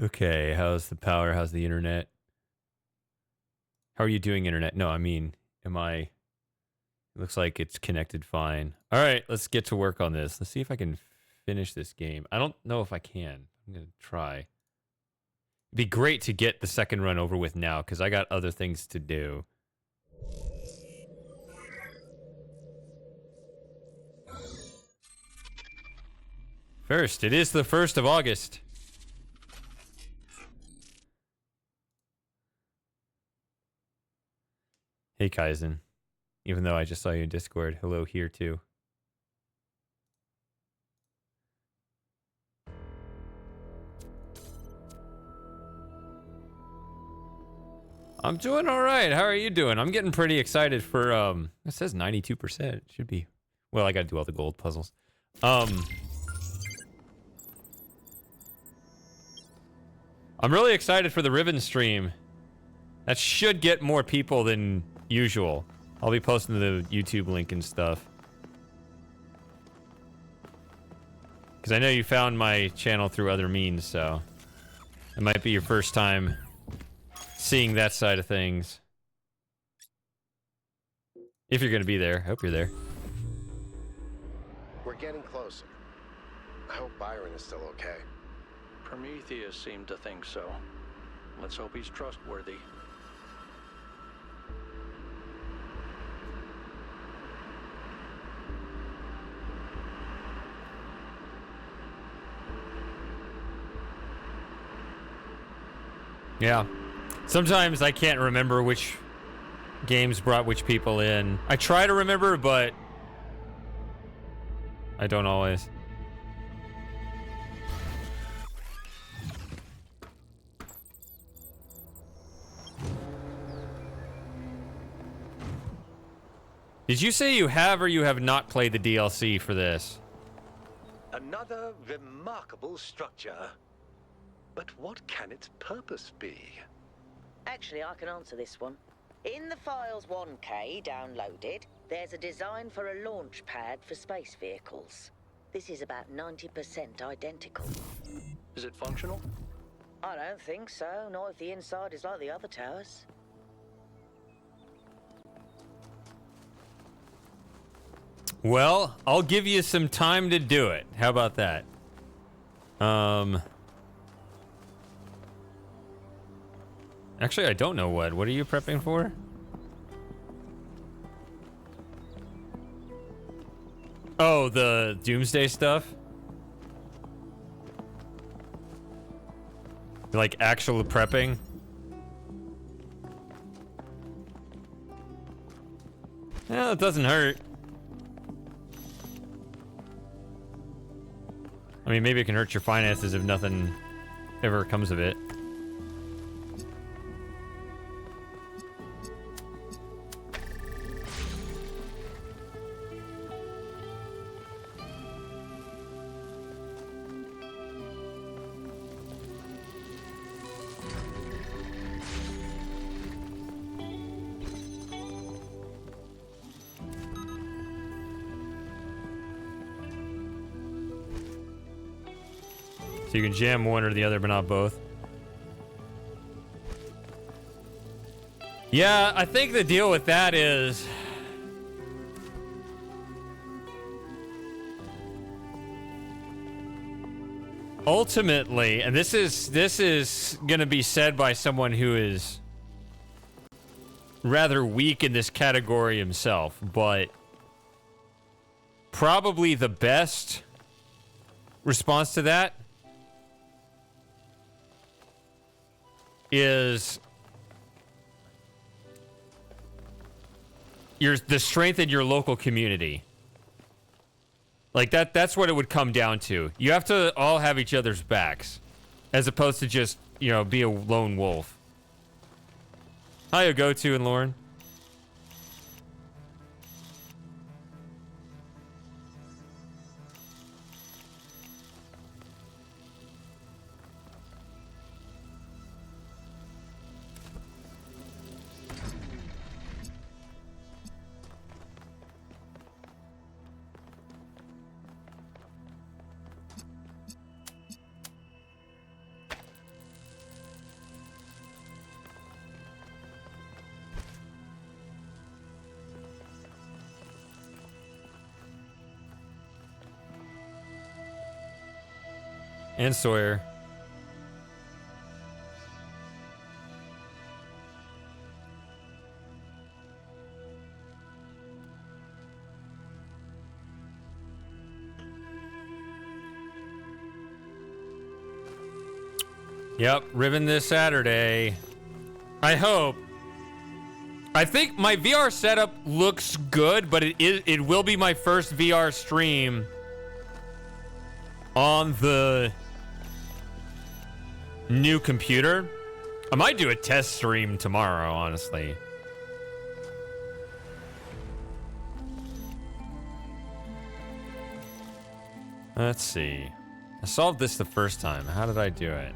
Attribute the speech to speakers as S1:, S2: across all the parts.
S1: Okay, how's the power? How's the internet? How are you doing, internet? No, I mean, am I... It looks like it's connected fine. All right, let's get to work on this. Let's see if I can finish this game. I don't know if I can. I'm going to try. It'd be great to get the second run over with now, because I got other things to do. First, it is the 1st of August. Hey, Kaizen. Even though I just saw you in Discord, hello here too. I'm doing all right. How are you doing? I'm getting pretty excited for, it says 92%. Should be. Well, I got to do all the gold puzzles. I'm really excited for the Ribbon stream. That should get more people than usual. I'll be posting the YouTube link and stuff. Because I know you found my channel through other means, so it might be your first time seeing that side of things. If you're going to be there. I hope you're there.
S2: We're getting closer. I hope Byron is still okay.
S3: Prometheus seemed to think so. Let's hope he's trustworthy.
S1: Yeah. Sometimes I can't remember which games brought which people in. I try to remember, but I don't always. Did you say you have or you have not played the DLC for this?
S4: Another remarkable structure. But what can its purpose be?
S5: Actually, I can answer this one. In the Files 1K downloaded, there's a design for a launch pad for space vehicles. This is about 90% identical.
S3: Is it functional?
S5: I don't think so, not if the inside is like the other towers.
S1: Well, I'll give you some time to do it. How about that? Actually, I don't know what. What are you prepping for? Oh, the Doomsday stuff? Like actual prepping? Well, it doesn't hurt. I mean, maybe it can hurt your finances if nothing ever comes of it. So you can jam one or the other, but not both. Yeah, I think the deal with that is... ultimately, and this is gonna be said by someone who is rather weak in this category himself, but probably the best response to that is the strength in your local community. Like that's what it would come down to. You have to all have each other's backs, as opposed to just, you know, be a lone wolf. Hi, Go-To and Lauren. And Sawyer. Yep, ribbon this Saturday. I hope. I think my VR setup looks good, but it will be my first VR stream on the new computer. I might do a test stream tomorrow, honestly. Let's see. I solved this the first time. How did I do it?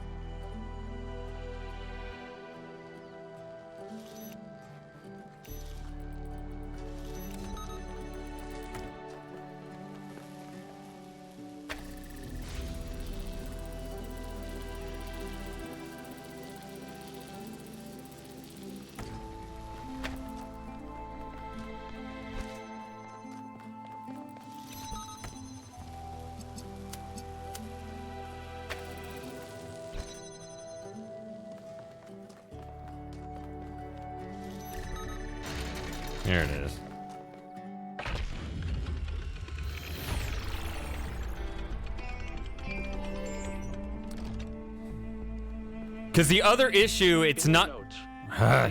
S1: Here it is. Because the other issue, it's not...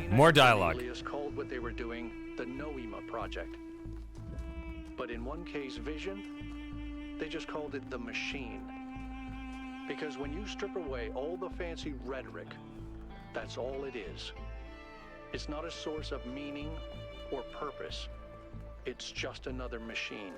S1: More dialogue.
S3: Alias called what they were doing the Noema Project. But in one case, Vision, they just called it the Machine. Because when you strip away all the fancy rhetoric, that's all it is. It's not a source of meaning or purpose. It's just another machine.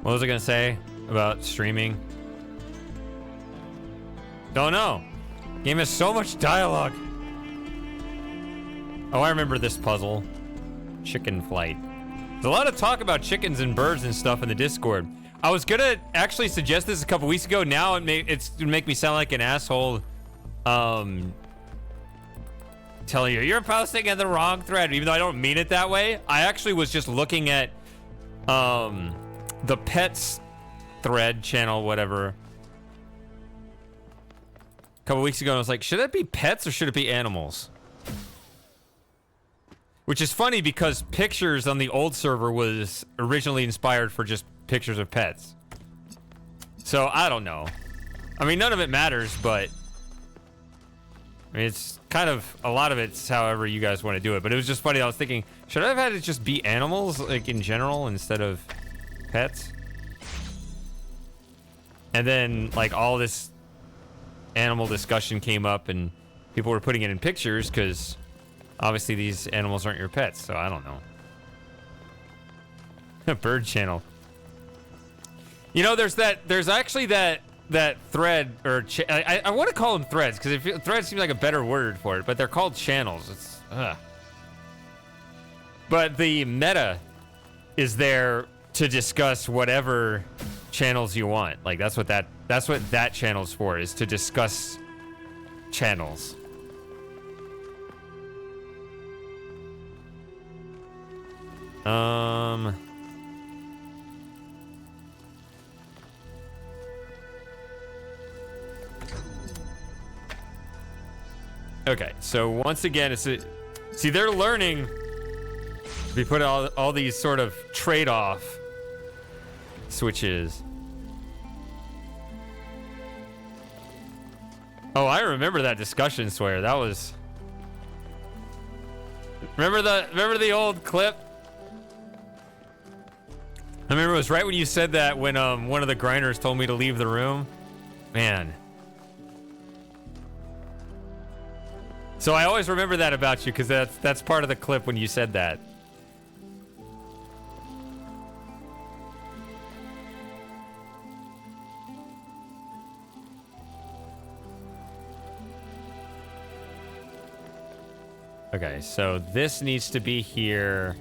S1: What was I gonna say about streaming? Don't know. Game has so much dialogue. Oh, I remember this puzzle. Chicken flight. There's a lot of talk about chickens and birds and stuff in the Discord. I was gonna actually suggest this a couple weeks ago. Now it's gonna make me sound like an asshole. Telling you you're posting in the wrong thread, even though I don't mean it that way. I actually was just looking at the pets thread channel, whatever. A couple weeks ago, and I was like, should it be pets or should it be animals? Which is funny because pictures on the old server was originally inspired for just pictures of pets. So I don't know. I mean, none of it matters, but I mean, it's kind of, a lot of it's however you guys want to do it. But it was just funny. I was thinking, should I have had it just be animals, like in general, instead of pets? And then like all this animal discussion came up and people were putting it in pictures because obviously these animals aren't your pets, so I don't know. Bird channel. You know, there's actually that thread, or I want to call them threads because thread seems like a better word for it, but they're called channels. It's But the meta is there to discuss whatever channels you want. Like that's what that channel's for, is to discuss channels. Okay, so once again, see, they're learning. We put all these sort of trade-off switches. Oh, I remember that discussion, Sawyer. That was... Remember the old clip? I remember it was right when you said that, when one of the grinders told me to leave the room. Man. So I always remember that about you, because that's part of the clip when you said that. Okay, so this needs to be here.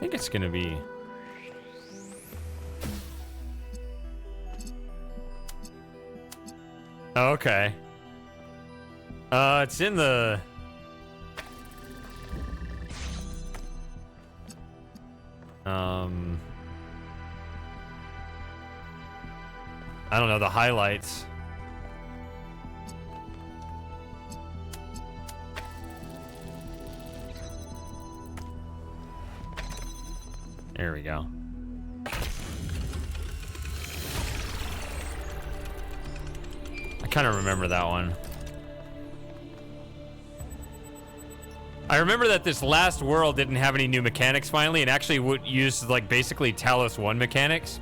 S1: think it's gonna be... Oh, okay. It's in the... I don't know, the highlights. There we go. I kind of remember that one. I remember that this last world didn't have any new mechanics finally, and actually would use like basically Talos 1 mechanics.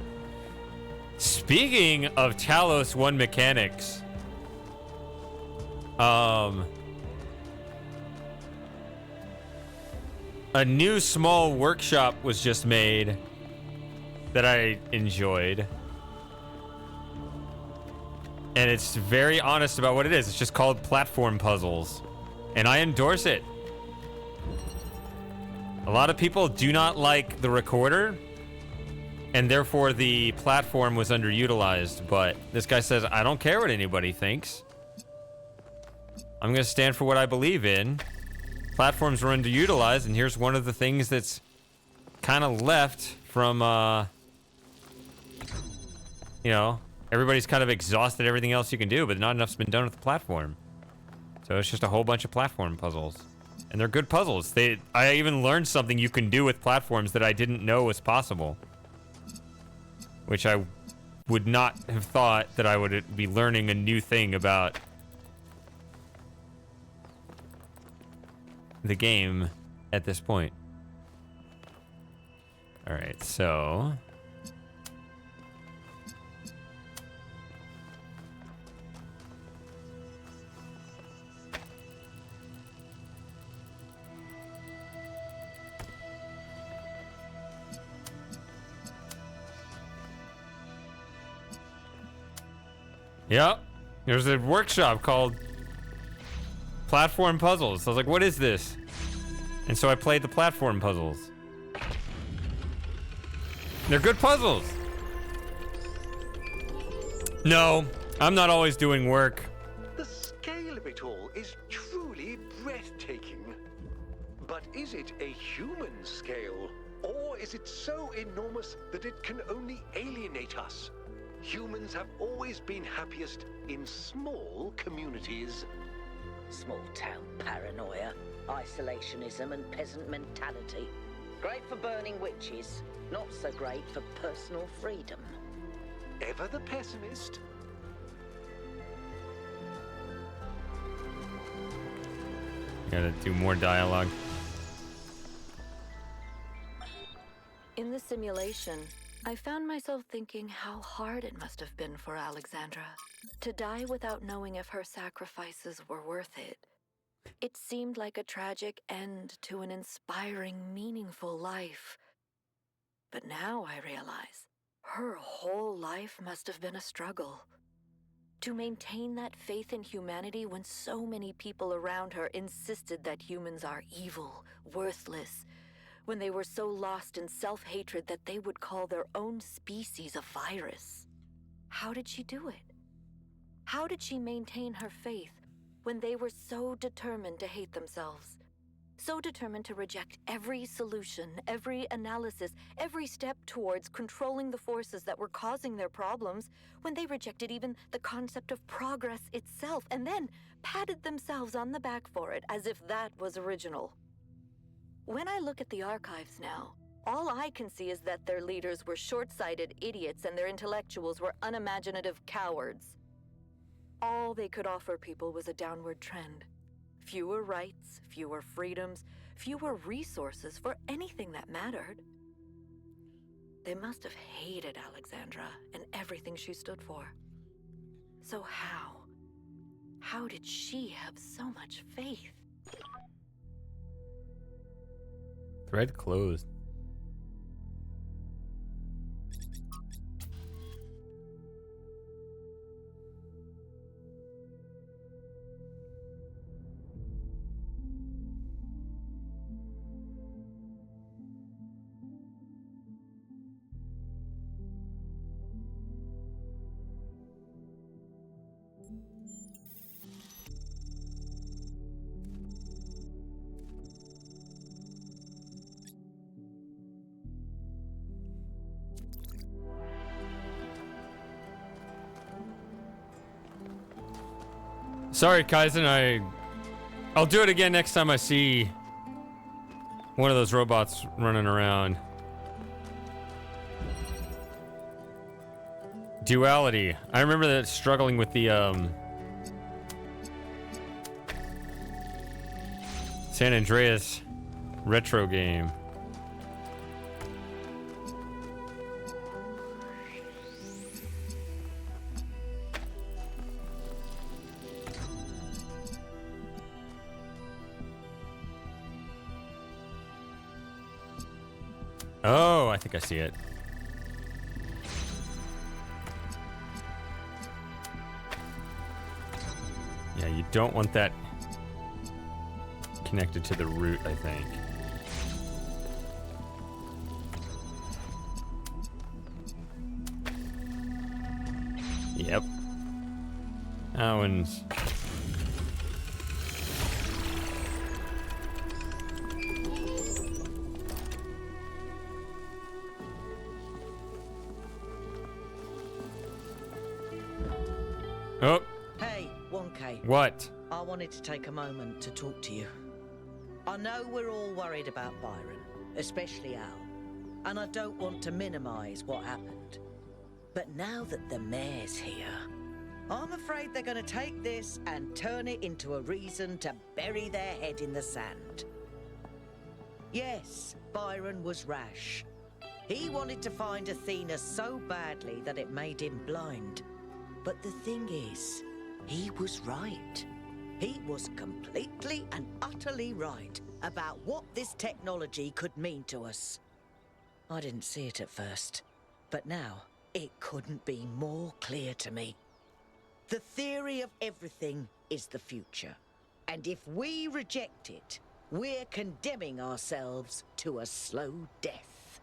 S1: Speaking of Talos 1 mechanics, a new small workshop was just made that I enjoyed. And it's very honest about what it is. It's just called platform puzzles. And I endorse it. A lot of people do not like the recorder, and therefore the platform was underutilized. But this guy says, I don't care what anybody thinks. I'm going to stand for what I believe in. Platforms were underutilized, and here's one of the things that's kind of left from, you know, everybody's kind of exhausted everything else you can do, but not enough's been done with the platform. So it's just a whole bunch of platform puzzles. And they're good puzzles. I even learned something you can do with platforms that I didn't know was possible. Which I would not have thought that I would be learning a new thing about the game at this point. Alright, so... Yep. There's a workshop called Platform Puzzles. I was like, what is this? And so I played the platform puzzles. They're good puzzles. No, I'm not always doing work.
S4: The scale of it all is truly breathtaking. But is it a human scale? Or is it so enormous that it can only alienate us? Humans have always been happiest in small communities.
S5: Small town paranoia, isolationism, and peasant mentality. Great for burning witches, not so great for personal freedom.
S4: Ever the pessimist?
S1: Gotta do more dialogue.
S6: In the simulation, I found myself thinking how hard it must have been for Alexandra to die without knowing if her sacrifices were worth it. It seemed like a tragic end to an inspiring, meaningful life. But now I realize her whole life must have been a struggle. To maintain that faith in humanity when so many people around her insisted that humans are evil, worthless, when they were so lost in self-hatred that they would call their own species a virus. How did she do it? How did she maintain her faith when they were so determined to hate themselves? So determined to reject every solution, every analysis, every step towards controlling the forces that were causing their problems, when they rejected even the concept of progress itself, and then patted themselves on the back for it as if that was original. When I look at the archives now, all I can see is that their leaders were short-sighted idiots and their intellectuals were unimaginative cowards. All they could offer people was a downward trend. Fewer rights, fewer freedoms, fewer resources for anything that mattered. They must have hated Alexandra and everything she stood for. So how did she have so much faith?
S1: Thread closed. Sorry, Kaizen. I'll do it again next time I see one of those robots running around. Duality. I remember that struggling with the San Andreas retro game. Oh, I think I see it. Yeah, you don't want that connected to the root, I think. Yep. That one's... Oh.
S5: Hey, 1K.
S1: What?
S5: I wanted to take a moment to talk to you. I know we're all worried about Byron, especially Al, and I don't want to minimize what happened. But now that the mayor's here, I'm afraid they're going to take this and turn it into a reason to bury their head in the sand. Yes, Byron was rash. He wanted to find Athena so badly that it made him blind. But the thing is, he was right. He was completely and utterly right about what this technology could mean to us. I didn't see it at first, but now it couldn't be more clear to me. The theory of everything is the future. And if we reject it, we're condemning ourselves to a slow death.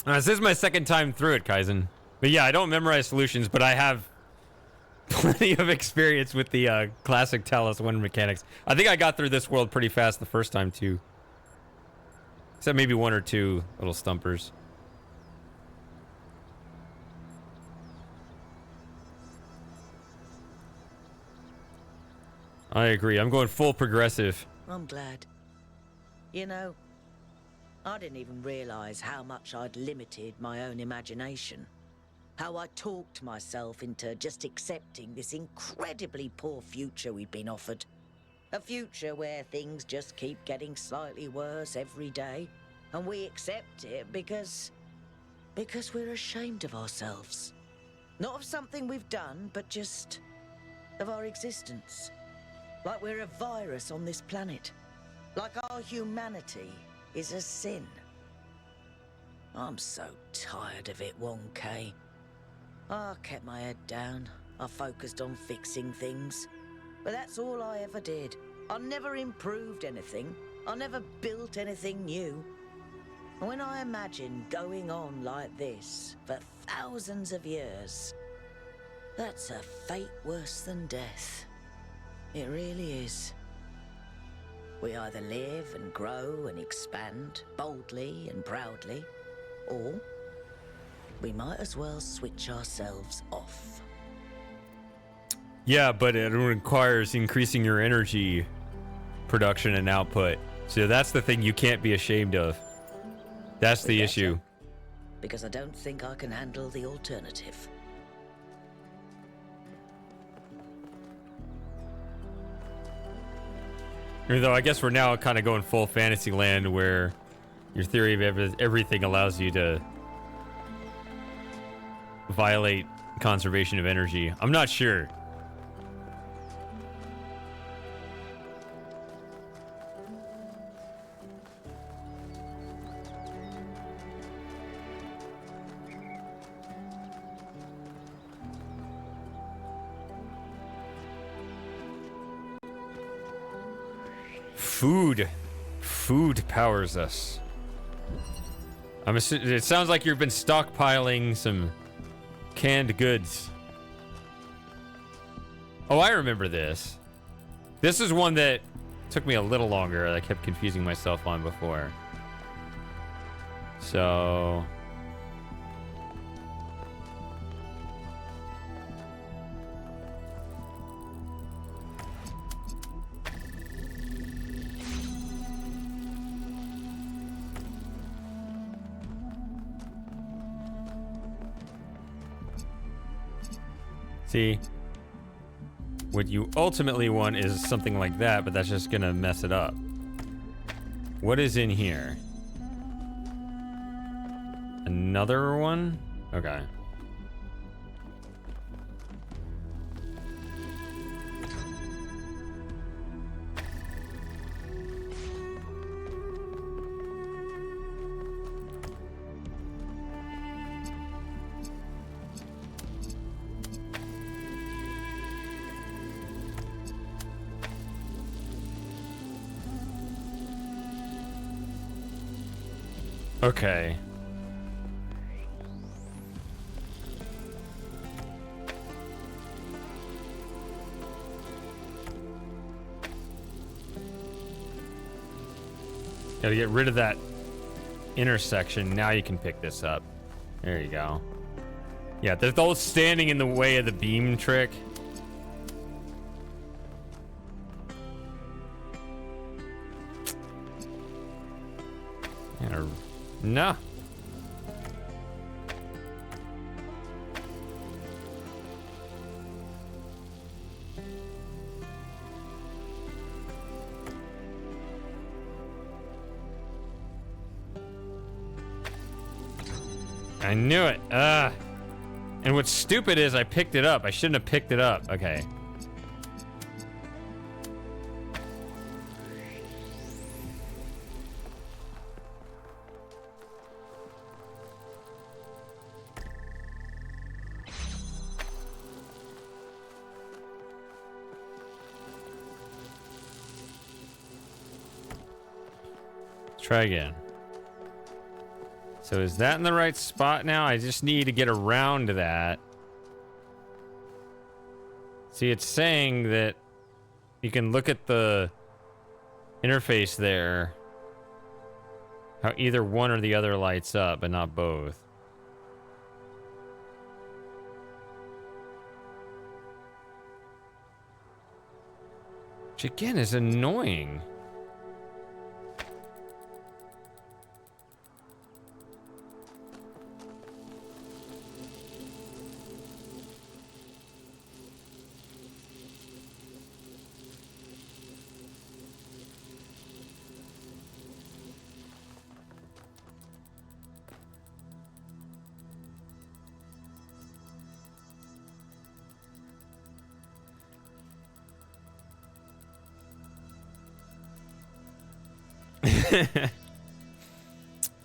S1: This is my second time through it, Kaizen. But yeah, I don't memorize solutions, but I have plenty of experience with the classic Talos 1 mechanics. I think I got through this world pretty fast the first time, too. Except maybe one or two little stumpers. I agree. I'm going full progressive.
S5: I'm glad. You know, I didn't even realize how much I'd limited my own imagination. How I talked myself into just accepting this incredibly poor future we'd been offered. A future where things just keep getting slightly worse every day, and we accept it because we're ashamed of ourselves. Not of something we've done, but just of our existence. Like we're a virus on this planet. Like our humanity is a sin. I'm so tired of it, 1K. I kept my head down. I focused on fixing things. But that's all I ever did. I never improved anything. I never built anything new. And when I imagine going on like this for thousands of years, that's a fate worse than death. It really is. We either live and grow and expand boldly and proudly, or we might as well switch ourselves off.
S1: Yeah, but it requires increasing your energy production and output. So that's the thing you can't be ashamed of. That's the issue.
S5: Because I don't think I can handle the alternative.
S1: Even though I guess we're now kind of going full fantasy land where your theory of everything allows you to violate conservation of energy. I'm not sure. Food powers us. It sounds like you've been stockpiling some canned goods. Oh, I remember this. This is one that took me a little longer. I kept confusing myself on before. So... See? What you ultimately want is something like that, but that's just gonna mess it up. What is in here? Another one? Okay. Okay. Gotta get rid of that intersection. Now you can pick this up. There you go. Yeah, they're all standing in the way of the beam trick. No. I knew it. And what's stupid is I picked it up. I shouldn't have picked it up. Okay. Try again. So is that in the right spot now? I just need to get around to that. See, it's saying that you can look at the interface there. How either one or the other lights up, but not both. Which again is annoying.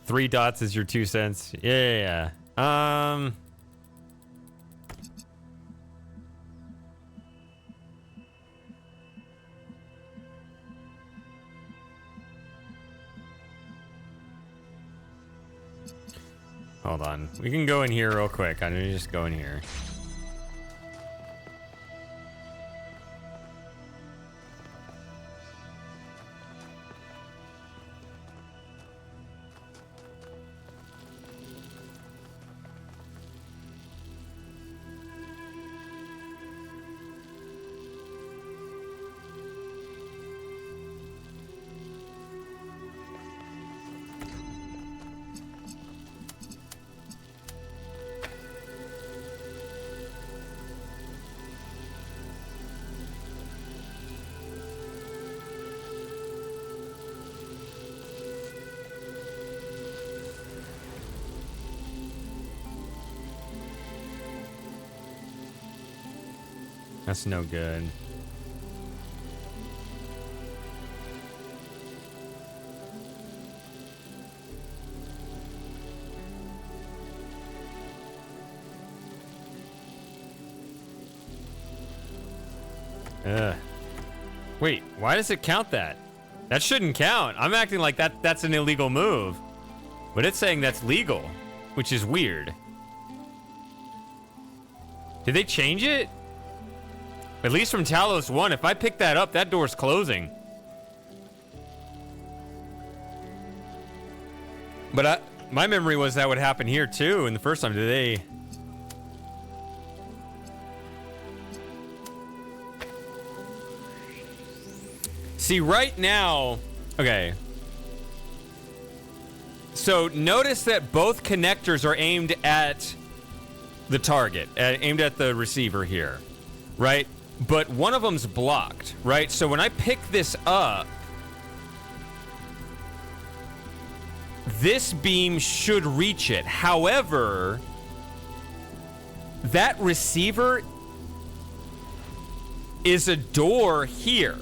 S1: Three dots is your 2 cents. Yeah. Hold on. We can go in here real quick. I'm gonna just go in here. That's no good. Wait, why does it count that? That shouldn't count. I'm acting like that's an illegal move. But it's saying that's legal, which is weird. Did they change it? At least from Talos 1, if I pick that up, that door's closing. But my memory was that would happen here too, and the first time, did they... See, right now... Okay. So, notice that both connectors are aimed at the target, aimed at the receiver here, right? But one of them's blocked, right? So when I pick this up, this beam should reach it. However, that receiver is a door here.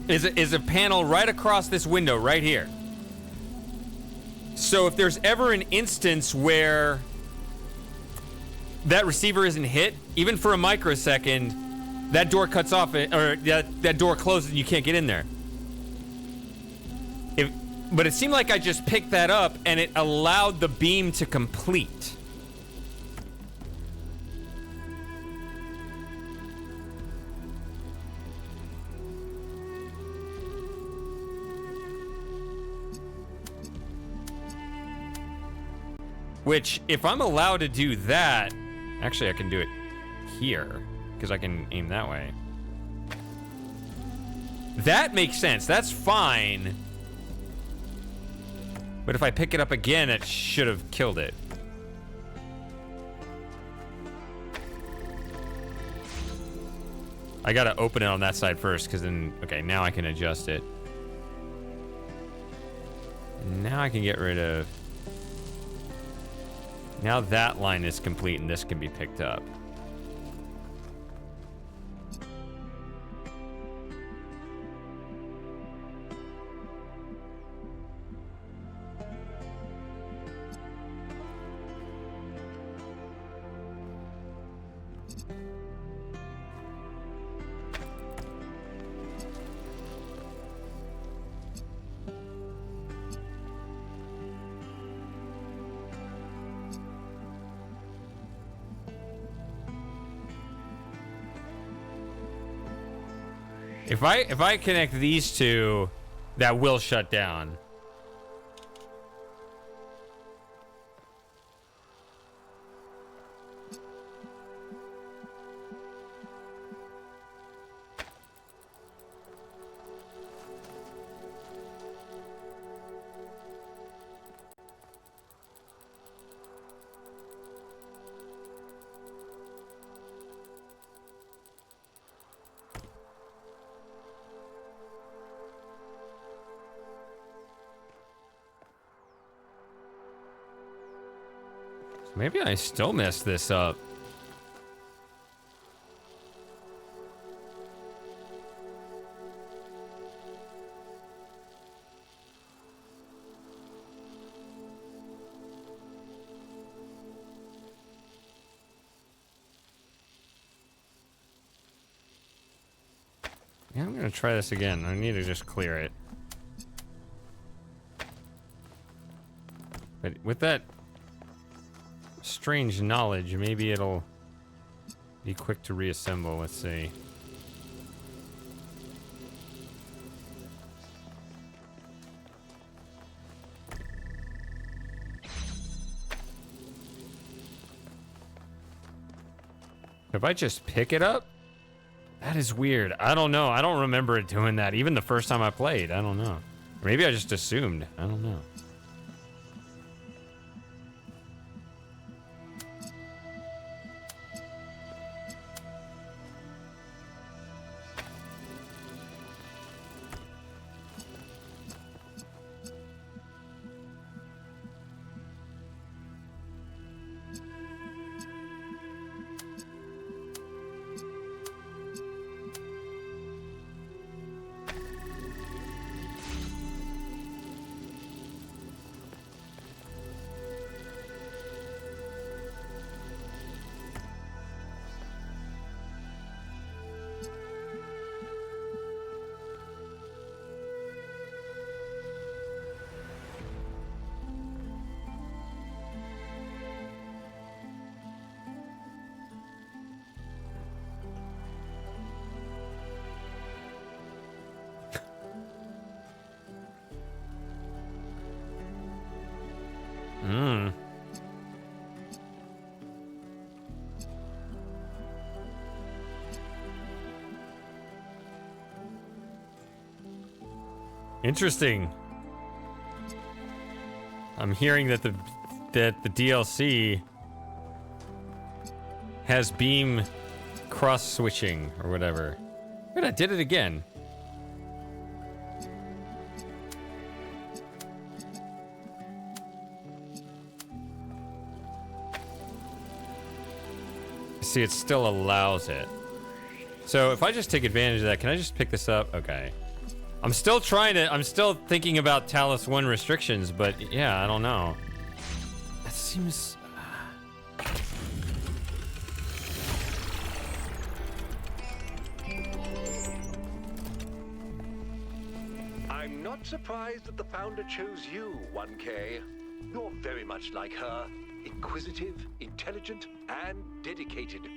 S1: Is a panel right across this window right here. So if there's ever an instance where that receiver isn't hit, even for a microsecond, that door cuts off, or that door closes and you can't get in there. But it seemed like I just picked that up and it allowed the beam to complete. Which, if I'm allowed to do that, actually I can do it here, because I can aim that way. That makes sense. That's fine. But if I pick it up again, it should have killed it. I gotta open it on that side first, because then, okay, now I can adjust it. Now I can get rid of... Now that line is complete and this can be picked up. If I connect these two, that will shut down. Maybe I still messed this up. Yeah, I'm gonna try this again. I need to just clear it. But with that strange knowledge, maybe it'll be quick to reassemble. Let's see. If I just pick it up? That is weird. I don't know. I don't remember it doing that. Even the first time I played. I don't know. Maybe I just assumed. I don't know. Interesting. I'm hearing that the DLC has beam cross switching or whatever. Wait, I did it again. See, it still allows it. So if I just take advantage of that, can I just pick this up? Okay. I'm still thinking about Talos 1 restrictions, but yeah, I don't know. That seems...
S4: I'm not surprised that the founder chose you, 1K. You're very much like her. Inquisitive, intelligent, and dedicated.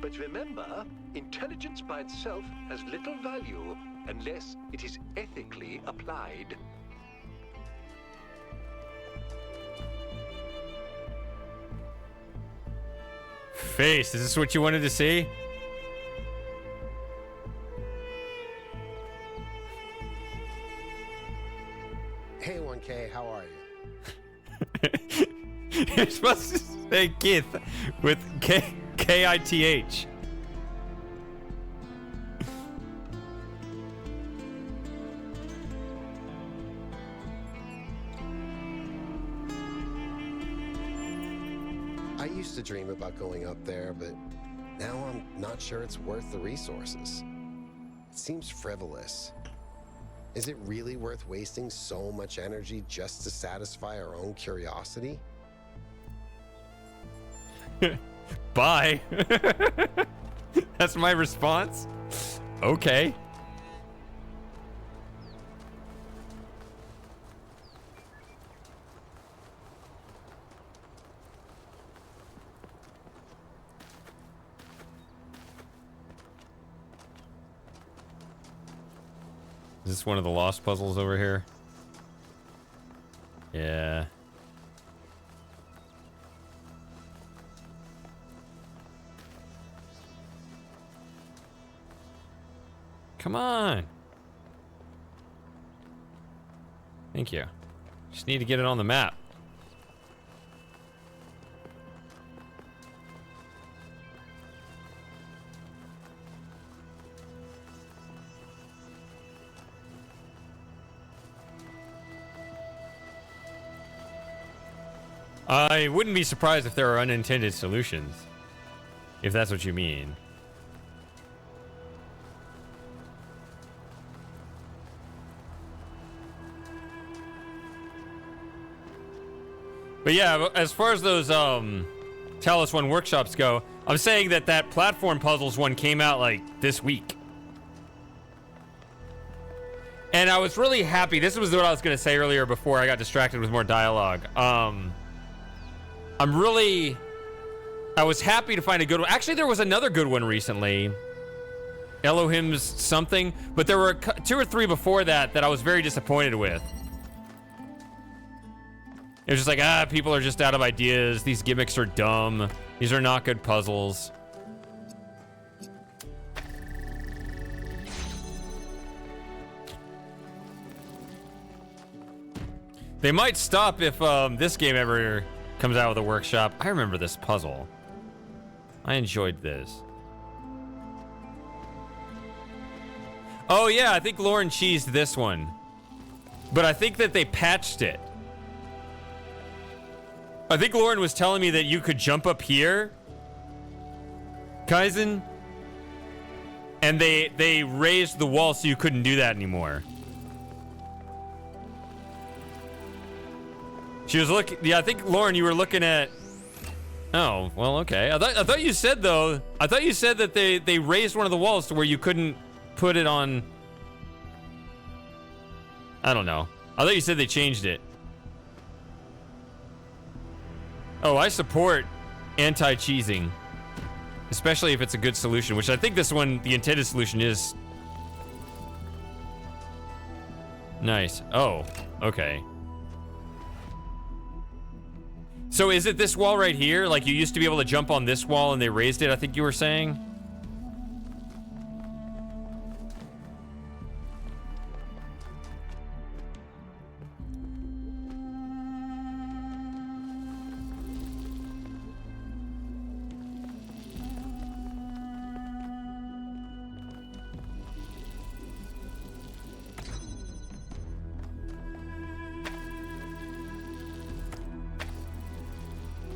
S4: But remember, intelligence by itself has little value unless it is ethically applied.
S1: Face, is this what you wanted to see?
S2: Hey, 1K, how are you?
S1: You're supposed to say Kith with K-I-T-H.
S2: I used to dream about going up there, but now I'm not sure it's worth the resources. It seems frivolous. Is it really worth wasting so much energy just to satisfy our own curiosity?
S1: Bye. That's my response. Okay. Is this one of the lost puzzles over here? Yeah. Come on. Thank you. Just need to get it on the map. I wouldn't be surprised if there are unintended solutions. If that's what you mean. But yeah, as far as those Talos 1 workshops go, I'm saying that platform puzzles one came out like this week. And I was really happy. This was what I was going to say earlier before I got distracted with more dialogue. I was happy to find a good one. Actually, there was another good one recently. Elohim's something. But there were 2 or 3 before that I was very disappointed with. It was just like, people are just out of ideas. These gimmicks are dumb. These are not good puzzles. They might stop if this game ever comes out with a workshop. I remember this puzzle. I enjoyed this. Oh yeah, I think Lauren cheesed this one. But I think that they patched it. I think Lauren was telling me that you could jump up here, Kaizen, and they raised the wall so you couldn't do that anymore. She was looking. Yeah, I think Lauren, you were looking at. Oh, well, okay. I thought you said though. I thought you said that they raised one of the walls to where you couldn't put it on. I don't know. I thought you said they changed it. Oh, I support anti-cheesing, especially if it's a good solution, which I think this one, the intended solution is. Nice. Oh, okay. So is it this wall right here? Like you used to be able to jump on this wall and they raised it, I think you were saying?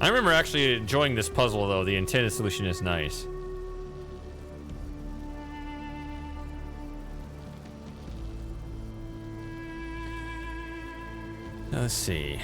S1: I remember actually enjoying this puzzle, though. The intended solution is nice. Let's see.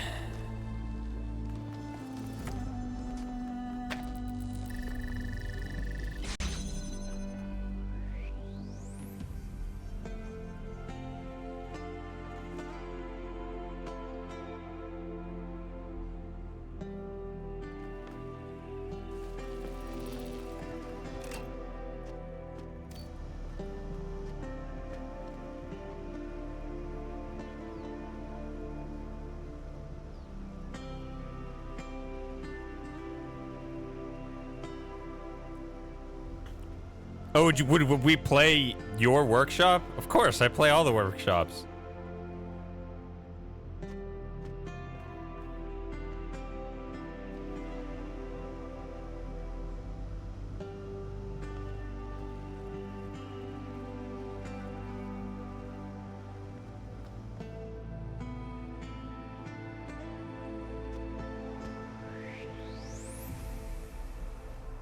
S1: Oh, would we play your workshop? Of course, I play all the workshops.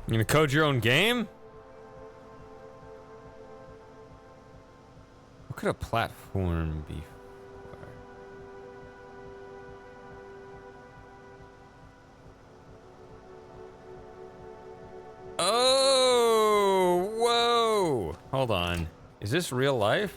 S1: You gonna code your own game? What could a platform be for? Oh, whoa. Hold on. Is this real life?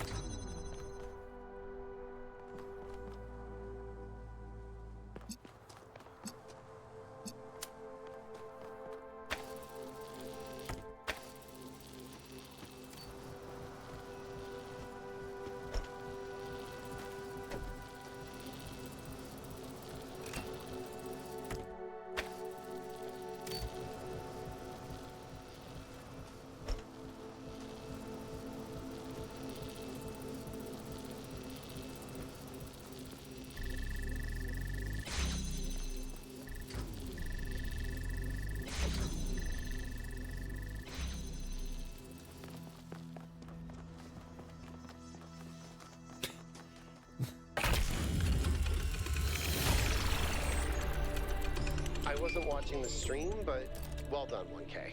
S2: I wasn't watching the stream, but well done, 1K.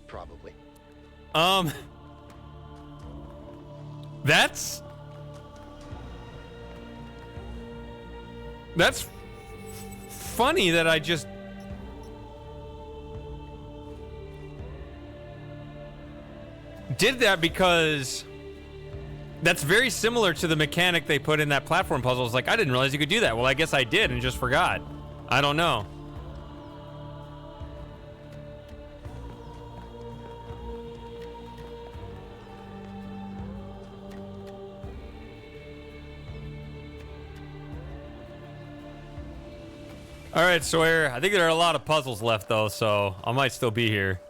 S2: Probably.
S1: That's funny that I just did that, because that's very similar to the mechanic they put in that platform puzzle. It's like, I didn't realize you could do that. Well, I guess I did and just forgot. I don't know. All right, Sawyer. I think there are a lot of puzzles left, though, so I might still be here.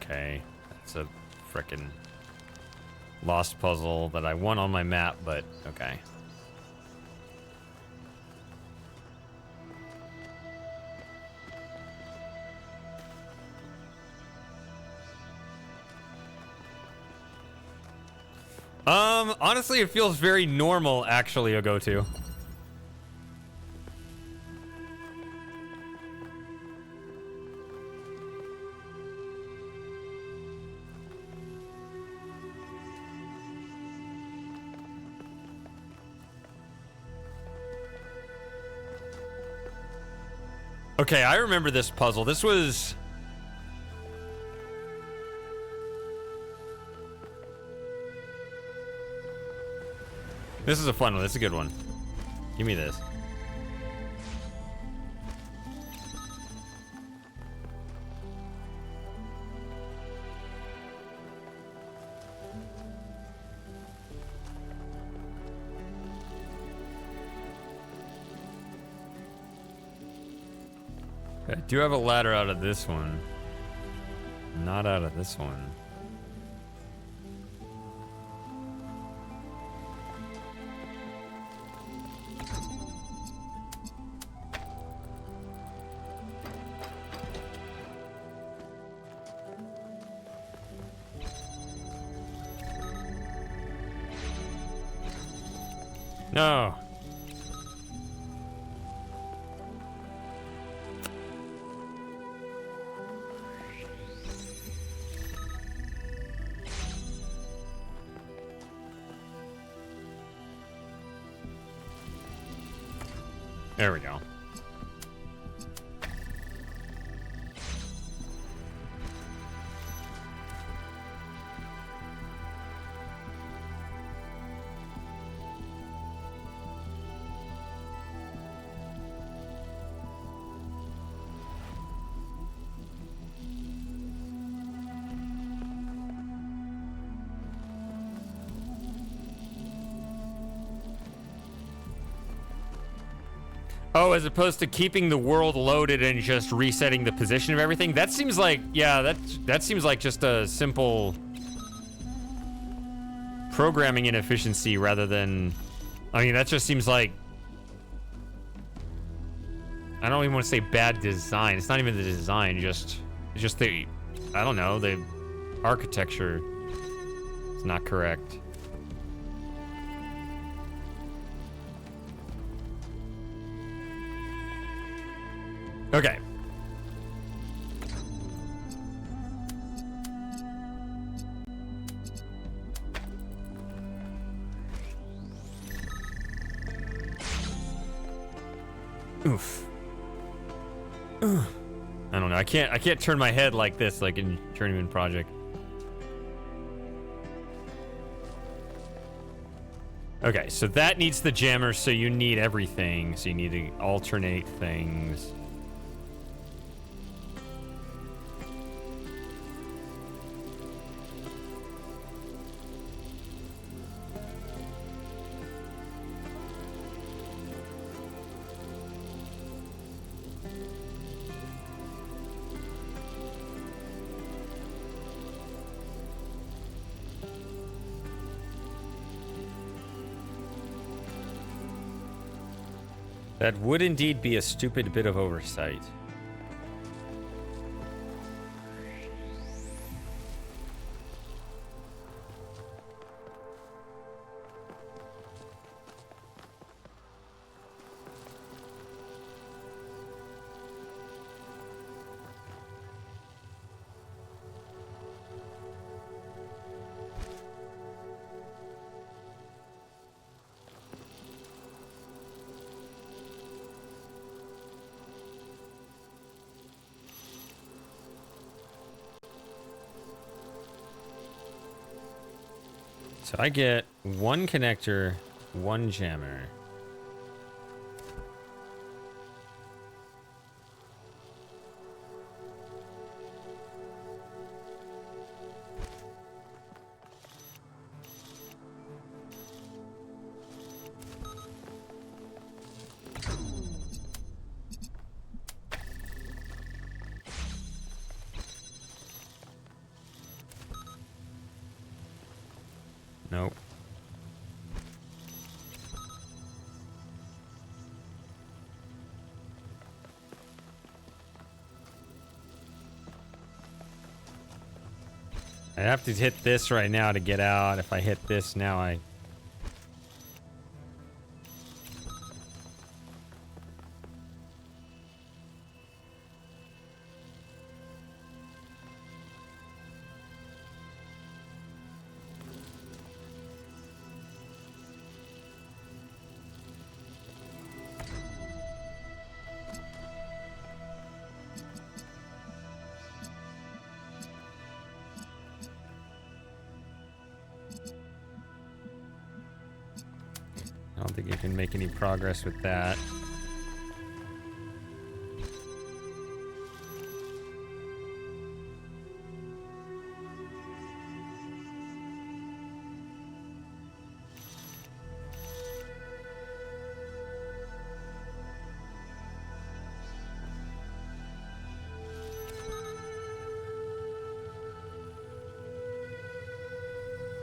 S1: Okay. That's a frickin' lost puzzle that I won on my map, but okay. Honestly, it feels very normal, actually, a go-to. Okay, I remember this puzzle. This was... This is a fun one. This is a good one. Give me this. I do have a ladder out of this one. Not out of this one. No. There we go. Oh, as opposed to keeping the world loaded and just resetting the position of everything? That seems like, yeah, that seems like just a simple programming inefficiency rather than, I mean, that just seems like, I don't even want to say bad design. It's not even the design, it's just the, I don't know, the architecture is not correct. Okay. Oof. Ugh. I don't know. I can't turn my head like this, like in Journeyman Project. Okay, so that needs the jammer, so you need everything. So you need to alternate things. That would indeed be a stupid bit of oversight. So I get one connector, one jammer. Nope. I have to hit this right now to get out. If I hit this now, I... I don't think I can make any progress with that.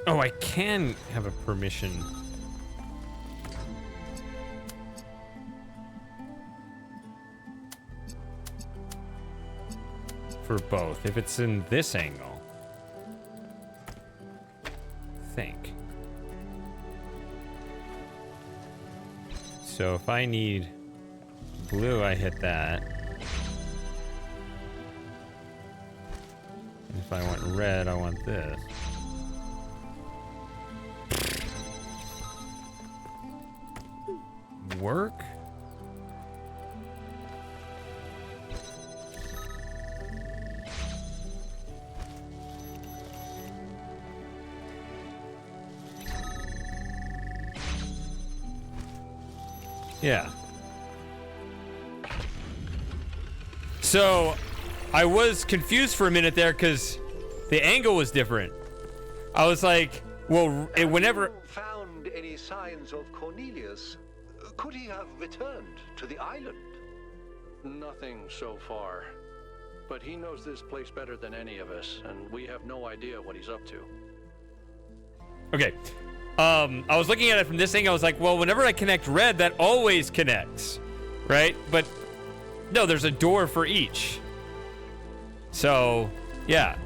S1: Oh, I can have a permission. For both, if it's in this angle. I think. So if I need blue, I hit that. And if I want red, I want this. Work? Yeah. So, I was confused for a minute there because the angle was different. I was like, well, whenever...
S4: Have you found any signs of Cornelius? Could he have returned to the island?
S3: Nothing so far. But he knows this place better than any of us, and we have no idea what he's up to.
S1: Okay. I was looking at it from this angle. I was like, well, whenever I connect red, that always connects, right? But no, there's a door for each. So, yeah.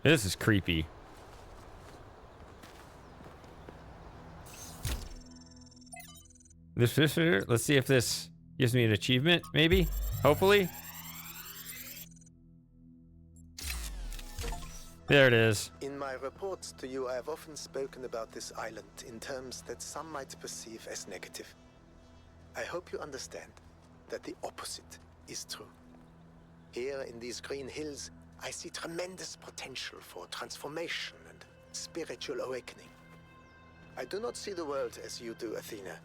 S1: This is creepy. This here. Let's see if this gives me an achievement, maybe? Hopefully. There it is.
S7: In my reports to you, I have often spoken about this island in terms that some might perceive as negative. I hope you understand that the opposite is true. Here in these green hills, I see tremendous potential for transformation and spiritual awakening. I do not see the world as you do, Athena,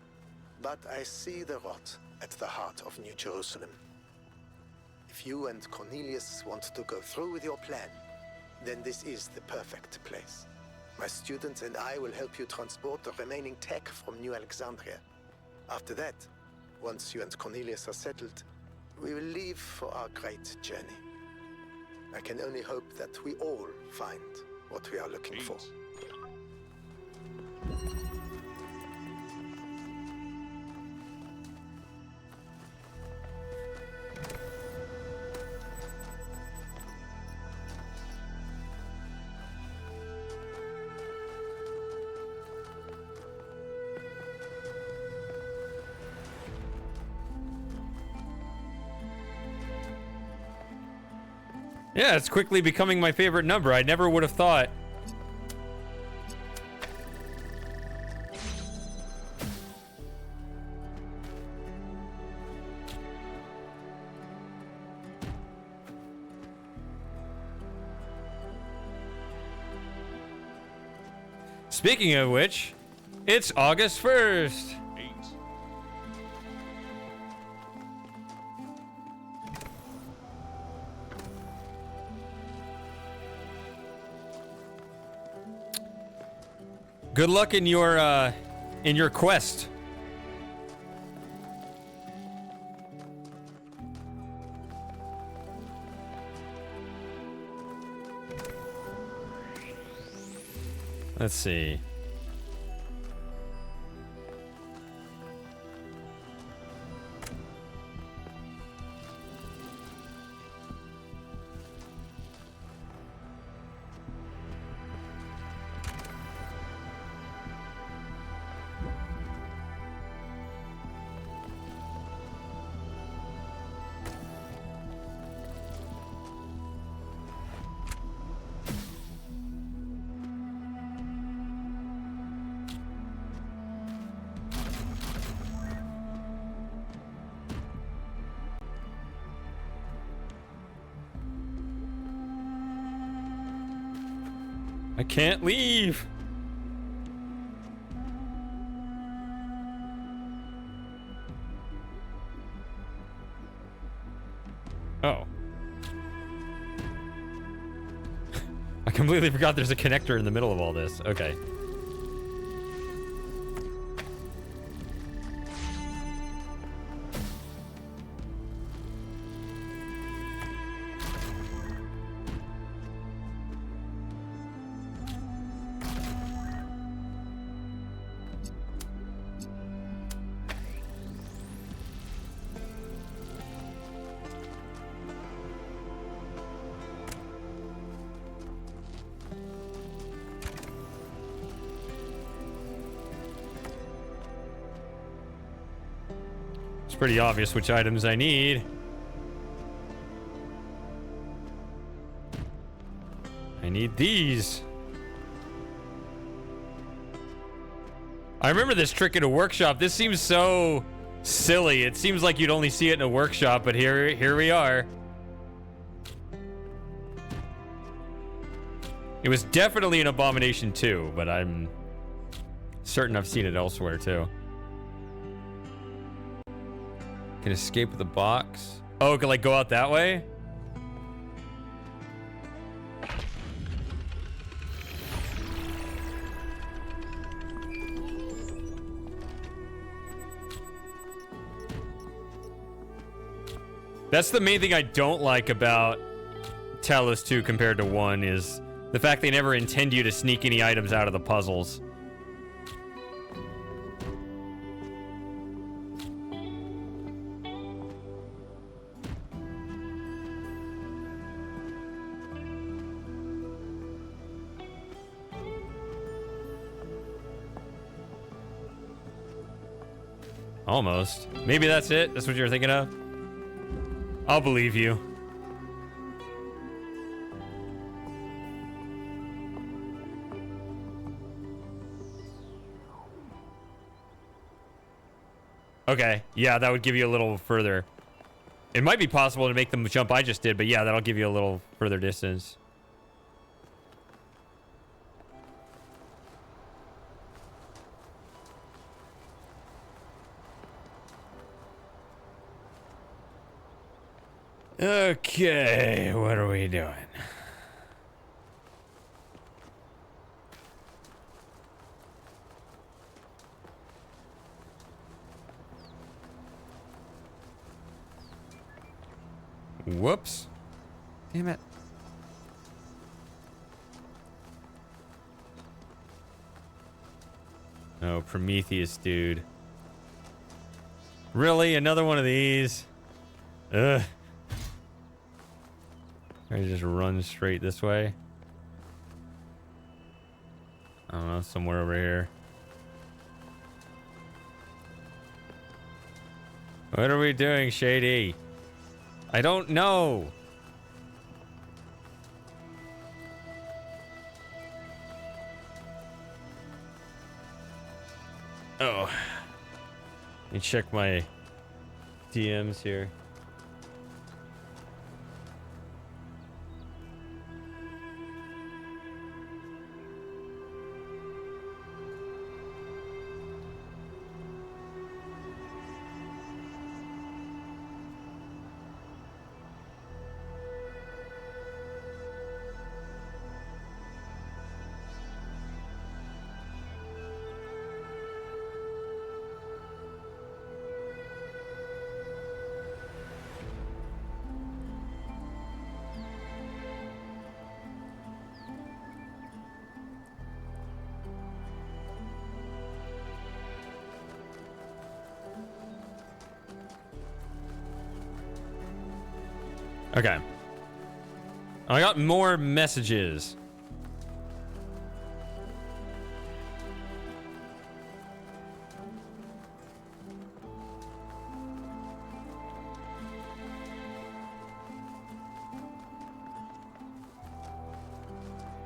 S7: but I see the rot at the heart of New Jerusalem. If you and Cornelius want to go through with your plan, then this is the perfect place. My students and I will help you transport the remaining tech from New Alexandria. After that, once you and Cornelius are settled, we will leave for our great journey. I can only hope that we all find what we are looking for.
S1: Yeah, it's quickly becoming my favorite number. I never would have thought. Speaking of which, it's August 1st. Good luck in your quest. Let's see. I can't leave. completely forgot there's a connector in the middle of all this. Okay. It's pretty obvious which items I need. I need these. I remember this trick in a workshop. This seems so silly. It seems like you'd only see it in a workshop, but here we are. It was definitely an Abomination too, but I'm certain I've seen it elsewhere too. Can escape with the box. Oh, can like go out that way? That's the main thing I don't like about Talos 2 compared to 1 is the fact they never intend you to sneak any items out of the puzzles. Almost. Maybe that's it? That's what you're thinking of? I'll believe you. Okay, yeah, that would give you a little further. It might be possible to make the jump I just did, but yeah, that'll give you a little further distance. Okay, what are we doing? Whoops. Damn it. Oh, Prometheus, dude. Really? Another one of these? Ugh. I just run straight this way. I don't know, somewhere over here. What are we doing, Shady? I don't know. Oh. Let me check my DMs here. Okay. I got more messages.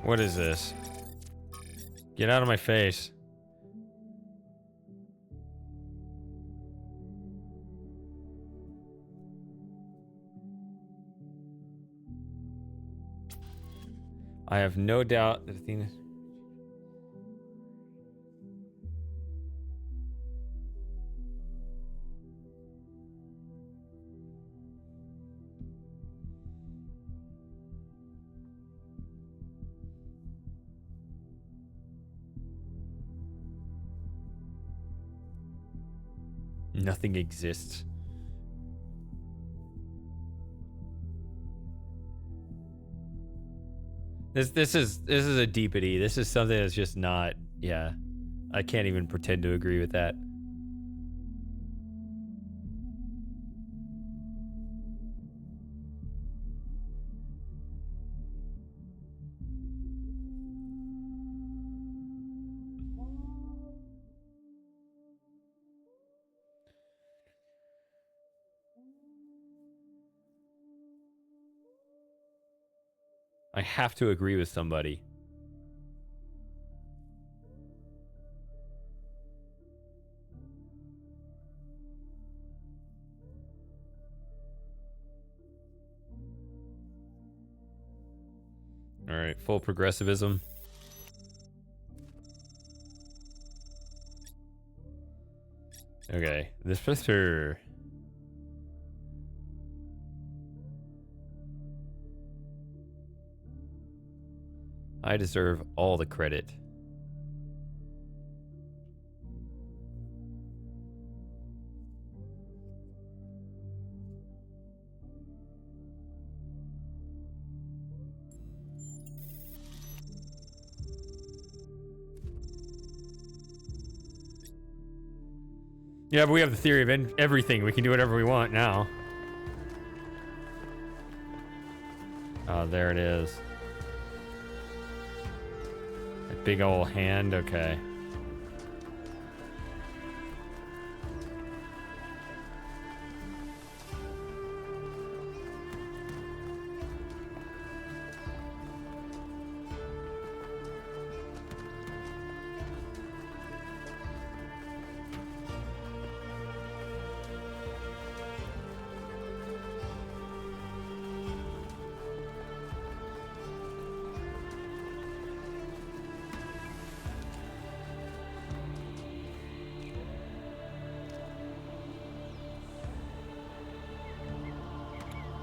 S1: What is this? Get out of my face. I have no doubt that Athena... Nothing exists. This is a deepity. This is something that's just not. Yeah, I can't even pretend to agree with that. I have to agree with somebody. All right, full progressivism. Okay, this Mr. I deserve all the credit. Yeah, but we have the theory of everything. We can do whatever we want now. Oh, there it is. That big old hand, okay.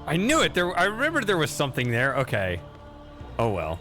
S1: I knew it. I remembered there was something there. Okay. Oh well.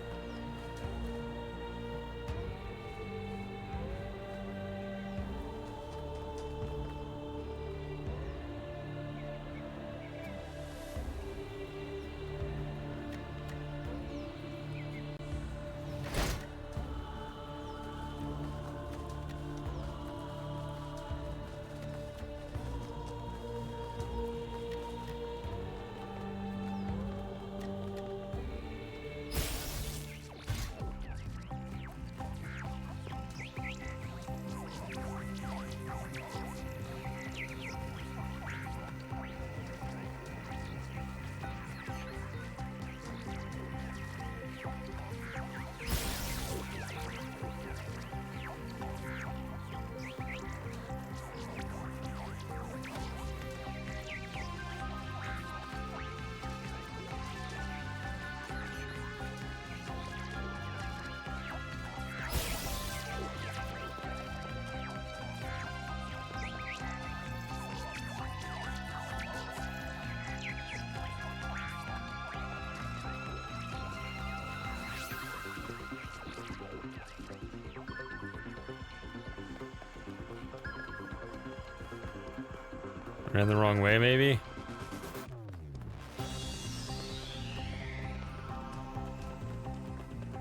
S1: Ran the wrong way, maybe?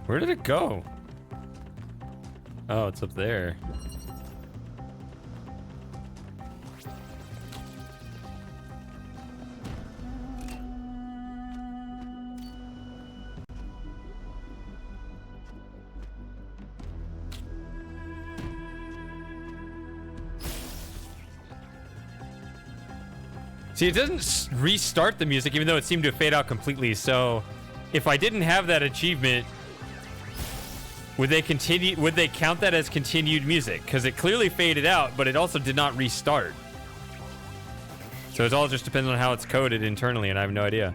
S1: Where did it go? Oh, it's up there. See, it doesn't restart the music, even though it seemed to fade out completely. So, if I didn't have that achievement, would they continue? Would they count that as continued music? Because it clearly faded out, but it also did not restart. So it all just depends on how it's coded internally, and I have no idea.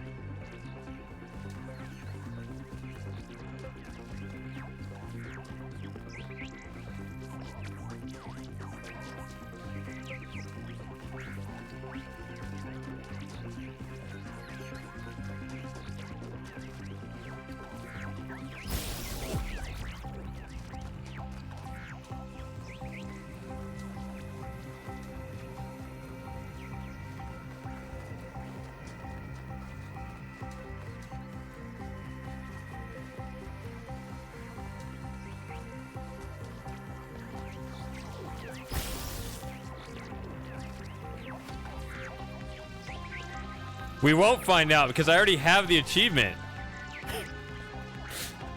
S1: We won't find out because I already have the achievement.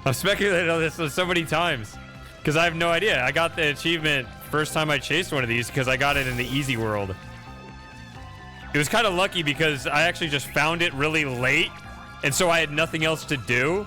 S1: I've speculated on this so many times because I have no idea. I got the achievement first time I chased one of these because I got it in the easy world. It was kind of lucky because I actually just found it really late, and so I had nothing else to do.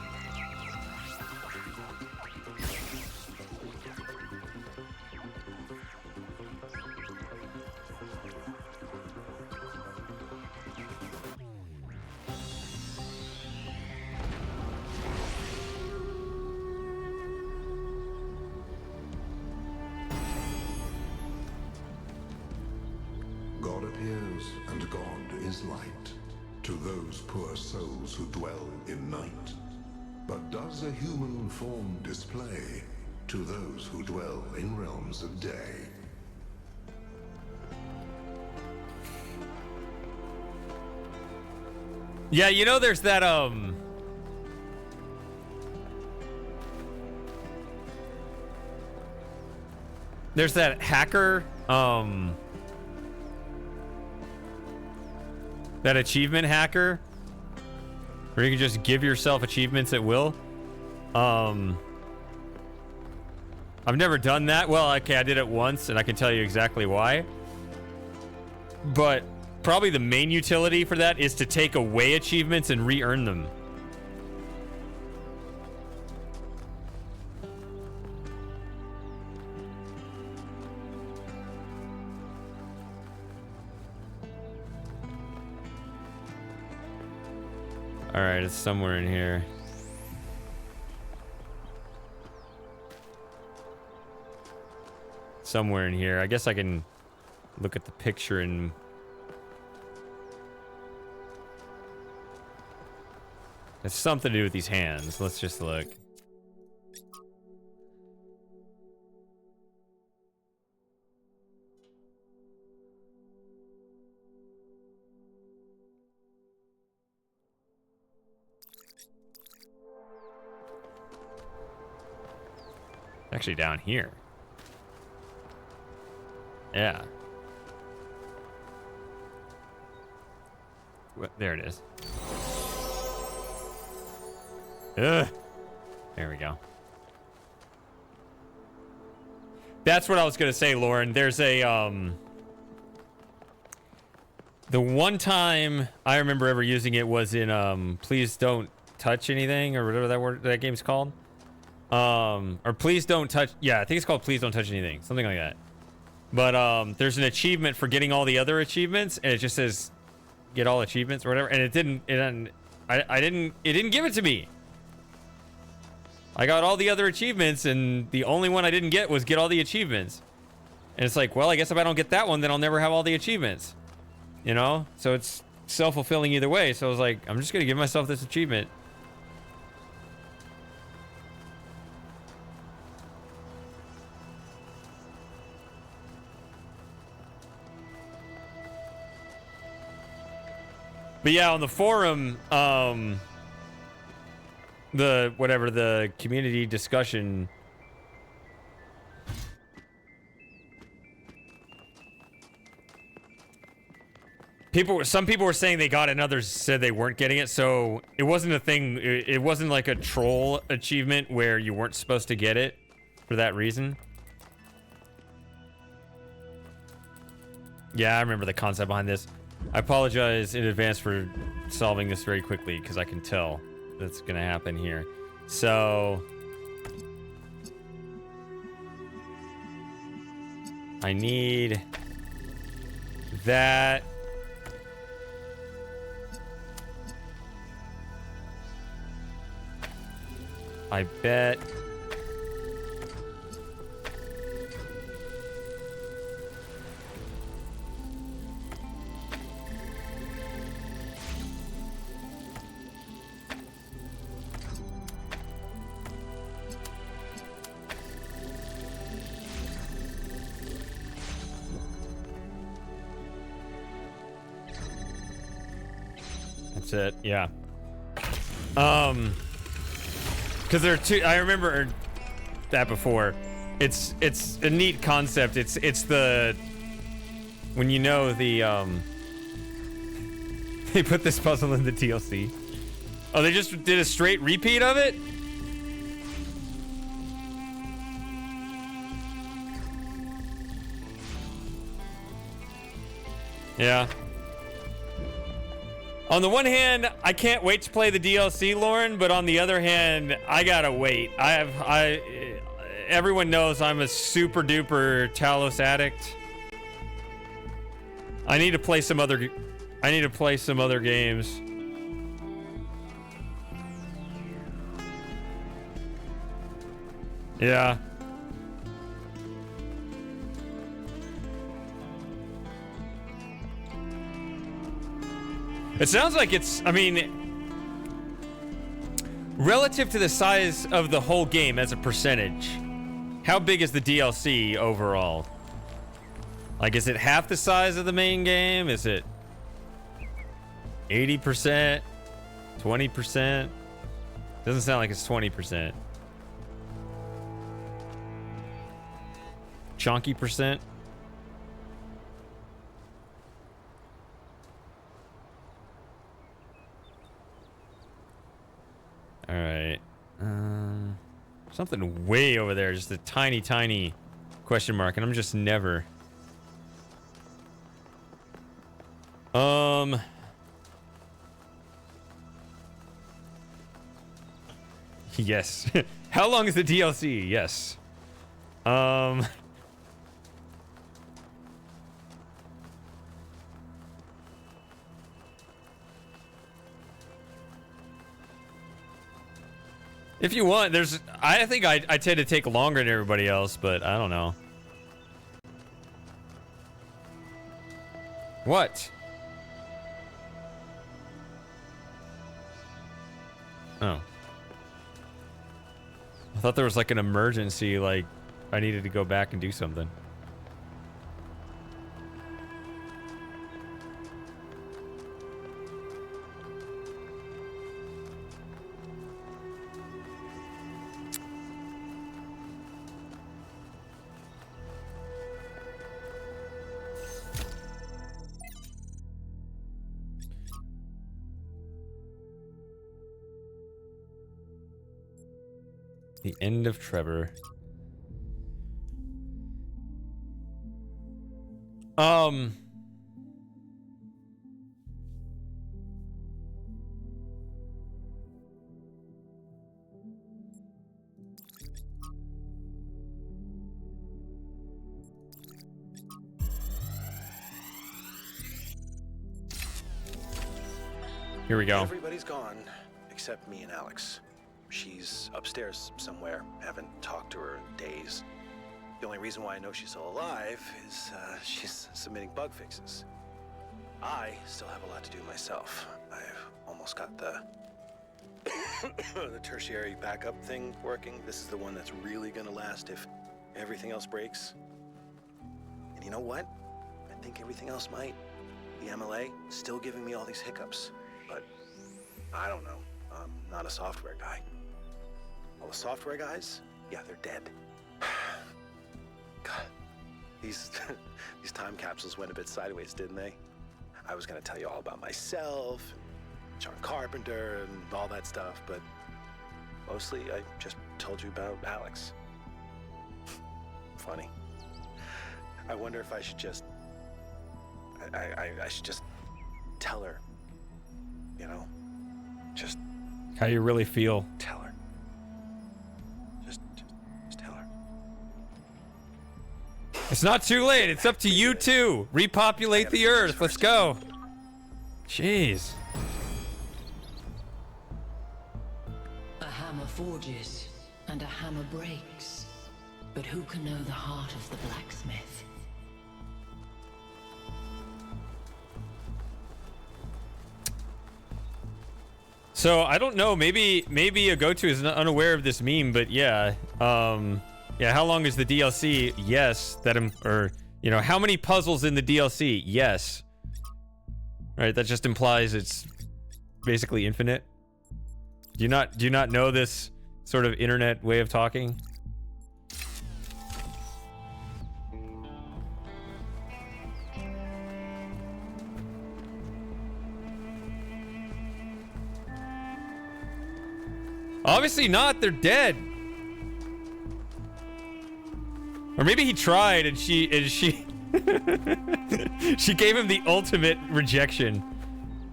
S8: God appears, and God is light to those poor souls who dwell in night. But does a human form display to those who dwell in realms of day?
S1: Yeah, you know, there's that, there's that hacker, that achievement hacker where you can just give yourself achievements at will. I've never done that. Well, okay, I did it once and I can tell you exactly why. But probably the main utility for that is to take away achievements and re-earn them. All right, it's somewhere in here. Somewhere in here. I guess I can look at the picture and... It's something to do with these hands. Let's just look. Actually down here. Yeah. There it is. Ugh. There we go. That's what I was gonna say, Lauren. There's a the one time I remember ever using it was in Please Don't Touch Anything, or whatever that game's called. Or Please Don't Touch, yeah, I think it's called Please Don't Touch Anything, something like that. But there's an achievement for getting all the other achievements, and it just says get all achievements or whatever, and it didn't give it to me. I got all the other achievements, and the only one I didn't get was get all the achievements. And it's like, well, I guess if I don't get that one, then I'll never have all the achievements. You know? So it's self-fulfilling either way. So I was like, I'm just gonna give myself this achievement. But yeah, on the forum, the community discussion, some people were saying they got it and others said they weren't getting it. So it wasn't a thing. It wasn't like a troll achievement where you weren't supposed to get it for that reason. Yeah, I remember the concept behind this. I apologize in advance for solving this very quickly because I can tell that's gonna happen here. So I need that. I bet. That's it, yeah. Because there are two. I remember that before. It's a neat concept. It's the when you know the They put this puzzle in the DLC. Oh, they just did a straight repeat of it? Yeah. On the one hand, I can't wait to play the DLC, Lauren, but on the other hand, I gotta wait. Everyone knows I'm a super duper Talos addict. I need to play some other games. Yeah. It sounds like it's, I mean, relative to the size of the whole game as a percentage, how big is the DLC overall? Like, is it half the size of the main game? Is it 80%? 20%? Doesn't sound like it's 20%. Chunky percent? All right. Something way over there, just a tiny, tiny question mark, and I'm just never. Yes. How long is the DLC? Yes. If you want, I think I tend to take longer than everybody else, but I don't know. What? Oh. I thought there was like an emergency, like I needed to go back and do something. The end of Trevor. Here we go.
S3: Everybody's gone except me and Alex. She's upstairs somewhere. Haven't talked to her in days. The only reason why I know she's still alive is she's submitting bug fixes. I still have a lot to do myself. I've almost got the the tertiary backup thing working. This is the one that's really gonna last if everything else breaks. And you know what? I think everything else might. The MLA still giving me all these hiccups, but I don't know. I'm not a software guy. All the software guys, yeah, they're dead. God, these time capsules went a bit sideways, didn't they? I was gonna tell you all about myself, and John Carpenter, and all that stuff, but mostly I just told you about Alex. Funny. I wonder if I should just, I should just tell her, you know, just
S1: How you really feel.
S3: tell her. Just tell her.
S1: It's not too late. It's up to you too. Repopulate the earth. Let's go. Jeez.
S9: A hammer forges and a hammer breaks, but who can know the heart of the blacksmith?
S1: So I don't know. Maybe a go-to is unaware of this meme, but yeah. Yeah. How long is the DLC? Yes. How many puzzles in the DLC? Yes. Right. That just implies it's basically infinite. Do you not know this sort of internet way of talking? Obviously not. They're dead. Or maybe he tried and she she gave him the ultimate rejection.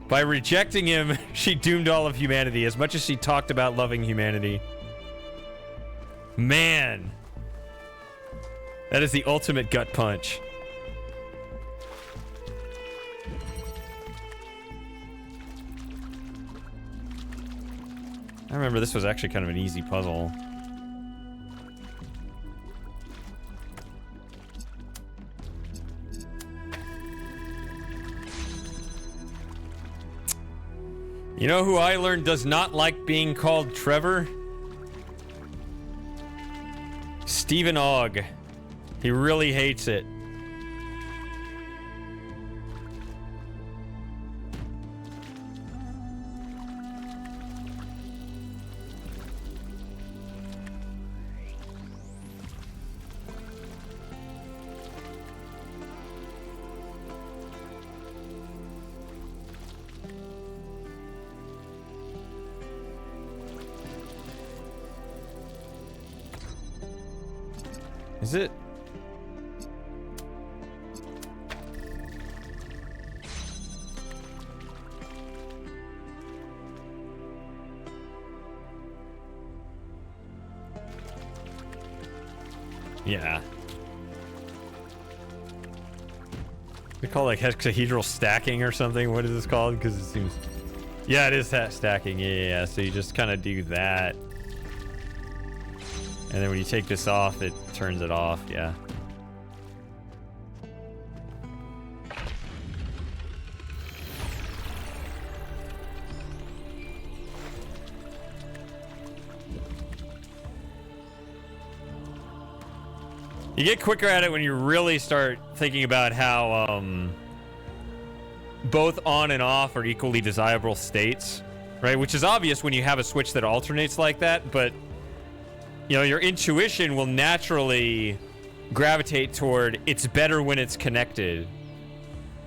S1: By rejecting him, she doomed all of humanity as much as she talked about loving humanity. Man. That is the ultimate gut punch. I remember this was actually kind of an easy puzzle. You know who I learned does not like being called Trevor? Stephen Ogg. He really hates it. Is it? Yeah. We call it like hexahedral stacking or something. What is this called? Because it seems... Yeah, it is stacking. Yeah. So you just kind of do that. And then when you take this off, it turns it off, yeah. You get quicker at it when you really start thinking about how both on and off are equally desirable states, right? Which is obvious when you have a switch that alternates like that, but you know, your intuition will naturally gravitate toward it's better when it's connected.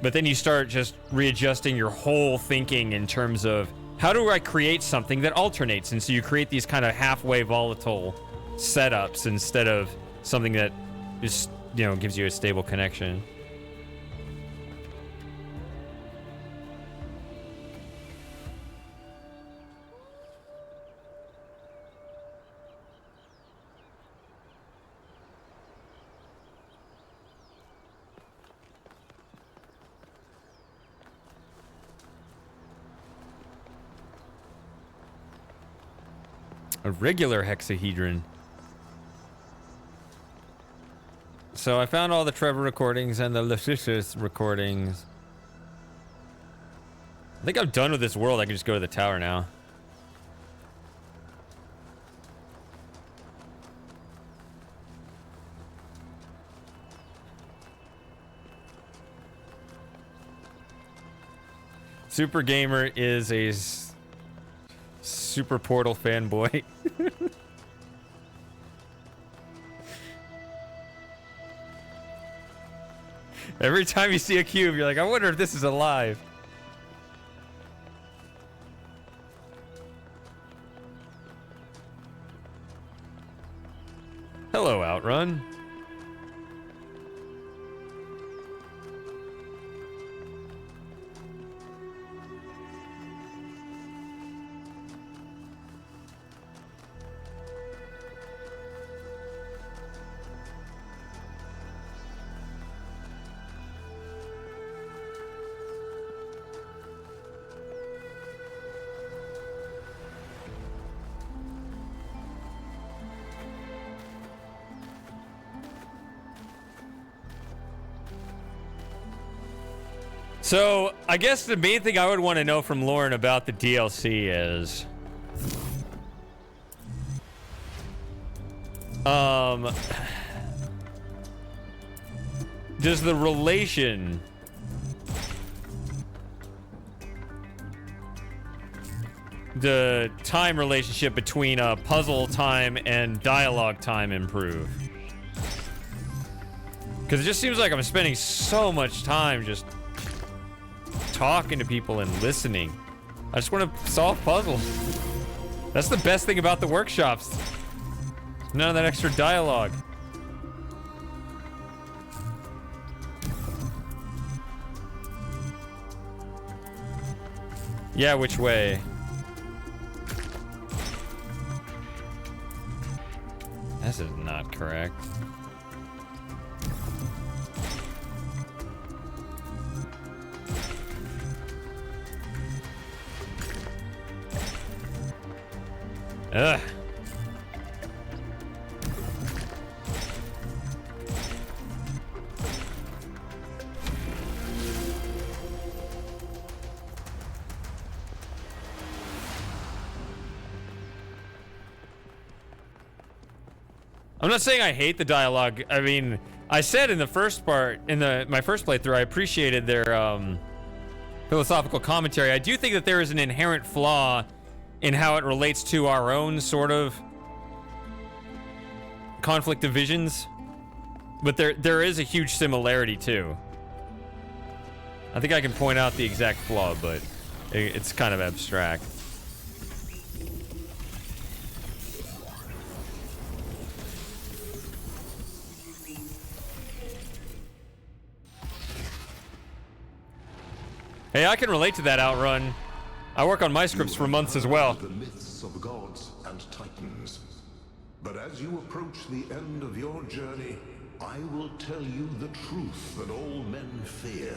S1: But then you start just readjusting your whole thinking in terms of how do I create something that alternates? And so you create these kind of halfway volatile setups instead of something that just, you know, gives you a stable connection. A regular hexahedron. So I found all the Trevor recordings and the Lucius recordings. I think I'm done with this world. I can just go to the tower now. Super Gamer is a Super Portal fanboy. Every time you see a cube, you're like, I wonder if this is alive. Hello, Outrun. So, I guess the main thing I would want to know from Lauren about the DLC is... does the relation... the time relationship between puzzle time and dialogue time improve? Because it just seems like I'm spending so much time just talking to people and listening. I just want to solve puzzles. That's the best thing about the workshops. None of that extra dialogue. Yeah, which way? This is not correct. Ugh. I'm not saying I hate the dialogue. I mean, I said in the first part, in my first playthrough, I appreciated their philosophical commentary. I do think that there is an inherent flaw in how it relates to our own sort of conflict of visions, but there is a huge similarity too. I think I can point out the exact flaw, but it's kind of abstract. Hey, I can relate to that, Outrun. I work on my scripts for months as well.
S8: The myths of gods and titans. But as you approach the end of your journey, I will tell you the truth that all men fear.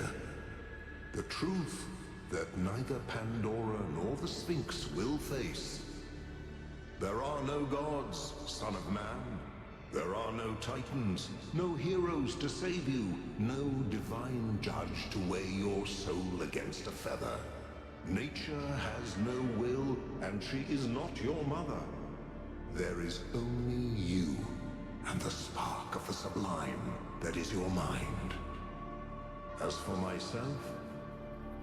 S8: The truth that neither Pandora nor the Sphinx will face. There are no gods, son of man. There are no titans, no heroes to save you, no divine judge to weigh your soul against a feather. Nature has no will, and she is not your mother. There is only you, and the spark of the sublime that is your mind. As for myself,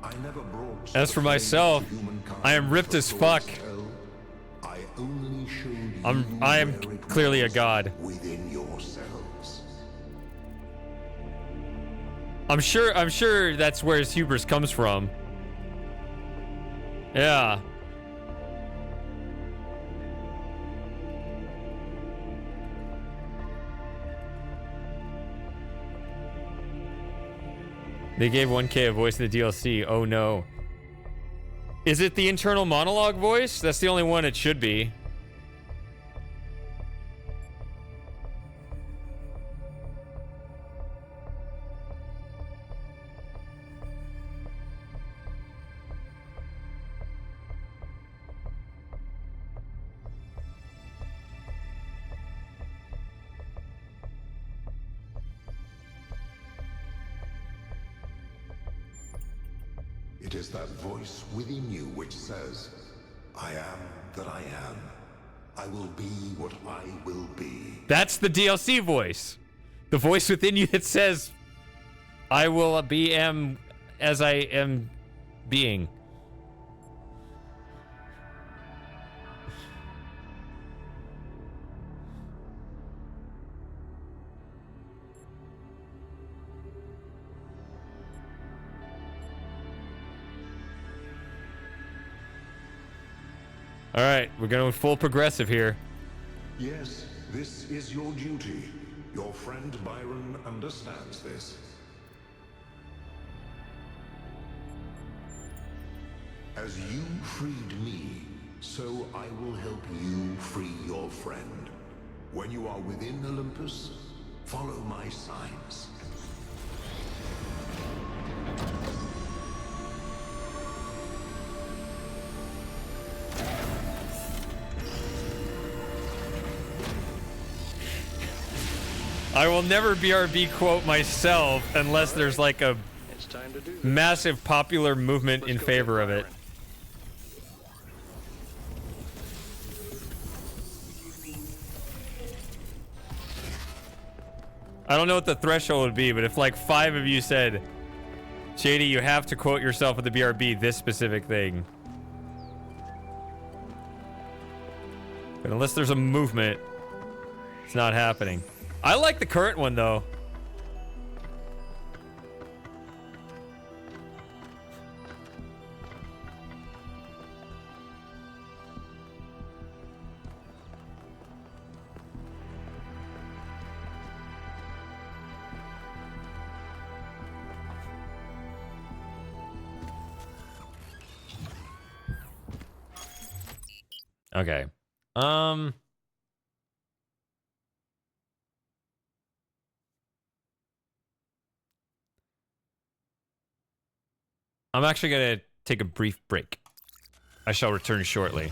S8: I never brought...
S1: As for myself, I am ripped as fuck.
S8: I only showed you
S1: I am clearly a god.
S8: Within yourselves.
S1: I'm sure that's where his hubris comes from. Yeah. They gave 1K a voice in the DLC. Oh no. Is it the internal monologue voice? That's the only one it should be.
S8: It is that voice within you which says, I am that I am. I will be what I will be.
S1: That's the DLC voice. The voice within you that says, I will be am as I am being. All right, we're going full progressive here.
S8: Yes, this is your duty. Your friend Byron understands this. As you freed me, so I will help you free your friend. When you are within Olympus, follow my signs.
S1: I will never BRB quote myself unless there's like a
S3: It's time to do this.
S1: massive popular movement
S3: Let's
S1: in
S3: go
S1: favor
S3: get
S1: of it.
S3: Byron.
S1: I don't know what the threshold would be, but if like 5 of you said, Shady, you have to quote yourself with the BRB this specific thing. But unless there's a movement, it's not happening. I like the current one though. Okay. I'm actually gonna take a brief break. I shall return shortly.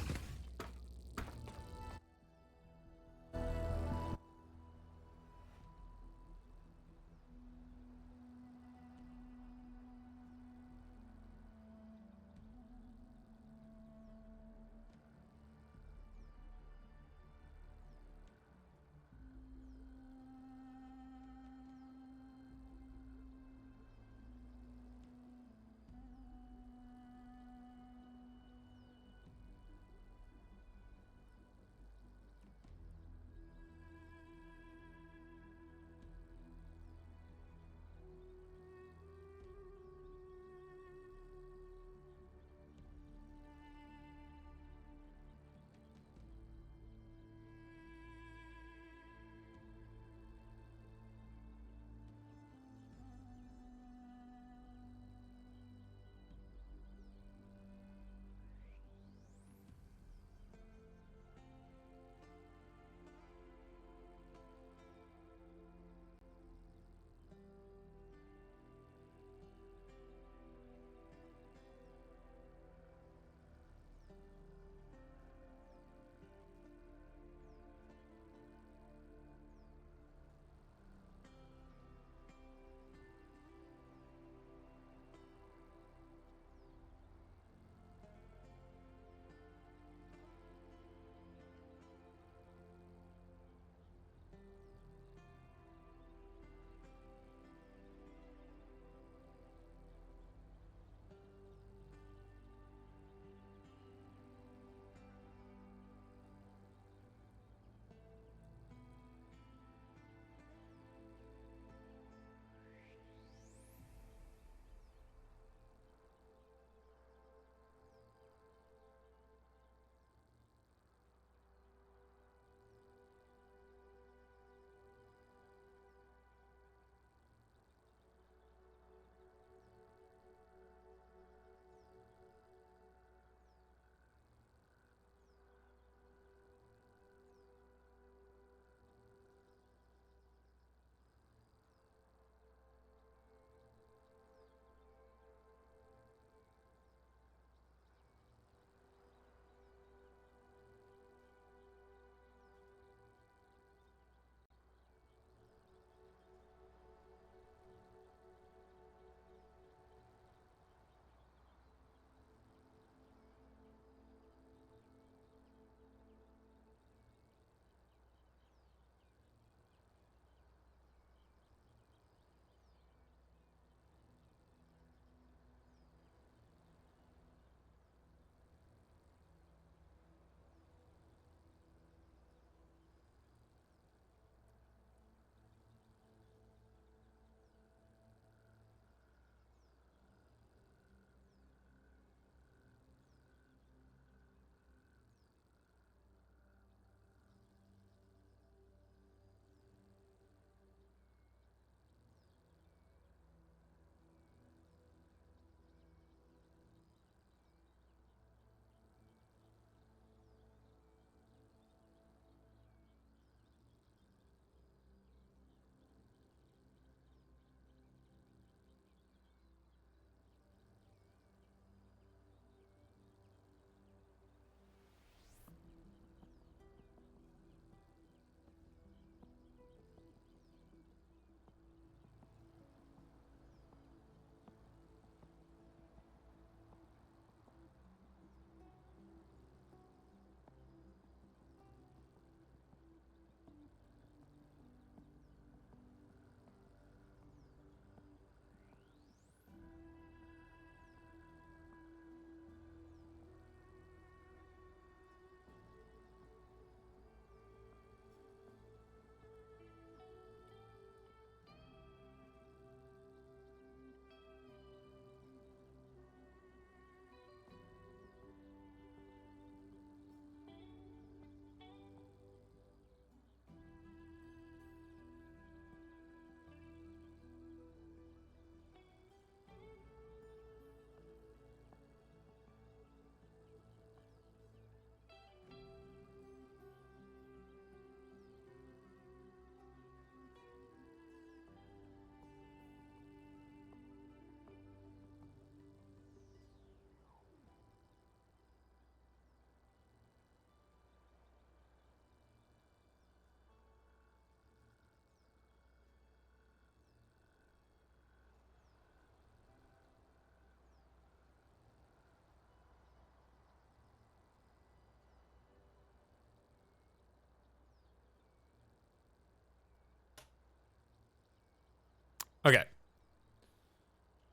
S1: Okay.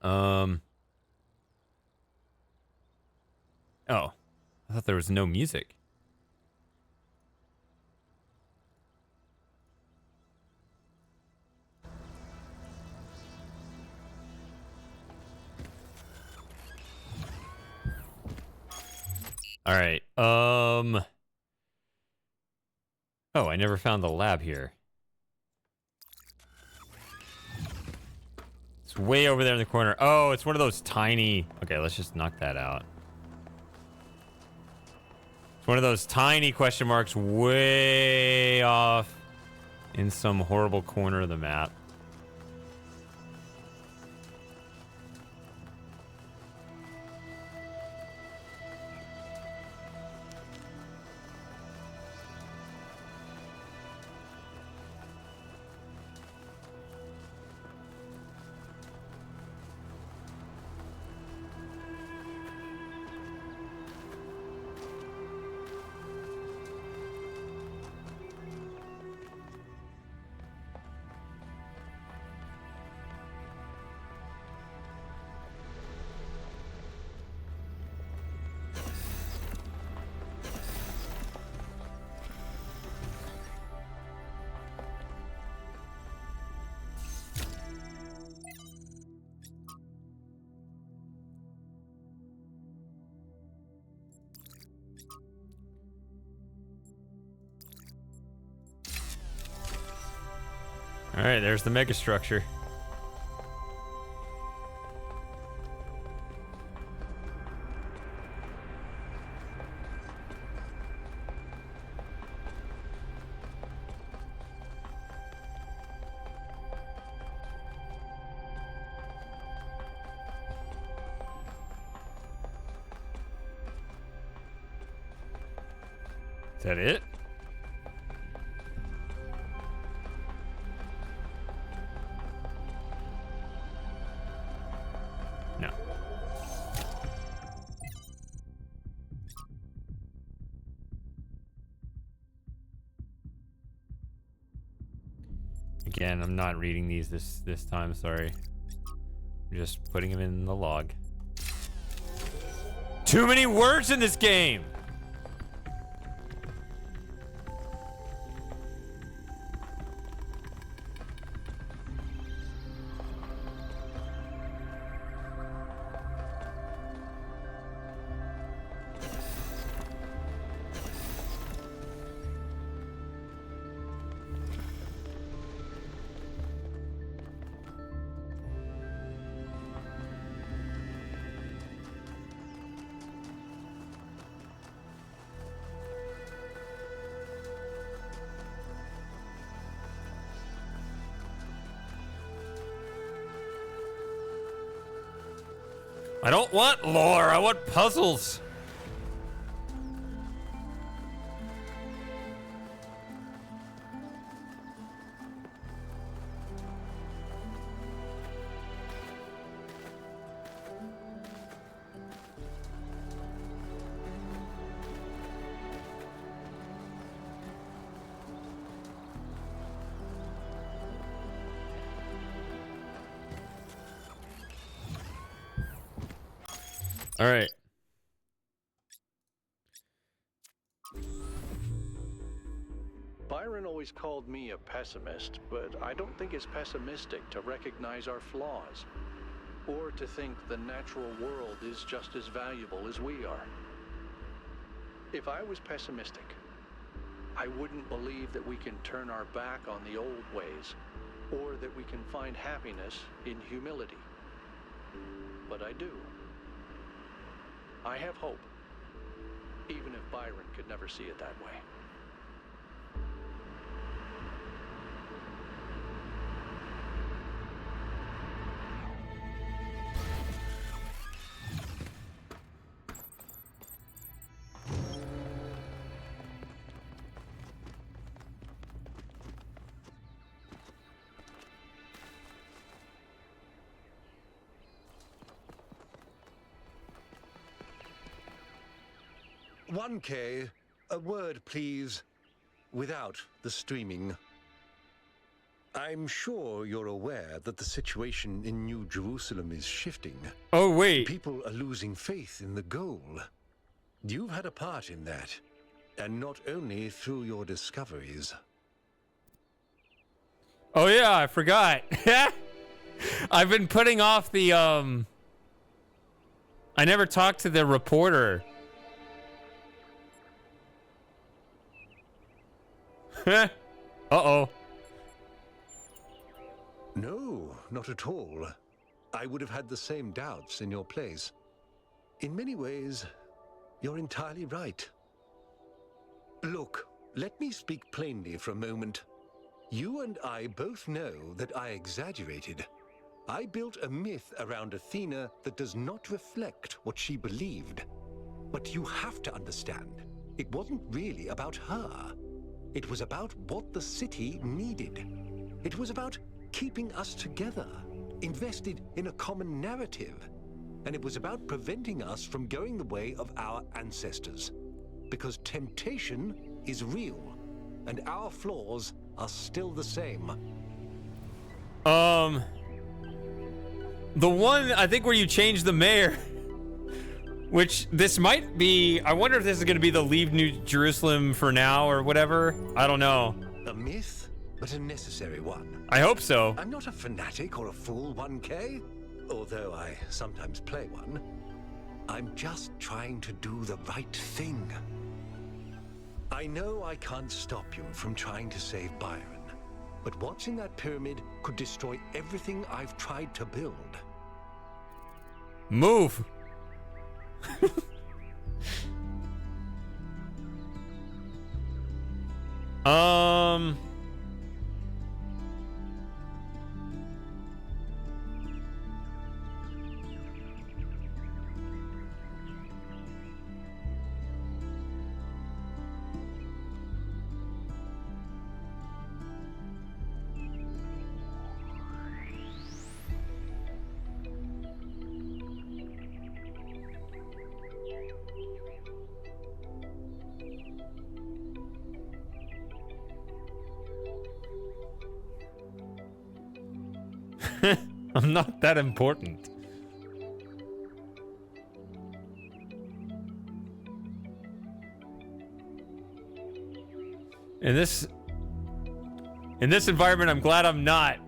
S1: Oh, I thought there was no music. All right. Oh, I never found the lab here. It's way over there in the corner. Oh, it's one of those tiny... Okay, let's just knock that out. It's one of those tiny question marks way off in some horrible corner of the map. All right, there's the megastructure. Is that it? No. Again, I'm not reading these this time, sorry. I'm just putting them in the log. Too many words in this game! I don't want lore, I want puzzles. All right.
S3: Byron always called me a pessimist, but I don't think it's pessimistic to recognize our flaws, or to think the natural world is just as valuable as we are. If I was pessimistic, I wouldn't believe that we can turn our back on the old ways, or that we can find happiness in humility. But I do. I have hope, even if Byron could never see it that way.
S4: "1K, a word, please, without the streaming." I'm sure you're aware that the situation in New Jerusalem is shifting.
S1: Oh, wait.
S4: People are losing faith in the goal. You've had a part in that, and not only through your discoveries.
S1: Oh, yeah, I forgot. I've been putting off the, I never talked to the reporter. Uh-oh.
S4: No, not at all. I would have had the same doubts in your place. In many ways, you're entirely right. Look, let me speak plainly for a moment. You and I both know that I exaggerated. I built a myth around Athena that does not reflect what she believed. But you have to understand, it wasn't really about her. It was about what the city needed. It was about keeping us together, invested in a common narrative. And it was about preventing us from going the way of our ancestors. Because temptation is real, and our flaws are still the same.
S1: The one, I think, where you change the mayor, which this might be, I wonder if this is going to be the leave New Jerusalem for now or whatever. I don't know.
S4: A myth, but a necessary one.
S1: I hope so.
S4: I'm not a fanatic or a fool, 1K, although I sometimes play one. I'm just trying to do the right thing. I know I can't stop you from trying to save Byron, but what's in that pyramid could destroy everything I've tried to build.
S1: Move. I'm not that important. In this environment, I'm glad I'm not.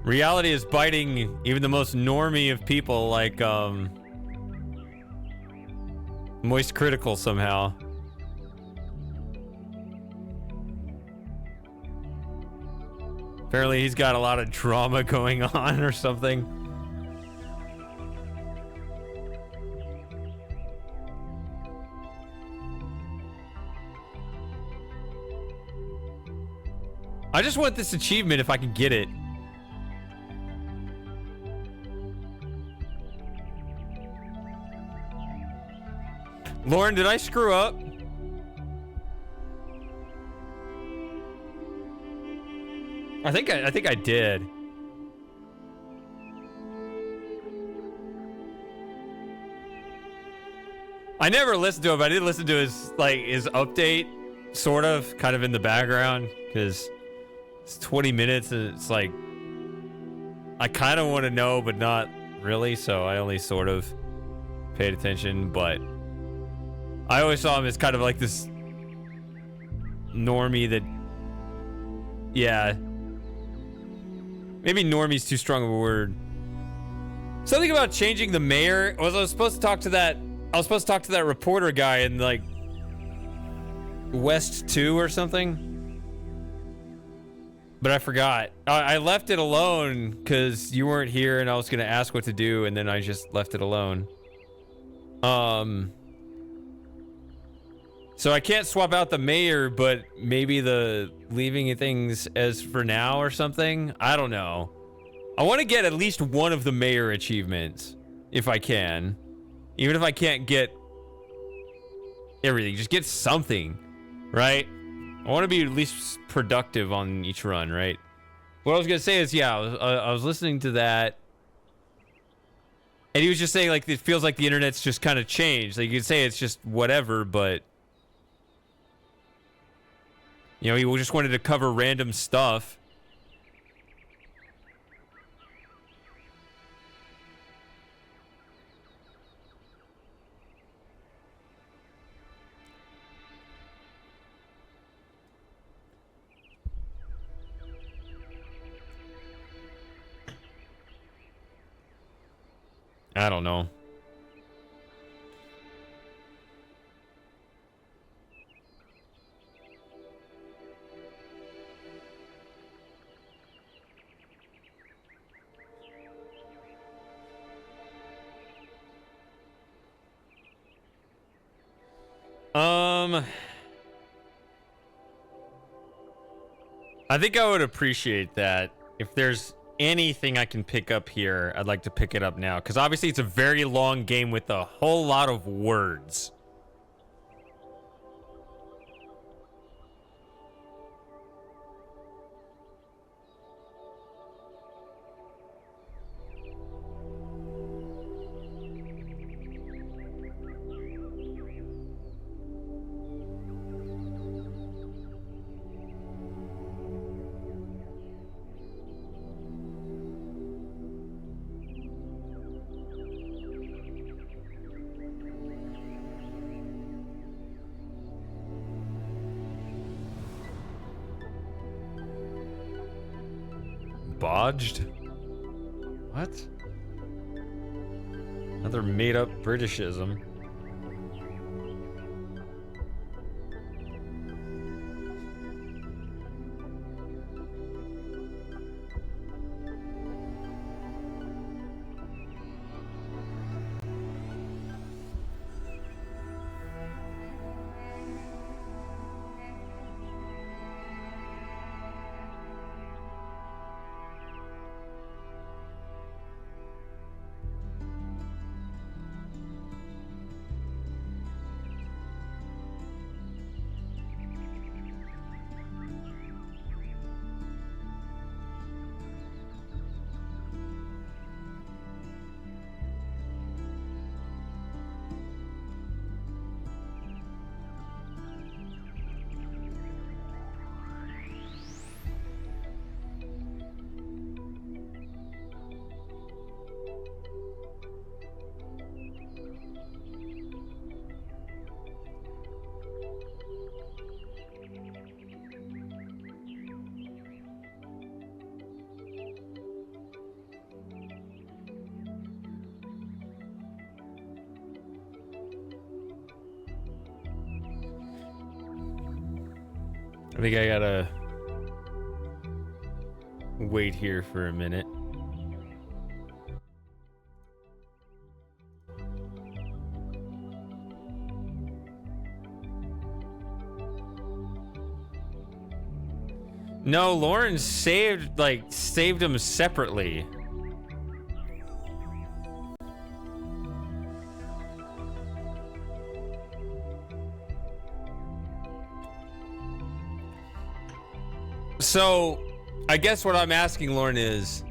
S1: Reality is biting even the most normie of people, like Moist Critical somehow. Apparently he's got a lot of drama going on or something. I just want this achievement if I can get it. Lauren, did I screw up? I think I did. I never listened to it, but I did listen to his update, sort of, kind of in the background, because it's 20 minutes and it's like I kind of want to know, but not really, so I only sort of paid attention. But I always saw him as kind of like this normie that, yeah. Maybe normie's too strong of a word. Something about changing the mayor. I was supposed to talk to that reporter guy in like West 2 or something. But I forgot. I left it alone because you weren't here and I was gonna ask what to do, and then I just left it alone. So I can't swap out the mayor, but maybe the leaving things as for now or something. I don't know. I want to get at least one of the mayor achievements if I can. Even if I can't get everything, just get something, right? I want to be at least productive on each run, right? What I was going to say is, yeah, I was listening to that. And he was just saying, like, it feels like the internet's just kind of changed. Like, you could say it's just whatever, but You know, he just wanted to cover random stuff. I don't know. I think I would appreciate that. If there's anything I can pick up here, I'd like to pick it up now. Because obviously it's a very long game with a whole lot of words. Bodged? What? Another made-up Britishism. I think I gotta wait here for a minute. No, Lauren saved him separately. So, I guess what I'm asking Lauren is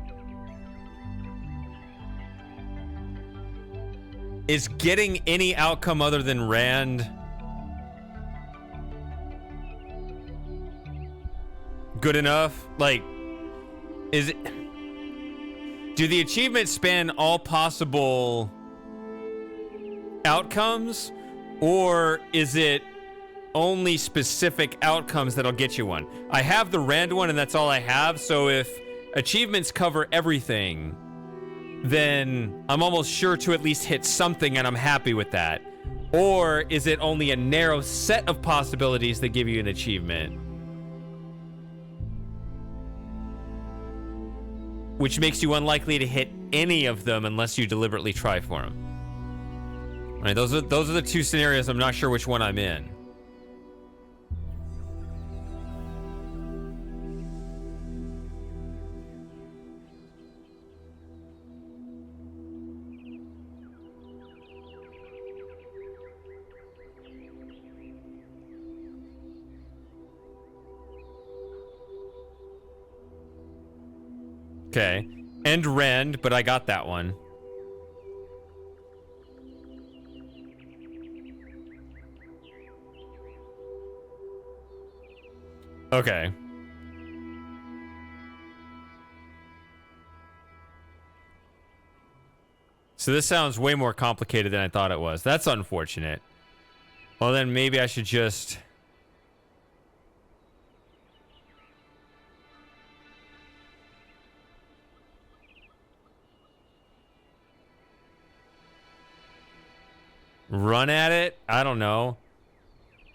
S1: getting any outcome other than Rand good enough? Like, is it... Do the achievements span all possible outcomes? Or is it only specific outcomes that'll get you one? I have the Rand one and that's all I have, so if achievements cover everything, then I'm almost sure to at least hit something and I'm happy with that. Or is it only a narrow set of possibilities that give you an achievement? Which makes you unlikely to hit any of them unless you deliberately try for them. All right, those are the two scenarios. I'm not sure which one I'm in. Okay. And Rend, but I got that one. Okay. So this sounds way more complicated than I thought it was. That's unfortunate. Well, then maybe I should just... run at it? I don't know.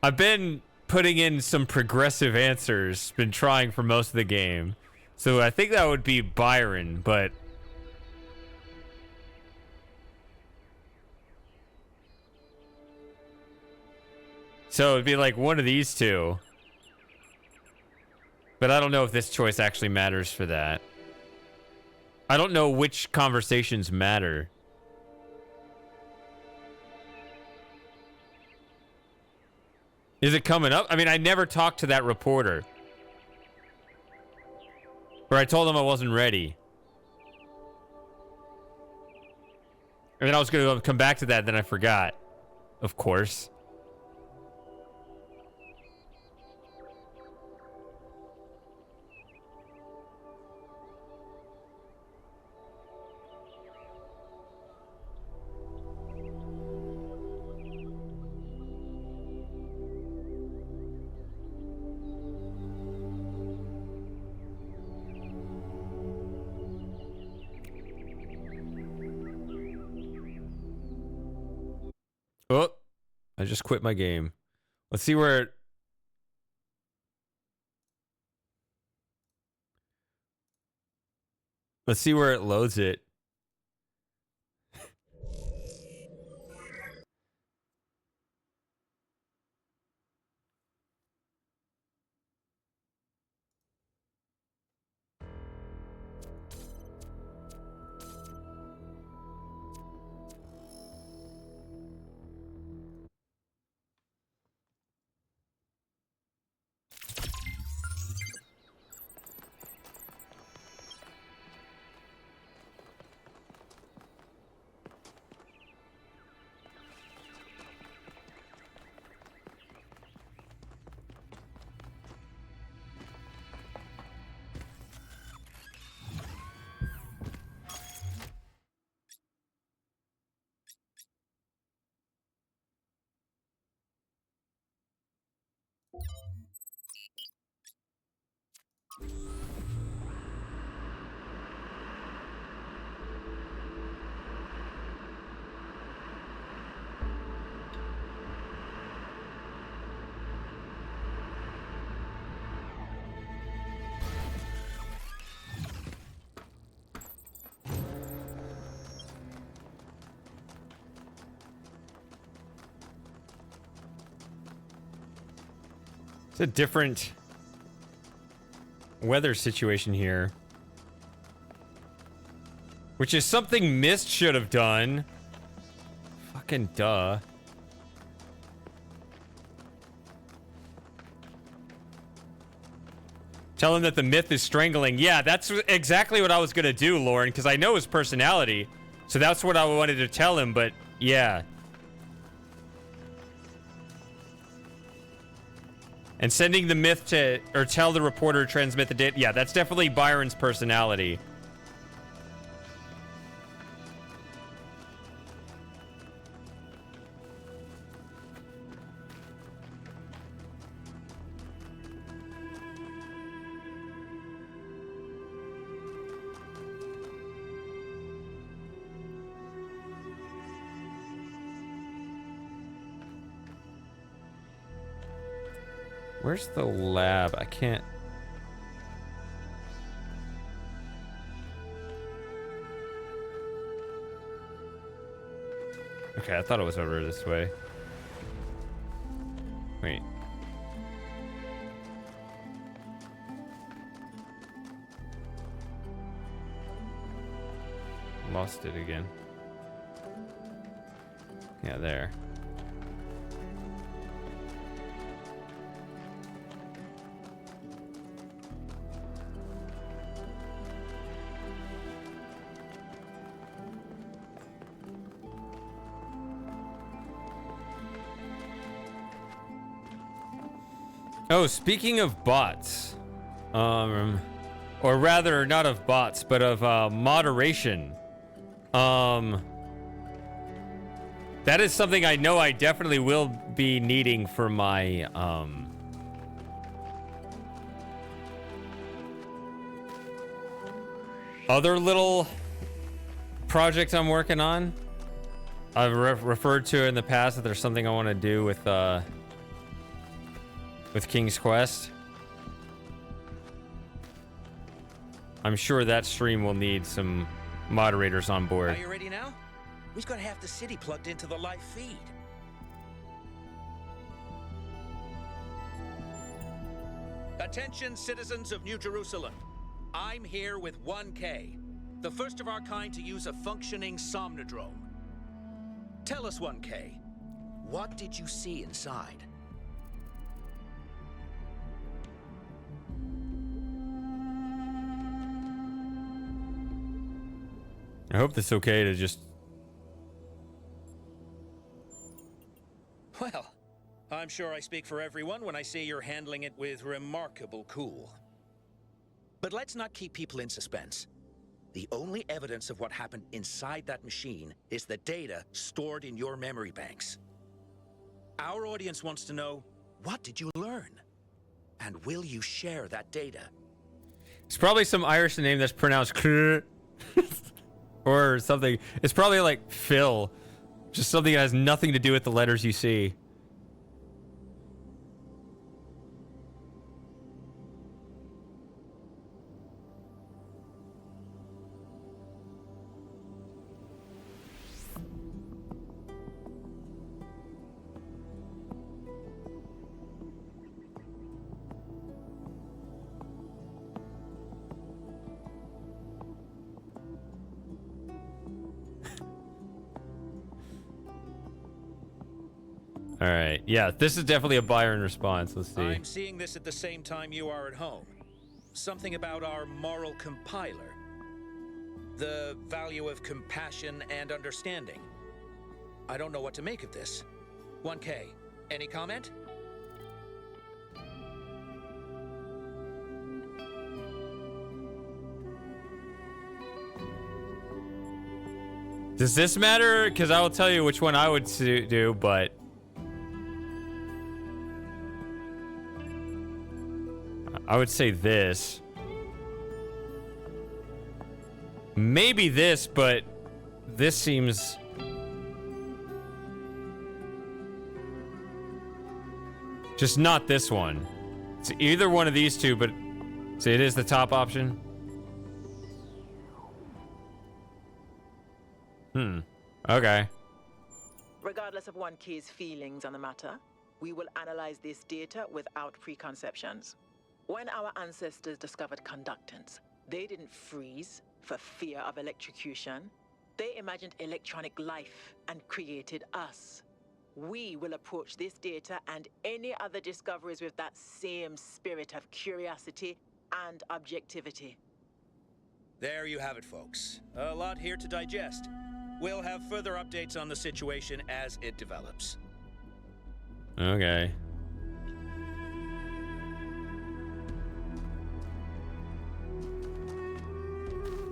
S1: I've been putting in some progressive answers. Been trying for most of the game. So I think that would be Byron, but... so it'd be like one of these two. But I don't know if this choice actually matters for that. I don't know which conversations matter. Is it coming up? I mean, I never talked to that reporter. Or I told him I wasn't ready. And then I was going to come back to that, then I forgot. Of course. Oh, I just quit my game. Let's see where it... let's see where it loads it. It's a different weather situation here. Which is something Mist should have done. Fucking duh. Tell him that the myth is strangling. Yeah, that's exactly what I was going to do, Lauren, because I know his personality. So that's what I wanted to tell him, but yeah. And sending the myth to, or tell the reporter to transmit the data. Yeah, that's definitely Byron's personality. Where's the lab? I can't... okay, I thought it was over this way. Wait. Lost it again. Yeah, there. Oh, speaking of bots, or rather, not of bots, but of moderation. That is something I know I definitely will be needing for my other little project I'm working on. I've referred to in the past that there's something I want to do with King's Quest. I'm sure that stream will need some moderators on board.
S10: Are you ready now? We've got half the city plugged into the live feed. Attention, citizens of New Jerusalem. I'm here with 1K, the first of our kind to use a functioning somnodrome. Tell us, 1K, what did you see inside?
S1: I hope that's okay to just...
S10: Well, I'm sure I speak for everyone when I say you're handling it with remarkable cool. But let's not keep people in suspense. The only evidence of what happened inside that machine is the data stored in your memory banks. Our audience wants to know, what did you learn? And will you share that data?
S1: It's probably some Irish name that's pronounced or something. It's probably like Phil. Just something that has nothing to do with the letters you see. All right. Yeah, this is definitely a Byron response. Let's see.
S10: I'm seeing this at the same time you are at home. Something about our moral compiler. The value of compassion and understanding. I don't know what to make of this. 1K, any comment?
S1: Does this matter? Because I will tell you which one I would do, but... I would say this. Maybe this, but this seems... just not this one. It's either one of these two, but... so it is the top option. Okay.
S11: Regardless of 1K's feelings on the matter, we will analyze this data without preconceptions. When our ancestors discovered conductance, they didn't freeze for fear of electrocution. They imagined electronic life and created us. We will approach this data and any other discoveries with that same spirit of curiosity and objectivity.
S10: There you have it, folks. A lot here to digest. We'll have further updates on the situation as it develops.
S1: Okay.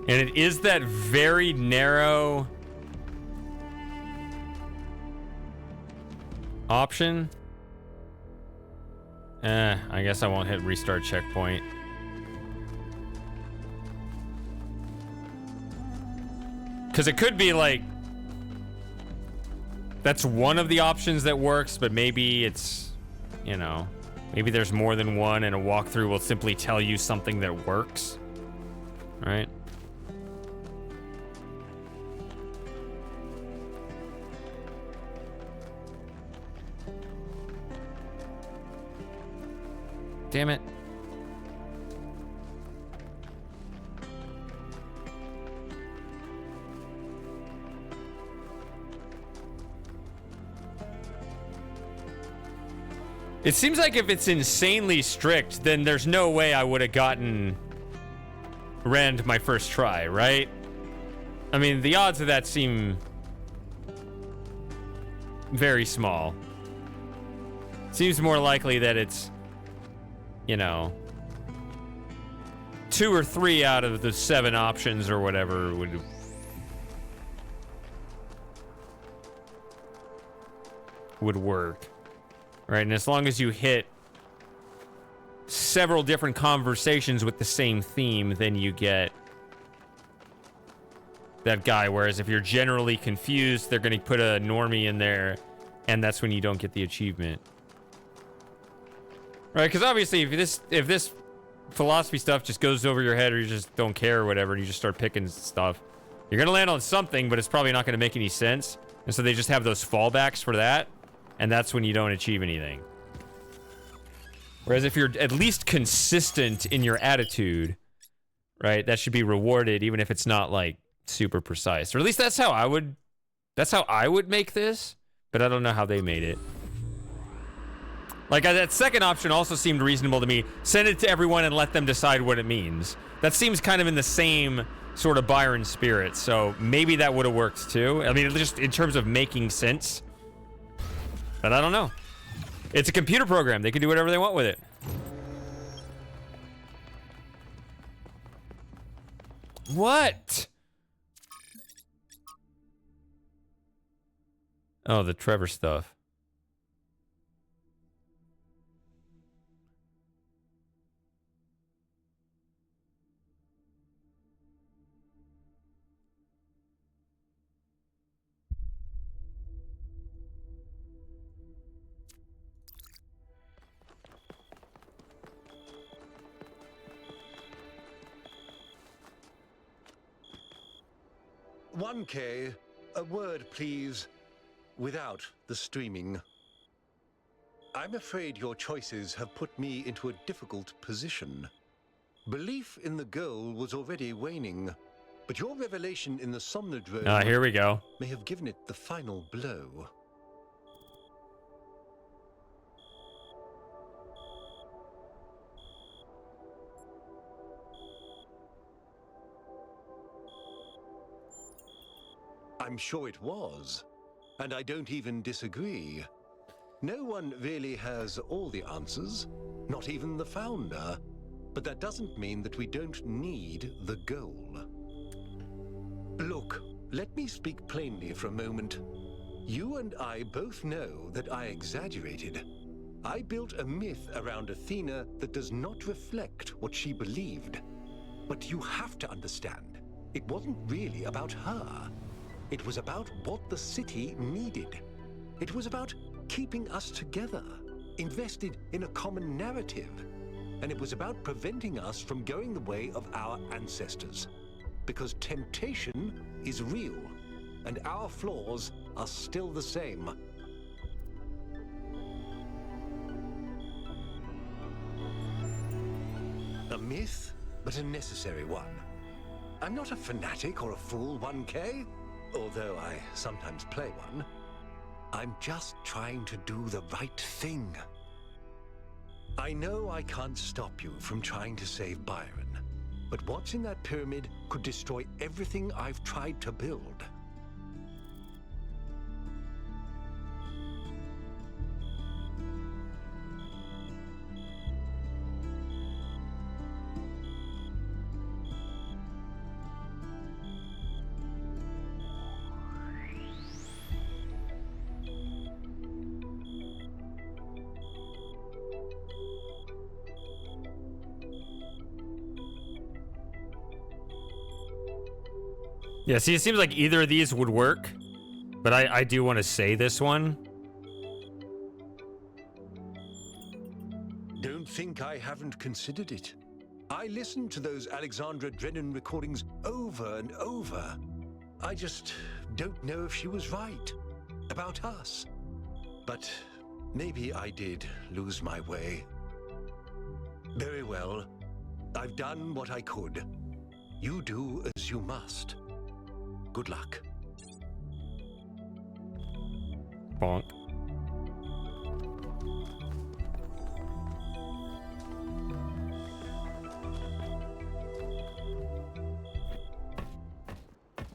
S1: And it is that very narrow option. I guess I won't hit restart checkpoint. Because it could be like, that's one of the options that works, but maybe it's, you know, maybe there's more than one and a walkthrough will simply tell you something that works. Right? Damn it. It seems like if it's insanely strict, then there's no way I would have gotten Rend my first try, right? I mean, the odds of that seem very small. Seems more likely that it's you know, 2 or 3 out of the 7 options or whatever would work, right? And as long as you hit several different conversations with the same theme, then you get that guy. Whereas if you're generally confused, they're going to put a normie in there, and that's when you don't get the achievement, right? Because obviously, if this philosophy stuff just goes over your head, or you just don't care or whatever, and you just start picking stuff, you're going to land on something, but it's probably not going to make any sense. And so they just have those fallbacks for that, and that's when you don't achieve anything. Whereas if you're at least consistent in your attitude, right, that should be rewarded, even if it's not like super precise. Or at least that's how I would make this, but I don't know how they made it. Like, that second option also seemed reasonable to me. Send it to everyone and let them decide what it means. That seems kind of in the same sort of Byron spirit, so maybe that would have worked too. I mean, just in terms of making sense. But I don't know. It's a computer program. They can do whatever they want with it. What? Oh, the Trevor stuff.
S4: "1K, a word, please, without the streaming. I'm afraid your choices have put me into a difficult position. Belief in the goal was already waning, but your revelation in the Somnodrome
S1: Here we go.
S4: may have given it the final blow." I'm sure it was, and I don't even disagree. No one really has all the answers, not even the founder, but that doesn't mean that we don't need the goal. Look, let me speak plainly for a moment. You and I both know that I exaggerated. I built a myth around Athena that does not reflect what she believed. But you have to understand, it wasn't really about her. It was about what the city needed. It was about keeping us together, invested in a common narrative. And it was about preventing us from going the way of our ancestors. Because temptation is real, and our flaws are still the same. A myth, but a necessary one. I'm not a fanatic or a fool, 1K. Although I sometimes play one. I'm just trying to do the right thing. I know I can't stop you from trying to save Byron, but what's in that pyramid could destroy everything I've tried to build.
S1: Yeah, see, it seems like either of these would work, but I do want to say this one.
S4: Don't think I haven't considered it. I listened to those Alexandra Drennan recordings over and over. I just don't know if she was right about us. But maybe I did lose my way. Very well. I've done what I could. You do as you must. Good luck.
S1: Bonk.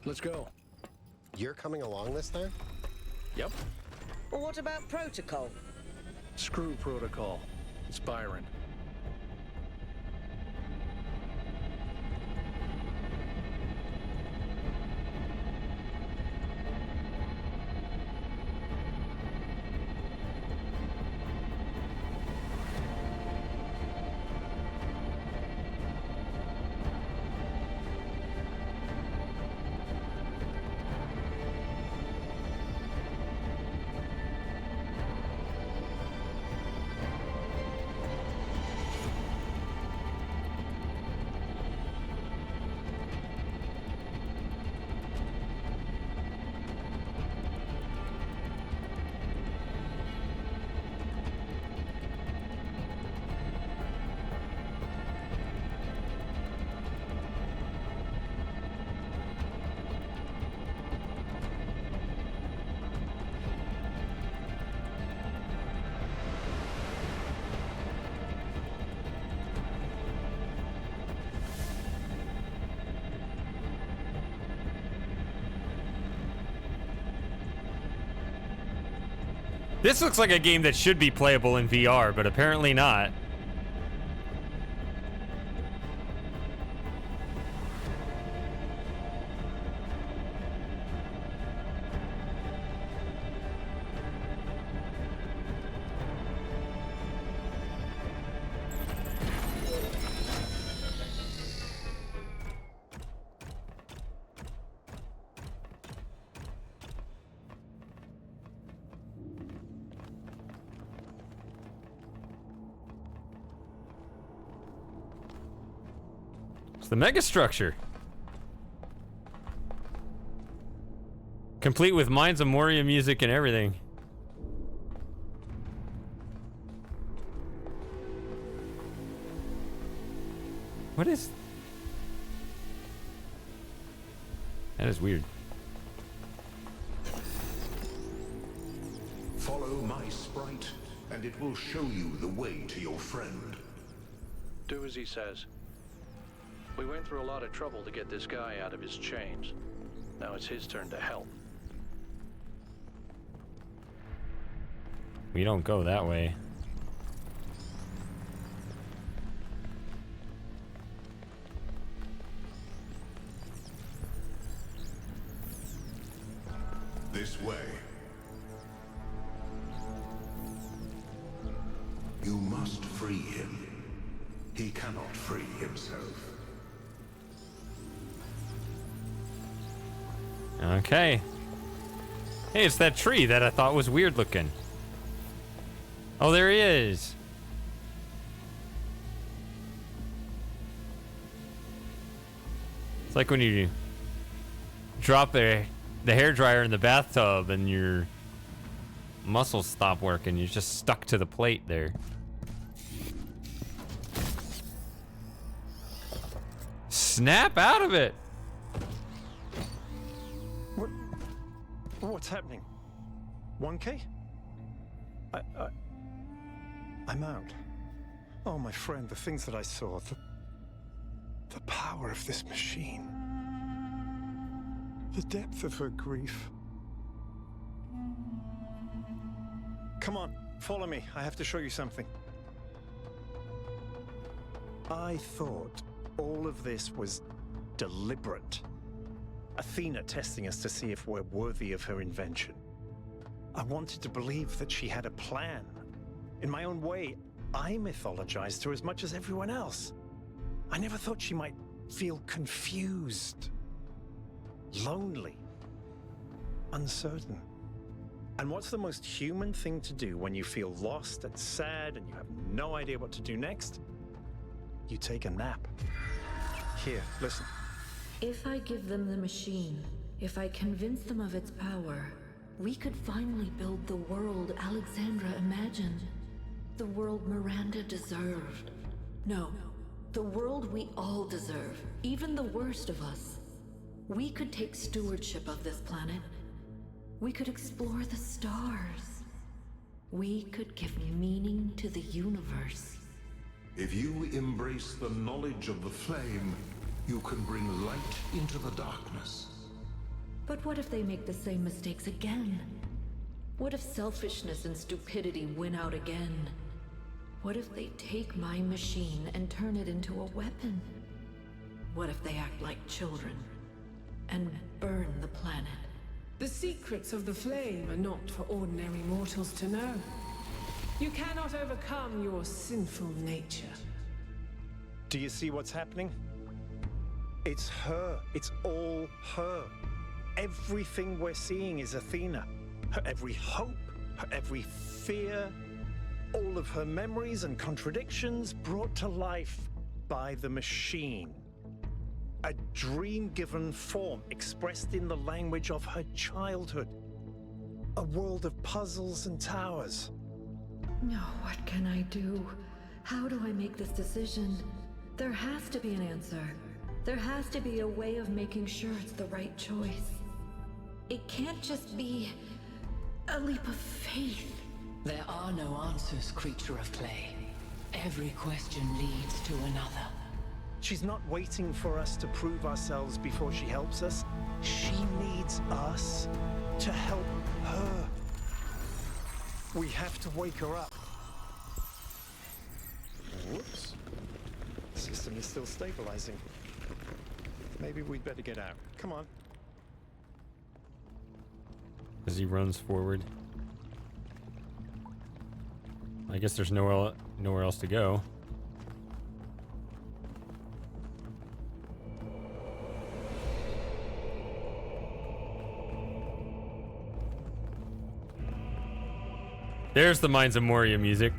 S3: Let's go.
S2: You're coming along this time?
S3: Yep.
S5: Well, what about protocol?
S3: Screw protocol. It's Byron.
S1: This looks like a game that should be playable in VR, but apparently not. The megastructure. Complete with Mines of Moria music and everything. What is... That is weird.
S8: Follow my sprite, and it will show you the way to your friend.
S3: Do as he says. We went through a lot of trouble to get this guy out of his chains. Now it's his turn to help.
S1: We don't go that way.
S8: This way. You must free him. He cannot free himself.
S1: Okay. Hey, it's that tree that I thought was weird looking. Oh, there he is. It's like when you drop the hairdryer in the bathtub and your muscles stop working. You're just stuck to the plate there. Snap out of it.
S12: What's happening? 1K? I'm out. Oh, my friend, the things that I saw, the power of this machine, the depth of her grief. Come on, follow me. I have to show you something. I thought all of this was deliberate. Athena testing us to see if we're worthy of her invention. I wanted to believe that she had a plan. In my own way, I mythologized her as much as everyone else. I never thought she might feel confused, lonely, uncertain. And what's the most human thing to do when you feel lost and sad and you have no idea what to do next? You take a nap. Here, listen.
S6: If I give them the machine, if I convince them of its power, we could finally build the world Alexandra imagined. The world Miranda deserved. No, the world we all deserve, even the worst of us. We could take stewardship of this planet. We could explore the stars. We could give meaning to the universe.
S8: If you embrace the knowledge of the flame, you can bring light into the darkness.
S6: But what if they make the same mistakes again? What if selfishness and stupidity win out again? What if they take my machine and turn it into a weapon? What if they act like children and burn the planet?
S13: The secrets of the flame are not for ordinary mortals to know. You cannot overcome your sinful nature.
S12: Do you see what's happening? It's her. It's all her. Everything we're seeing is Athena. Her every hope, her every fear, all of her memories and contradictions brought to life by the machine. A dream-given form expressed in the language of her childhood. A world of puzzles and towers.
S6: No, what can I do? How do I make this decision? There has to be an answer. There has to be a way of making sure it's the right choice. It can't just be a leap of faith.
S9: There are no answers, creature of clay. Every question leads to another.
S12: She's not waiting for us to prove ourselves before she helps us. She needs us to help her. We have to wake her up. Whoops. The system is still stabilizing. Maybe we'd better get out. Come on.
S1: As he runs forward. I guess there's nowhere else to go. There's the Mines of Moria music.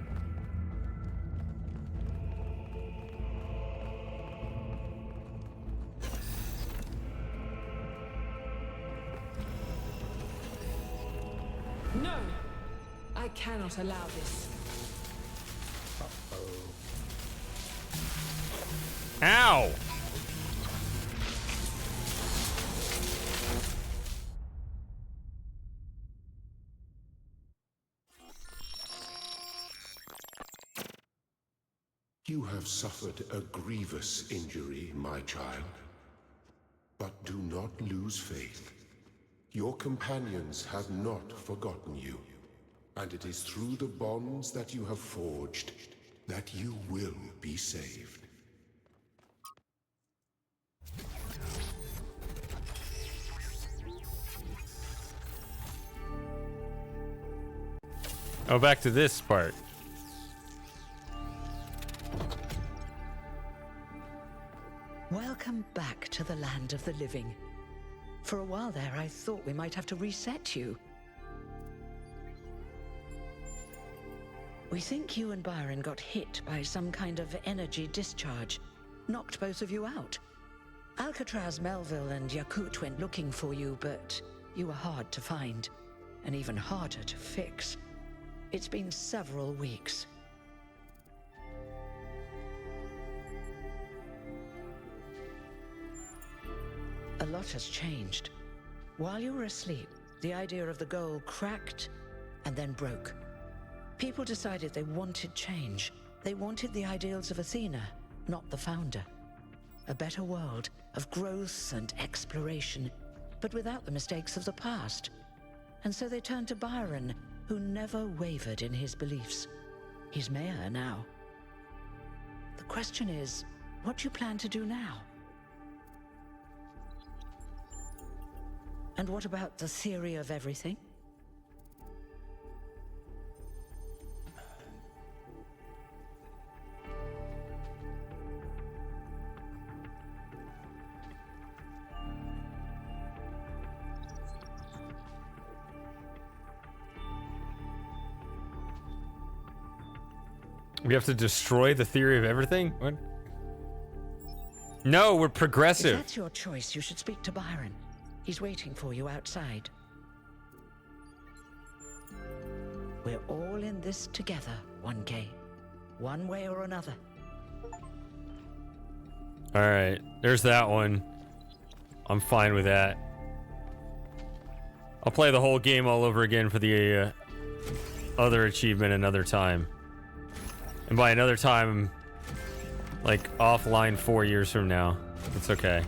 S13: No! I cannot allow this.
S1: Ow!
S8: You have suffered a grievous injury, my child. But do not lose faith. Your companions have not forgotten you. And it is through the bonds that you have forged that you will be saved.
S1: Oh, back to this part.
S14: Welcome back to the land of the living. For a while there, I thought we might have to reset you. We think you and Byron got hit by some kind of energy discharge. Knocked both of you out. Alcatraz, Melville, and Yakut went looking for you, but you were hard to find. And even harder to fix. It's been several weeks. A lot has changed. While you were asleep, the idea of the goal cracked and then broke. People decided they wanted change. They wanted the ideals of Athena, not the founder. A better world of growth and exploration, but without the mistakes of the past. And so they turned to Byron, who never wavered in his beliefs. He's mayor now. The question is, what do you plan to do now? And what about the theory of everything?
S1: We have to destroy the theory of everything? What? No, we're progressive.
S14: If that's your choice, you should speak to Byron. He's waiting for you outside. We're all in this together, 1K. One way or another.
S1: Alright, there's that one. I'm fine with that. I'll play the whole game all over again for the other achievement another time. And by another time, like offline 4 years from now. It's okay.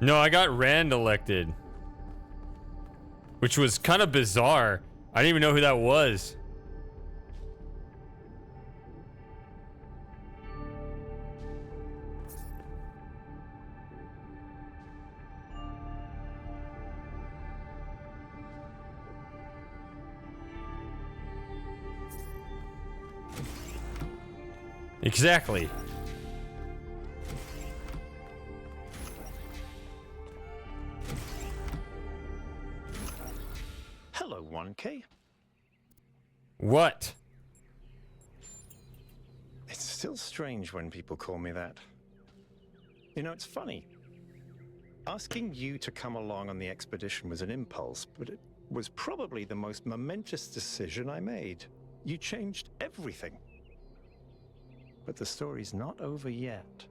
S1: No, I got Rand elected. Which was kind of bizarre. I didn't even know who that was. Exactly.
S12: Hello, 1K.
S1: What?
S12: It's still strange when people call me that. You know, it's funny. Asking you to come along on the expedition was an impulse, but it was probably the most momentous decision I made. You changed everything. But the story's not over yet.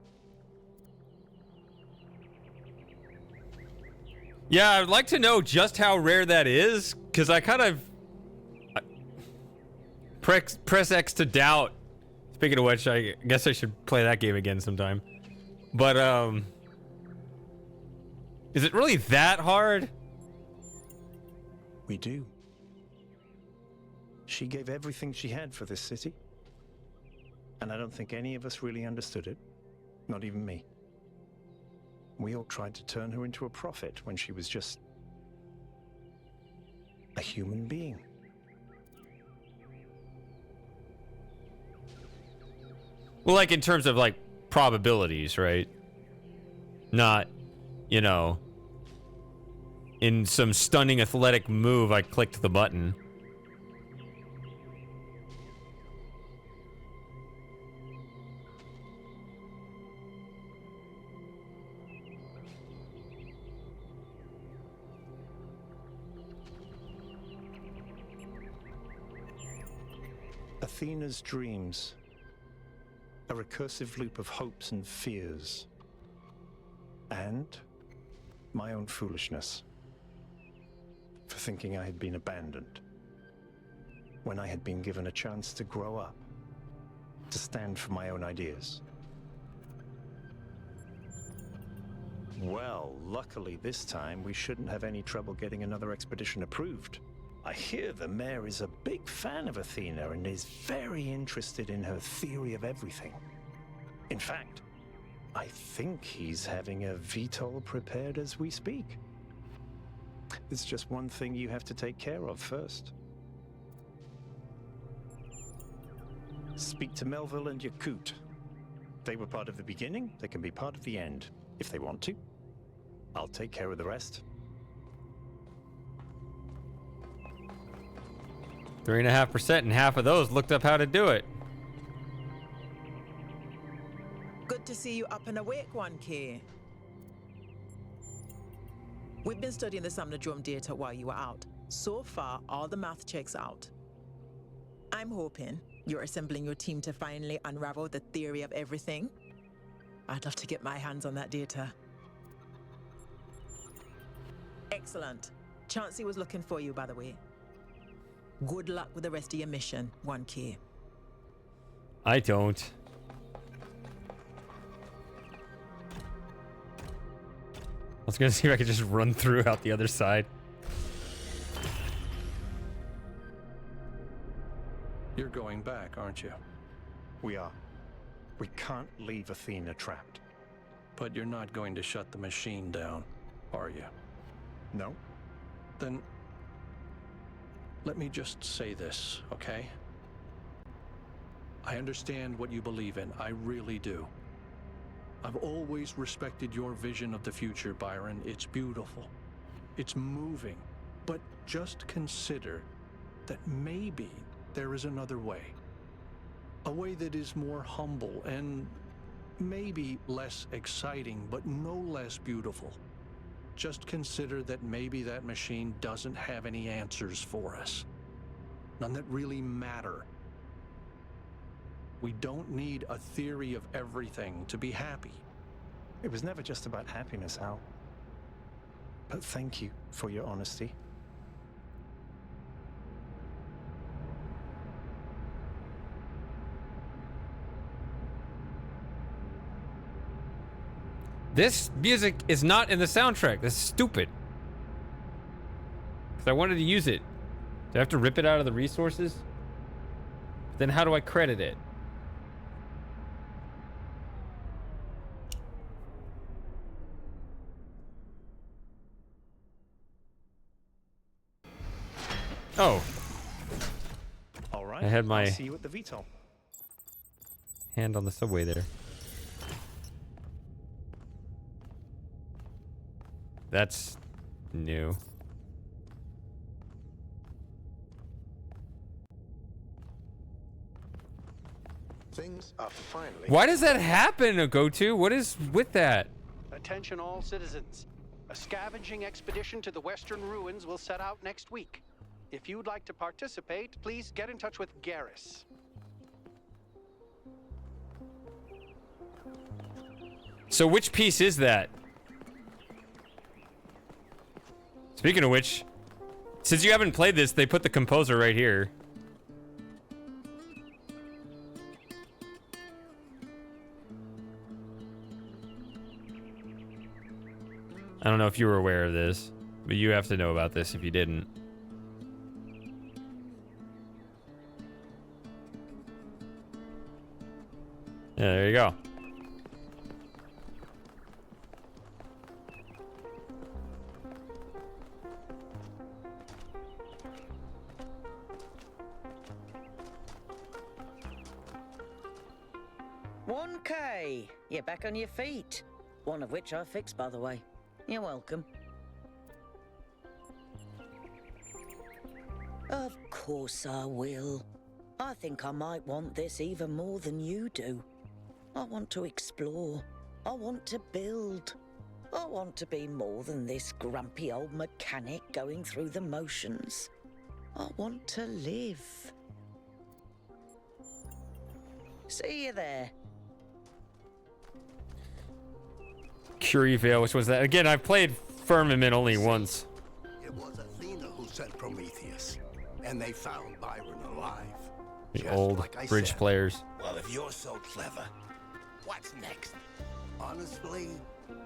S1: Yeah, I'd like to know just how rare that is, because I kind of press X to doubt. Speaking of which, I guess I should play that game again sometime. But is it really that hard?
S12: We do. She gave everything she had for this city. And I don't think any of us really understood it. Not even me. We all tried to turn her into a prophet when she was just a human being.
S1: Well, like in terms of like probabilities, right? Not, you know, in some stunning athletic move, I clicked the button.
S12: Athena's dreams. A recursive loop of hopes and fears. And my own foolishness. For thinking I had been abandoned. When I had been given a chance to grow up. To stand for my own ideas. Well, luckily this time we shouldn't have any trouble getting another expedition approved. I hear the mayor is a big fan of Athena and is very interested in her theory of everything. In fact, I think he's having a VTOL prepared as we speak. There's just one thing you have to take care of first. Speak to Melville and Yakut. They were part of the beginning, they can be part of the end, if they want to. I'll take care of the rest.
S1: 3.5%, and half of those looked up how to do it.
S11: Good to see you up and awake, 1K. We've been studying the Somnodrome data while you were out. So far, all the math checks out. I'm hoping you're assembling your team to finally unravel the theory of everything. I'd love to get my hands on that data. Excellent. Chauncey was looking for you, by the way. Good luck with the rest of your mission, 1K.
S1: I don't. I was gonna see if I could just run through out the other side.
S3: You're going back, aren't you?
S12: We are. We can't leave Athena trapped.
S3: But you're not going to shut the machine down, are you?
S12: No.
S3: Then let me just say this, okay? I understand what you believe in. I really do. I've always respected your vision of the future, Byron. It's beautiful. It's moving. But just consider that maybe there is another way. A way that is more humble and maybe less exciting, but no less beautiful. Just consider that maybe that machine doesn't have any answers for us. None that really matter. We don't need a theory of everything to be happy.
S12: It was never just about happiness, Hal. But thank you for your honesty.
S1: This music is not in the soundtrack. That's stupid. Because I wanted to use it. Do I have to rip it out of the resources? Then how do I credit it? Oh.
S12: All right.
S1: I had my
S12: I'll see you at the VTOL.
S1: hand on the subway there. That's new.
S2: Things are finally...
S1: Why does that happen, Gotu? What is with that?
S15: Attention all citizens. A scavenging expedition to the western ruins will set out next week. If you'd like to participate, please get in touch with Garrus.
S1: So which piece is that? Speaking of which, since you haven't played this, they put the composer right here. I don't know if you were aware of this, but you have to know about this if you didn't. Yeah, there you go.
S5: $1K. You're back on your feet. One of which I fixed, by the way. You're welcome. Of course I will. I think I might want this even more than you do. I want to explore. I want to build. I want to be more than this grumpy old mechanic going through the motions. I want to live. See you there.
S1: Curie Vale, which was that? Again, I've played Firmament only once.
S16: It was Athena who sent Prometheus, and they found Byron alive.
S1: The
S16: Just
S1: old
S16: like I
S1: bridge
S16: said.
S1: players.
S16: Well, if you're so clever, what's next? Honestly,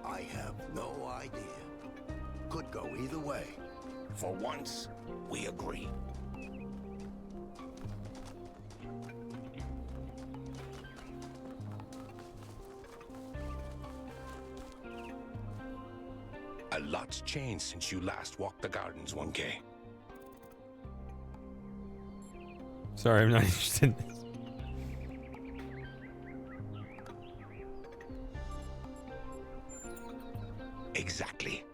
S16: I have no idea. Could go either way. For once, we agree.
S4: A lot's changed since you last walked the gardens, 1K.
S1: Sorry, I'm not interested in this.
S4: Exactly.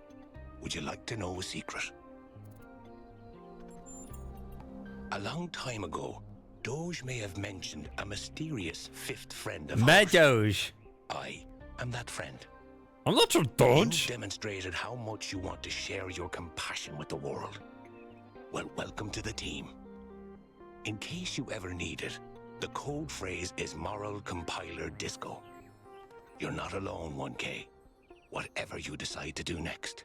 S4: Would you like to know a secret? A long time ago, Doge may have mentioned a mysterious fifth friend of
S1: Mad
S4: ours.
S1: Doge.
S4: I am that friend.
S1: I'm not your
S4: You
S1: Doge.
S4: demonstrated how much you want to share your compassion with the world. Well, welcome to the team. In case you ever need it, the code phrase is Moral Compiler Disco. You're not alone, 1K. Whatever you decide to do next.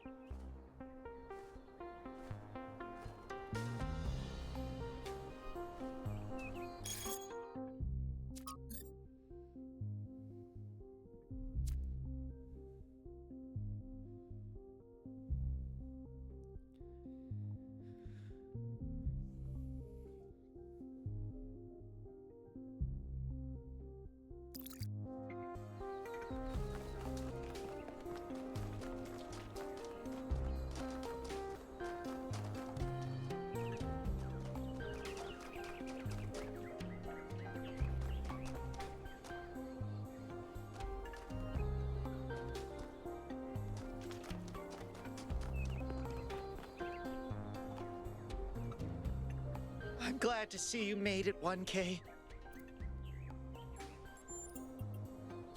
S17: I'm glad to see you made it, 1K.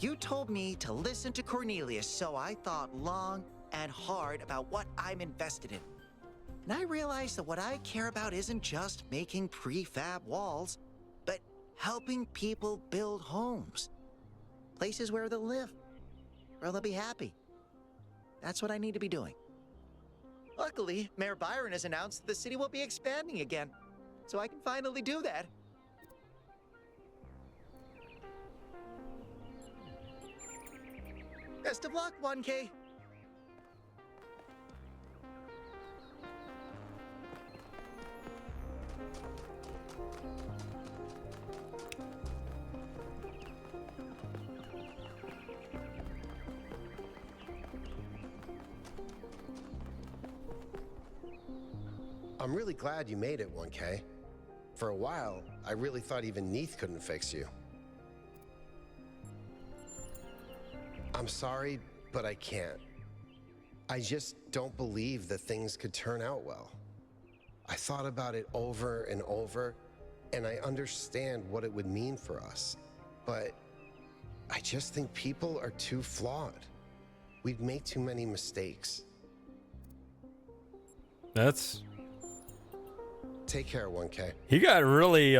S17: You told me to listen to Cornelius, so I thought long and hard about what I'm invested in. And I realized that what I care about isn't just making prefab walls, but helping people build homes. Places where they'll live, where they'll be happy. That's what I need to be doing. Luckily, Mayor Byron has announced that the city will be expanding again, so I can finally do that. Best of luck, 1K.
S2: I'm really glad you made it, 1K. For a while, I really thought even Neath couldn't fix you. I'm sorry, but I can't. I just don't believe that things could turn out well. I thought about it over and over, and I understand what it would mean for us. But I just think people are too flawed. We'd make too many mistakes.
S1: That's...
S2: Take care, 1K.
S1: He got really,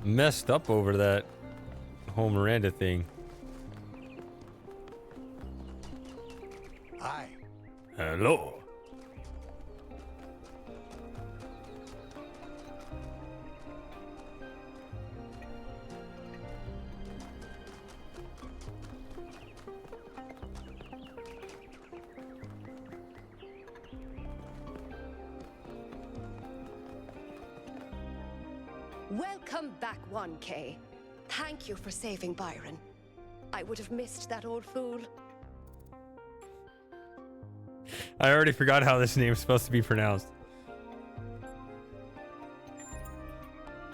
S1: messed up over that whole Miranda thing. Hello.
S18: Welcome back, 1K. Thank you for saving Byron. I would have missed that old fool.
S1: I already forgot how this name's supposed to be pronounced.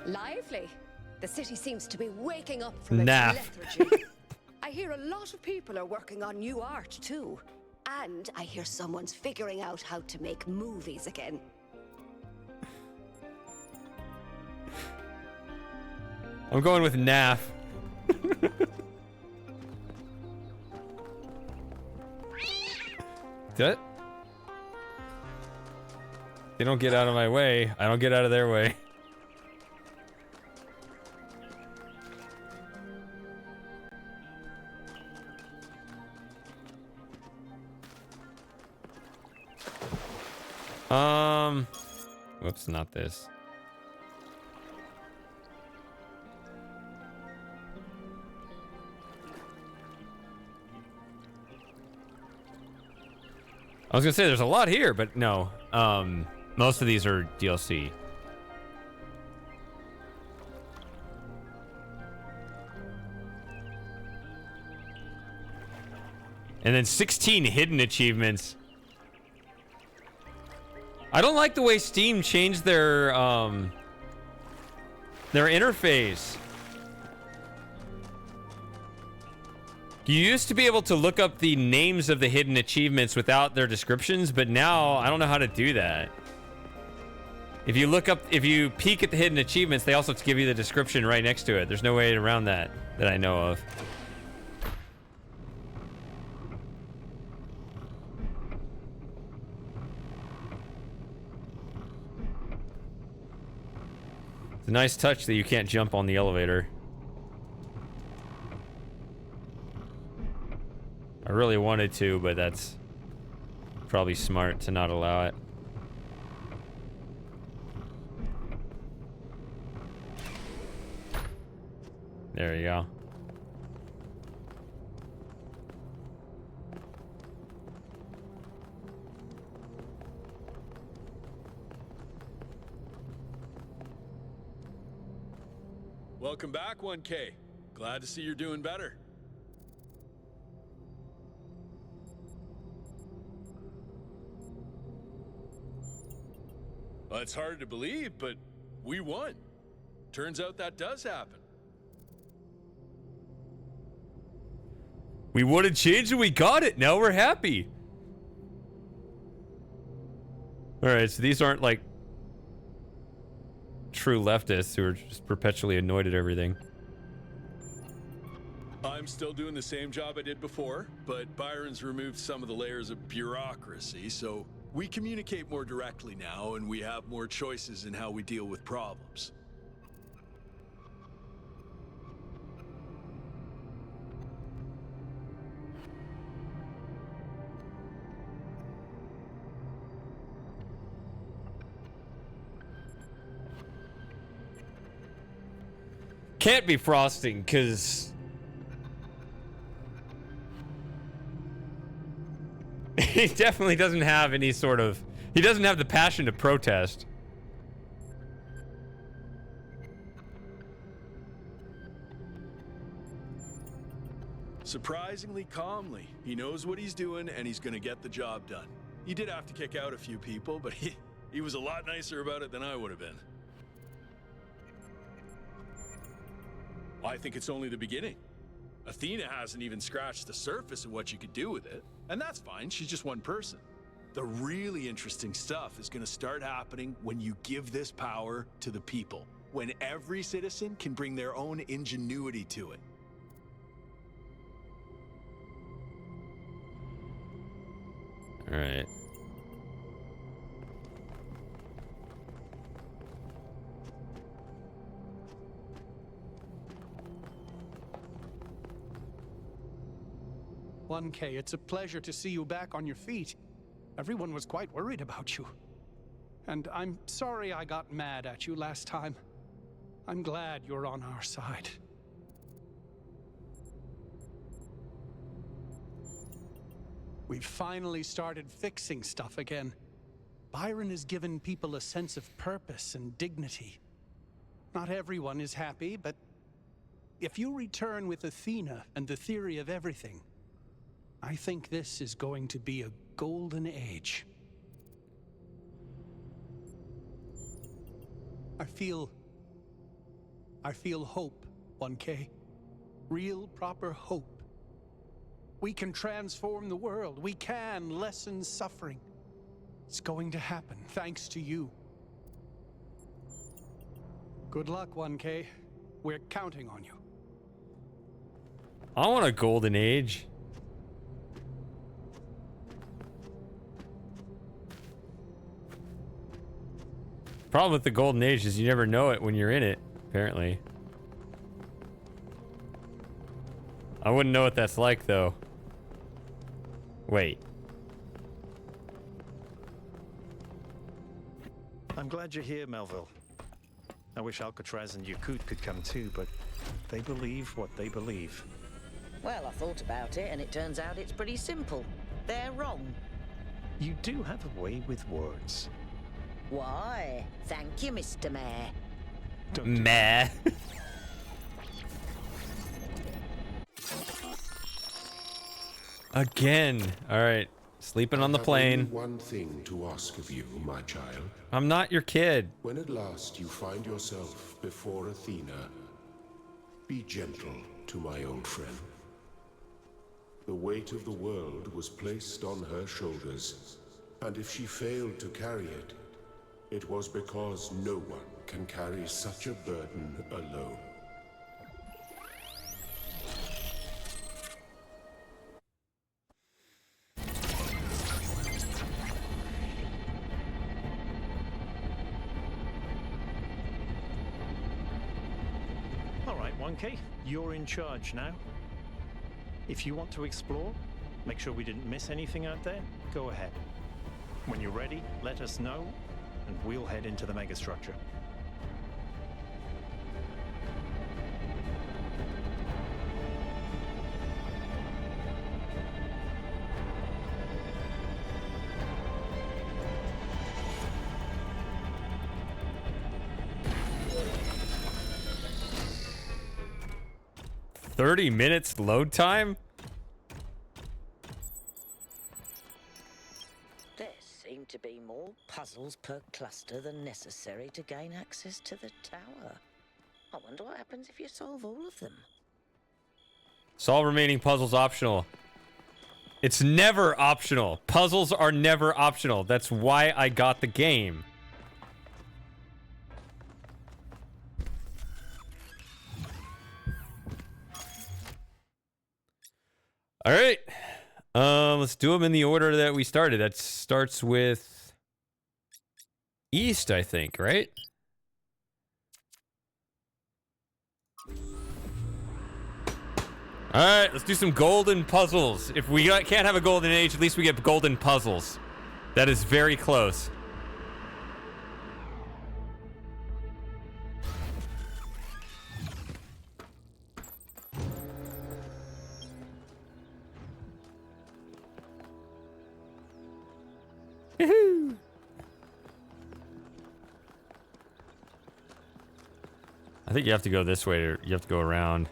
S18: Lively. The city seems to be waking up from its
S1: Naff.
S18: lethargy. I hear a lot of people are working on new art, too. And I hear someone's figuring out how to make movies again.
S1: I'm going with Naff. That? They don't get out of my way. I don't get out of their way. Whoops, not this. I was gonna say there's a lot here, but no. Most of these are DLC. And then 16 hidden achievements. I don't like the way Steam changed their interface. You used to be able to look up the names of the hidden achievements without their descriptions, but now I don't know how to do that. If you peek at the hidden achievements, they also give you the description right next to it. There's no way around that I know of. It's a nice touch that you can't jump on the elevator. I really wanted to, but that's probably smart to not allow it. There you go.
S19: Welcome back, 1K. Glad to see you're doing better. Well, it's hard to believe, but we won. Turns out that does happen.
S1: We would have changed and we got it. Now we're happy. Alright, so these aren't like true leftists who are just perpetually annoyed at everything.
S19: I'm still doing the same job I did before, but Byron's removed some of the layers of bureaucracy, so we communicate more directly now and we have more choices in how we deal with problems.
S1: Can't be frosting, because he definitely doesn't have any sort of... He doesn't have the passion to protest.
S19: Surprisingly calmly. He knows what he's doing and he's gonna get the job done. He did have to kick out a few people, but he was a lot nicer about it than I would have been. I think it's only the beginning. Athena hasn't even scratched the surface of what you could do with it. And that's fine, she's just one person. The really interesting stuff is gonna start happening when you give this power to the people. When every citizen can bring their own ingenuity to it.
S1: All right.
S15: "1K, it's a pleasure to see you back on your feet. Everyone was quite worried about you. And I'm sorry I got mad at you last time. I'm glad you're on our side. We've finally started fixing stuff again. Byron has given people a sense of purpose and dignity. Not everyone is happy, but if you return with Athena and the theory of everything, I think this is going to be a golden age. I feel hope, 1K. Real, proper hope. We can transform the world. We can lessen suffering. It's going to happen, thanks to you. Good luck, 1K. We're counting on you.
S1: I want a golden age. Problem with the golden age is you never know it when you're in it, apparently. I wouldn't know what that's like, though. Wait.
S12: I'm glad you're here, Melville. I wish Alcatraz and Yakut could come too, but they believe what they believe.
S5: Well, I thought about it, and it turns out it's pretty simple. They're wrong.
S12: You do have a way with words.
S5: Why? Thank you, Mr. Mayor.
S1: Meh. Again. All right. Sleeping on the plane.
S8: I have only one thing to ask of you, my child.
S1: I'm not your kid.
S8: When at last you find yourself before Athena, be gentle to my old friend. The weight of the world was placed on her shoulders, and if she failed to carry it, it was because no one can carry such a burden alone.
S12: All right, 1K, you're in charge now. If you want to explore, make sure we didn't miss anything out there, go ahead. When you're ready, let us know, and we'll head into the megastructure.
S1: "30 minutes load time?"
S5: There seem to be more puzzles per cluster than necessary to gain access to the tower. I wonder what happens if you solve all of them.
S1: Solve remaining puzzles optional. It's never optional. Puzzles are never optional. That's why I got the game. All right. Let's do them in the order that we started. That starts with East, I think, right? All right, let's do some golden puzzles. If we can't have a golden age, at least we get golden puzzles. That is very close. Woohoo! I think you have to go this way, or you have to go around.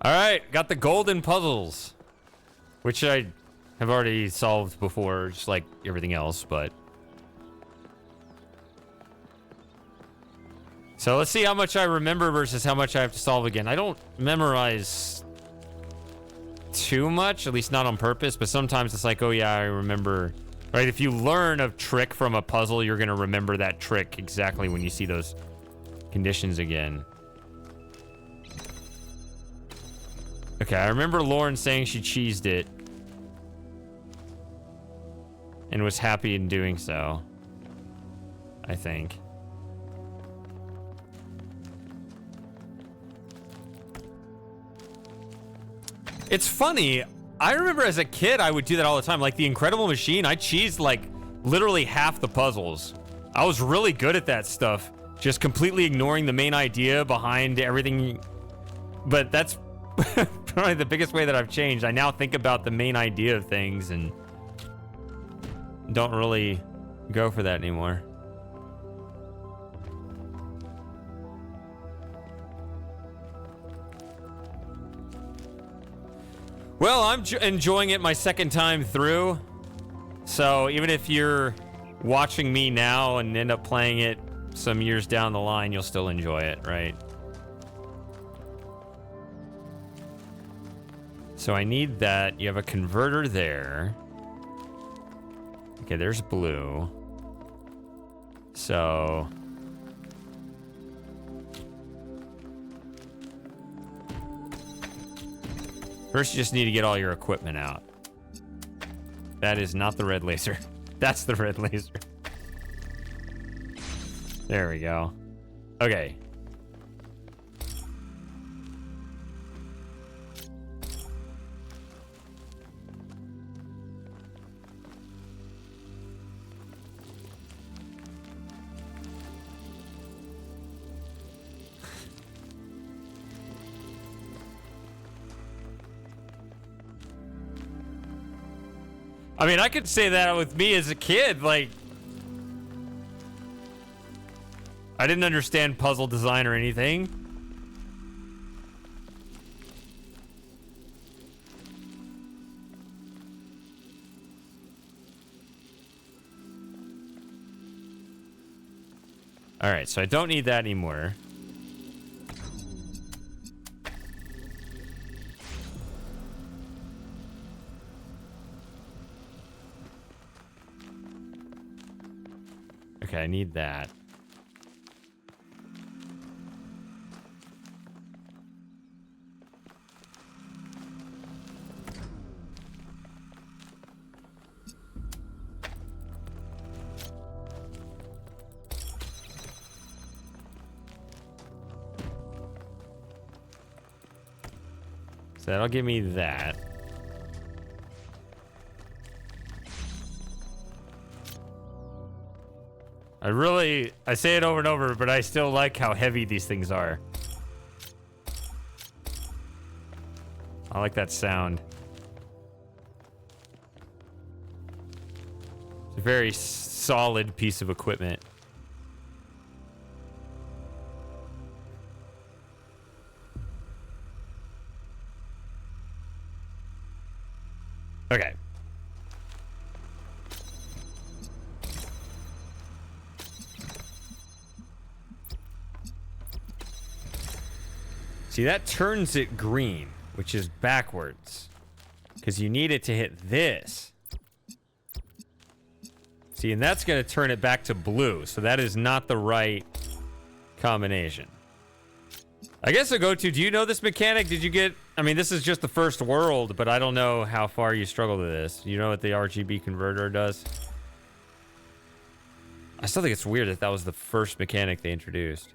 S1: All right, got the golden puzzles, which I have already solved before, just like everything else, but... So let's see how much I remember versus how much I have to solve again. I don't memorize too much, at least not on purpose, but sometimes it's like, oh yeah, I remember. Right, if you learn a trick from a puzzle, you're gonna remember that trick exactly when you see those conditions again. Okay, I remember Lauren saying she cheesed it and was happy in doing so, I think. It's funny. I remember as a kid, I would do that all the time. Like the Incredible Machine, I cheesed like literally half the puzzles. I was really good at that stuff. Just completely ignoring the main idea behind everything. But that's probably the biggest way that I've changed. I now think about the main idea of things and don't really go for that anymore. Well, I'm enjoying it my second time through. So even if you're watching me now and end up playing it some years down the line, you'll still enjoy it, right? So I need that. You have a converter there. Okay, there's blue. So... first, you just need to get all your equipment out. That is not the red laser. That's the red laser. There we go. Okay. I mean, I could say that with me as a kid. Like, I didn't understand puzzle design or anything. All right, so I don't need that anymore. Okay, I need that. So that'll give me that. I say it over and over, but I still like how heavy these things are. I like that sound. It's a very solid piece of equipment. Okay. See, that turns it green, which is backwards. Because you need it to hit this. See, and that's going to turn it back to blue. So that is not the right combination. I guess I'll go to, do you know this mechanic? Did you get... I mean, this is just the first world, but I don't know how far you struggle to this. You know what the RGB converter does? I still think it's weird that that was the first mechanic they introduced.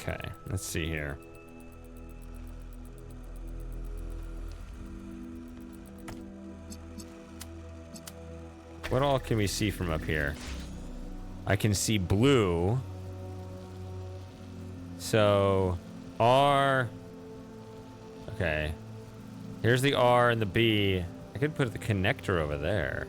S1: Okay, let's see here. What all can we see from up here? I can see blue. So, R. Okay. Here's the R and the B. I could put the connector over there.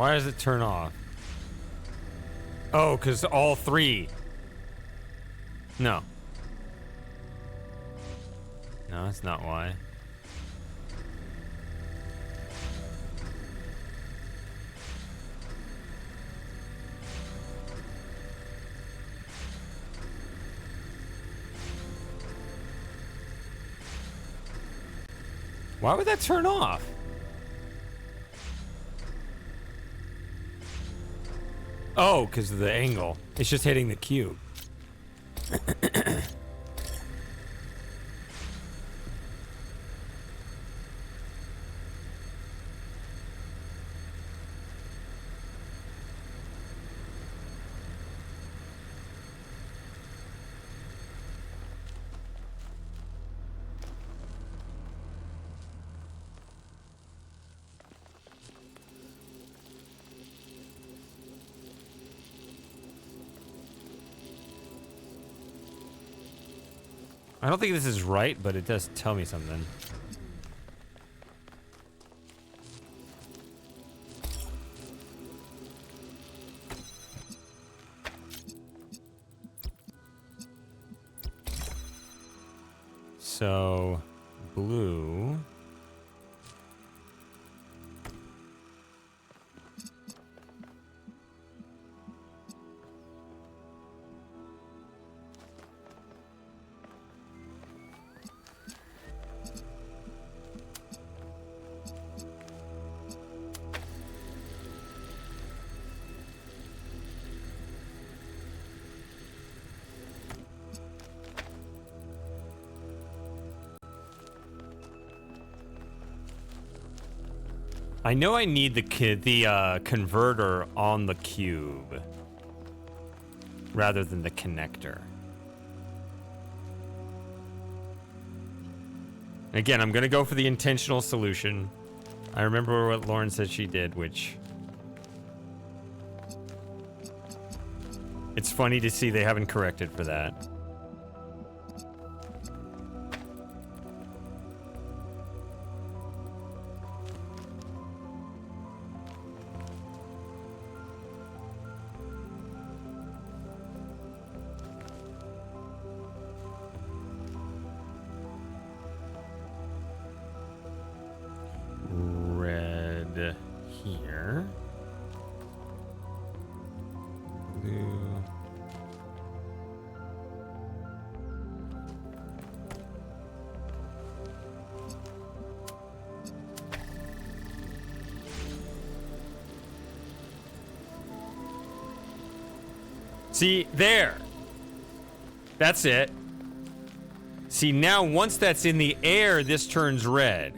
S1: Why does it turn off? Oh, because all three. No. No, that's not why. Why would that turn off? Oh, because of the angle. It's just hitting the cube. I don't think this is right, but it does tell me something. So, blue. I know I need the converter on the cube rather than the connector. Again, I'm going to go for the intentional solution. I remember what Lauren said she did, which... It's funny to see they haven't corrected for that. Red here. Blue. See, there. That's it. See, now once that's in the air, this turns red.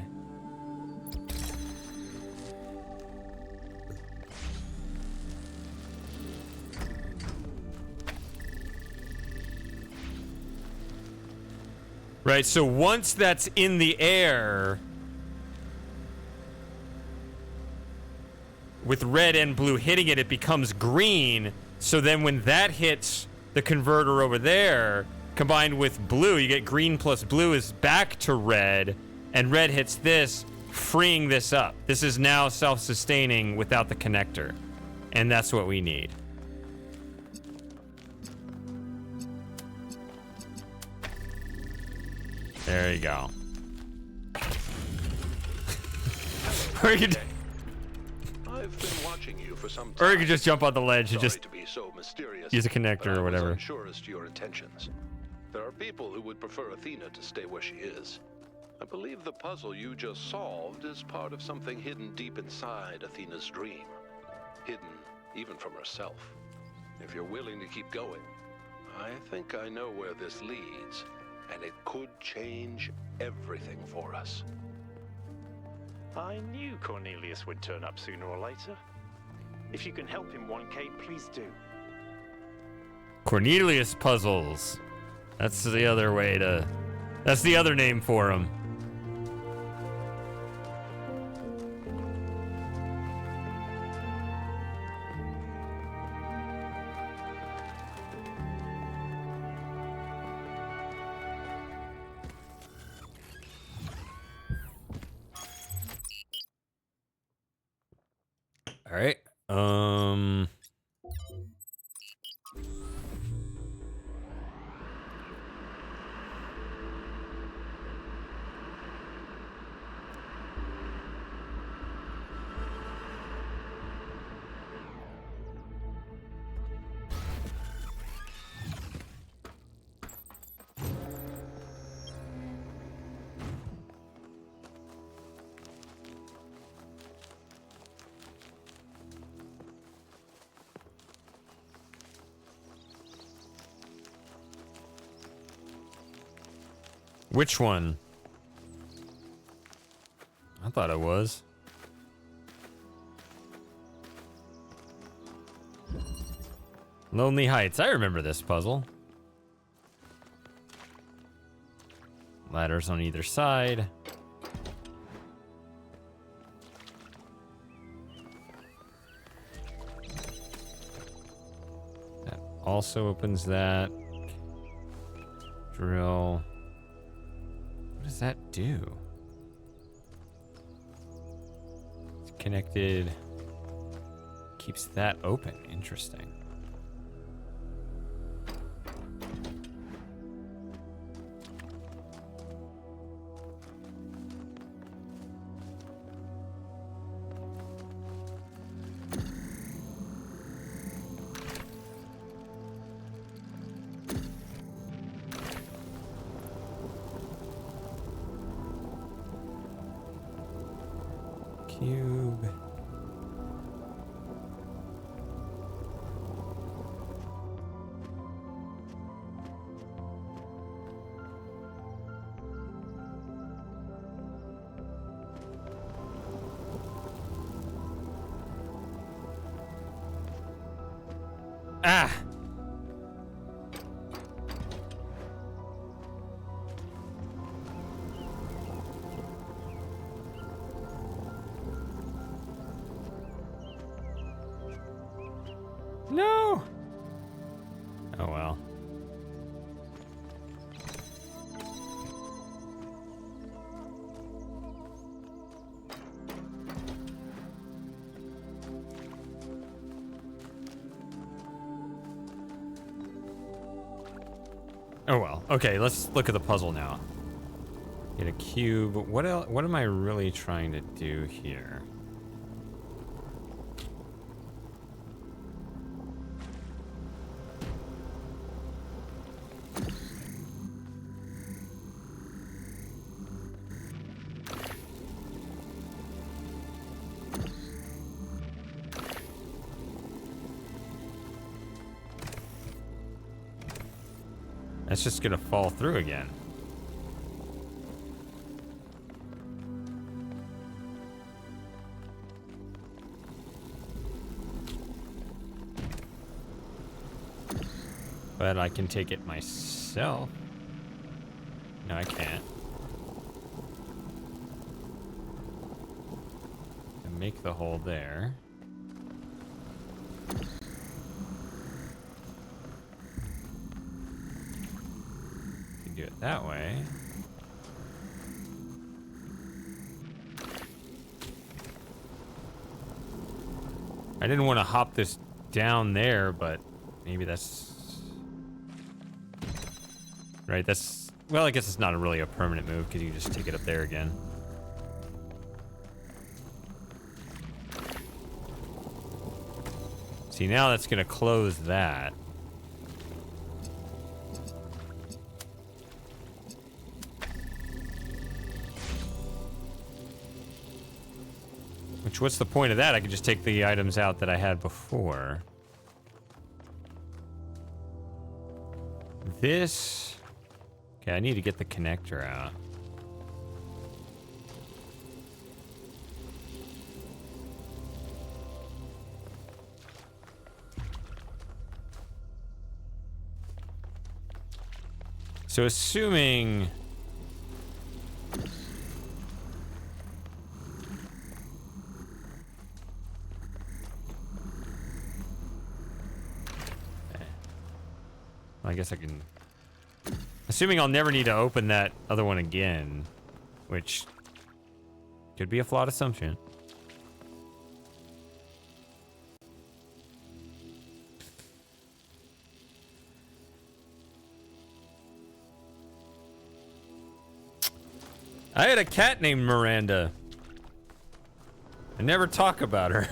S1: Right, so once that's in the air, with red and blue hitting it, it becomes green. So then when that hits the converter over there, combined with blue, you get green plus blue is back to red, and red hits this, freeing this up. This is now self-sustaining without the connector. And that's what we need. There you go. Or you could,
S3: I've been watching you for some
S1: or
S3: time.
S1: you could just jump on the ledge and
S3: Sorry
S1: just
S3: to be so mysterious,
S1: use a
S3: but
S1: connector
S3: I
S1: or
S3: was
S1: whatever.
S3: unsure as to your intentions. There are people who would prefer Athena to stay where she is. I believe the puzzle you just solved is part of something hidden deep inside Athena's dream. Hidden even from herself. If you're willing to keep going, I think I know where this leads, and it could change everything for us.
S20: I knew Cornelius would turn up sooner or later. If you can help him, 1K, please do.
S1: Cornelius puzzles. That's the other way to... That's the other name for him. All right. Which one? I thought it was. Lonely Heights. I remember this puzzle. Ladders on either side. That also opens that. Drill. What does that do? It's connected. Keeps that open. Interesting. Cube. Ah! No! Oh well. Oh well. Okay, let's look at the puzzle now. Get a cube. What else? What am I really trying to do here? That's just gonna fall through again. But I can take it myself. No, I can't. And make the hole there. Do it that way. I didn't want to hop this down there, but maybe that's right. That's, well, I guess it's not really a permanent move because you can just take it up there again. See, now that's going to close that. Which, what's the point of that? I could just take the items out that I had before. This... Okay, I need to get the connector out. So assuming... I guess I can... Assuming I'll never need to open that other one again, which could be a flawed assumption. I had a cat named Miranda. I never talk about her.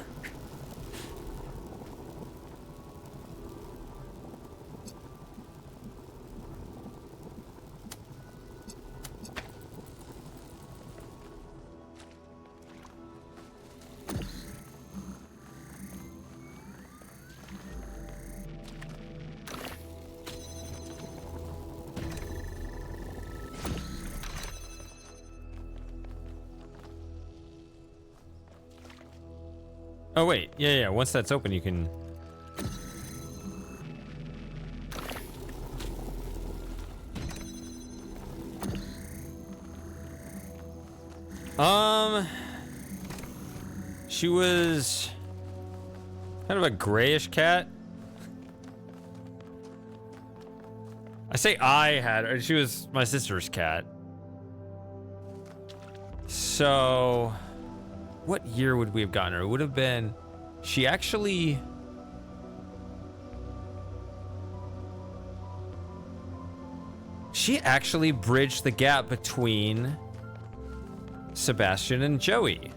S1: Oh, wait. Yeah. Once that's open, you can... She was kind of a grayish cat. I say I had her. She was my sister's cat. So, what year would we have gotten her? It would have been... She actually... She actually bridged the gap between Sebastian and Joey.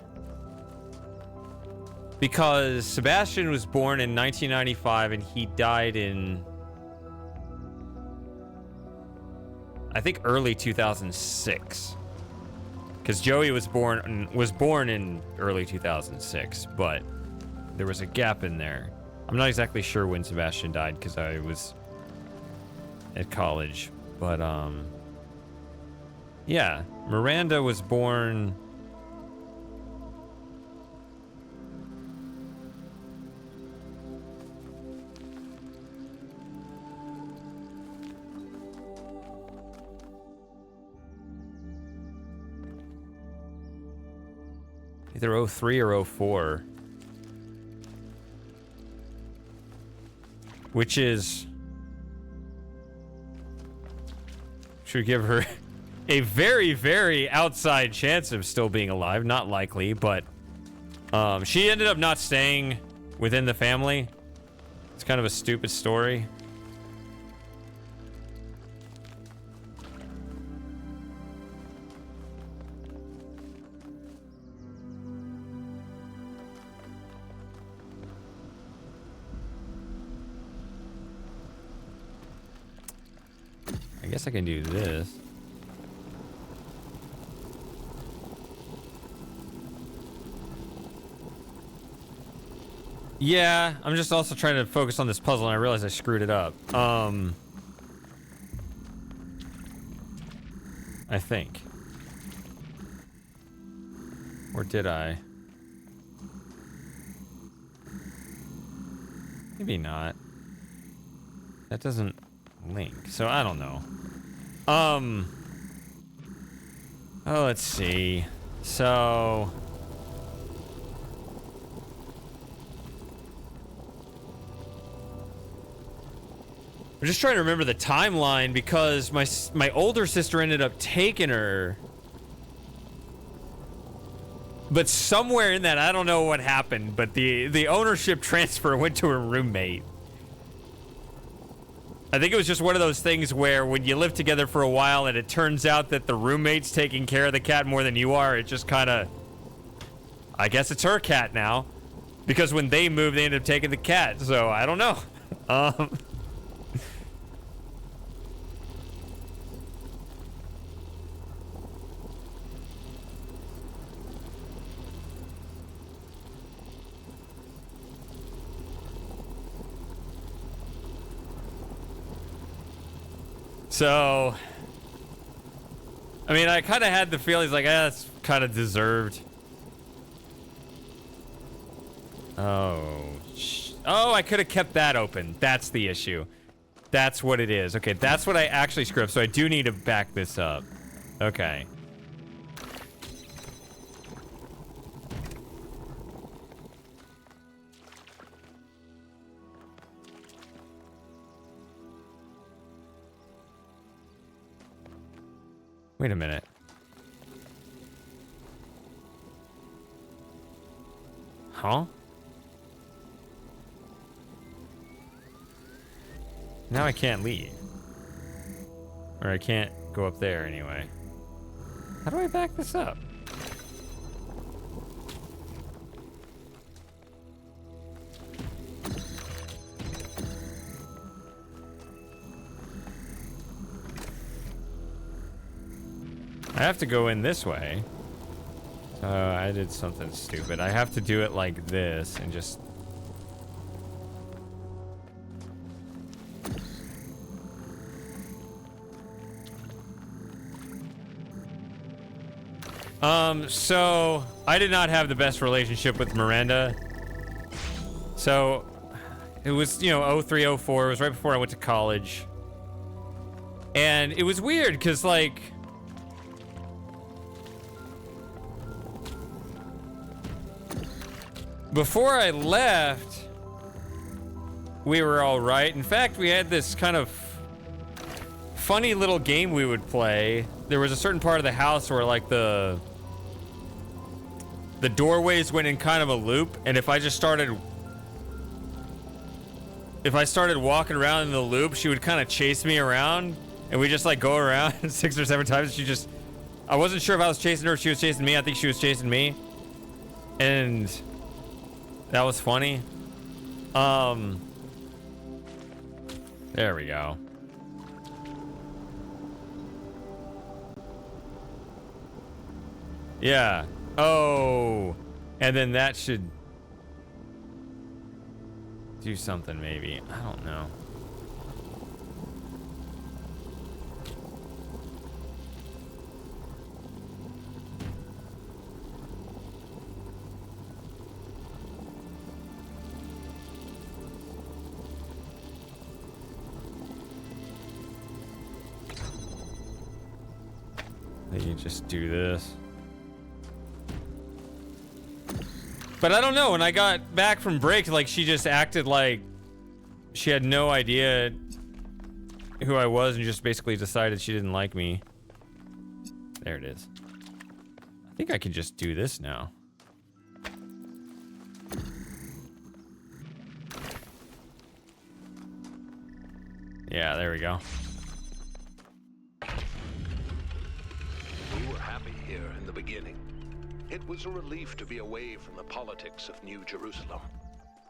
S1: Because Sebastian was born in 1995 and he died in... I think early 2006. Because Joey was born in early 2006, but there was a gap in there. I'm not exactly sure when Sebastian died because I was at college, but yeah, Miranda was born either 03 or 04. Which is... should give her a very, very outside chance of still being alive. Not likely, but she ended up not staying within the family. It's kind of a stupid story. I guess I can do this. Yeah, I'm just also trying to focus on this puzzle and I realize I screwed it up. I think. Or did I? Maybe not. That doesn't link, so I don't know. Oh, let's see. So... I'm just trying to remember the timeline because my older sister ended up taking her. But somewhere in that, I don't know what happened, but the ownership transfer went to her roommate. I think it was just one of those things where when you live together for a while and it turns out that the roommate's taking care of the cat more than you are, it just kind of... I guess it's her cat now. Because when they moved, they ended up taking the cat, so I don't know. So, I mean, I kind of had the feelings like, that's kind of deserved. Oh, I could have kept that open. That's the issue. That's what it is. Okay, that's what I actually screwed up. So I do need to back this up. Okay. Wait a minute. Huh? Now I can't leave. Or I can't go up there anyway. How do I back this up? I have to go in this way. I did something stupid. I have to do it like this and just... So I did not have the best relationship with Miranda. So it was, you know, 03, 04. It was right before I went to college. And it was weird because, like, before I left, we were all right. In fact, we had this kind of funny little game we would play. There was a certain part of the house where, like, the doorways went in kind of a loop, and if I started walking around in the loop, she would kind of chase me around, and we just, like, go around 6 or 7 times. I wasn't sure if I was chasing her or she was chasing me. I think she was chasing me, and that was funny. There we go. Yeah. Oh, and then that should do something, maybe. I don't know. You just do this. But I don't know, when I got back from break, like, she just acted like she had no idea who I was and just basically decided she didn't like me. There it is. I think I can just do this now. Yeah, there we go.
S4: We were happy here in the beginning. It was a relief to be away from the politics of New Jerusalem,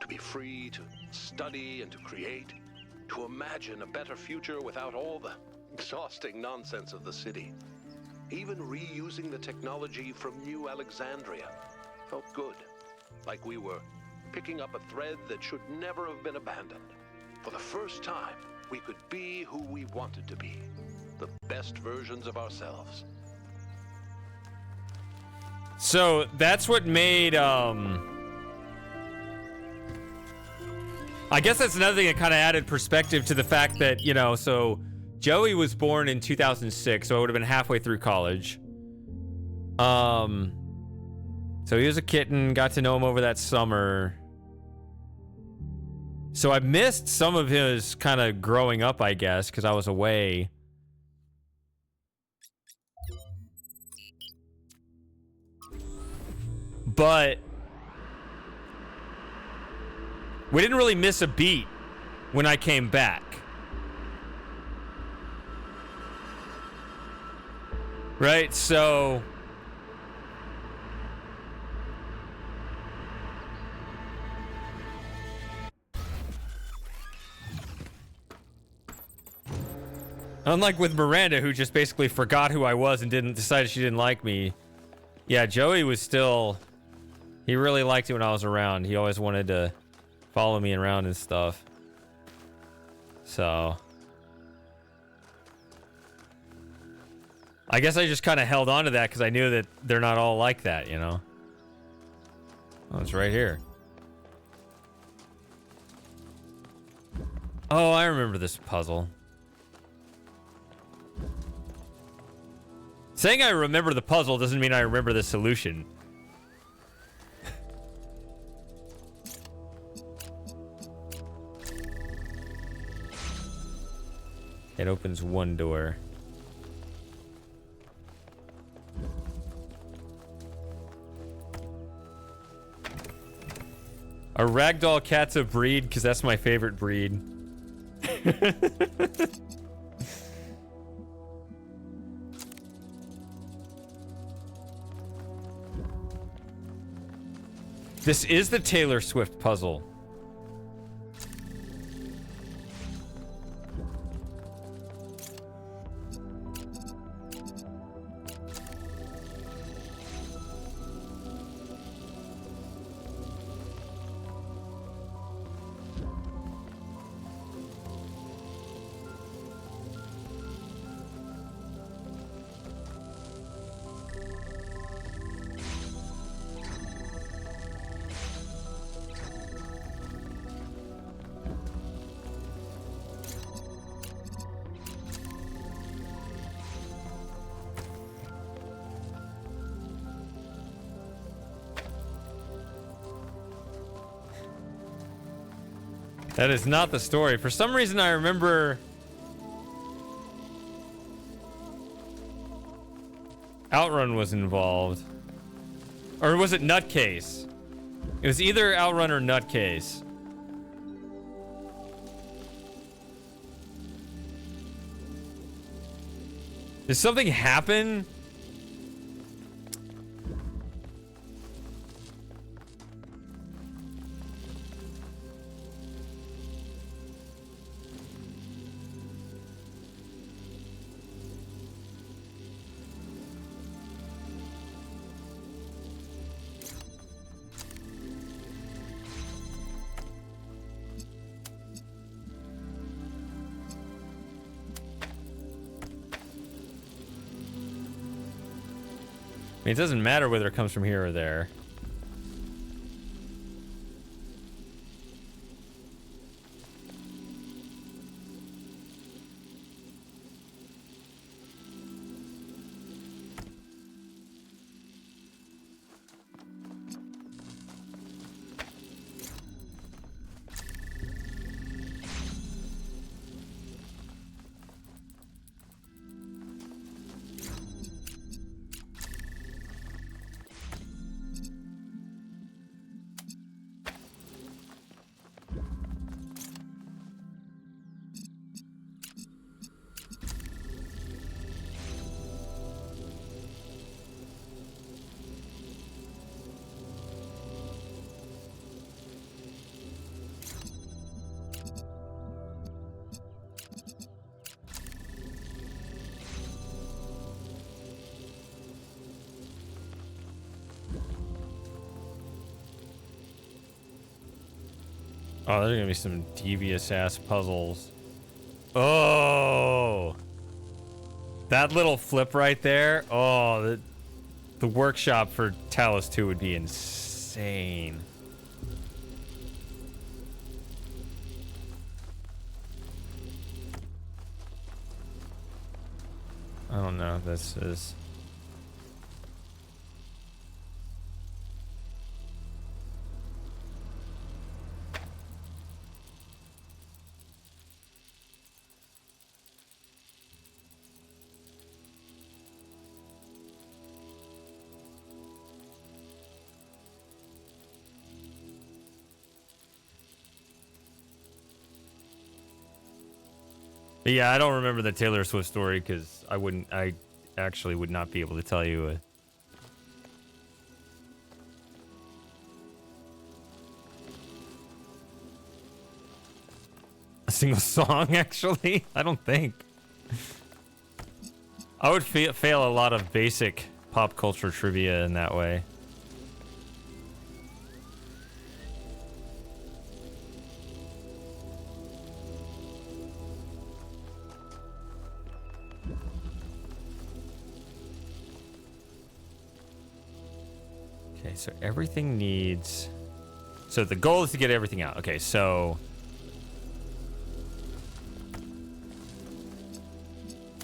S4: to be free to study and to create, to imagine a better future without all the exhausting nonsense of the city. Even reusing the technology from New Alexandria felt good, like we were picking up a thread that should never have been abandoned. For the first time, we could be who we wanted to be, the best versions of ourselves.
S1: So that's what made, I guess that's another thing that kind of added perspective to the fact that, you know, so Joey was born in 2006, so I would have been halfway through college. So he was a kitten, got to know him over that summer. So I missed some of his kind of growing up, I guess, because I was away. But we didn't really miss a beat when I came back. Right? So unlike with Miranda, who just basically forgot who I was and decided she didn't like me. Yeah, Joey was still... He really liked it when I was around. He always wanted to follow me around and stuff. So I guess I just kind of held on to that because I knew that they're not all like that, you know? Oh, it's right here. Oh, I remember this puzzle. Saying I remember the puzzle doesn't mean I remember the solution. It opens one door. A ragdoll cat's a breed, because that's my favorite breed. This is the Taylor Swift puzzle. That is not the story. For some reason, I remember Outrun was involved. Or was it Nutcase? It was either Outrun or Nutcase. Did something happen? I mean, it doesn't matter whether it comes from here or there. Oh, there's gonna be some devious ass puzzles. Oh, that little flip right there. Oh, the workshop for Talos 2 would be insane. I don't know. This is. Yeah, I don't remember the Taylor Swift story because I actually would not be able to tell you a single song, actually. I don't think. I would fail a lot of basic pop culture trivia in that way. Okay, so everything needs... So the goal is to get everything out. Okay, so...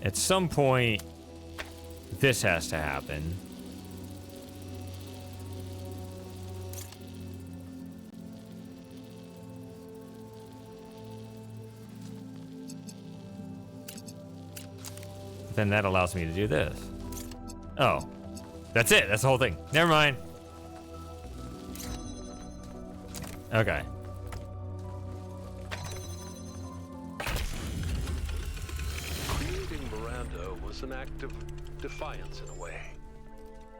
S1: At some point, this has to happen. Then that allows me to do this. Oh. That's it. That's the whole thing. Never mind. Okay.
S4: Creating Miranda was an act of defiance in a way.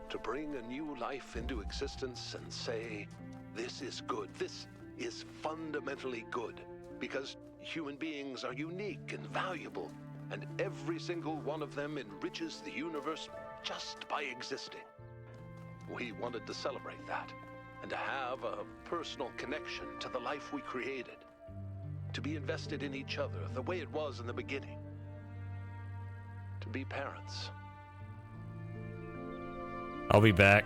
S4: To bring a new life into existence and say, this is good, this is fundamentally good, because human beings are unique and valuable, and every single one of them enriches the universe just by existing. We wanted to celebrate that, and to have a personal connection to the life we created. To be invested in each other the way it was in the beginning. To be parents.
S1: I'll be back.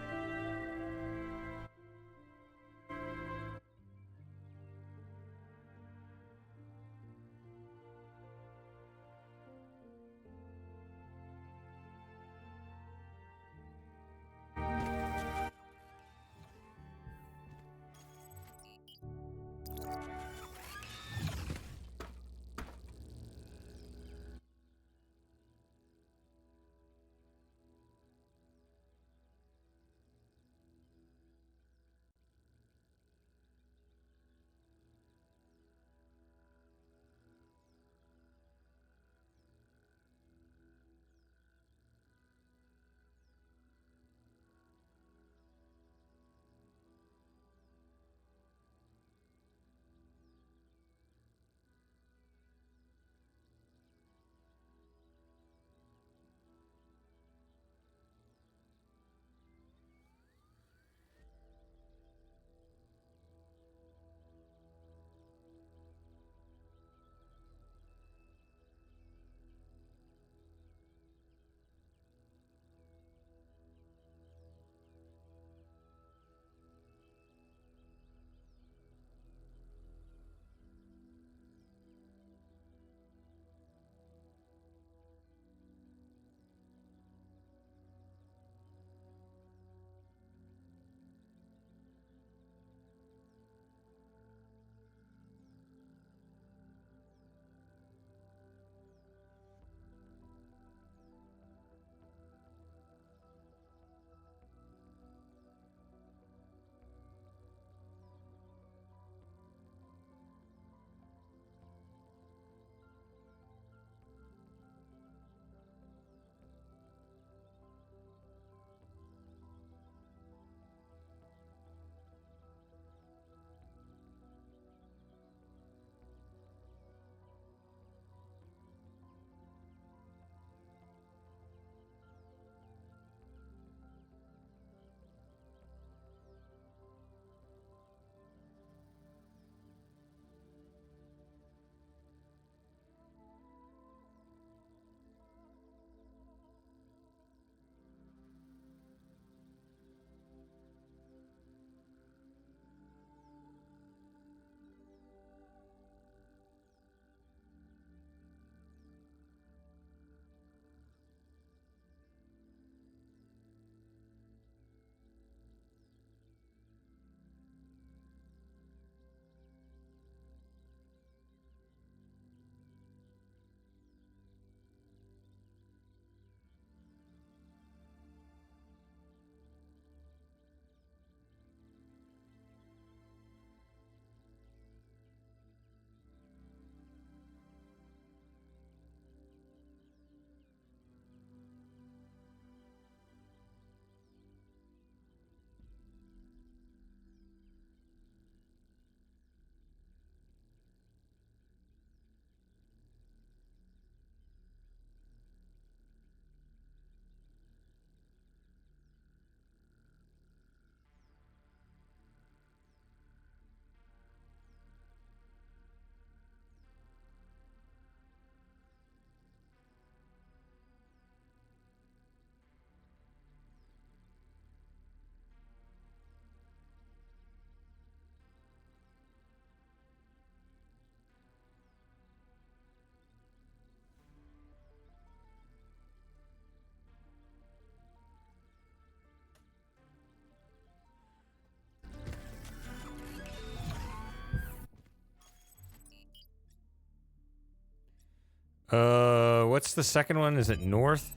S1: What's the second one? Is it north?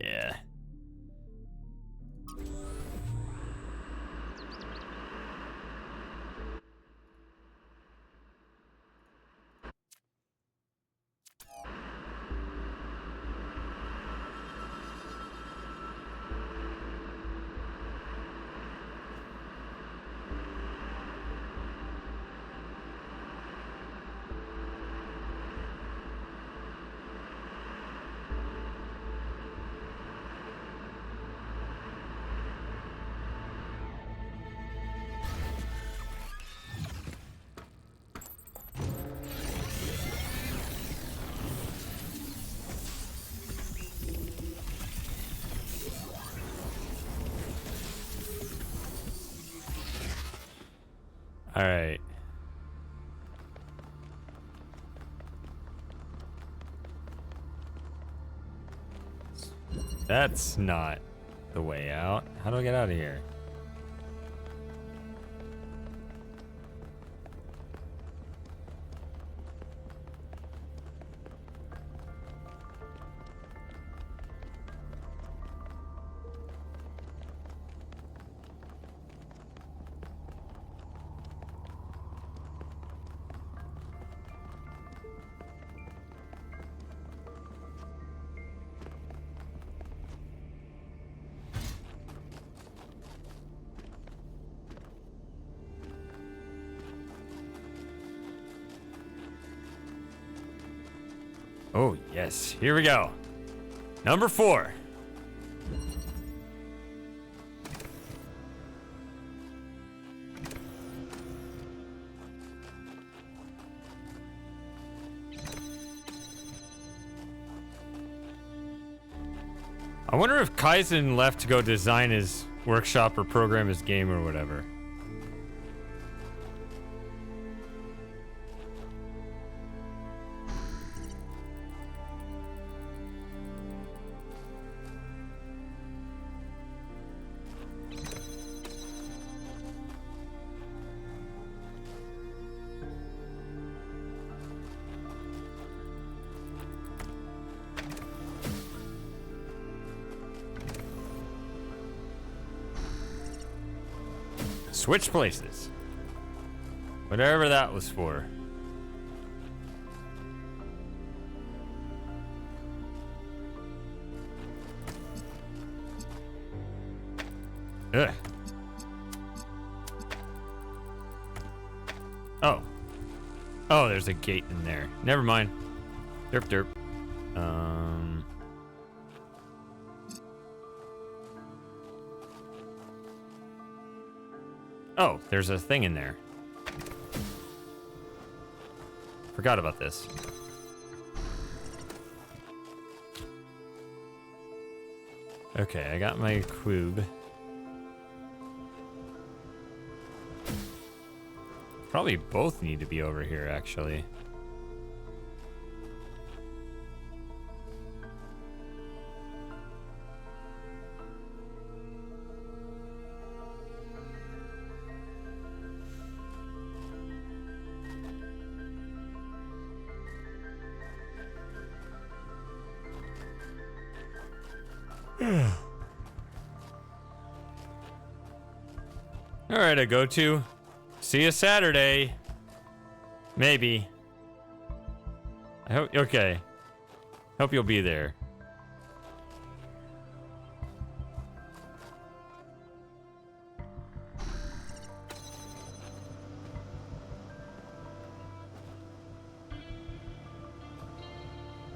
S1: Yeah. All right. That's not the way out. How do I get out of here? Oh, yes. Here we go. Number 4. I wonder if Kaizen left to go design his workshop or program his game or whatever. Switch places. Whatever that was for. Ugh. Oh. Oh, there's a gate in there. Never mind. Derp derp. Oh, there's a thing in there. Forgot about this. Okay, I got my cube. Probably both need to be over here, actually. All right, I go to. See you Saturday. Maybe. I hope. Okay. Hope you'll be there.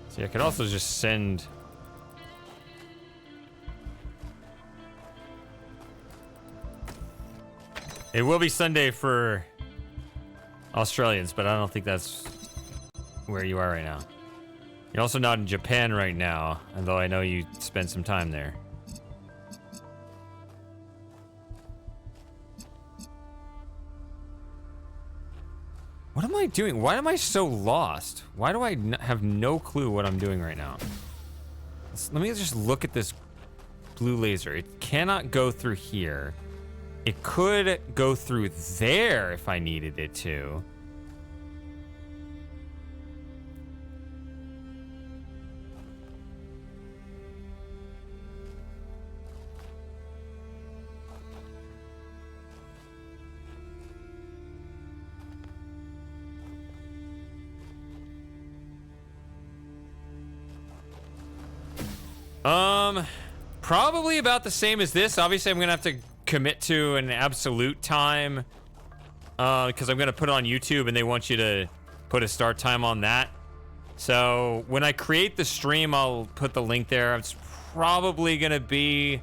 S1: See, I could also just send. It will be Sunday for Australians, but I don't think that's where you are right now. You're also not in Japan right now, although I know you spent some time there. What am I doing? Why am I so lost? Why do I have no clue what I'm doing right now? Let me just look at this blue laser. It cannot go through here. It could go through there if I needed it to. Probably about the same as this. Obviously, I'm gonna have to commit to an absolute time, because I'm gonna put it on YouTube and they want you to put a start time on that. So when I create the stream, I'll put the link there. It's probably gonna be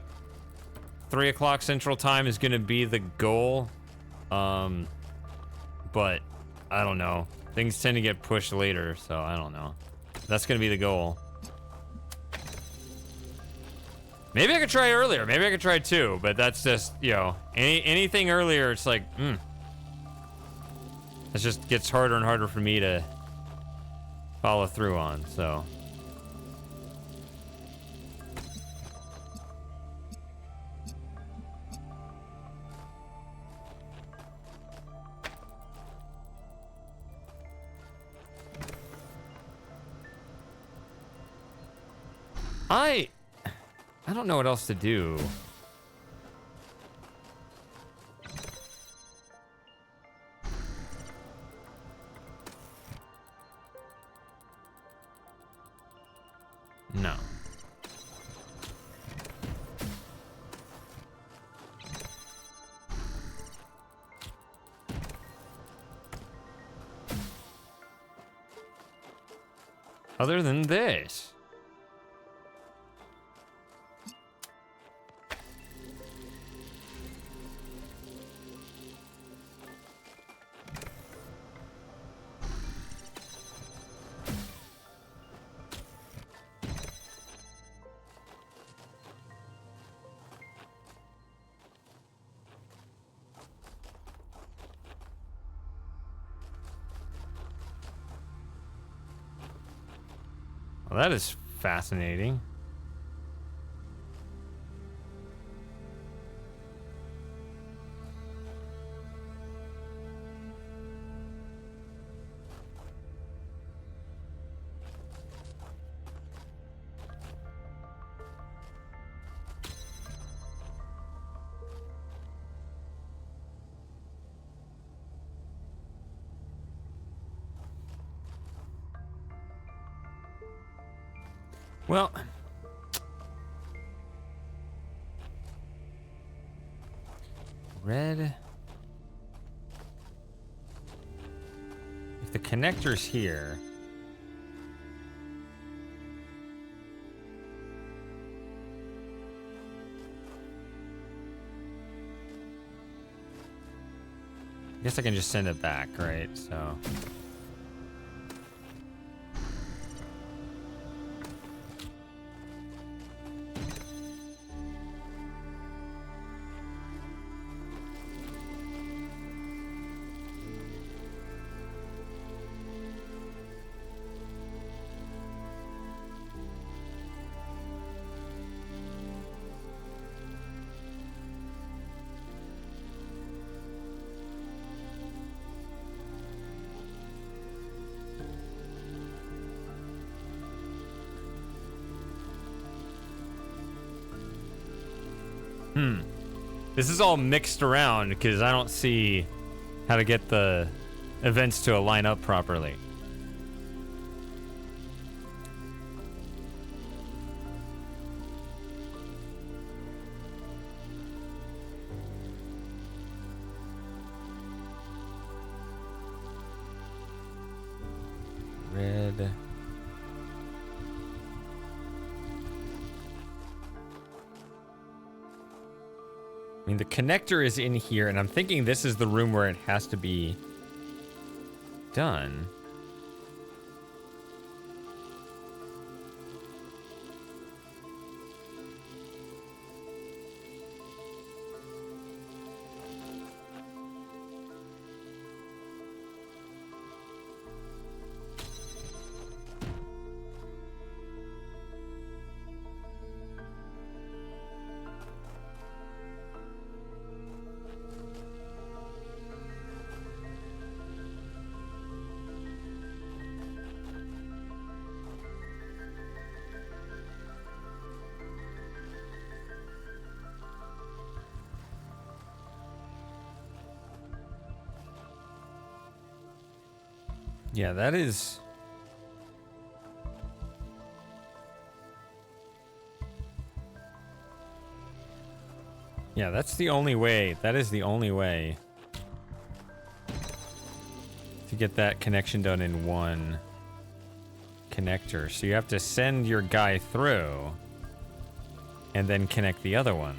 S1: 3 o'clock Central Time is gonna be the goal. But I don't know. Things tend to get pushed later, so I don't know. That's gonna be the goal. Maybe I could try earlier. Maybe I could try 2, but that's just, you know, anything earlier, it's like, it just gets harder and harder for me to follow through on, so. I don't know what else to do. No. Other than this. Well, that is fascinating. Well, red. If the connector's here. I guess I can just send it back, right? So. This is all mixed around because I don't see how to get the events to line up properly. Red. I mean, the connector is in here, and I'm thinking this is the room where it has to be done. Yeah, that is... Yeah, that's the only way. That is the only way to get that connection done in one connector. So you have to send your guy through and then connect the other one.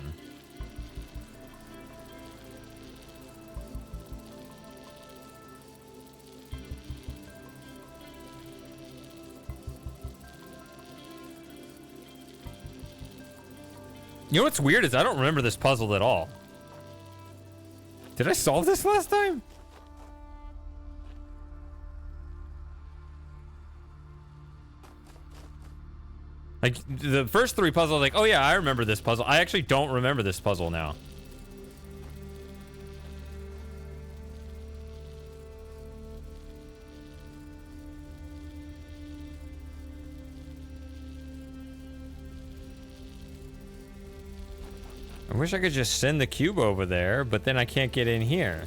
S1: You know what's weird is I don't remember this puzzle at all. Did I solve this last time? Like, the first three puzzles, like, oh yeah, I remember this puzzle. I actually don't remember this puzzle now. I wish I could just send the cube over there, but then I can't get in here.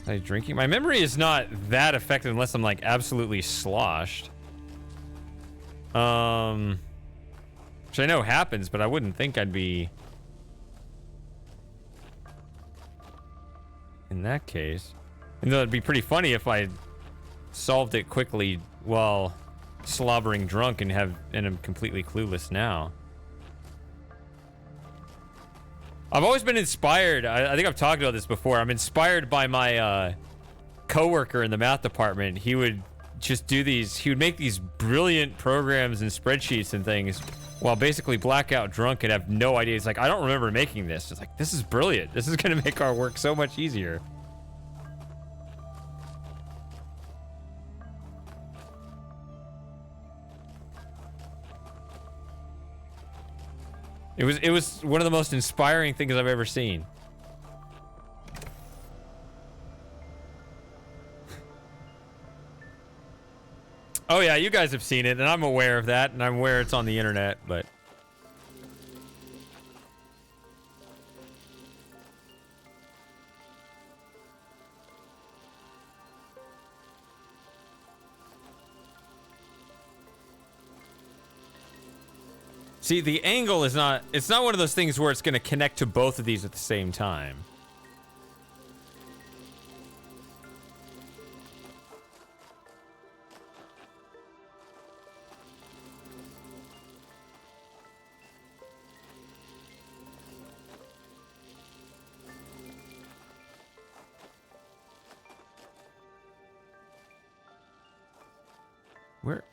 S1: Am I drinking? My memory is not that effective unless I'm like absolutely sloshed. Which I know happens, but I wouldn't think I'd be in that case. And though it'd be pretty funny if I solved it quickly while slobbering drunk and I'm completely clueless now. I've always been inspired. I think I've talked about this before. I'm inspired by my coworker in the math department. He would just do these. He would make these brilliant programs and spreadsheets and things while basically blackout drunk and have no idea. It's like, I don't remember making this. It's like, this is brilliant. This is going to make our work so much easier. It was one of the most inspiring things I've ever seen. Oh yeah, you guys have seen it, and I'm aware of that, and I'm aware it's on the internet, but see, the angle is not, it's not one of those things where it's going to connect to both of these at the same time. Where?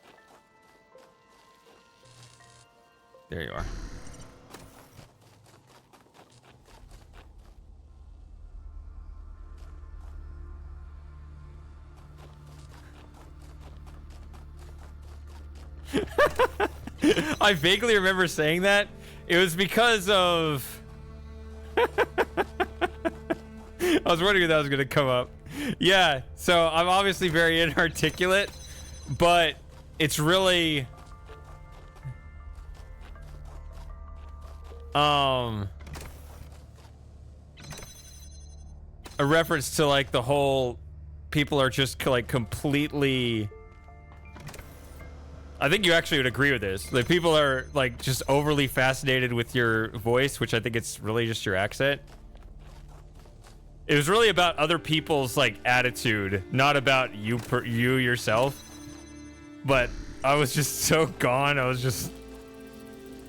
S1: There you are. I vaguely remember saying that. It was because of... I was wondering if that was going to come up. Yeah, so I'm obviously very inarticulate, but it's really... a reference to like the whole people are just like completely, I think you actually would agree with this. Like people are like just overly fascinated with your voice, which I think it's really just your accent. It was really about other people's like attitude, not about you yourself. But I was just so gone. I was just,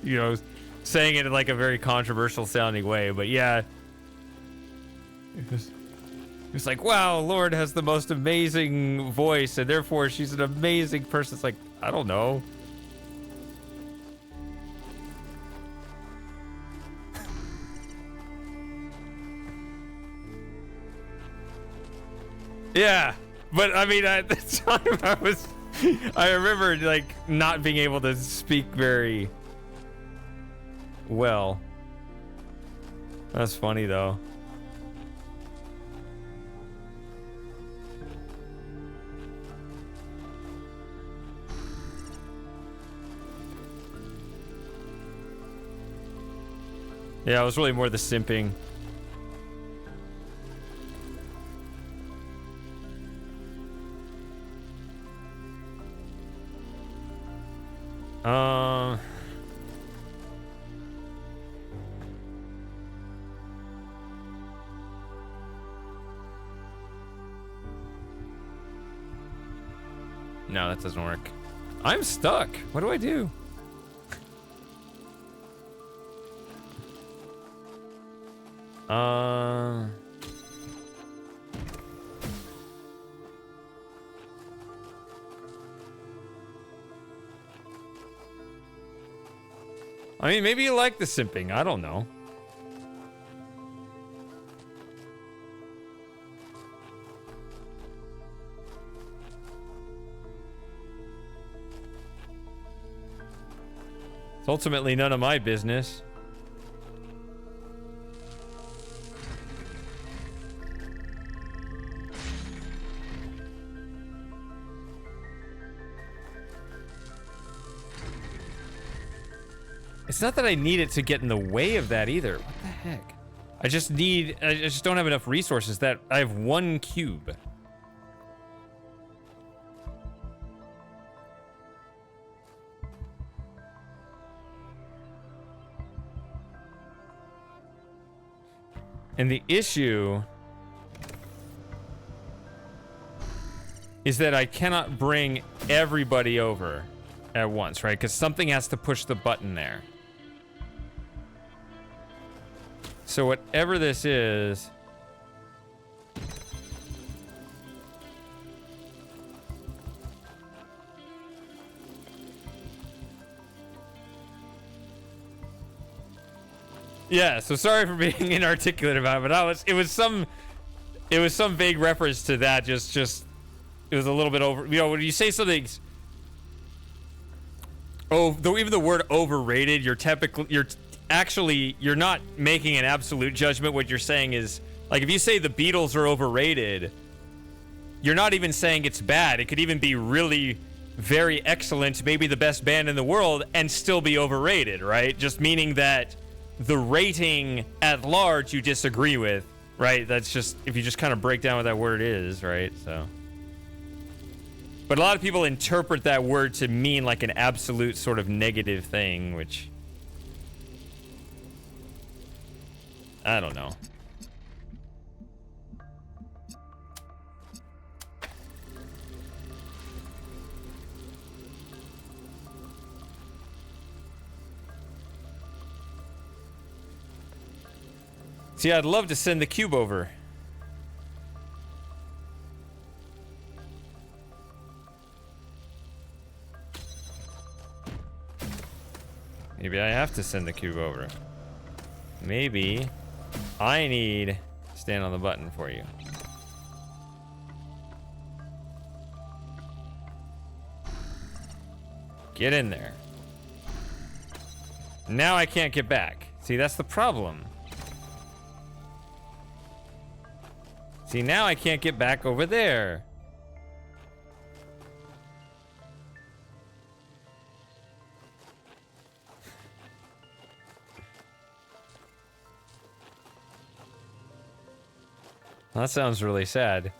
S1: you know, saying it in like a very controversial sounding way, but yeah, it was like, wow, Lord has the most amazing voice and therefore she's an amazing person. It's like, I don't know. Yeah, but I mean, at the time I remember like not being able to speak very well. That's funny though. Yeah, it was really more the simping. No, that doesn't work. I'm stuck. What do I do? I mean, maybe you like the simping. I don't know. It's ultimately none of my business. It's not that I need it to get in the way of that either. What the heck? I just don't have enough resources. That I have 1 cube. And the issue is that I cannot bring everybody over at once, right? Because something has to push the button there. So whatever this is... Yeah, so sorry for being inarticulate about it, but it was some vague reference to that. Just it was a little bit over. You know, when you say something's even the word overrated, you're not making an absolute judgment. What you're saying is, like, if you say the Beatles are overrated, you're not even saying it's bad. It could even be really very excellent, maybe the best band in the world, and still be overrated, right? Just meaning that the rating at large you disagree with, right? That's just, if you just kind of break down what that word is, right? So, but a lot of people interpret that word to mean like an absolute sort of negative thing, which I don't know. See, I'd love to send the cube over. Maybe I have to send the cube over. Maybe I need to stand on the button for you. Get in there. Now I can't get back. See, that's the problem. See, now I can't get back over there. That sounds really sad.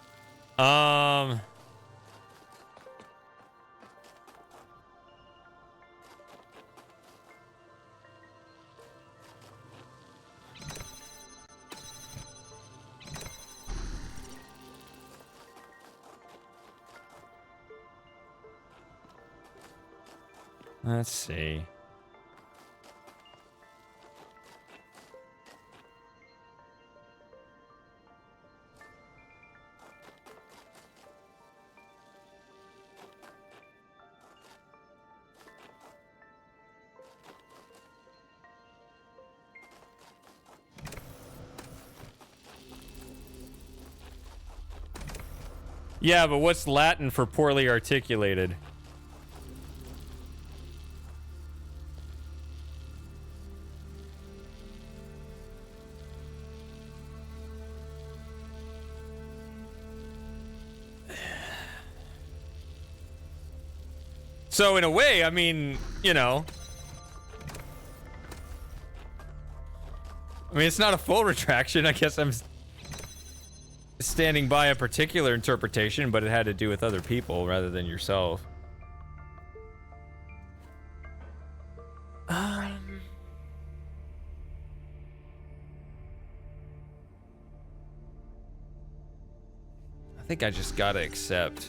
S1: Let's see. Yeah, but what's Latin for poorly articulated? So in a way, I mean, you know, I mean, it's not a full retraction. I guess I'm standing by a particular interpretation, but it had to do with other people rather than yourself. I think I just gotta accept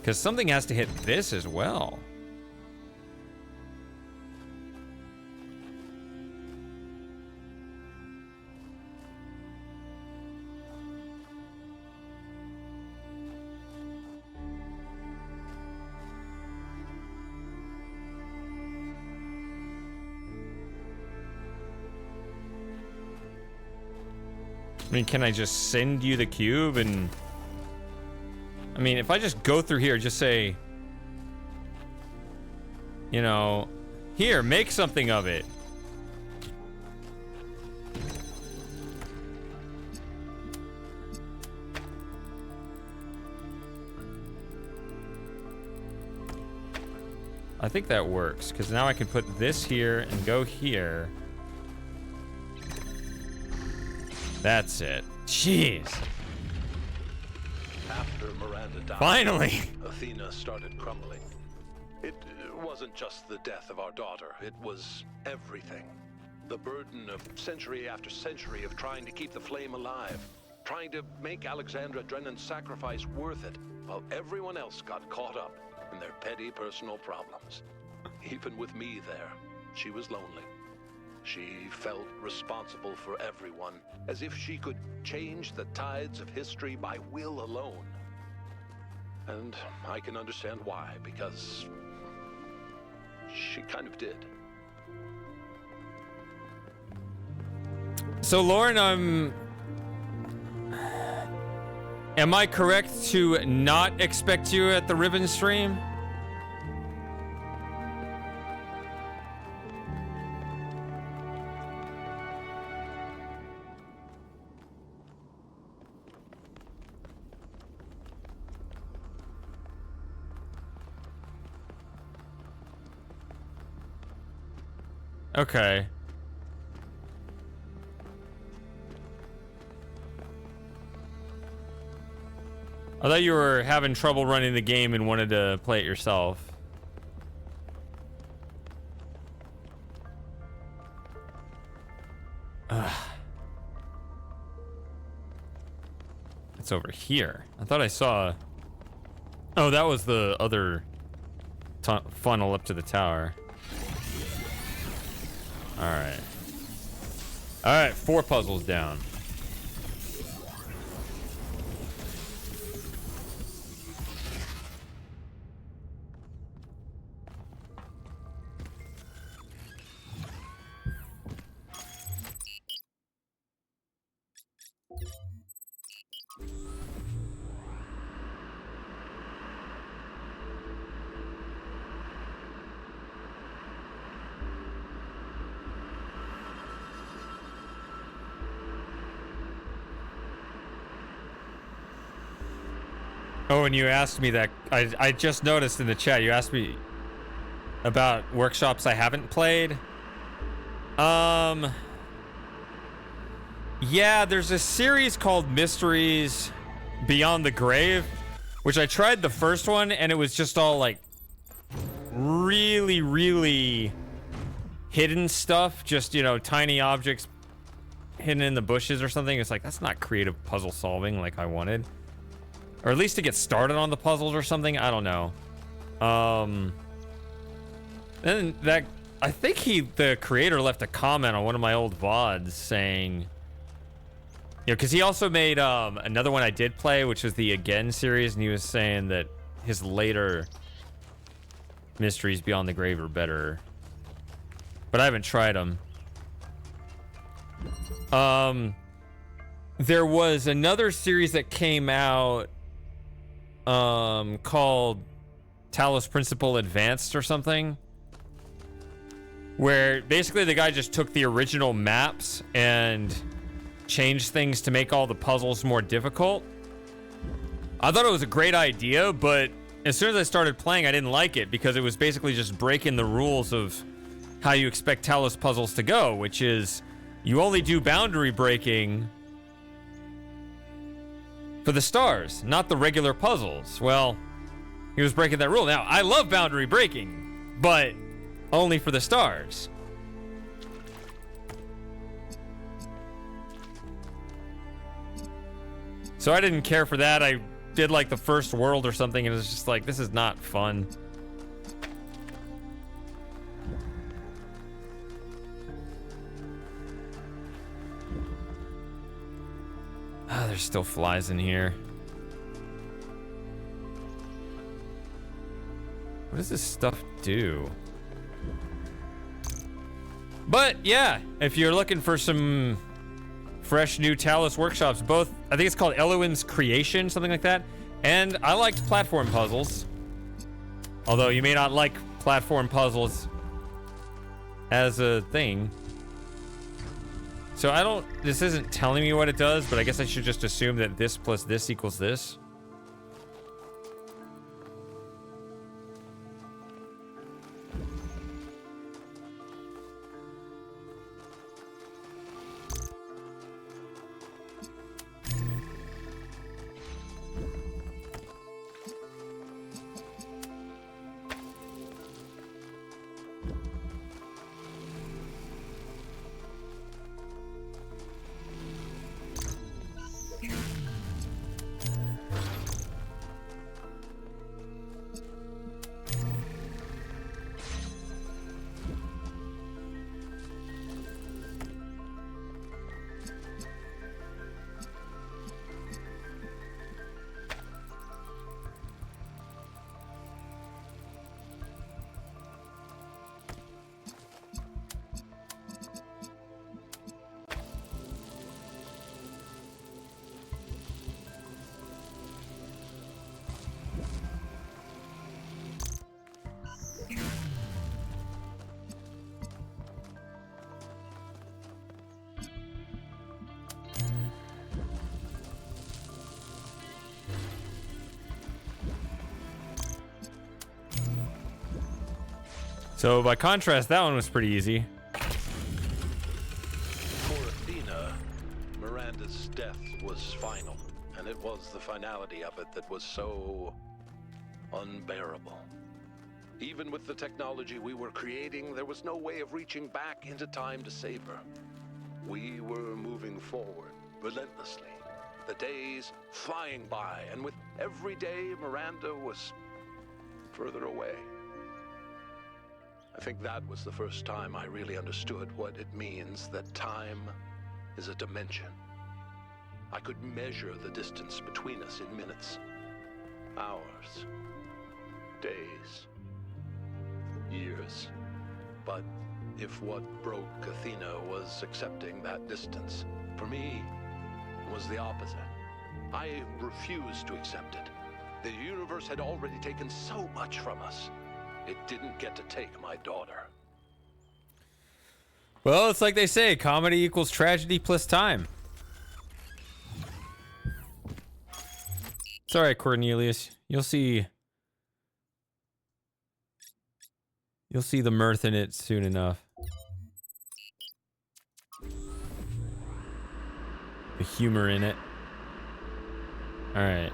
S1: Because something has to hit this as well. I mean, can I just send you the cube and... I mean, if I just go through here, just say... You know... Here, make something of it. I think that works, because now I can put this here and go here. That's it. Jeez.
S3: After Miranda died,
S1: Finally!
S3: Athena started crumbling. It wasn't just the death of our daughter, it was everything. The burden of century after century of trying to keep the flame alive, trying to make Alexandra Drennan's sacrifice worth it, while everyone else got caught up in their petty personal problems. Even with me there, she was lonely. She felt responsible for everyone, as if she could change the tides of history by will alone. And I can understand why, because she kind of did.
S1: So, Lauren, am I correct to not expect you at the Ribbon stream? Okay. I thought you were having trouble running the game and wanted to play it yourself. Ugh. It's over here. I thought I saw... Oh, that was the other funnel up to the tower. Alright. Alright, 4 puzzles down. Oh, and you asked me that. I just noticed in the chat, you asked me about workshops I haven't played. Yeah, there's a series called Mysteries Beyond the Grave, which I tried the first one, and it was just all like really, really hidden stuff. Just, you know, tiny objects hidden in the bushes or something. It's like, that's not creative puzzle solving like I wanted. Or at least to get started on the puzzles or something. I don't know. Then that, I think the creator left a comment on one of my old VODs saying, you know, because he also made another one I did play, which was the Again series, and he was saying that his later Mysteries Beyond the Grave are better. But I haven't tried them. There was another series that came out called Talos Principle Advanced or something, where basically the guy just took the original maps and changed things to make all the puzzles more difficult. I thought it was a great idea, but as soon as I started playing, I didn't like it because it was basically just breaking the rules of how you expect Talos puzzles to go, which is you only do boundary breaking for the stars, not the regular puzzles. Well, he was breaking that rule. Now, I love boundary breaking, but only for the stars. So I didn't care for that. I did like the first world or something, and it was just like, this is not fun. Ah, there's still flies in here. What does this stuff do? But yeah, if you're looking for some fresh new Talos workshops, both, I think it's called Eloin's Creation, something like that. And I liked platform puzzles. Although you may not like platform puzzles as a thing. So I don't, this isn't telling me what it does, but I guess I should just assume that this plus this equals this. So by contrast, that one was pretty easy.
S3: For Athena, Miranda's death was final, and it was the finality of it that was so unbearable. Even with the technology we were creating, there was no way of reaching back into time to save her. We were moving forward relentlessly, the days flying by, and with every day, Miranda was further away. I think that was the first time I really understood what it means that time is a dimension. I could measure the distance between us in minutes, hours, days, years. But if what broke Athena was accepting that distance, for me, it was the opposite. I refused to accept it. The universe had already taken so much from us. It didn't get to take my daughter.
S1: Well, it's like they say, comedy equals tragedy plus time. It's all right, Cornelius. You'll see the mirth in it soon enough. The humor in it. All right.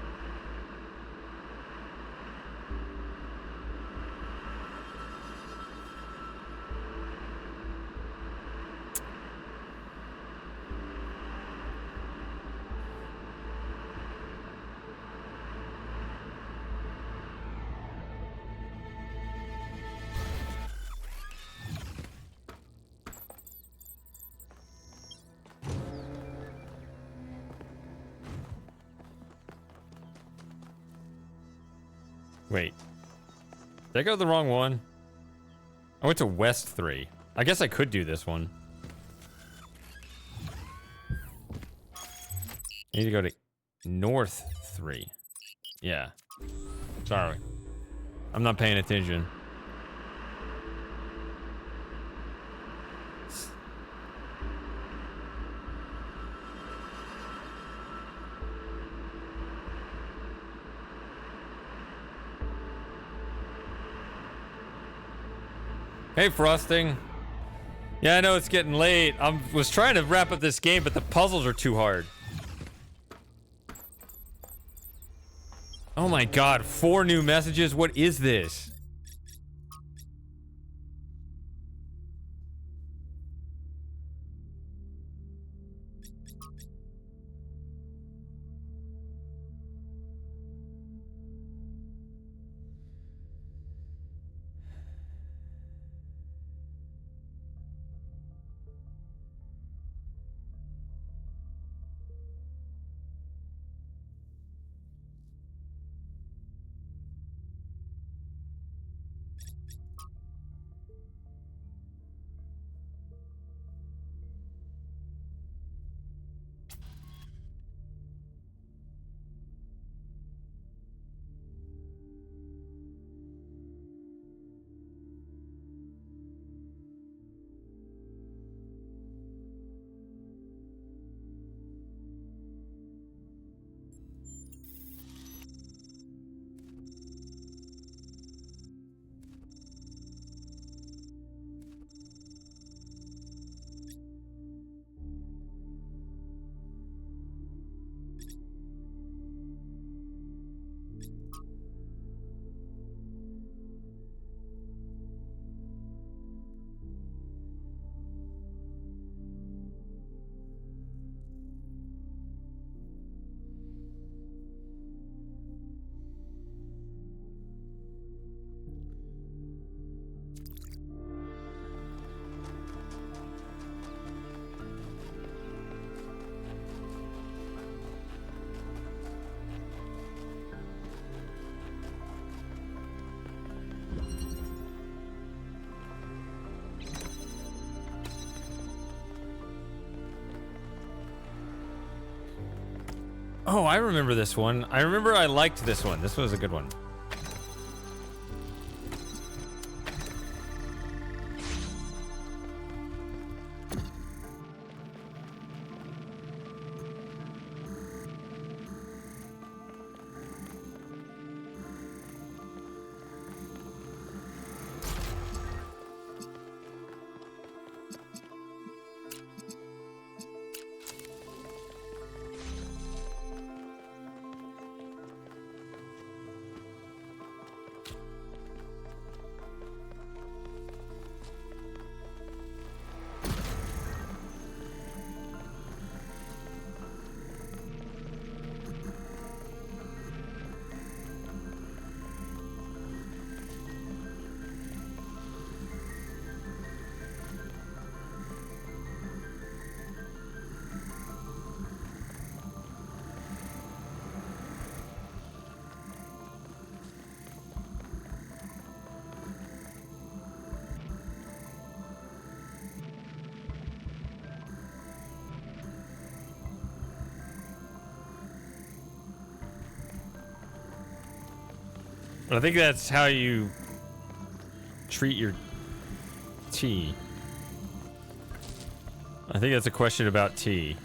S1: Wait. Did I go to the wrong one? I went to West 3. I guess I could do this one. I need to go to North 3. Yeah. Sorry. I'm not paying attention. Hey, Frosting. Yeah, I know it's getting late. I was trying to wrap up this game, but the puzzles are too hard. Oh my god, 4 new messages? What is this? Oh, I remember this one. I remember I liked this one. This was a good one. I think that's how you treat your tea. I think that's a question about tea.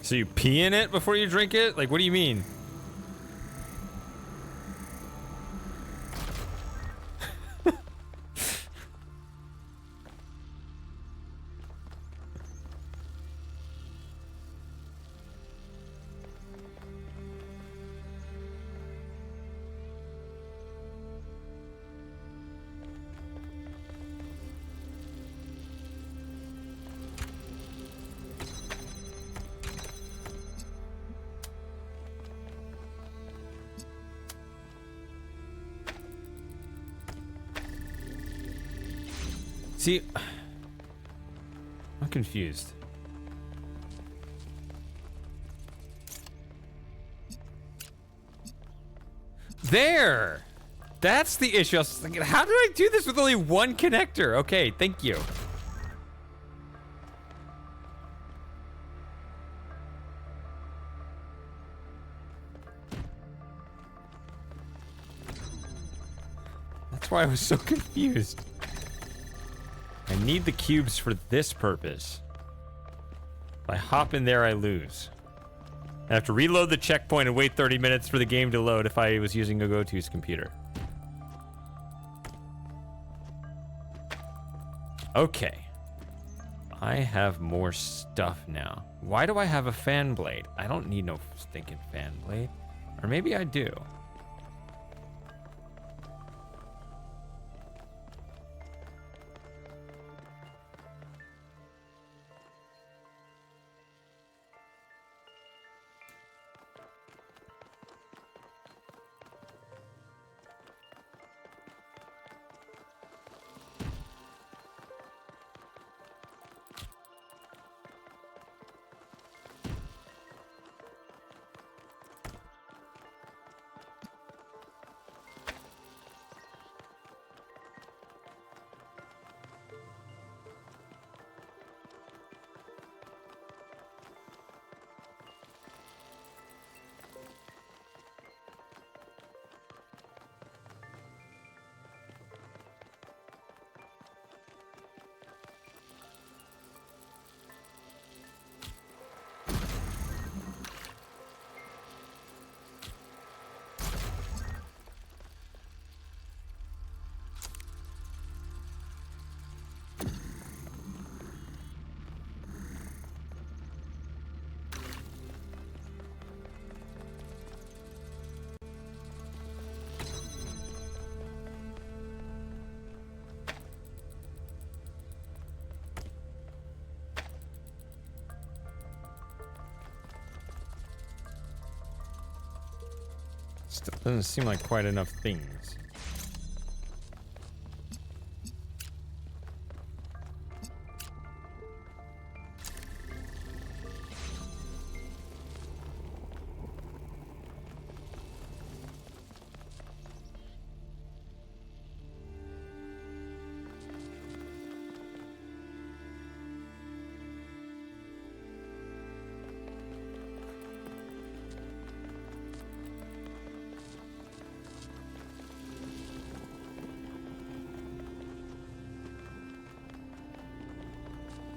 S1: So you pee in it before you drink it? Like, what do you mean? See, I'm confused. There! That's the issue. I was thinking, how did I do this with only one connector? Okay, thank you. That's why I was so confused. I need the cubes for this purpose. If I hop in there, I lose. I have to reload the checkpoint and wait 30 minutes for the game to load if I was using a GoTo's computer. Okay. I have more stuff now. Why do I have a fan blade? I don't need no stinking fan blade. Or maybe I do. Still doesn't seem like quite enough things.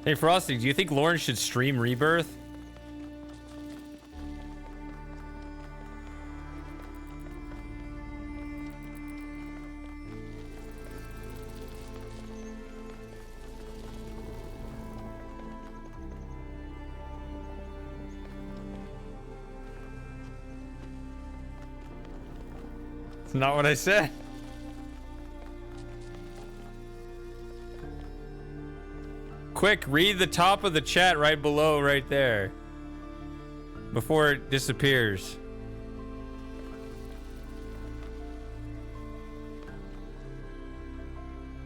S1: Hey Frosty, do you think Lauren should stream Rebirth? It's not what I said. Quick, read the top of the chat right below, right there. Before it disappears.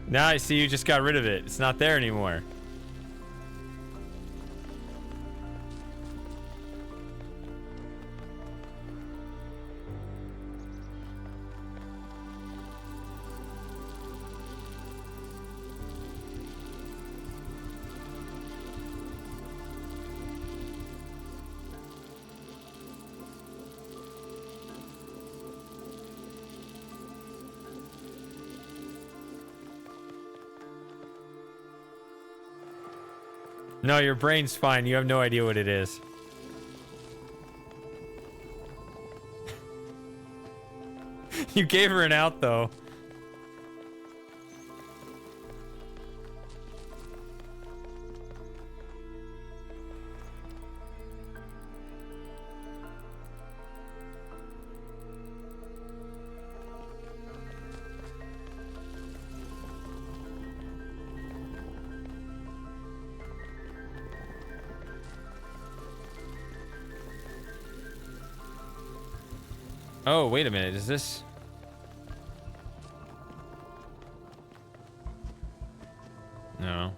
S1: Now I see you just got rid of it. It's not there anymore. No, your brain's fine. You have no idea what it is. You gave her an out, though. Oh, wait a minute. Is this... No.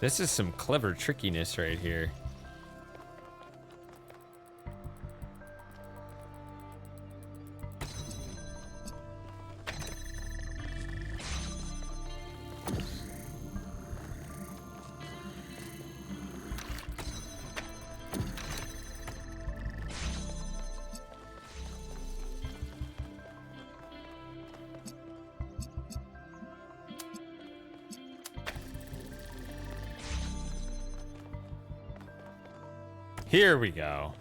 S1: This is some clever trickiness right here. Here we go.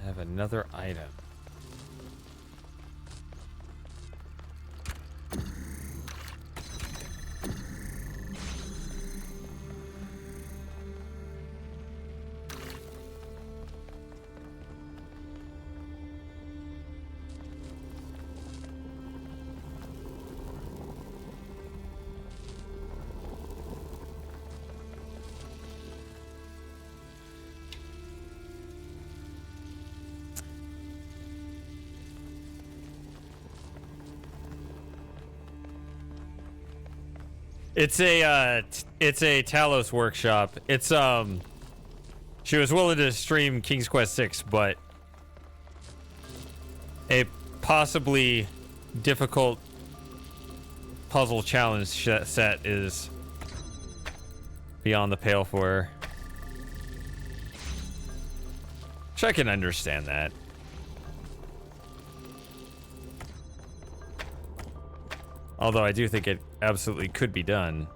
S1: I have another item. It's a Talos workshop. It's she was willing to stream King's Quest 6, but a possibly difficult puzzle challenge set is beyond the pale for her. Which I can understand that. Although I do think it absolutely could be done.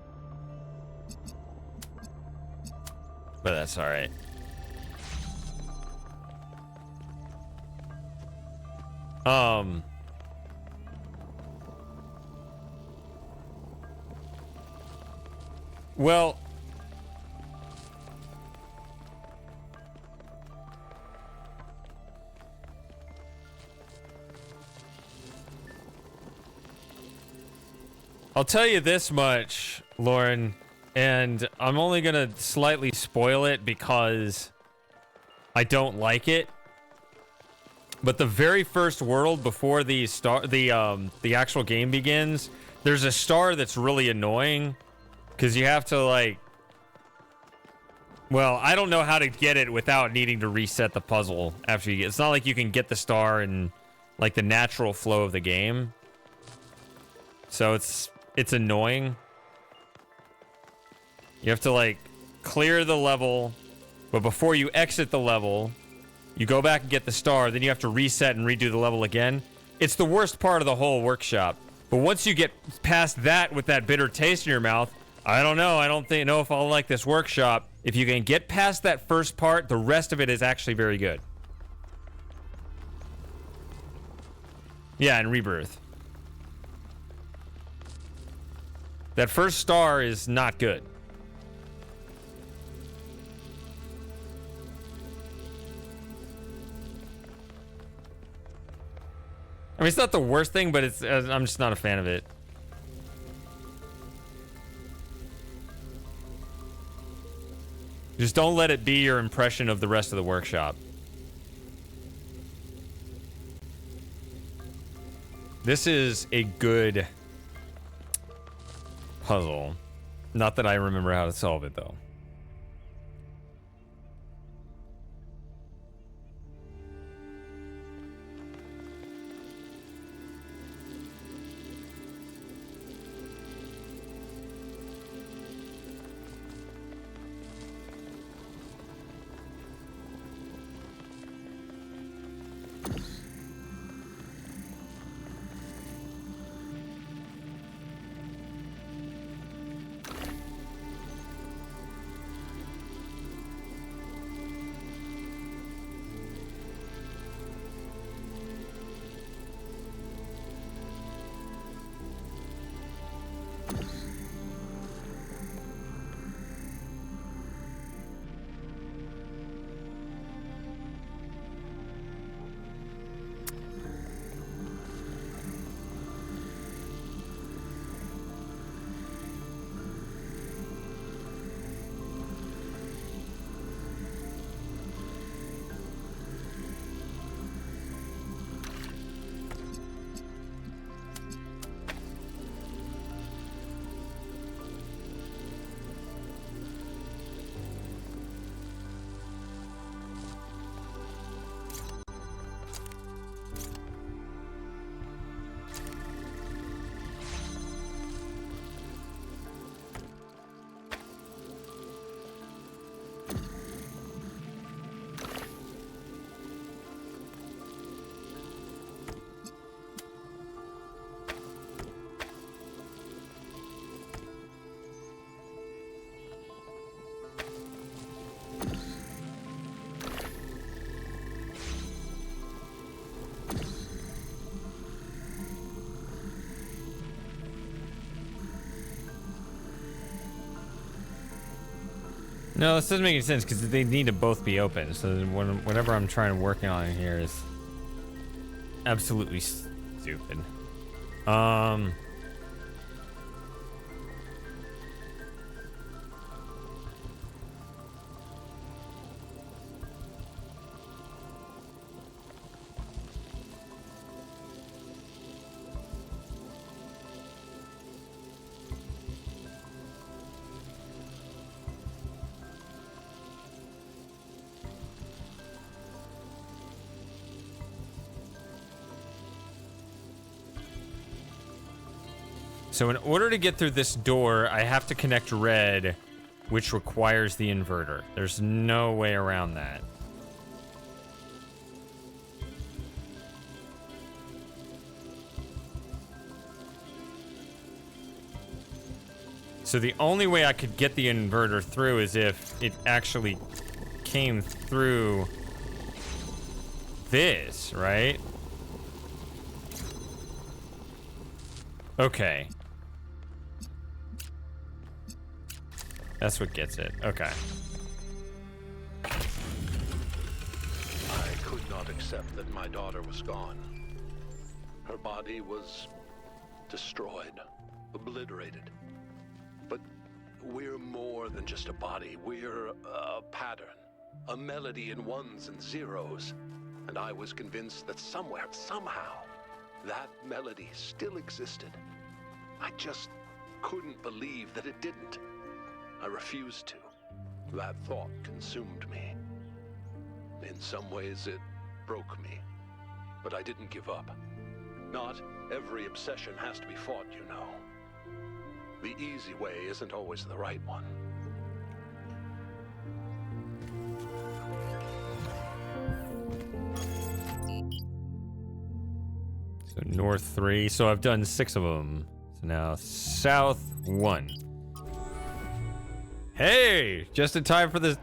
S1: But that's alright. Well, I'll tell you this much, Lauren. and I'm only gonna slightly spoil it because I don't like it. But the very first world before the actual game begins, there's a star that's really annoying because you have to like. Well, I don't know how to get it without needing to reset the puzzle after you get. It's not like you can get the star in like the natural flow of the game. So it's annoying. You have to like clear the level, but before you exit the level, you go back and get the star, then you have to reset and redo the level again. It's the worst part of the whole workshop. But once you get past that with that bitter taste in your mouth, I don't know. I don't know if I'll like this workshop. If you can get past that first part, the rest of it is actually very good. Yeah, and Rebirth. That first star is not good. I mean, it's not the worst thing, but it's I'm just not a fan of it. Just don't let it be your impression of the rest of the workshop. This is a good puzzle. Not that I remember how to solve it, though. No, this doesn't make any sense because they need to both be open. So whatever I'm trying to work on here is absolutely stupid. So in order to get through this door, I have to connect red, which requires the inverter. There's no way around that. So the only way I could get the inverter through is if it actually came through this, right? Okay. That's what gets it. Okay.
S3: I could not accept that my daughter was gone. Her body was destroyed, obliterated. But
S4: we're more than just a body. We're a pattern, a melody in ones and zeros. And I was convinced that somewhere, somehow, that melody still existed. I just couldn't believe that it didn't. I refused to. That thought consumed me. In some ways, it broke me. But I didn't give up. Not every obsession has to be fought, you know. The easy way isn't always the right one.
S1: So north 3. So I've done 6 of them. So now south 1. Hey! Just in time for the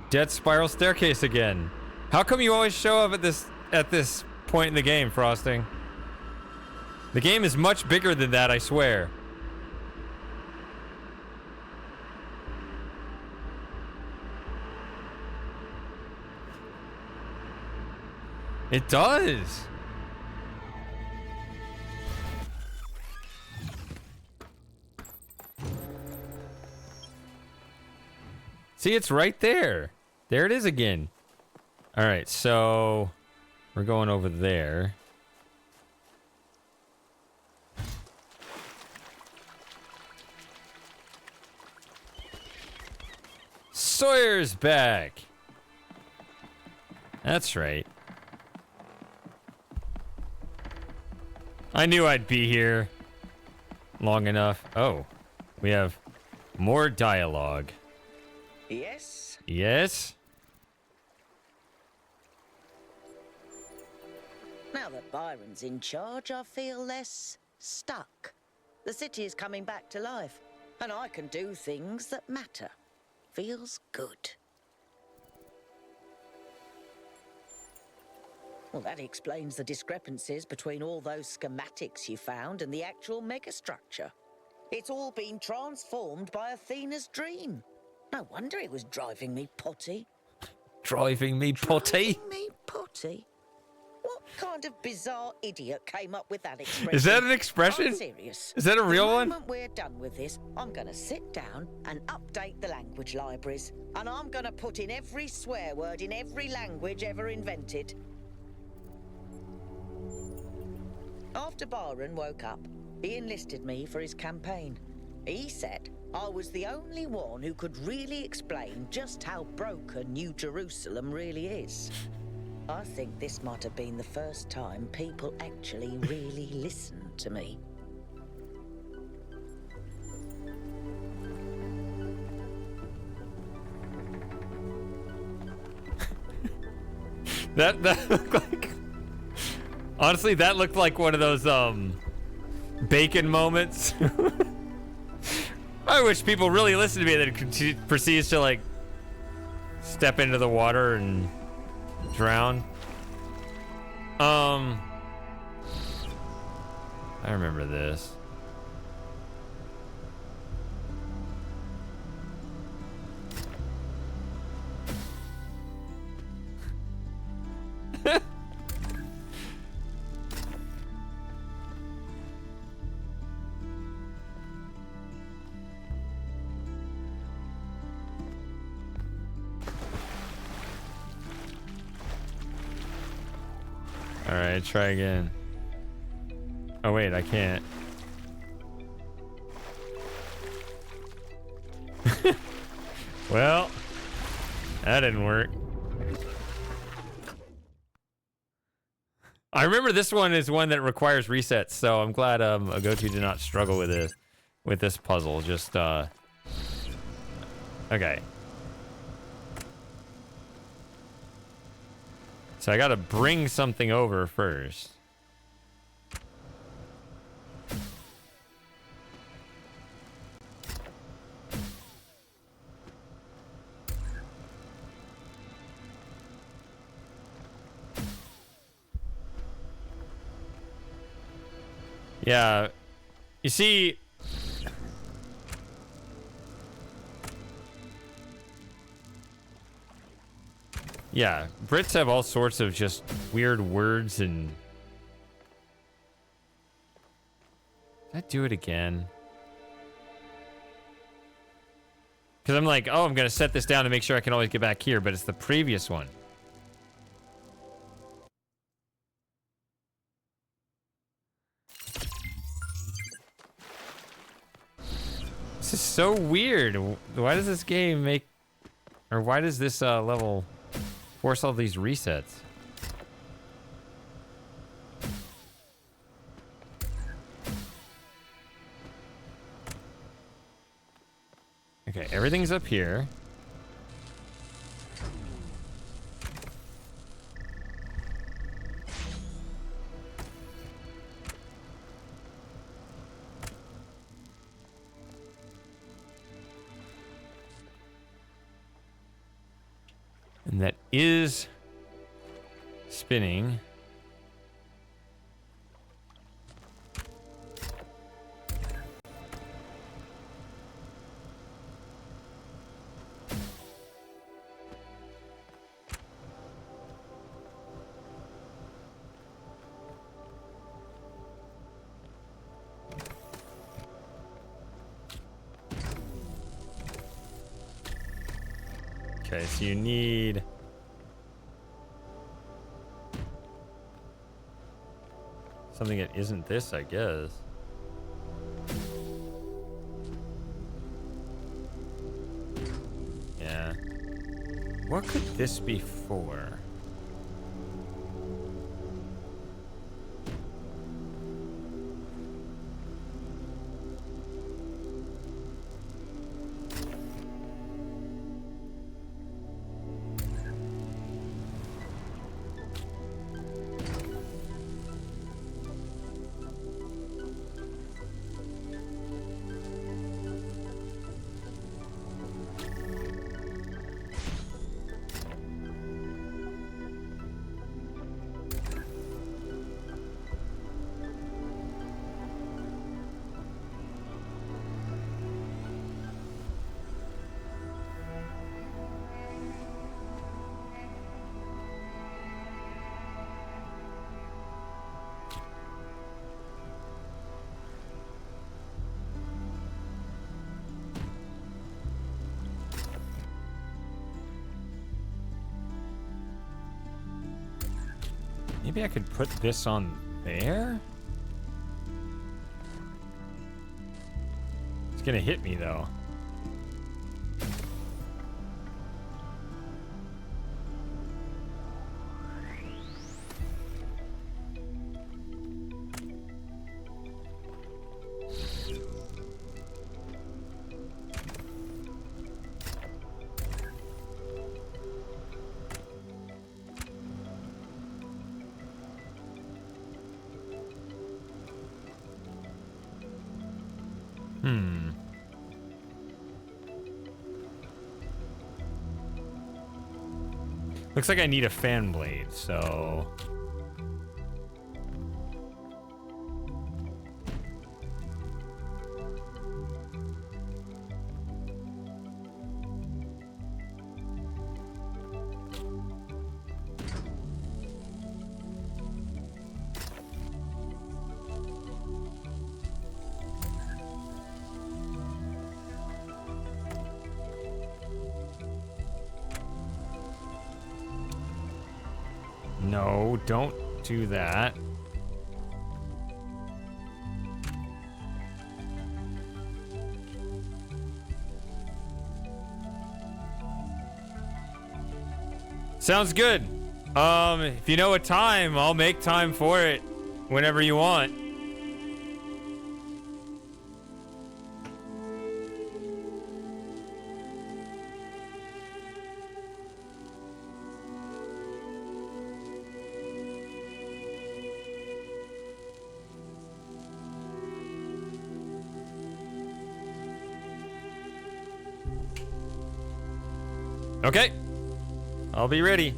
S1: death spiral staircase again. How come you always show up at this point in the game, Frosting? The game is much bigger than that, I swear. It does. See, it's right there. There it is again. All right, so we're going over there. Sawyer's back. That's right. I knew I'd be here long enough. Oh, we have more dialogue.
S5: Yes?
S1: Yes?
S5: Now that Byron's in charge, I feel less stuck. The city is coming back to life, and I can do things that matter. Feels good. Well, that explains the discrepancies between all those schematics you found and the actual megastructure. It's all been transformed by Athena's dream. No wonder it was driving me potty.
S1: Driving me potty?
S5: Driving me potty? What kind of bizarre idiot came up with that expression?
S1: Is that an expression?
S5: I'm serious.
S1: Is that a real one?
S5: The moment we're done with this, I'm going to sit down and update the language libraries. And I'm going to put in every swear word in every language ever invented. After Byron woke up, he enlisted me for his campaign. He said I was the only one who could really explain just how broken New Jerusalem really is. I think this might have been the first time people actually really listened to me.
S1: That looked like... Honestly, that looked like one of those, bacon moments. I wish people really listened to me, that it proceeds to, like, step into the water and drown. I remember this. Alright, try again. Oh wait, I can't. Well, that didn't work. I remember this one is one that requires resets, so I'm glad Agotu did not struggle with this puzzle. Just okay. So I gotta bring something over first. Yeah, you see, yeah, Brits have all sorts of just weird words and... Did I do it again? Because I'm like, oh, I'm going to set this down to make sure I can always get back here, but it's the previous one. This is so weird. Why does this game make... Or why does this level force all these resets? Okay, everything's up here. And that is spinning. Okay, so you need something that isn't this, I guess. Yeah. What could this be for? Maybe I could put this on there? It's gonna hit me though. Looks like I need a fan blade, so... No, don't do that. Sounds good. If you know a time, I'll make time for it whenever you want. Okay. I'll be ready.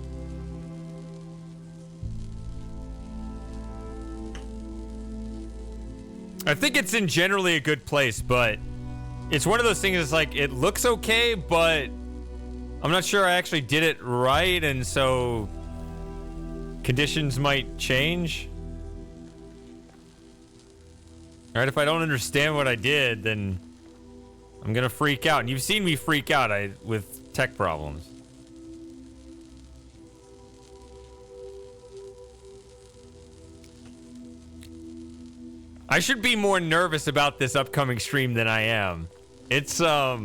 S1: I think it's in generally a good place, but it's one of those things that's like, it looks okay, but I'm not sure I actually did it right, and so conditions might change. Alright, if I don't understand what I did, then I'm gonna freak out. And you've seen me freak out with tech problems. I should be more nervous about this upcoming stream than I am. It's, yeah.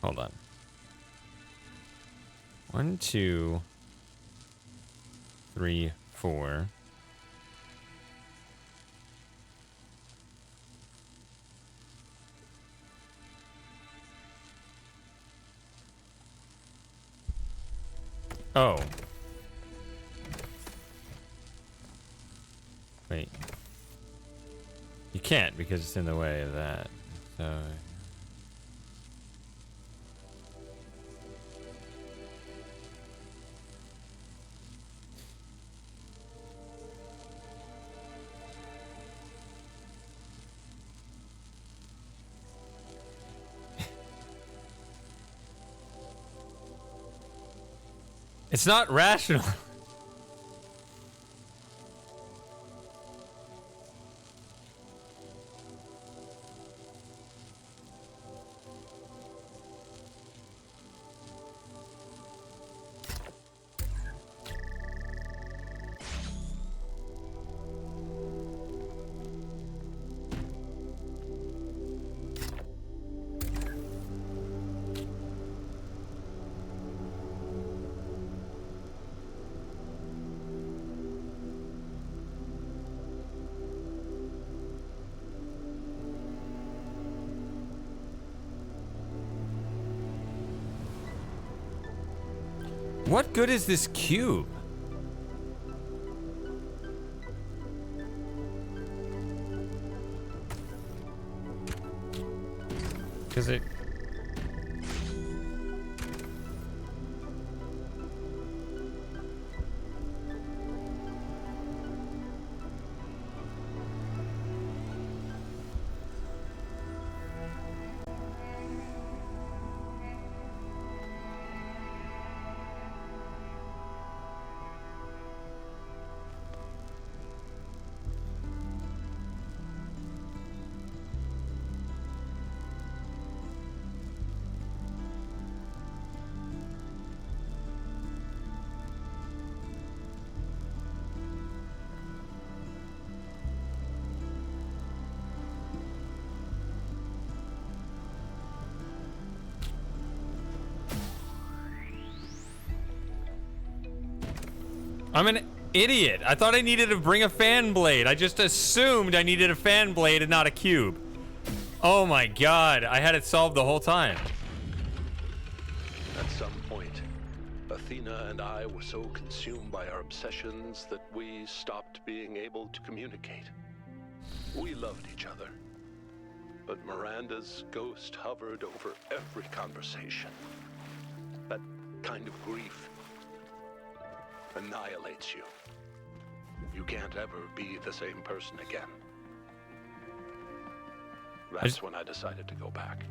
S1: Hold on. 1, 2, 3, 4. Oh. Wait. You can't because it's in the way of that. So... It's not rational. What good is this cube? Because it... I'm an idiot. I thought I needed to bring a fan blade. I just assumed I needed a fan blade and not a cube. Oh my god. I had it solved the whole time.
S3: At some point, Athena and I were so consumed by our obsessions that we stopped being able to communicate. We loved each other, but Miranda's ghost hovered over every conversation. That kind of grief annihilates you. You can't ever be the same person again. That's when I decided to go back.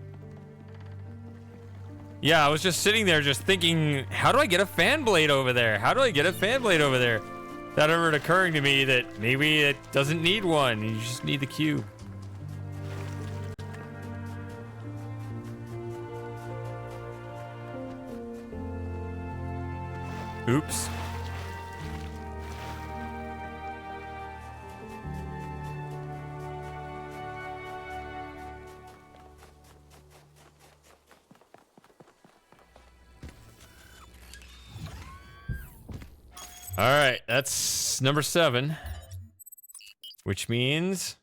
S1: Yeah, I was just sitting there just thinking, how do I get a fan blade over there? How do I get a fan blade over there? That ever occurring to me that maybe it doesn't need one. You just need the cube. Oops. All right, that's number 7, which means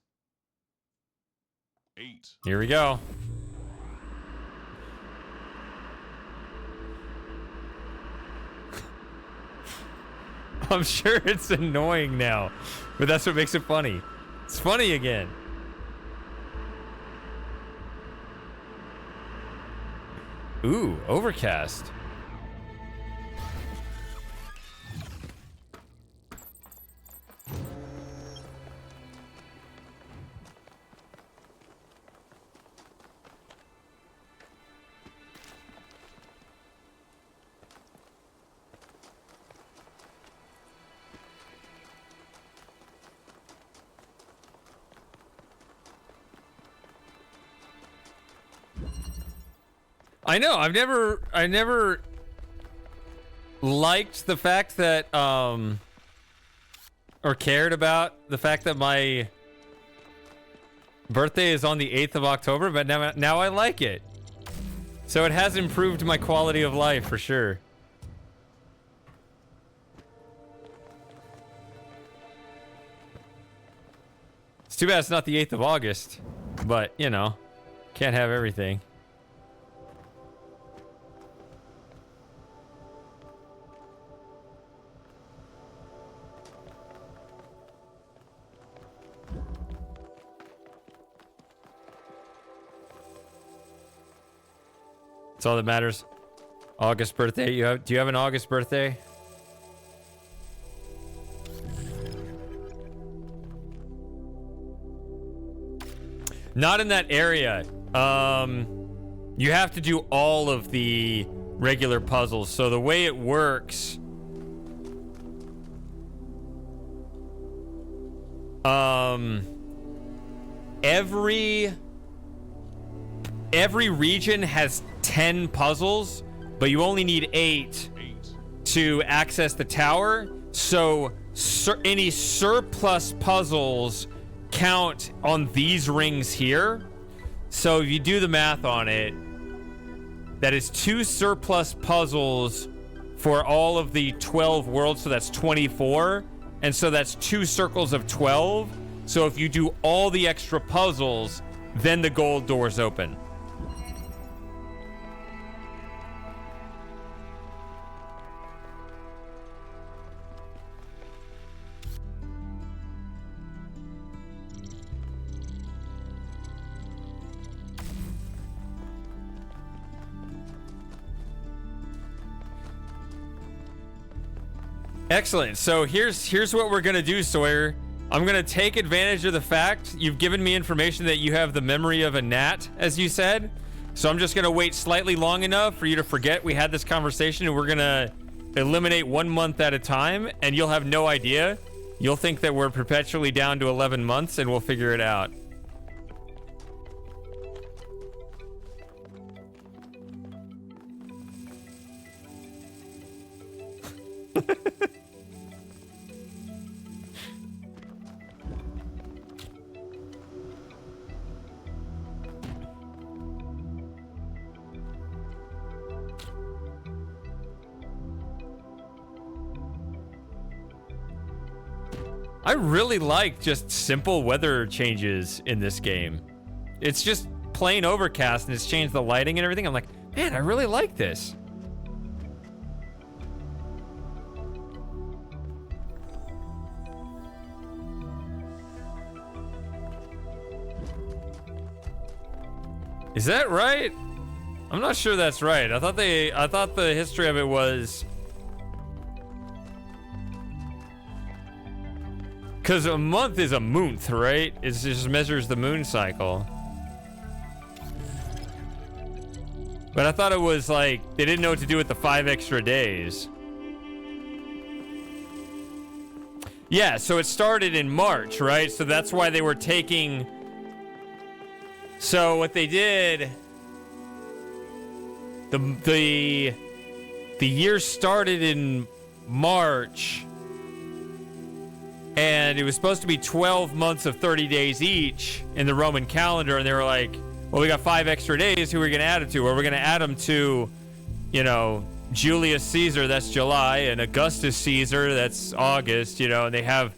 S8: 8.
S1: Here we go. I'm sure it's annoying now, but that's what makes it funny. It's funny again. Ooh, overcast. I know. I never liked the fact that, or cared about the fact that my birthday is on the 8th of October, but now I like it. So it has improved my quality of life for sure. It's too bad it's not the 8th of August, but you know, can't have everything. That's all that matters. August birthday. Do you have an August birthday? Not in that area. You have to do all of the regular puzzles. So the way it works, every region has 10 puzzles, but you only need 8 to access the tower. So any surplus puzzles count on these rings here. So if you do the math on it, that is 2 surplus puzzles for all of the 12 worlds. So that's 24. And so that's 2 circles of 12. So if you do all the extra puzzles, then the gold doors open. Excellent. So here's what we're gonna do, Sawyer. I'm gonna take advantage of the fact you've given me information that you have the memory of a gnat, as you said. So I'm just gonna wait slightly long enough for you to forget we had this conversation, and we're gonna eliminate 1 month at a time, and you'll have no idea. You'll think that we're perpetually down to 11 months, and we'll figure it out. I really like just simple weather changes in this game. It's just plain overcast and it's changed the lighting and everything. I'm like, man, I really like this. Is that right? I'm not sure that's right. I thought the history of it was, because a month is a month, right? It just measures the moon cycle. But I thought it was like they didn't know what to do with the 5 extra days. Yeah, so it started in March, right? So that's why they were taking. So what they did, the year started in March, and it was supposed to be 12 months of 30 days each in the Roman calendar, and they were like, well, we got 5 extra days, who are we going to add it to? Well, we're going to add them to, you know, Julius Caesar, that's July, and Augustus Caesar, that's August, you know, and they have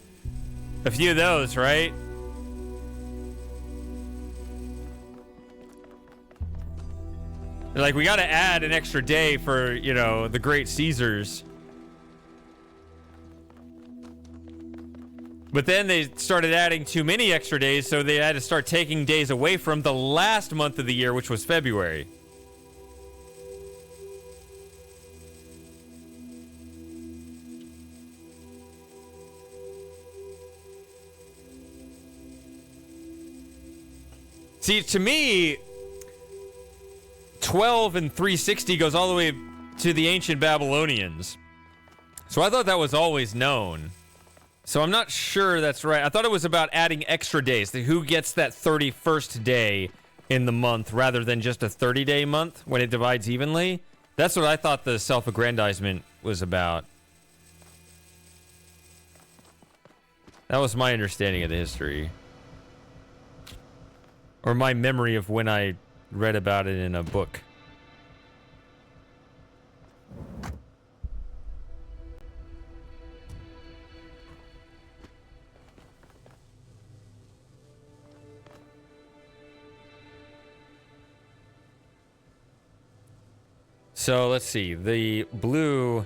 S1: a few of those, right? They're like, we got to add an extra day for, you know, the great Caesars. But then they started adding too many extra days, so they had to start taking days away from the last month of the year, which was February. See, to me, 12 and 360 goes all the way to the ancient Babylonians. So I thought that was always known. So I'm not sure that's right. I thought it was about adding extra days. Who gets that 31st day in the month rather than just a 30-day month when it divides evenly. That's what I thought the self-aggrandizement was about. That was my understanding of the history. Or my memory of when I read about it in a book. So let's see. The blue...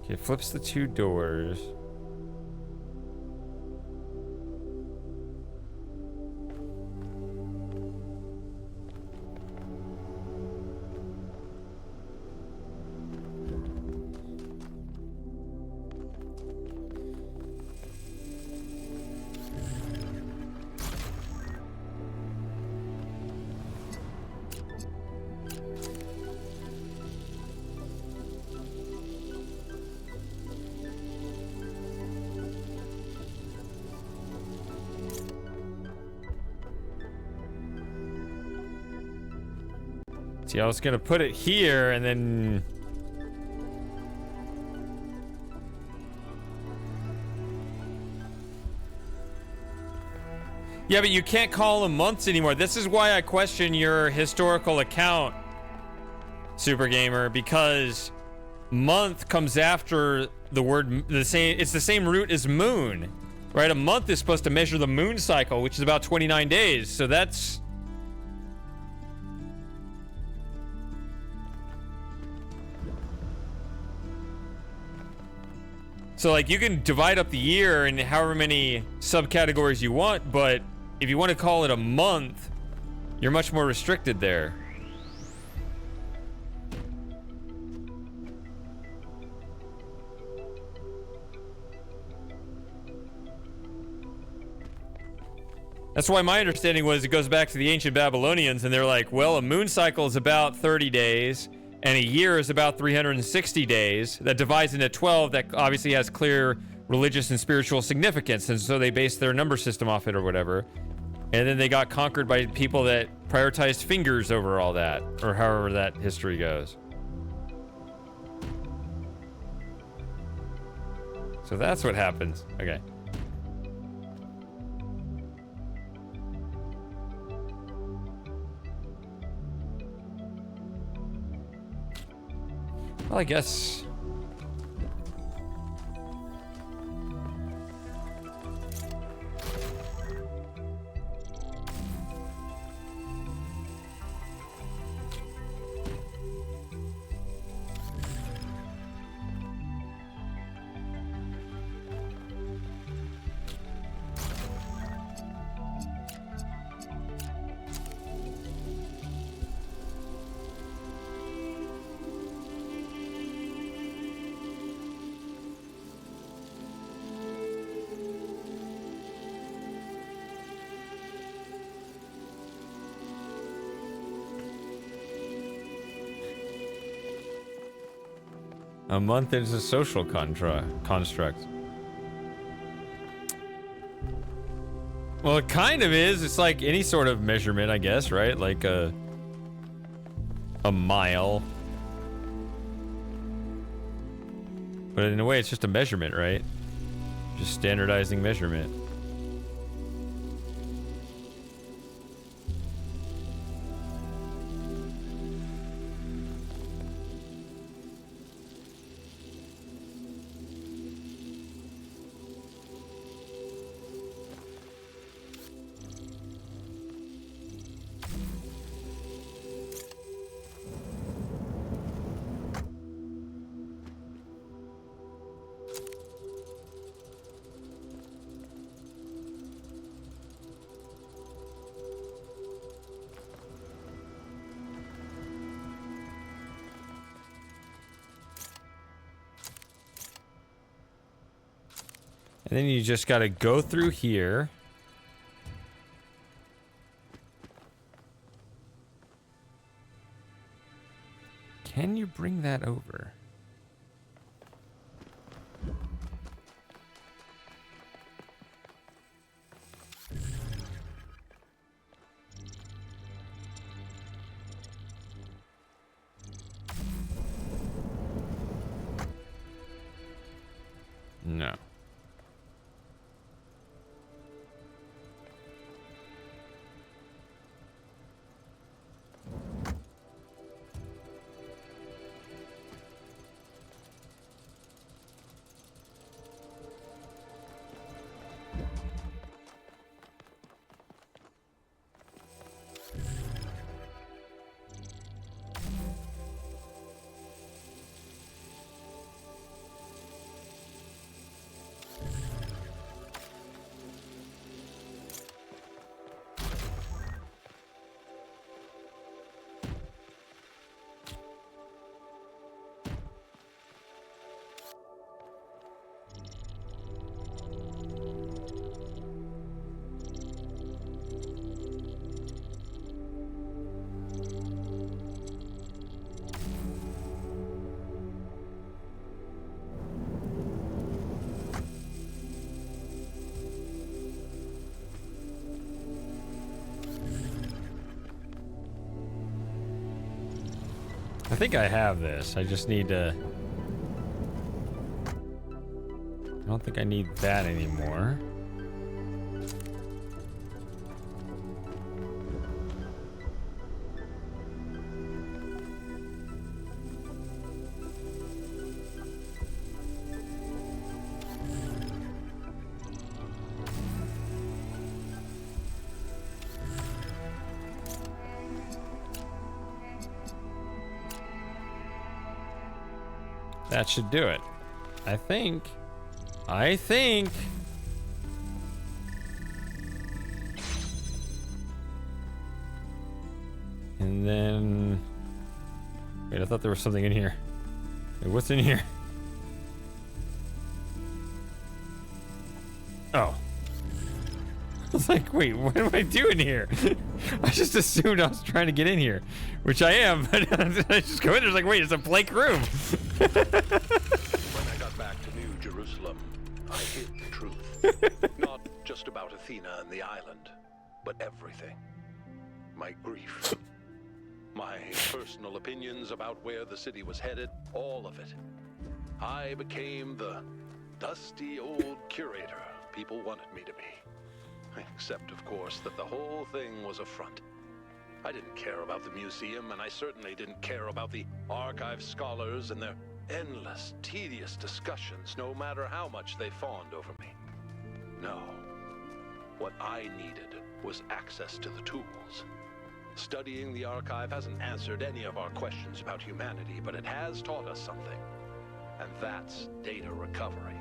S1: Okay, flips the two doors. See, I was gonna put it here and then... Yeah, but you can't call them months anymore. This is why I question your historical account, Super Gamer, because month comes after the word it's the same root as moon, right? A month is supposed to measure the moon cycle, which is about 29 days. So that's... So, like, you can divide up the year in however many subcategories you want, but if you want to call it a month, you're much more restricted there. That's why my understanding was it goes back to the ancient Babylonians, and they're like, well, a moon cycle is about 30 days, and a year is about 360 days. That divides into 12. That obviously has clear religious and spiritual significance, and so they based their number system off it or whatever. And then they got conquered by people that prioritized fingers over all that, or however that history goes. So that's what happens. Okay. Well, I guess... A month is a social construct. Well, it kind of is. It's like any sort of measurement, I guess, right? Like a mile. But in a way, it's just a measurement, right? Just standardizing measurement. And then you just gotta go through here. Can you bring that over? No. I think I have this. I just need to... I don't think I need that anymore. That should do it. I think. And then... Wait, I thought there was something in here. Wait, what's in here? Oh. I was like, wait, what am I doing here? I just assumed I was trying to get in here, which I am, but I just go in there, it's like, wait, it's a blank room.
S3: When I got back to New Jerusalem, I hid the truth. Not just about Athena and the island, but everything. My grief. My personal opinions about where the city was headed, all of it. I became the dusty old curator people wanted me to be. Except, of course, that the whole thing was a front. I didn't care about the museum, and I certainly didn't care about the archive scholars and their endless, tedious discussions, no matter how much they fawned over me. No. What I needed was access to the tools. Studying the archive hasn't answered any of our questions about humanity, but it has taught us something. And that's data recovery.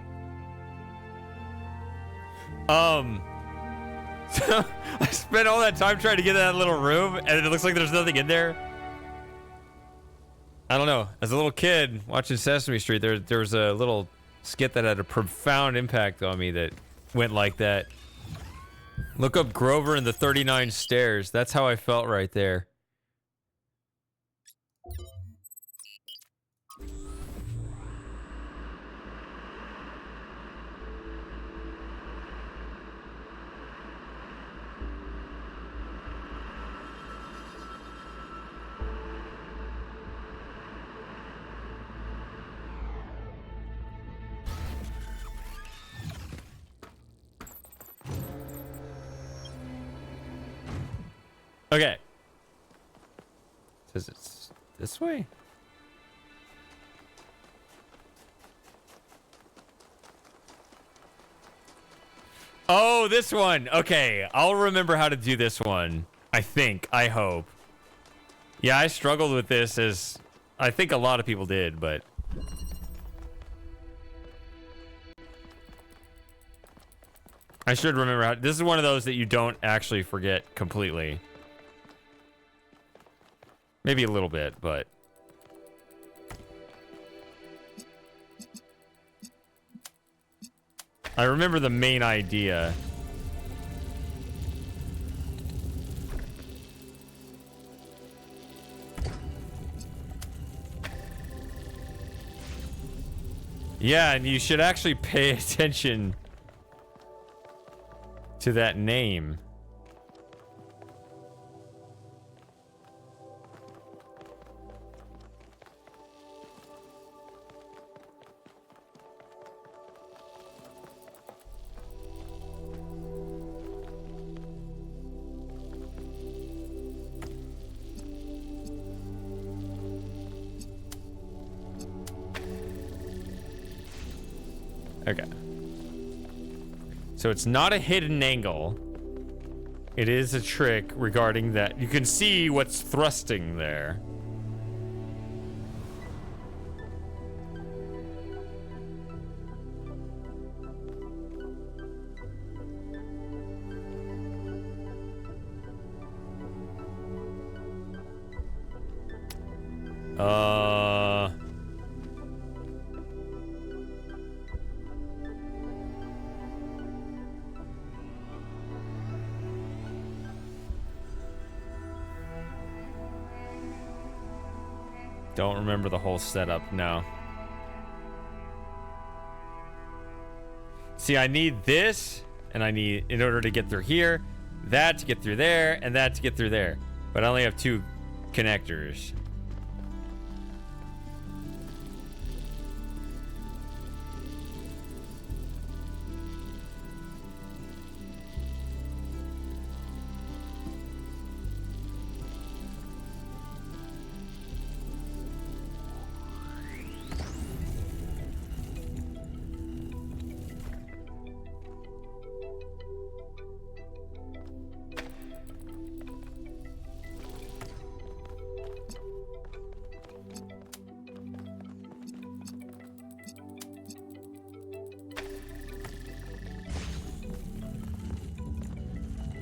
S1: So I spent all that time trying to get in that little room, and it looks like there's nothing in there. I don't know. As a little kid watching Sesame Street, there was a little skit that had a profound impact on me that went like that. Look up Grover and the 39 Stairs. That's how I felt right there. Okay. Says it's this way. Oh, this one. Okay, I'll remember how to do this one. I think. I hope. Yeah, I struggled with this as I think a lot of people did, but I should remember how. This is one of those that you don't actually forget completely. Maybe a little bit, but... I remember the main idea. Yeah, and you should actually pay attention to that name. Okay. So it's not a hidden angle. It is a trick regarding that. You can see what's thrusting there. Don't remember the whole setup, no. See, I need this, and I need, in order to get through here, that to get through there, and that to get through there. But I only have 2 connectors.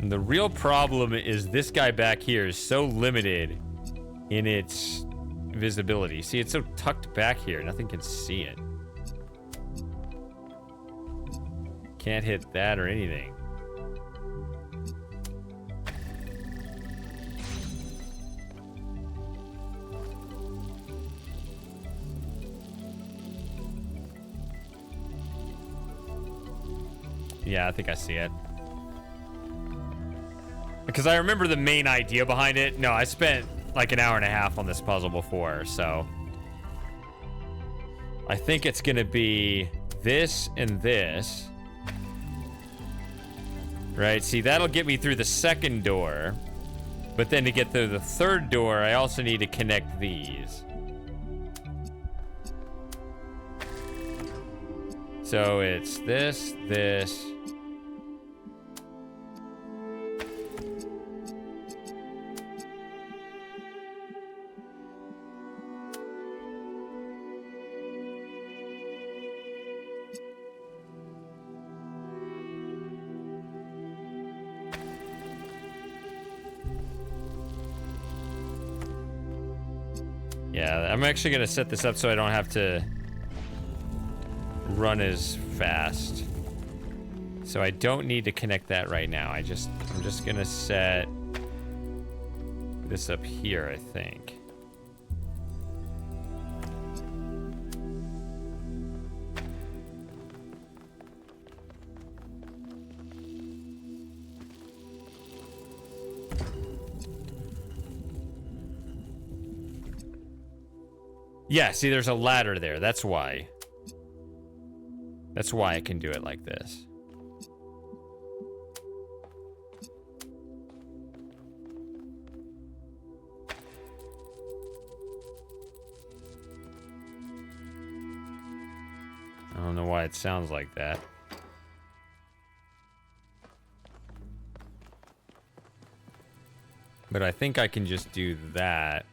S1: And the real problem is this guy back here is so limited in its visibility. See, it's so tucked back here. Nothing can see it. Can't hit that or anything. Yeah, I think I see it. Because I remember the main idea behind it. No, I spent like an hour and a half on this puzzle before, so I think it's gonna be this and this. Right, see, that'll get me through the second door. But then to get through the third door, I also need to connect these. So it's this, this. Yeah, I'm actually going to set this up so I don't have to run as fast. So I don't need to connect that right now. I'm just going to set this up here, I think. Yeah, see, there's a ladder there. That's why. That's why I can do it like this. I don't know why it sounds like that. But I think I can just do that.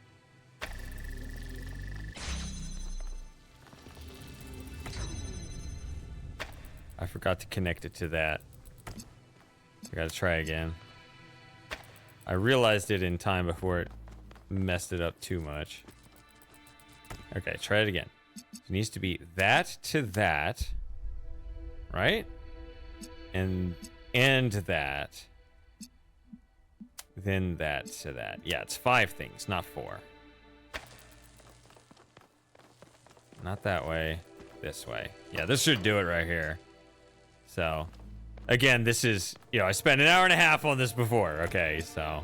S1: I forgot to connect it to that. I gotta try again. I realized it in time before it messed it up too much. Okay, try it again. It needs to be that to that. Right? and that. Then that to that. Yeah, it's 5 things, not 4. Not that way. This way. Yeah, this should do it right here. So, again, this is, you know, I spent an hour and a half on this before. Okay, so.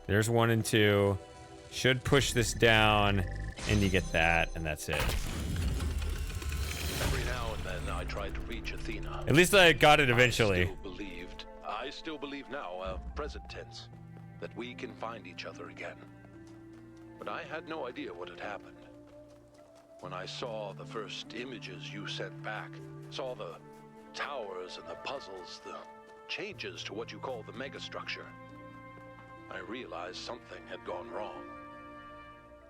S1: There's 1 and 2. Should push this down, and you get that, and that's it.
S3: Every now and then I try to reach Athena.
S1: At least I got it eventually.
S3: I still believe now, present tense, that we can find each other again. But I had no idea what had happened. When I saw the first images you sent back, saw the towers and the puzzles, the changes to what you call the megastructure, I realized something had gone wrong.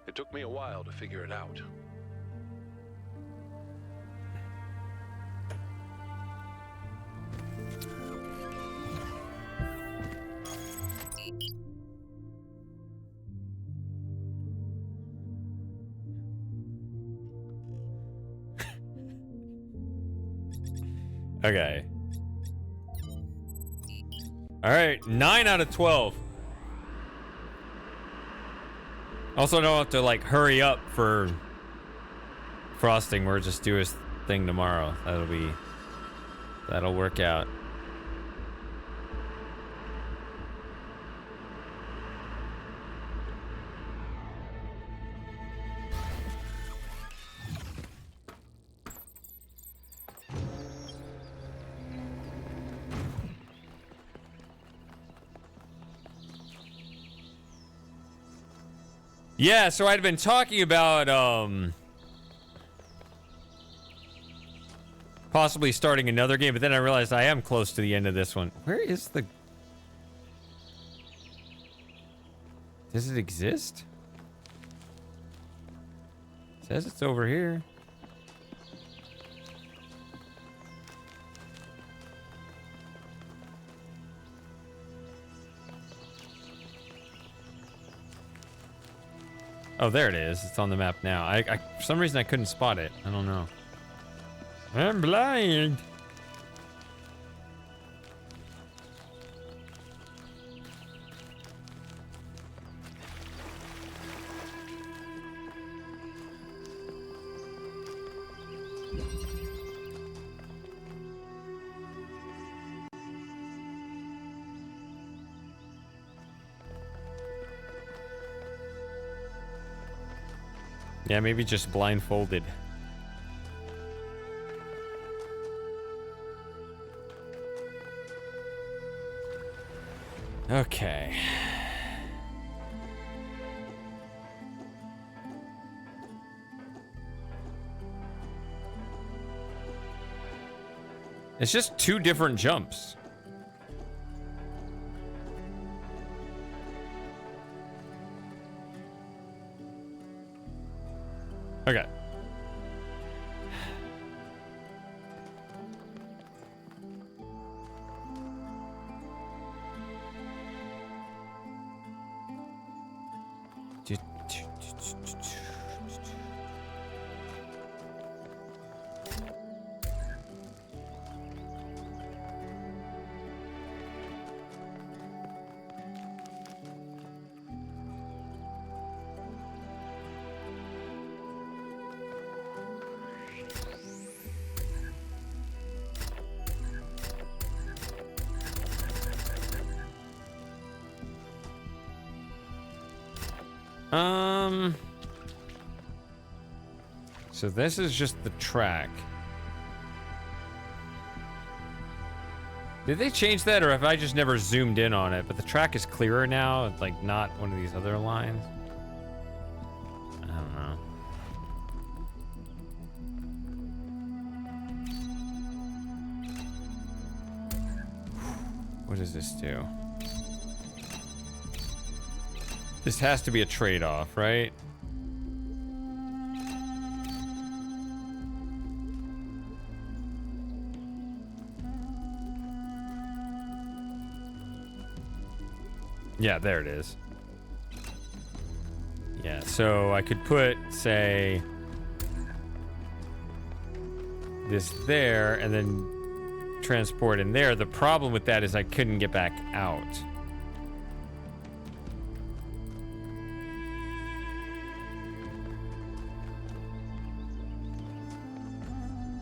S3: It took me a while to figure it out.
S1: Okay. All right, 9 out of 12. Also, don't have to like hurry up for frosting. We'll just do his thing tomorrow. That'll work out. Yeah, so I'd been talking about possibly starting another game, but then I realized I am close to the end of this one. Where is the... Does it exist? It says it's over here. Oh, there it is. It's on the map now. For some reason I couldn't spot it. I don't know. I'm blind. Yeah, maybe just blindfolded. Okay. It's just 2 different jumps. Okay. So this is just the track. Did they change that, or have I just never zoomed in on it? But the track is clearer now. It's like not one of these other lines. I don't know. What does this do? This has to be a trade-off, right? Yeah, there it is. Yeah, so I could put, say... this there and then transport in there. The problem with that is I couldn't get back out.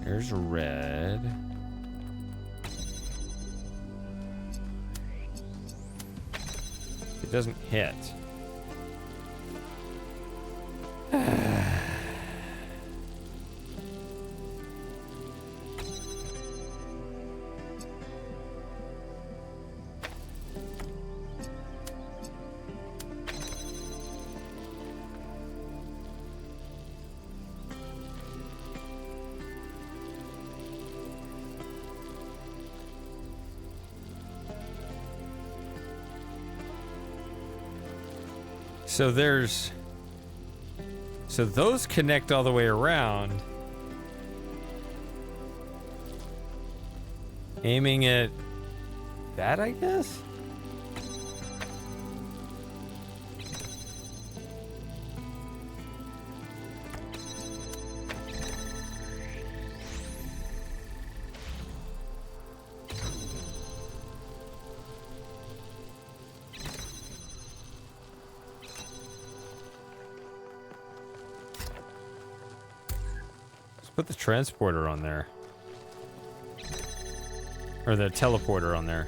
S1: There's red. It doesn't hit. So there's... So those connect all the way around. Aiming at that, I guess? Put the transporter on there. Or the teleporter on there.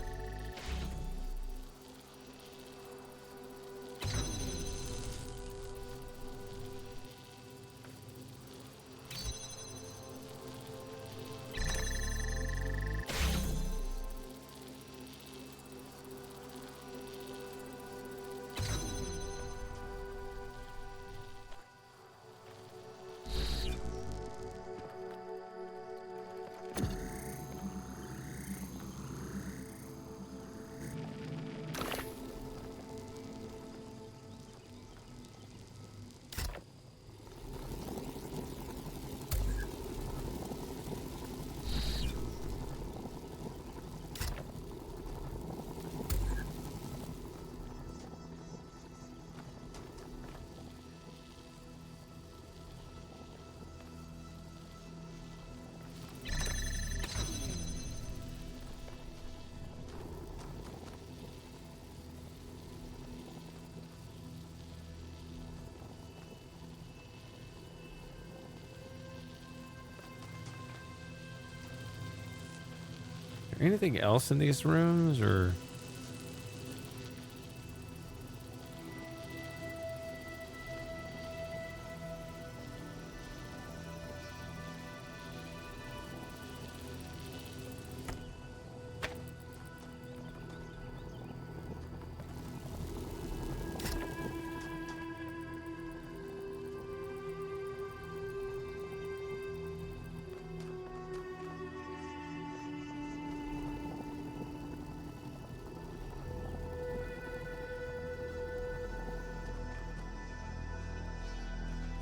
S1: Anything else in these rooms, or?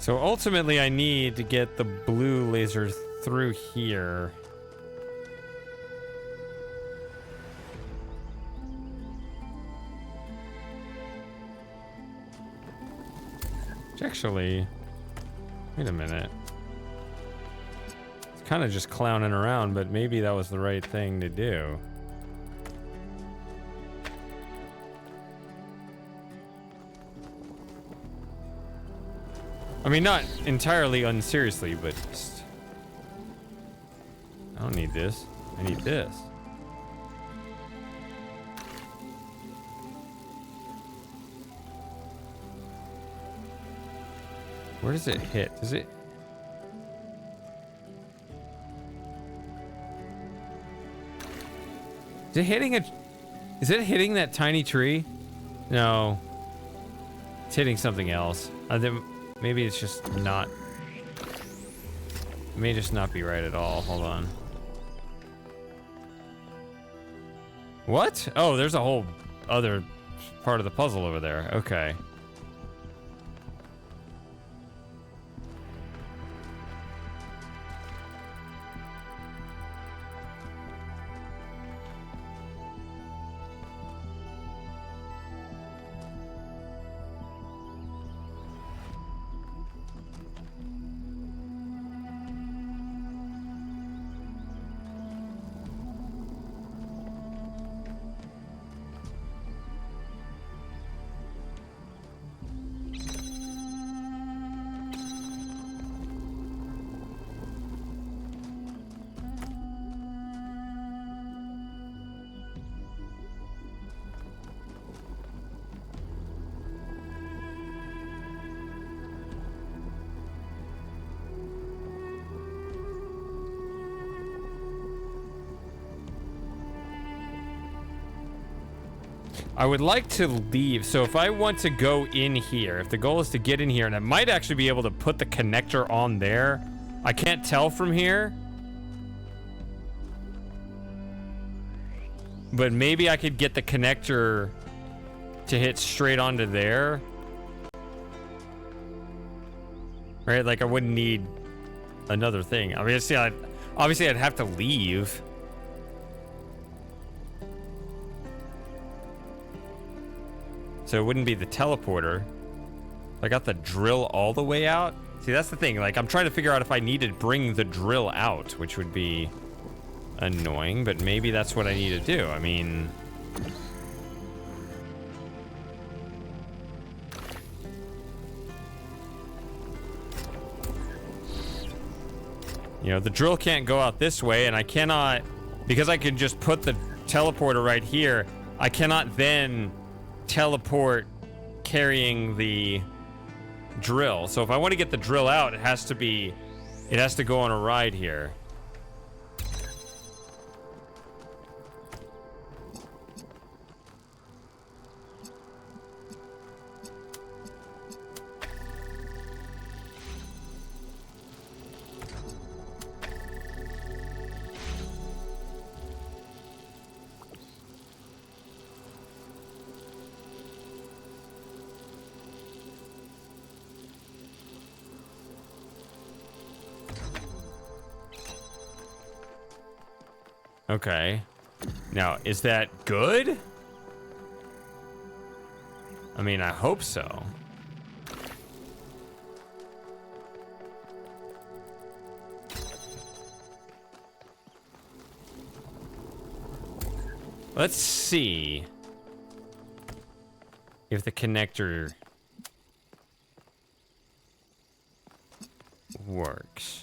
S1: So ultimately I need to get the blue laser through here. Which actually, wait a minute. It's kind of just clowning around, but maybe that was the right thing to do. I mean, not entirely unseriously, but just... I don't need this. I need this. Where does it hit? Does it... Is it hitting a... Is it hitting that tiny tree? No. It's hitting something else. Maybe it's just not... It may just not be right at all. Hold on. What? Oh, there's a whole other part of the puzzle over there. Okay. I would like to leave. So if I want to go in here, if the goal is to get in here, and I might actually be able to put the connector on there. I can't tell from here. But maybe I could get the connector to hit straight onto there. Right? Like I wouldn't need another thing. Obviously I'd have to leave. So it wouldn't be the teleporter. I got the drill all the way out. See, that's the thing. Like, I'm trying to figure out if I need to bring the drill out, which would be annoying, but maybe that's what I need to do. I mean... You know, the drill can't go out this way, and I cannot... Because I can just put the teleporter right here, I cannot then teleport carrying the drill. So if I want to get the drill out, it has to go on a ride here. Okay. Now, is that good? I mean, I hope so. Let's see if the connector works.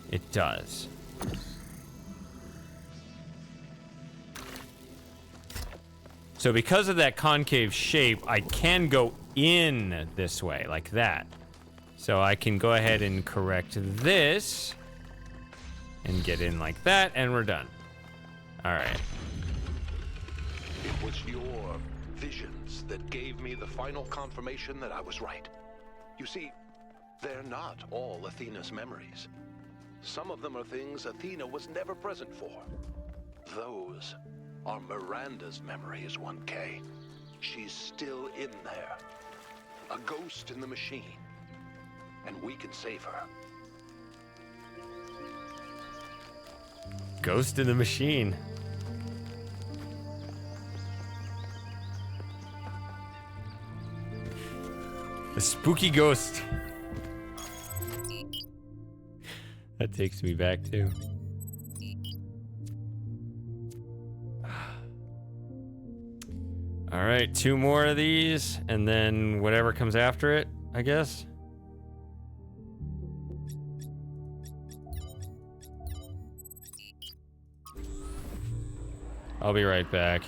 S1: It does. So because of that concave shape, I can go in this way, like that. So I can go ahead and correct this and get in like that, and we're done. All right.
S4: It was your visions that gave me the final confirmation that I was right. You see, they're not all Athena's memories. Some of them are things Athena was never present for. Those are Miranda's memories, 1K. She's still in there. A ghost in the machine. And we can save her.
S1: Ghost in the machine. A spooky ghost. That takes me back too. All right, 2 more of these, and then whatever comes after it, I guess. I'll be right back.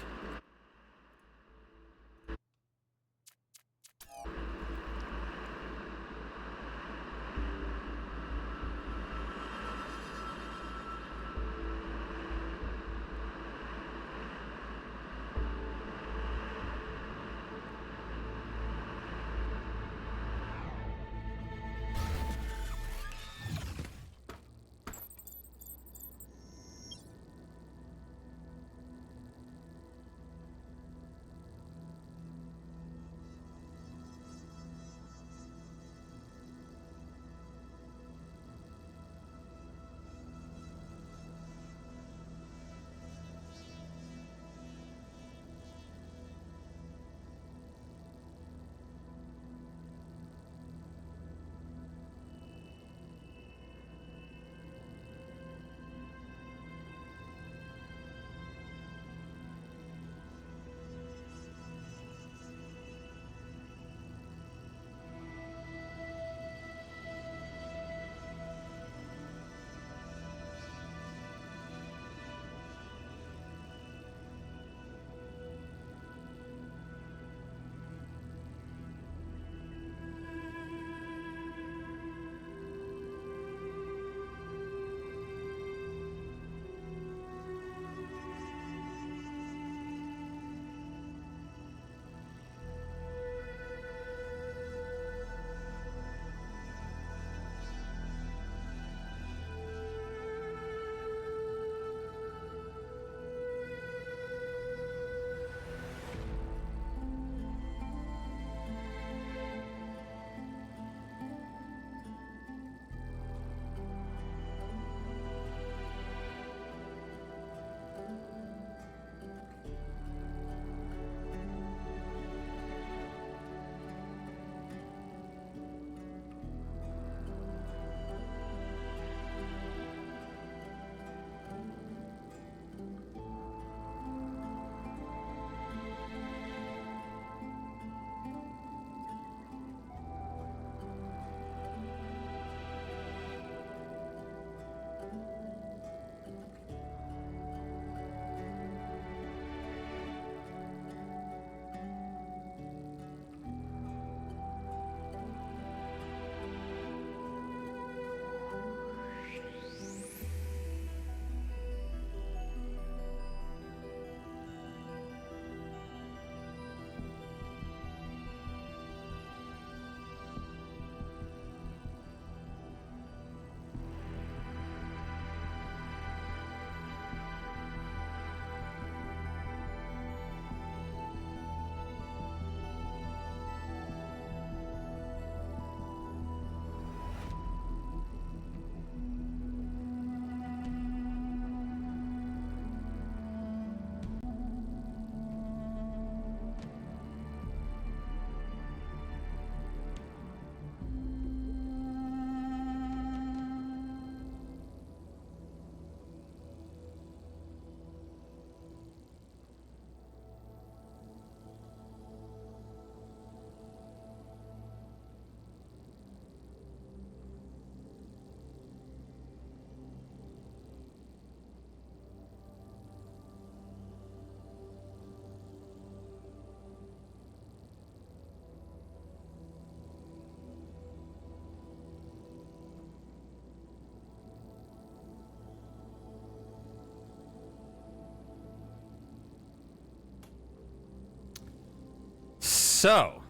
S1: So,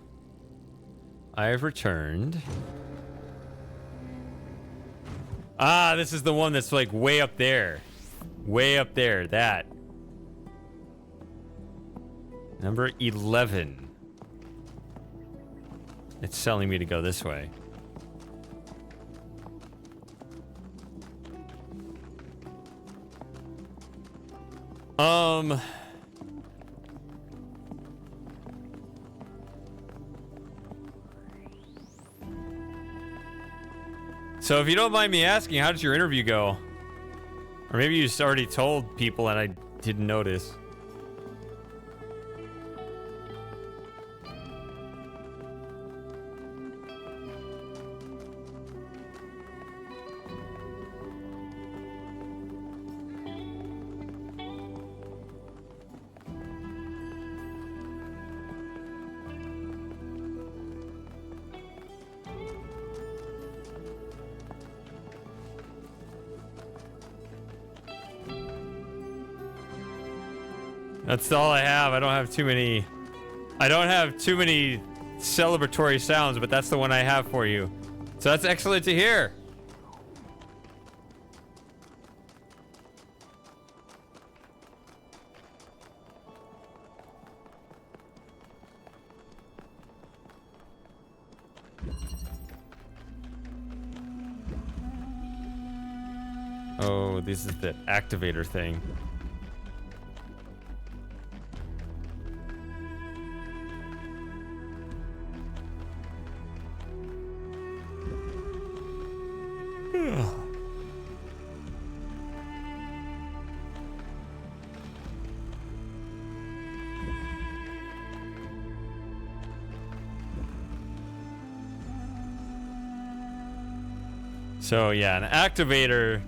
S1: I have returned. Ah, this is the one that's like way up there. Way up there, that. Number 11. It's telling me to go this way. So if you don't mind me asking, how did your interview go? Or maybe you just already told people and I didn't notice. That's all I have. I don't have too many celebratory sounds, but that's the one I have for you. So that's excellent to hear. Oh, this is the activator thing. So yeah, an activator.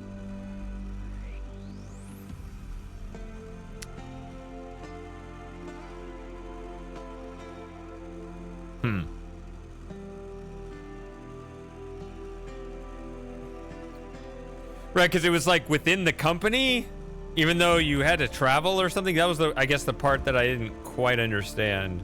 S1: Right, because it was like within the company, even though you had to travel or something. That was the, I guess, the part that I didn't quite understand.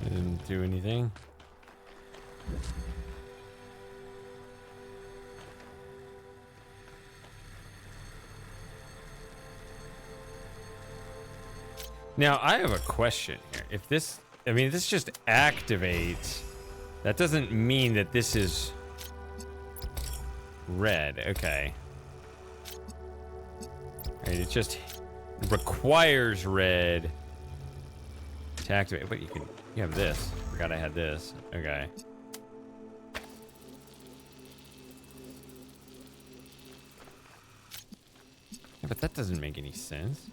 S1: Didn't do anything. Now, I have a question here. If this, I mean, this just activates, that doesn't mean that this is red. Okay. Right, it just requires red to activate. But you have this. Forgot I had this. Okay. Yeah, but that doesn't make any sense.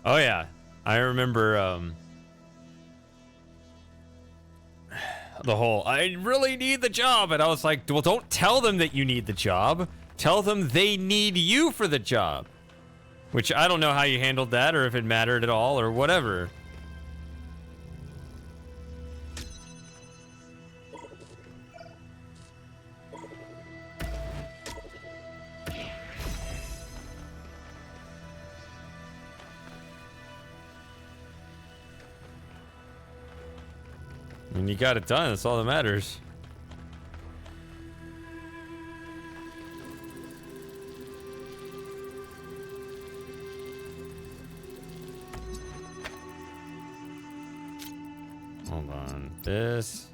S1: Oh yeah, I remember the whole I really need the job, and I was like, well, don't tell them that you need the job. Tell them they need you for the job. Which I don't know how you handled that, or if it mattered at all, or whatever. And you got it done, that's all that matters. This.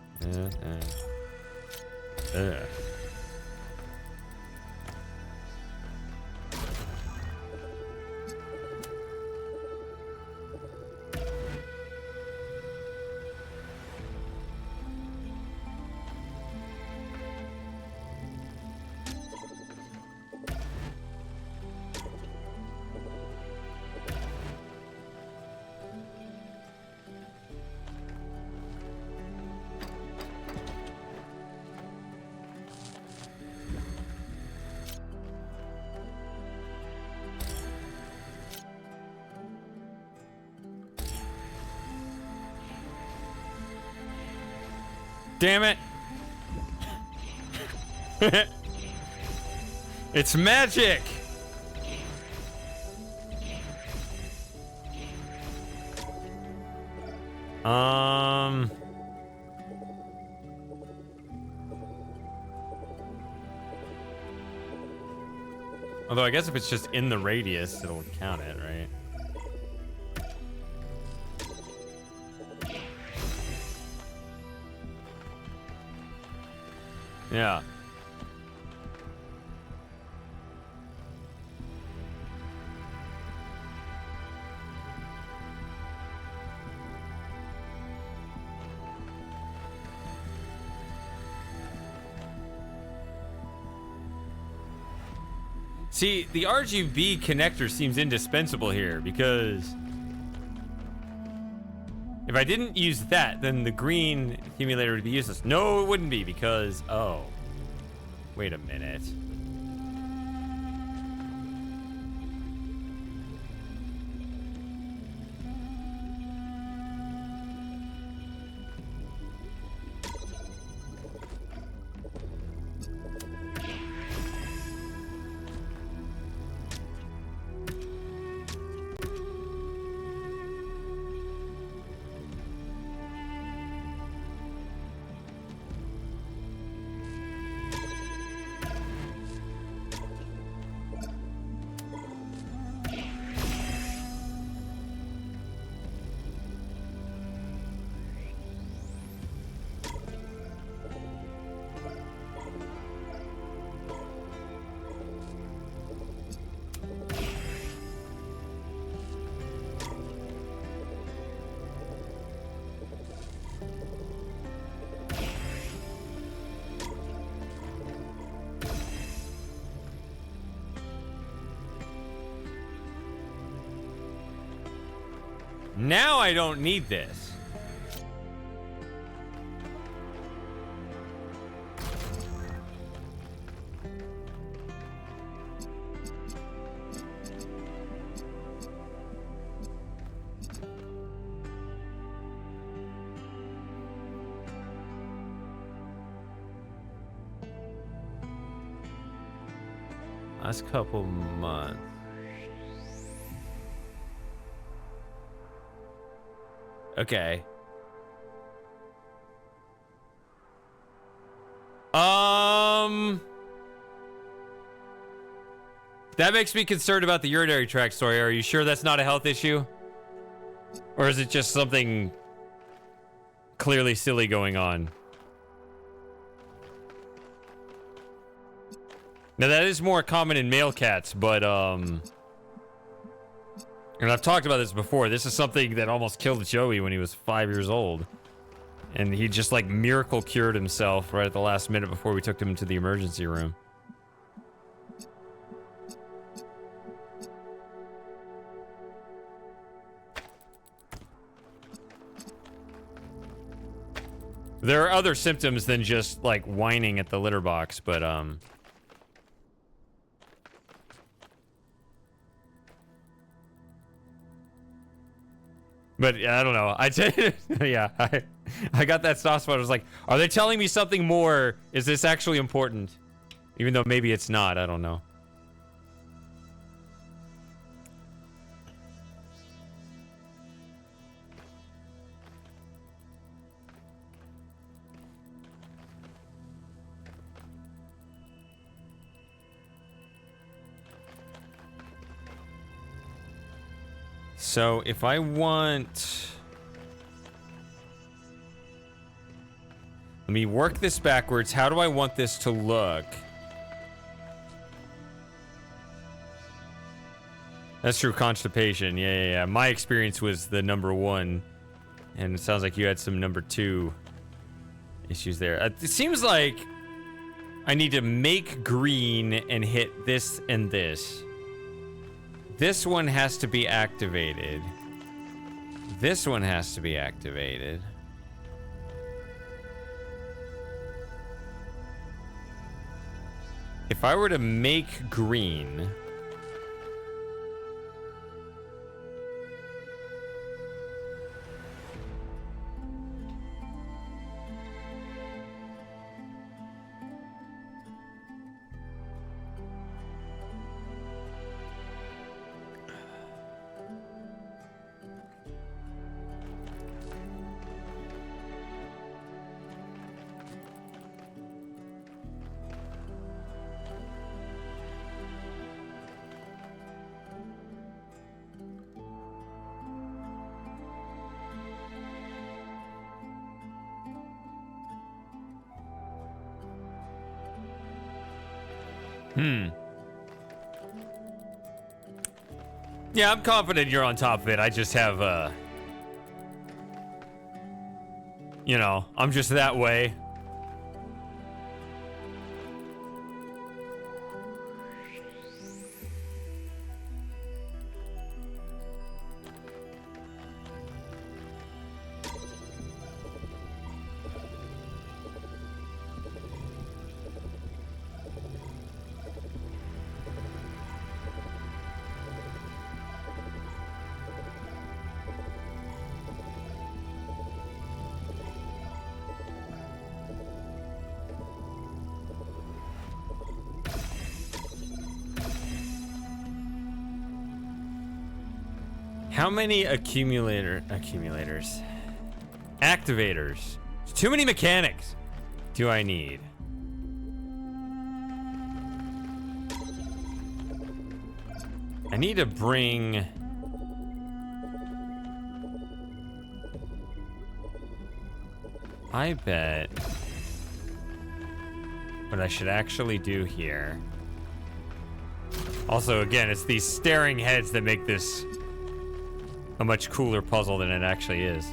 S1: Damn it. It's magic. Although I guess if it's just in the radius, it'll count it, right? Yeah. See, the RGB connector seems indispensable here because if I didn't use that, then the green accumulator would be useless. No, it wouldn't be because, oh, wait a minute. Now I don't need this. Last couple months. Okay. That makes me concerned about the urinary tract story. Are you sure that's not a health issue? Or is it just something clearly silly going on? Now that is more common in male cats, but and I've talked about this before. This is something that almost killed Joey when he was 5 years old. And he just like miracle cured himself right at the last minute before we took him to the emergency room. There are other symptoms than just like whining at the litter box, but I don't know. Yeah, I got that soft spot. I was like, are they telling me something more? Is this actually important? Even though maybe it's not. I don't know. So if I want Let me work this backwards. How do I want this to look? That's true, constipation. Yeah. My experience was the number 1. And it sounds like you had some number 2 issues there. It seems like I need to make green and hit this and this. This one has to be activated. This one has to be activated. If I were to make green... Yeah, I'm confident you're on top of it. I just have, you know, I'm just that way. How many activators? Too many mechanics do I need? I need to bring... I bet what I should actually do here... Also, again, it's these staring heads that make this a much cooler puzzle than it actually is.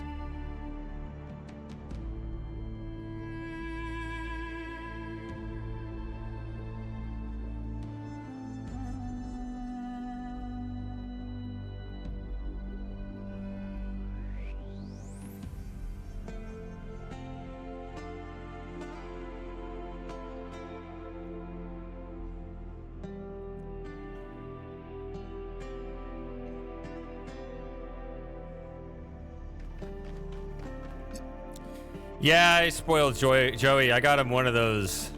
S1: Yeah, I spoiled Joey. I got him one of those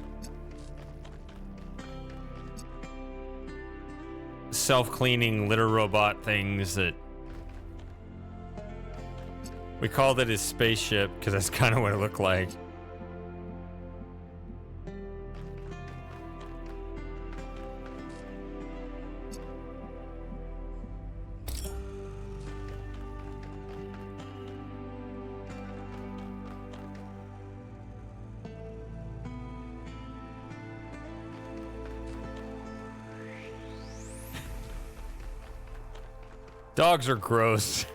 S1: self-cleaning litter robot things that we called it his spaceship because that's kind of what it looked like. Dogs are gross.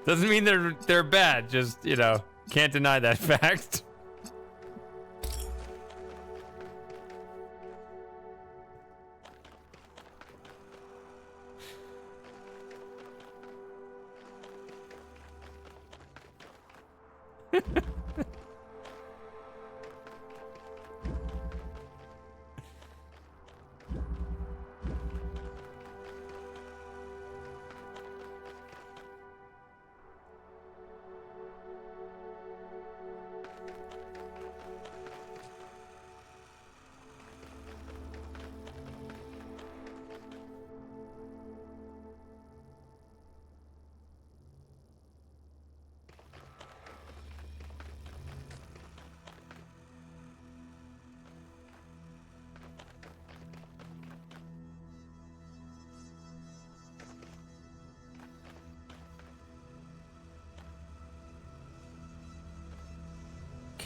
S1: Doesn't mean they're bad, just, you know, can't deny that fact.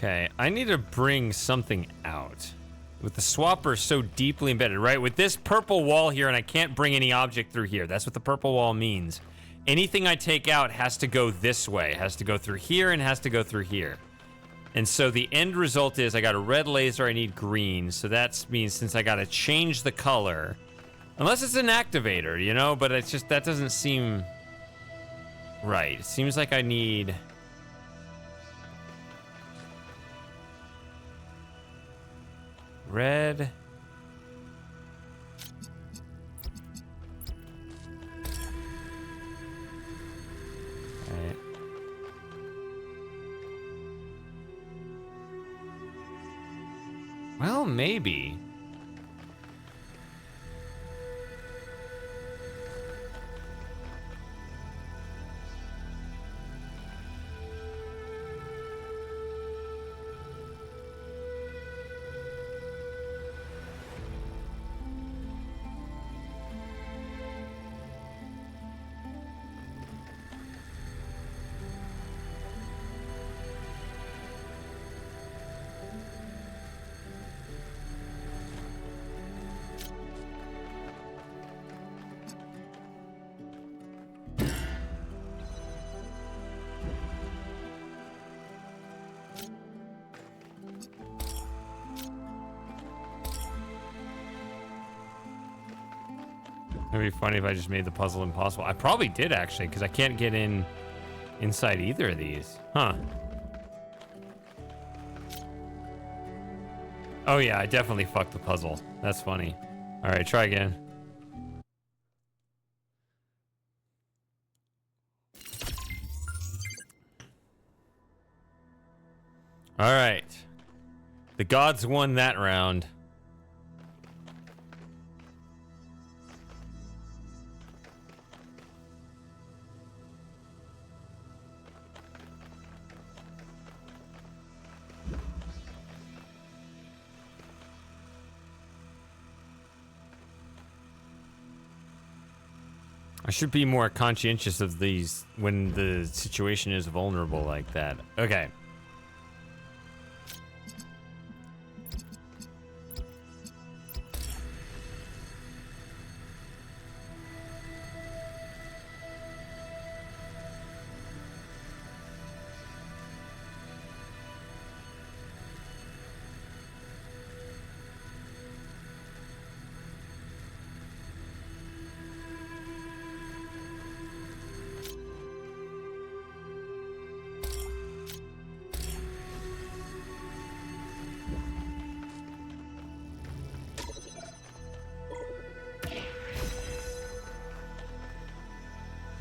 S1: Okay, I need to bring something out. With the swapper so deeply embedded, right? With this purple wall here, and I can't bring any object through here. That's what the purple wall means. Anything I take out has to go this way. It has to go through here and has to go through here. And so the end result is I got a red laser, I need green. So that means since I got to change the color, unless it's an activator, you know, but it's just, that doesn't seem right. It seems like I need... red. Alright. Well, maybe. It'd be funny if I just made the puzzle impossible. I probably did, actually, because I can't get inside either of these. Huh. Oh, yeah, I definitely fucked the puzzle. That's funny. All right, try again. All right. The gods won that round. I should be more conscientious of these when the situation is vulnerable like that. Okay.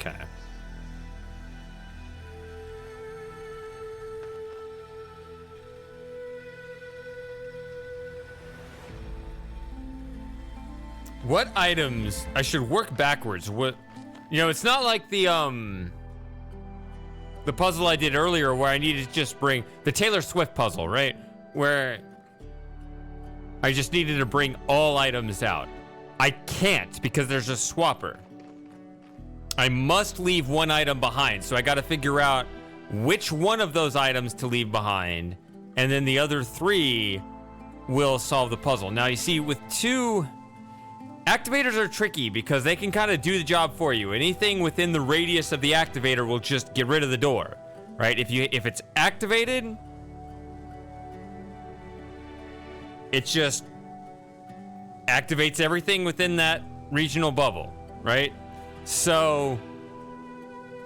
S1: Okay. What items? I should work backwards. What, you know, it's not like the puzzle I did earlier where I needed to just bring the Taylor Swift puzzle, right? Where I just needed to bring all items out. I can't because there's a swapper. I must leave one item behind, so I got to figure out which one of those items to leave behind, and then the other three will solve the puzzle. Now, you see, with two... activators are tricky because they can kind of do the job for you. Anything within the radius of the activator will just get rid of the door, right? If it's activated, it just activates everything within that regional bubble, right? So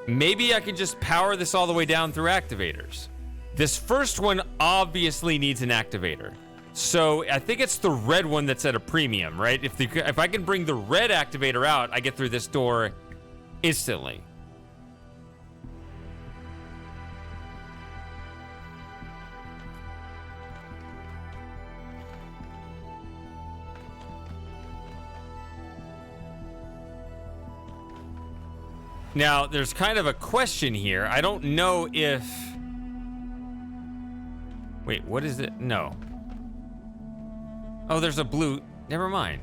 S1: maybe I can just power this all the way down through activators. This first one obviously needs an activator. So I think it's the red one that's at a premium, right? If I can bring the red activator out, I get through this door instantly. Now, there's kind of a question here. I don't know if... Wait, what is it? No. Oh, there's a blue... Never mind.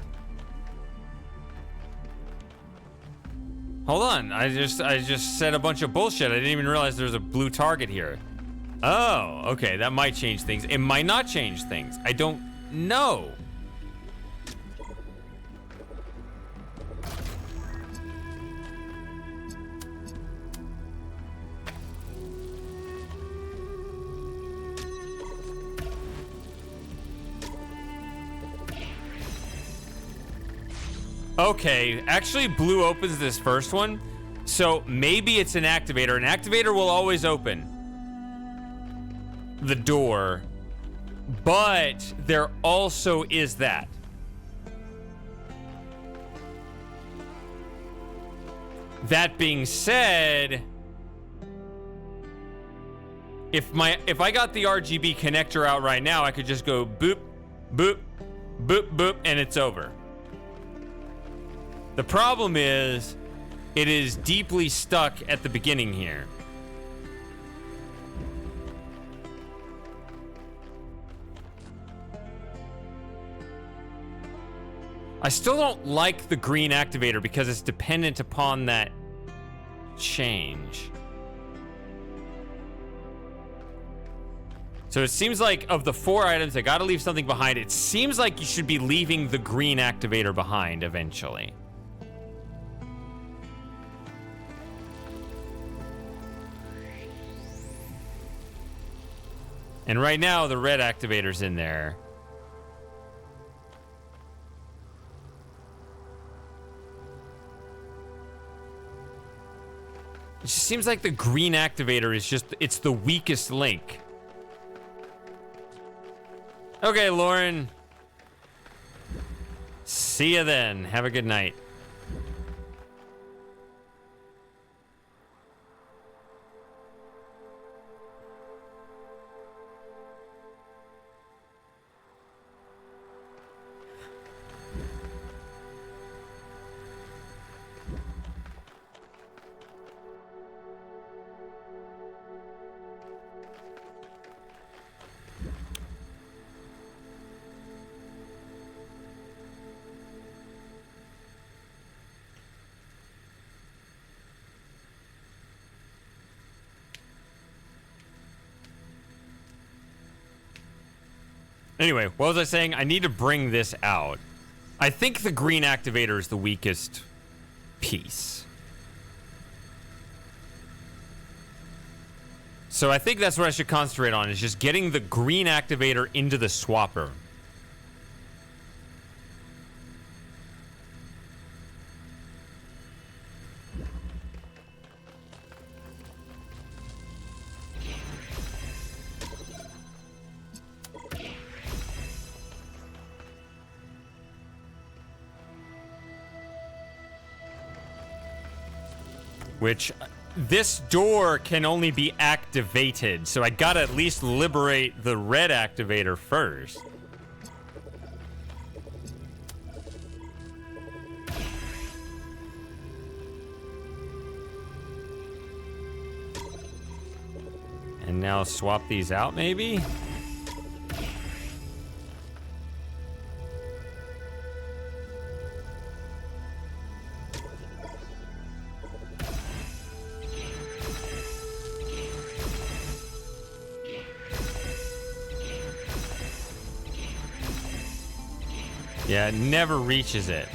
S1: Hold on. I just said a bunch of bullshit. I didn't even realize there's a blue target here. Oh, okay. That might change things. It might not change things. I don't know. Okay, actually blue opens this first one, so maybe it's an activator. An activator will always open the door, but there also is that. That being said, if I got the RGB connector out right now, I could just go boop, boop, boop, boop, and it's over. The problem is, it is deeply stuck at the beginning here. I still don't like the green activator because it's dependent upon that change. So it seems like of the 4 items, I gotta leave something behind. It seems like you should be leaving the green activator behind eventually. And right now, the red activator's in there. It just seems like the green activator is just, it's the weakest link. Okay, Lauren. See ya then. Have a good night. Anyway, what was I saying? I need to bring this out. I think the green activator is the weakest piece. So I think that's what I should concentrate on, is just getting the green activator into the swapper. Which, this door can only be activated, so I gotta at least liberate the red activator first. And now swap these out, maybe? Yeah, it never reaches it.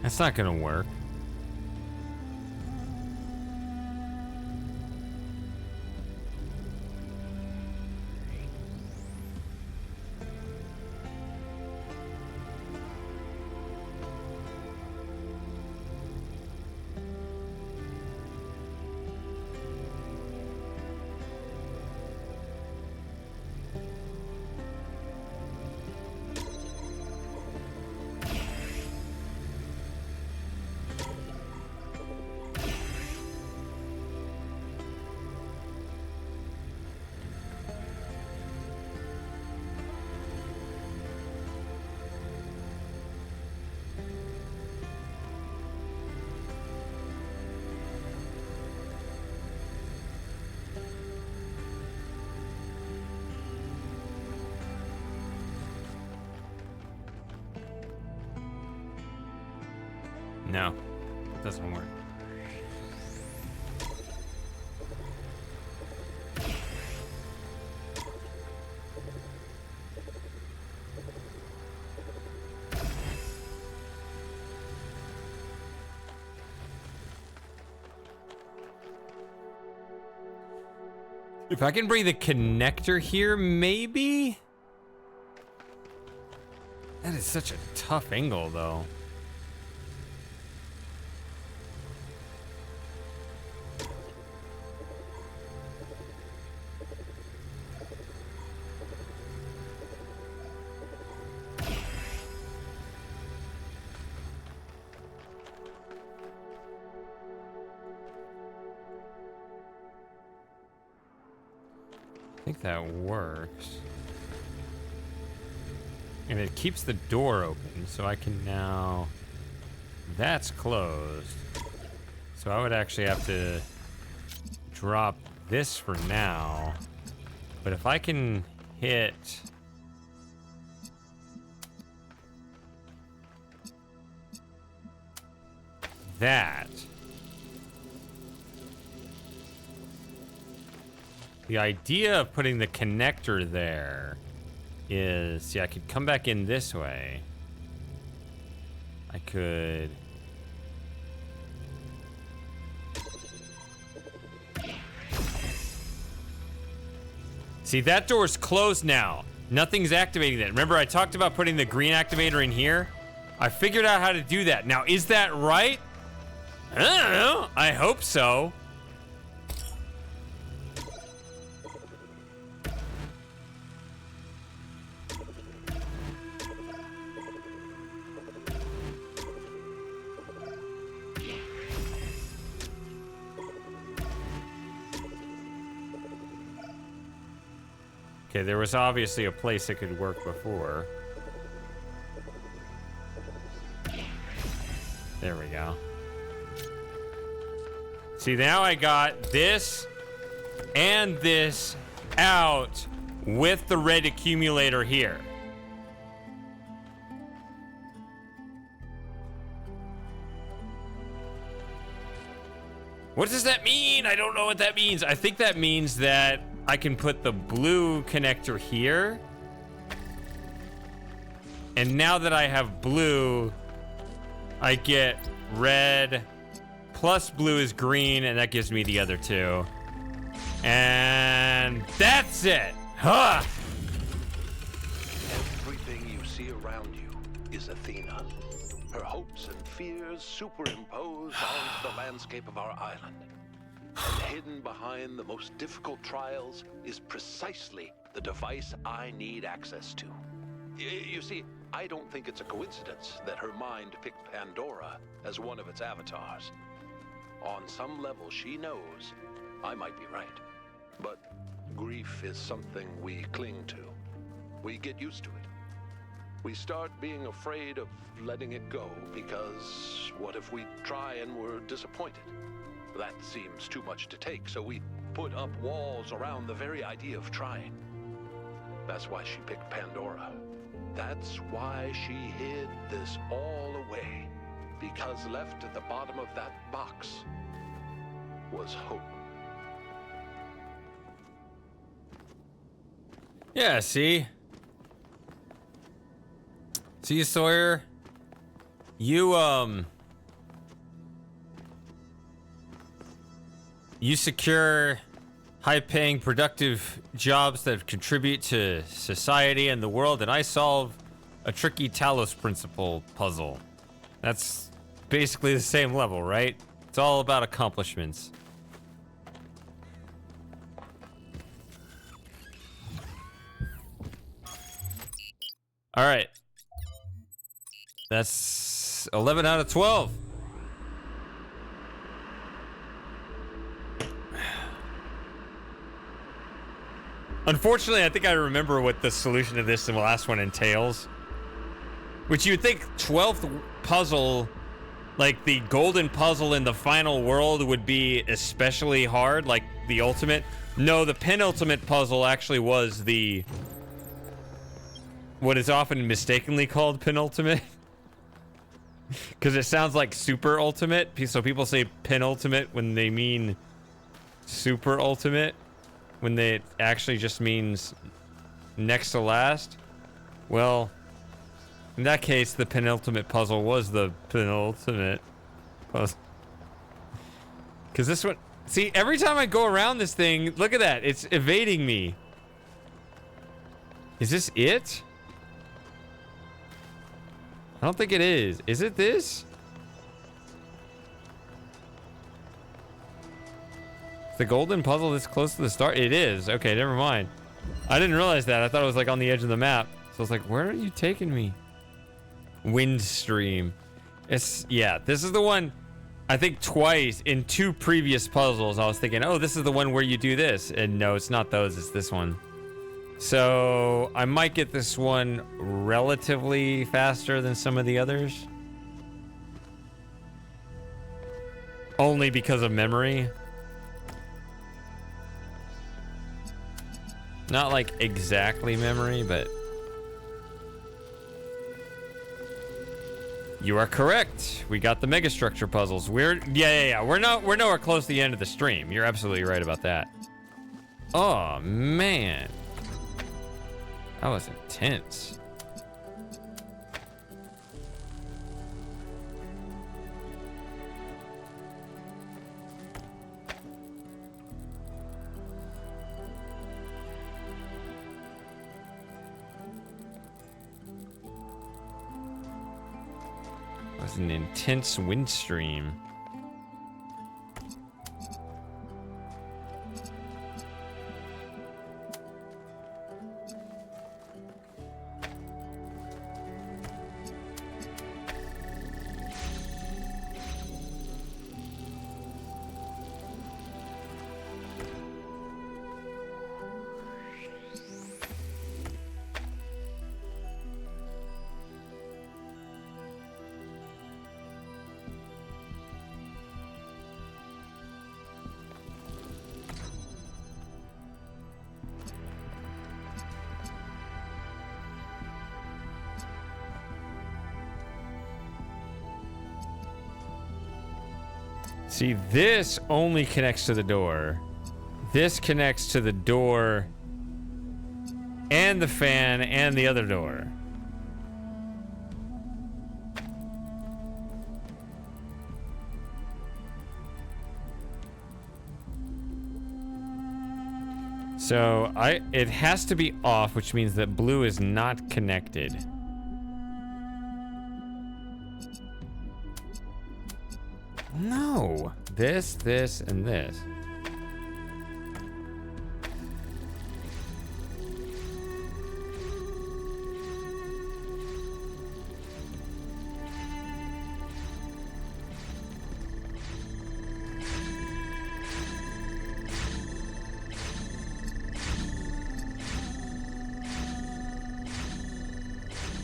S1: That's not gonna work. No, it doesn't work. If I can bring the connector here, maybe? That is such a tough angle, though. I think that works. And it keeps the door open, so I can now... That's closed. So I would actually have to drop this for now. But if I can hit... that... The idea of putting the connector there is, see, I could come back in this way. I could... See, that door's closed now. Nothing's activating that. Remember, I talked about putting the green activator in here? I figured out how to do that. Now, is that right? I don't know. I hope so. Okay, there was obviously a place it could work before. There we go. See, now I got this and this out with the red accumulator here. What does that mean? I don't know what that means. I think that means that I can put the blue connector here. And now that I have blue, I get red plus blue is green, and that gives me the other two. And that's it. Huh.
S4: Everything you see around you is Athena. Her hopes and fears superimposed onto the landscape of our island. And hidden behind the most difficult trials is precisely the device I need access to. You see, I don't think it's a coincidence that her mind picked Pandora as one of its avatars. On some level, she knows I might be right. But grief is something we cling to. We get used to it. We start being afraid of letting it go because what if we try and we're disappointed? That seems too much to take, so we put up walls around the very idea of trying. That's why she picked Pandora. That's why she hid this all away. Because left at the bottom of that box was hope.
S1: Yeah, see? See, Sawyer? You You secure high-paying, productive jobs that contribute to society and the world, and I solve a tricky Talos principle puzzle. That's basically the same level, right? It's all about accomplishments. All right. That's 11 out of 12. Unfortunately, I think I remember what the solution to this in the last one entails. Which you would think 12th puzzle, like the golden puzzle in the final world, would be especially hard, like the ultimate. No, the penultimate puzzle actually was the... what is often mistakenly called penultimate. Because it sounds like super ultimate. So people say penultimate when they mean super ultimate. When it actually just means next to last. Well, in that case, the penultimate puzzle was the penultimate puzzle. Because this one... see, every time I go around this thing, look at that. It's evading me. Is this it? I don't think it is. Is it this? The golden puzzle this close to the start? It is. Okay, never mind. I didn't realize that. I thought it was like on the edge of the map. So I was like, where are you taking me? Windstream. It's, yeah, this is the one, I think twice in 2 previous puzzles. I was thinking, oh, this is the one where you do this. And no, it's not those. It's this one. So I might get this one relatively faster than some of the others. Only because of memory. Not like exactly memory, but you are correct. We got the megastructure puzzles. We're nowhere close to the end of the stream. You're absolutely right about that. Oh man. That was intense. That was an intense wind stream. See, this only connects to the door. This connects to the door and the fan and the other door. So it has to be off, which means that blue is not connected. No, this, and this.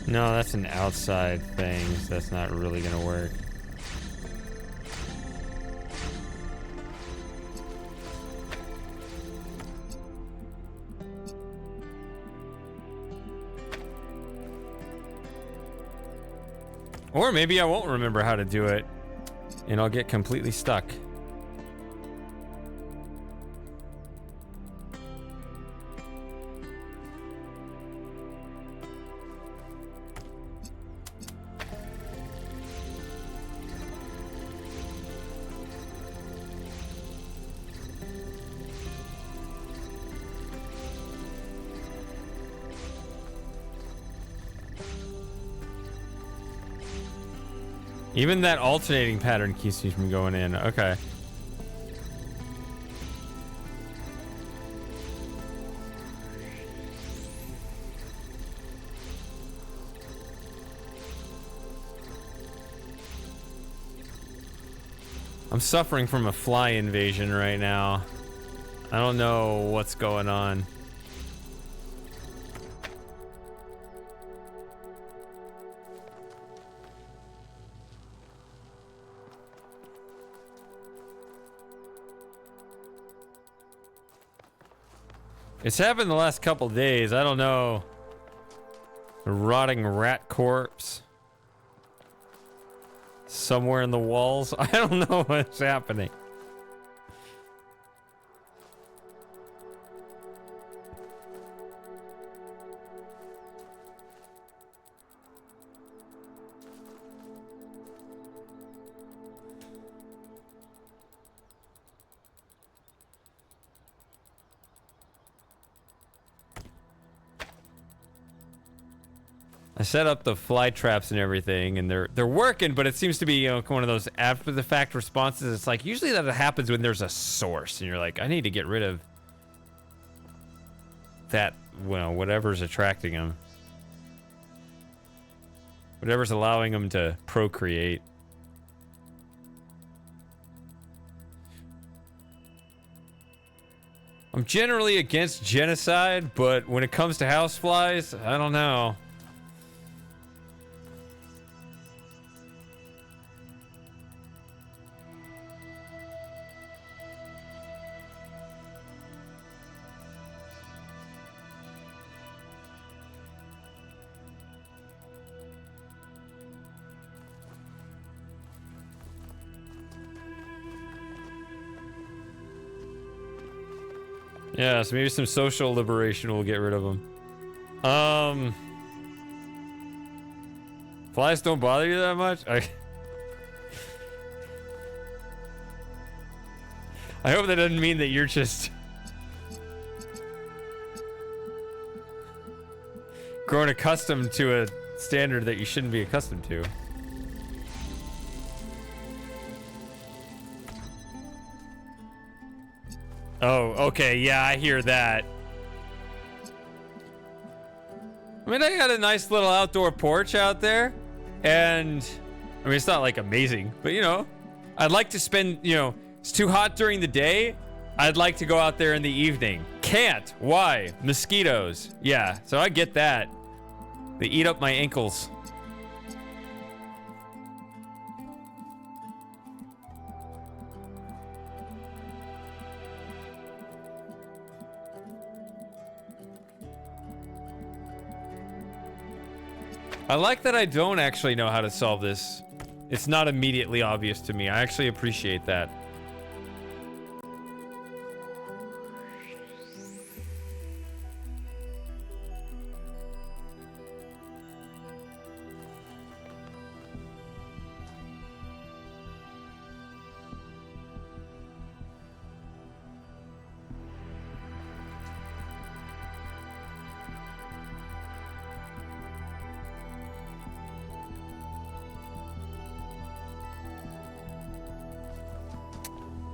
S1: No, that's an outside thing, so that's not really gonna work. Or maybe I won't remember how to do it, and I'll get completely stuck. Even that alternating pattern keeps me from going in. Okay. I'm suffering from a fly invasion right now. I don't know what's going on. It's happened the last couple days. I don't know. A rotting rat corpse somewhere in the walls. I don't know what's happening. I set up the fly traps and everything, and they're working, but it seems to be, you know, one of those after the fact responses. It's like usually that happens when there's a source, and you're like, I need to get rid of that, well, whatever's attracting them, whatever's allowing them to procreate. I'm generally against genocide, but when it comes to houseflies, I don't know. Yeah, so maybe some social liberation will get rid of them. Flies don't bother you that much? I hope that doesn't mean that you're just growing accustomed to a standard that you shouldn't be accustomed to. Oh, okay, yeah, I hear that. I mean, I got a nice little outdoor porch out there, and I mean, it's not like amazing, but you know, I'd like to spend, you know, it's too hot during the day. I'd like to go out there in the evening. Can't. Why? Mosquitoes. Yeah, so I get that. They eat up my ankles. I like that I don't actually know how to solve this. It's not immediately obvious to me. I actually appreciate that.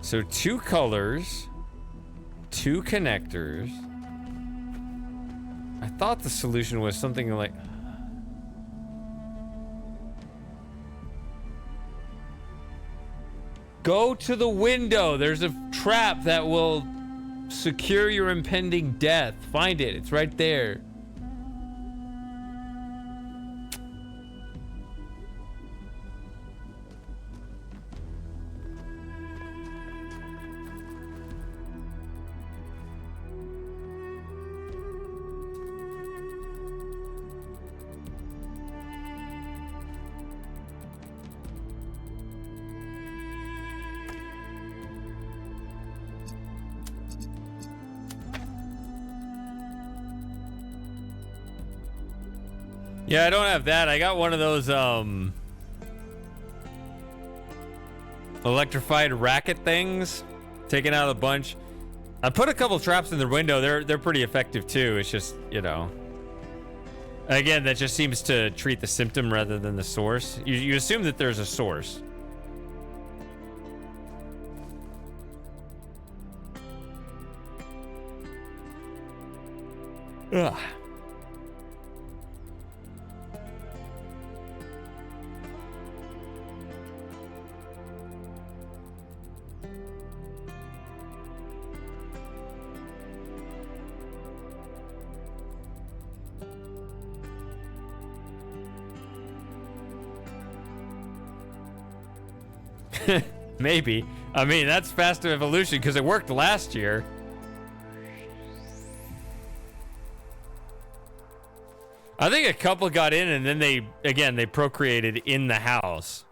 S1: So 2 colors, 2 connectors. I thought the solution was something like... Go to the window. There's a trap that will secure your impending death. Find it. It's right there. Yeah, I don't have that. I got one of those electrified racket things, taking out a bunch. I put a couple traps in the window. They're pretty effective too. It's just, you know, Again, that just seems to treat the symptom rather than the source. You assume that there's a source. Ugh. Maybe. I mean, that's faster evolution because it worked last year. I think a couple got in and then they procreated in the house.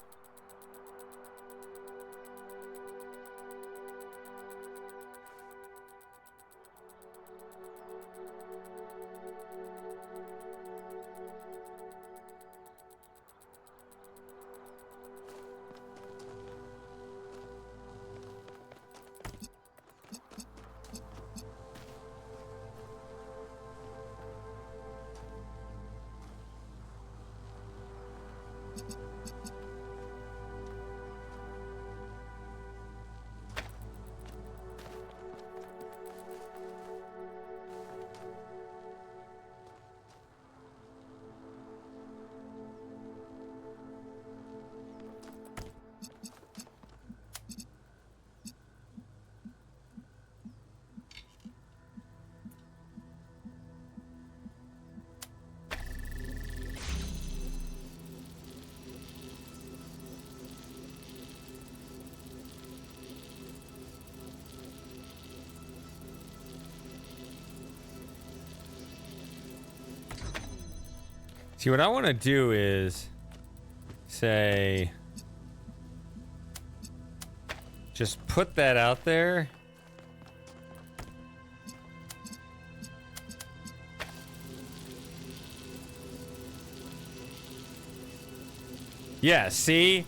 S1: See, what I want to do is say, just put that out there. Yeah, see?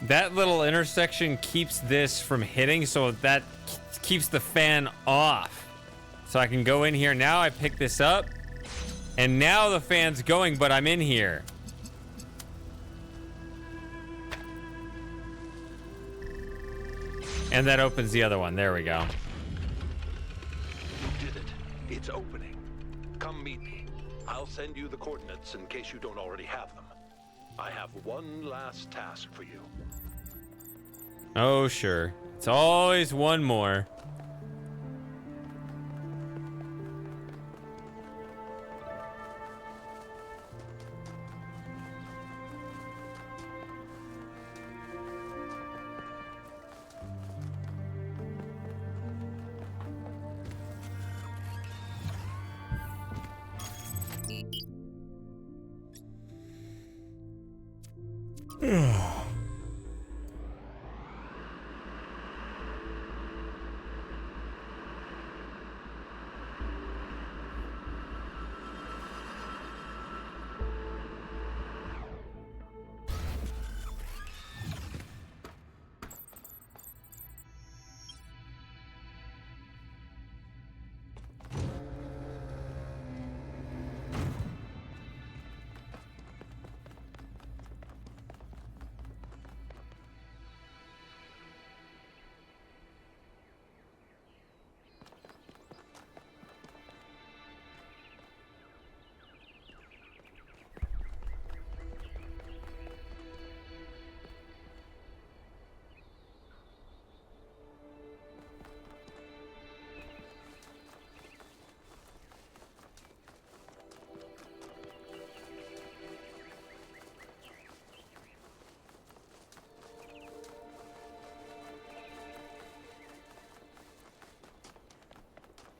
S1: That little intersection keeps this from hitting, so that keeps the fan off. So I can go in here. Now I pick this up. And now the fan's going, but I'm in here. And that opens the other one. There we go.
S4: You did it. It's opening. Come meet me. I'll send you the coordinates in case you don't already have them. I have one last task for you.
S1: Oh, sure. It's always one more.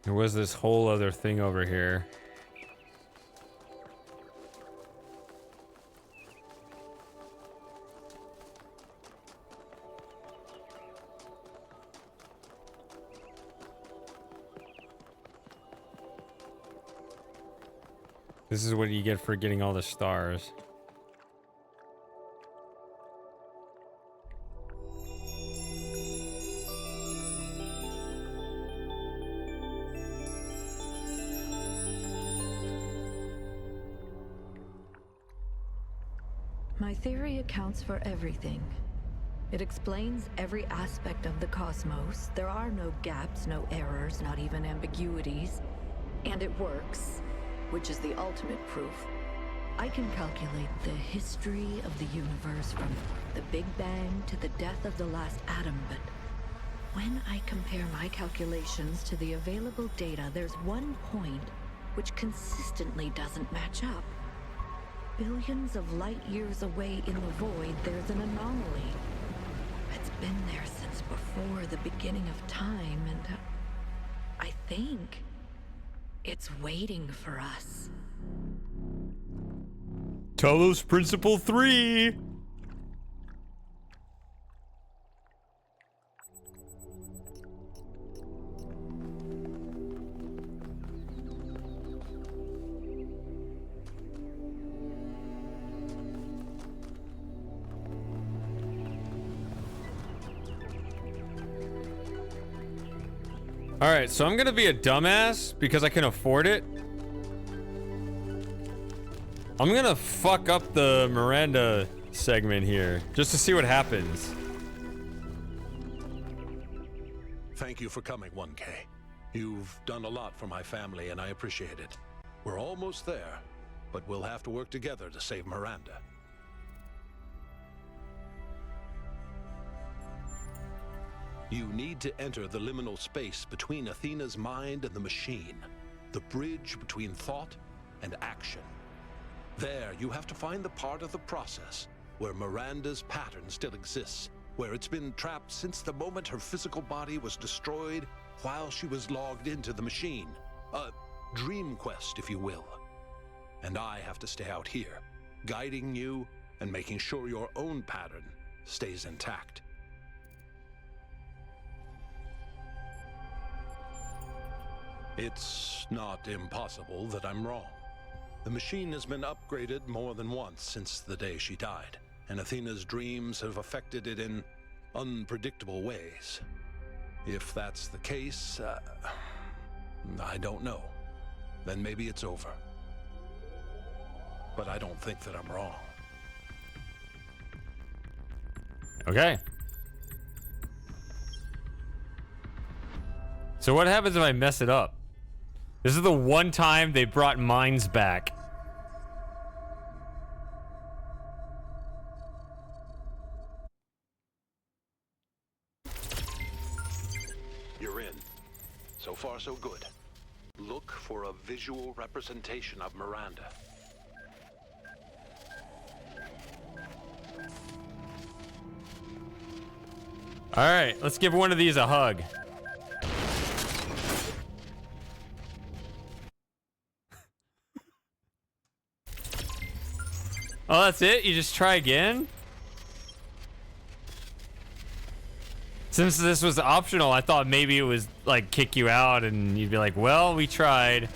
S1: There was this whole other thing over here. This is what you get for getting all the stars.
S6: My theory accounts for everything. It explains every aspect of the cosmos. There are no gaps, no errors, not even ambiguities. And it works, which is the ultimate proof. I can calculate the history of the universe from the Big Bang to the death of the last atom, but when I compare my calculations to the available data, there's one point which consistently doesn't match up. Billions of light years away in the void, there's an anomaly. It's been there since before the beginning of time, and I think it's waiting for us.
S1: Talos Principle 3! Alright, so I'm gonna be a dumbass because I can afford it. I'm gonna fuck up the Miranda segment here, just to see what happens.
S19: Thank you for coming, 1K. You've done a lot for my family, and I appreciate it. We're almost there, but we'll have to work together to save Miranda. You need to enter the liminal space between Athena's mind and the machine, the bridge between thought and action. There, you have to find the part of the process where Miranda's pattern still exists, where it's been trapped since the moment her physical body was destroyed while she was logged into the machine. A dream quest, if you will. And I have to stay out here, guiding you and making sure your own pattern stays intact. It's not impossible that I'm wrong. The machine has been upgraded more than once since the day she died, and Athena's dreams have affected it in unpredictable ways. If that's the case, I don't know. Then maybe it's over. But I don't think that I'm wrong.
S1: Okay. So what happens if I mess it up? This is the one time they brought mines back.
S19: You're in. So far, so good. Look for a visual representation of Miranda.
S1: All right, let's give one of these a hug. Oh, that's it? You just try again? Since this was optional, I thought maybe it was like kick you out and you'd be like, well, we tried.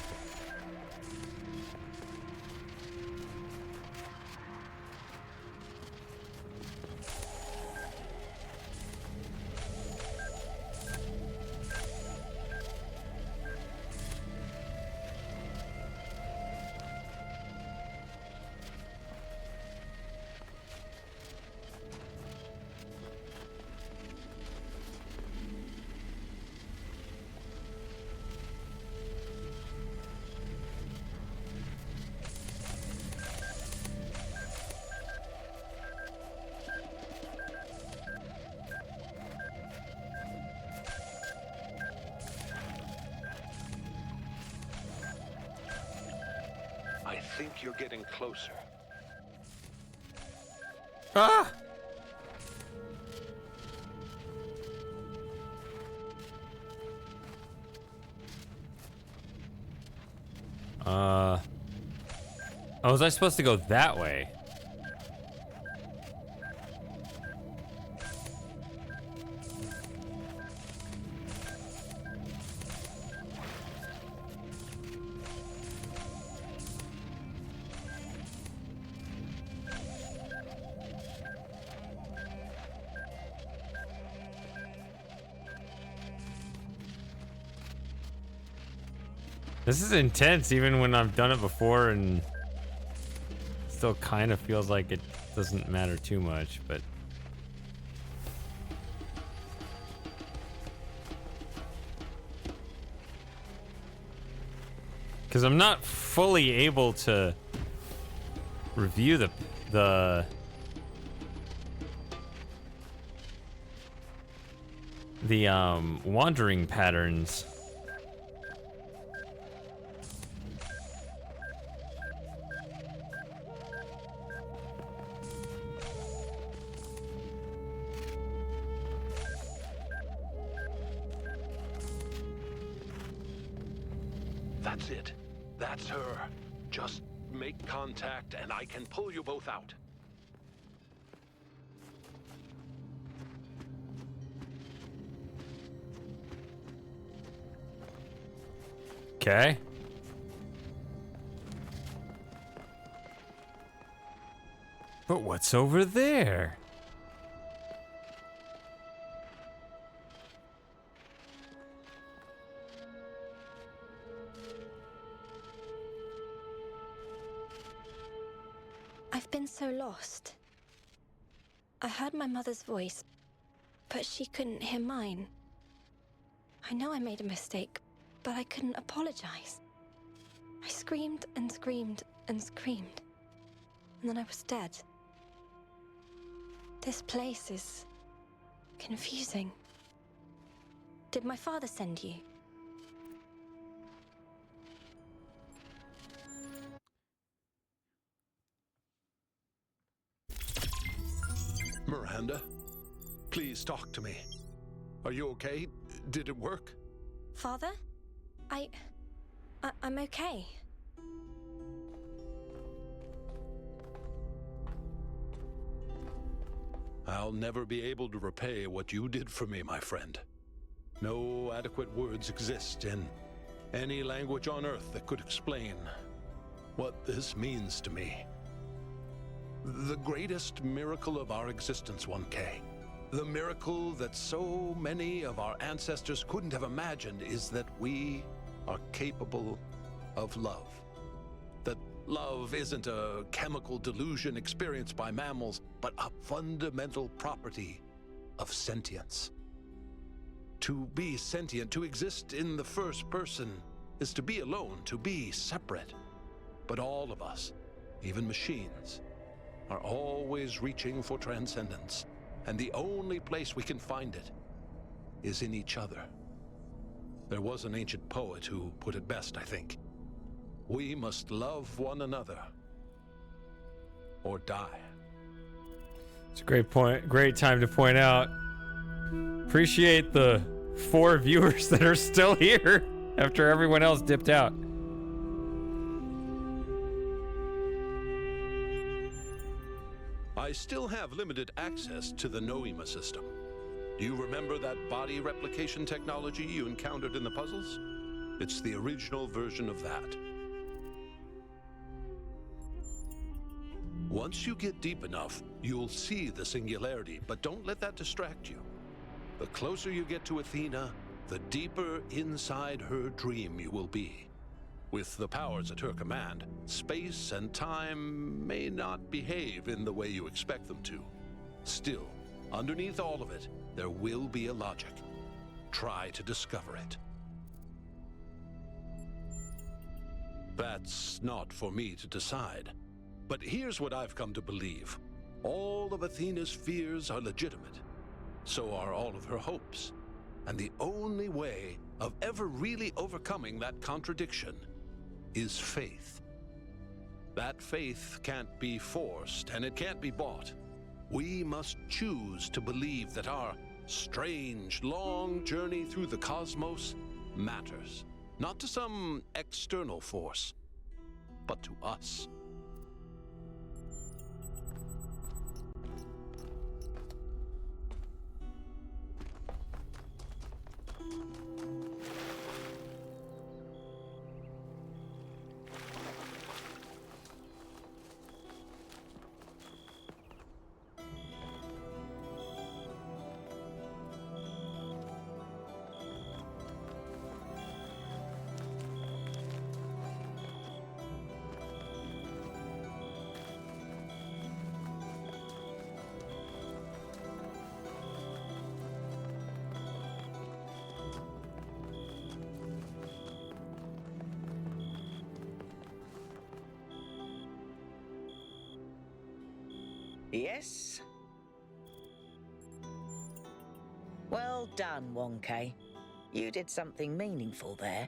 S19: I think you're getting closer.
S1: Ah! Oh, was I supposed to go that way? This is intense, even when I've done it before, and still kind of feels like it doesn't matter too much, but because I'm not fully able to review the wandering patterns.
S4: That's it. That's her. Just make contact and I can pull you both out.
S1: Okay. But what's over there?
S21: I've been so lost. I heard my mother's voice, but she couldn't hear mine. I know I made a mistake, but I couldn't apologize. I screamed and screamed and screamed, and then I was dead. This place is confusing. Did my father send you?
S4: Miranda, please talk to me. Are you okay? Did it work?
S21: Father? I'm okay.
S4: I'll never be able to repay what you did for me, my friend. No adequate words exist in any language on Earth that could explain what this means to me. The greatest miracle of our existence, 1K. The miracle that so many of our ancestors couldn't have imagined is that we are capable of love. That love isn't a chemical delusion experienced by mammals, but a fundamental property of sentience. To be sentient, to exist in the first person, is to be alone, to be separate. But all of us, even machines, are always reaching for transcendence. And the only place we can find it is in each other. There was an ancient poet who put it best, I think. We must love one another or die.
S1: It's a great point. Great time to point out. Appreciate the 4 viewers that are still here after everyone else dipped out.
S4: I still have limited access to the Noema system. Do you remember that body replication technology you encountered in the puzzles? It's the original version of that. Once you get deep enough, you'll see the singularity, but don't let that distract you. The closer you get to Athena, the deeper inside her dream you will be. With the powers at her command, space and time may not behave in the way you expect them to. Still, underneath all of it, there will be a logic. Try to discover it. That's not for me to decide. But here's what I've come to believe. All of Athena's fears are legitimate. So are all of her hopes. And the only way of ever really overcoming that contradiction is faith. That faith can't be forced and it can't be bought. We must choose to believe that our strange, long journey through the cosmos matters. Not to some external force, but to us.
S5: Yes? Well done, Wonke. You did something meaningful there.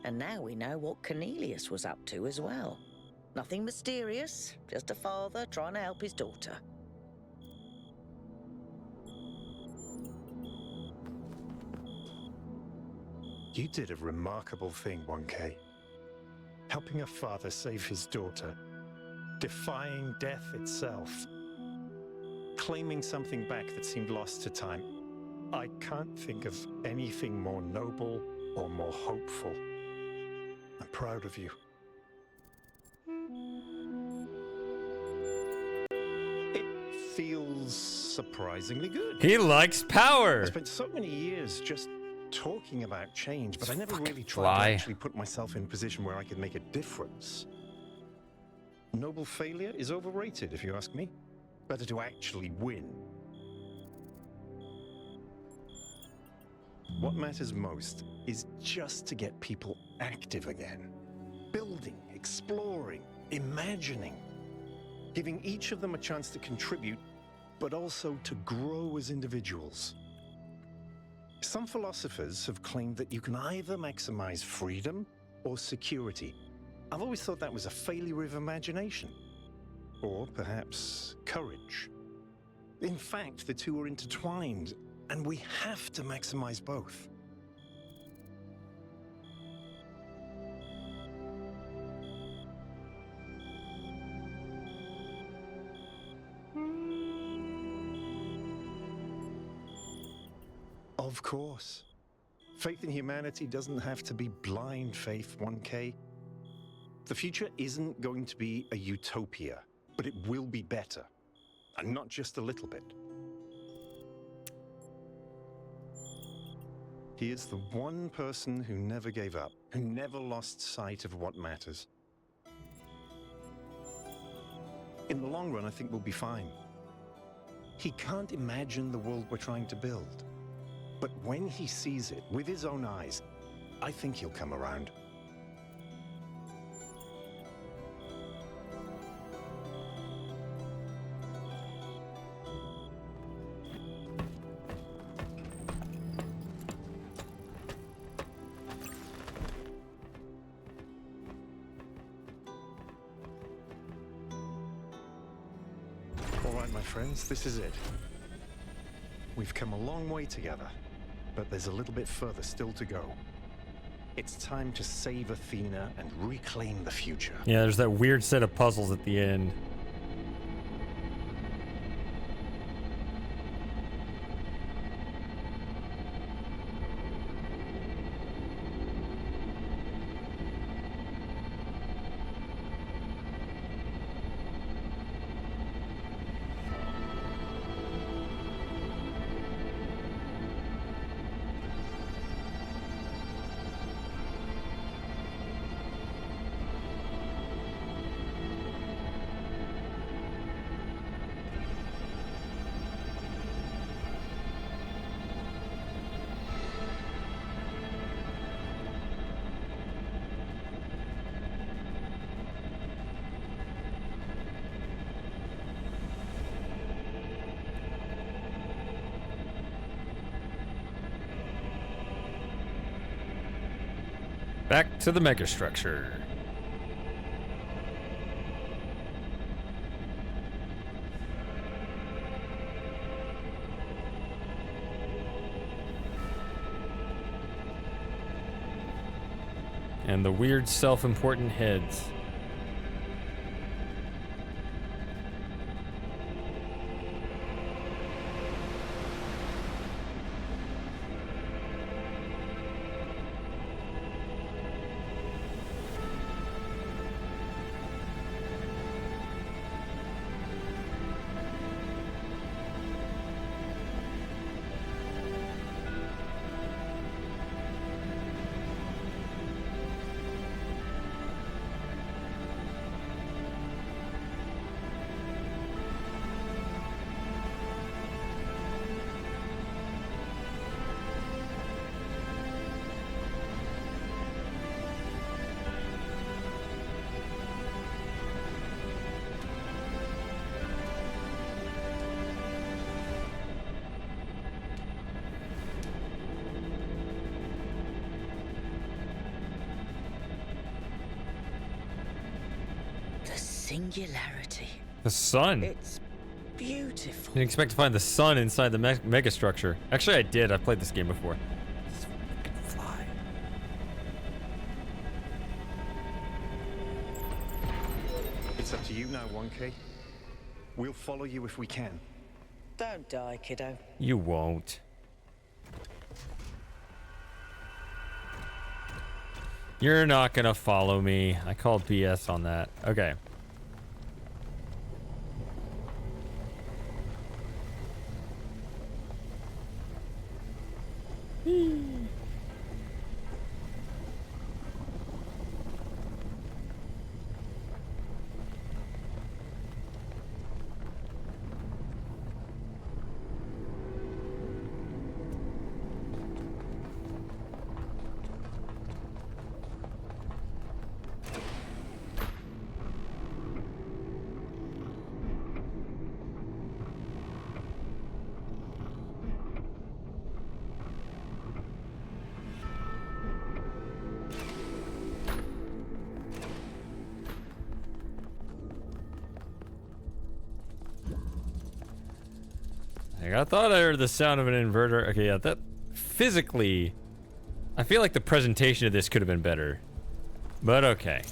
S5: And now we know what Cornelius was up to as well. Nothing mysterious, just a father trying to help his daughter.
S12: You did a remarkable thing, 1K. Helping a father save his daughter. Defying death itself. Claiming something back that seemed lost to time. I can't think of anything more noble or more hopeful. I'm proud of you. It feels surprisingly good.
S1: He likes power.
S12: I spent so many years just talking about change, but I never really tried
S1: fly.
S12: to actually put myself in a position where I could make a difference. Noble failure is overrated, if you ask me. Better to actually win. What matters most is just to get people active again. Building, exploring, imagining. Giving each of them a chance to contribute, but also to grow as individuals. Some philosophers have claimed that you can either maximize freedom or security. I've always thought that was a failure of imagination. Or perhaps courage. In fact, the two are intertwined, and we have to maximize both. Of course. Faith in humanity doesn't have to be blind faith, 1K. The future isn't going to be a utopia, but it will be better. And not just a little bit. He is the one person who never gave up, who never lost sight of what matters. In the long run, I think we'll be fine. He can't imagine the world we're trying to build. But when he sees it with his own eyes, I think he'll come around. All right, my friends, this is it. We've come a long way together, but there's a little bit further still to go. It's time to save Athena and reclaim the future.
S1: Yeah, there's that weird set of puzzles at the end. Back to the megastructure. And the weird self-important heads.
S5: singularity.
S1: The sun.
S5: It's beautiful.
S1: Didn't expect to find the sun inside the mega structure. Actually, I did. I've played this game before. This fucking fly.
S12: It's up to you now, 1K. We'll follow you if we can.
S5: Don't die, kiddo.
S1: You won't. You're not gonna follow me. I called BS on that. Okay. I thought I heard the sound of an inverter. Okay, yeah, that physically, I feel like the presentation of this could have been better, but okay.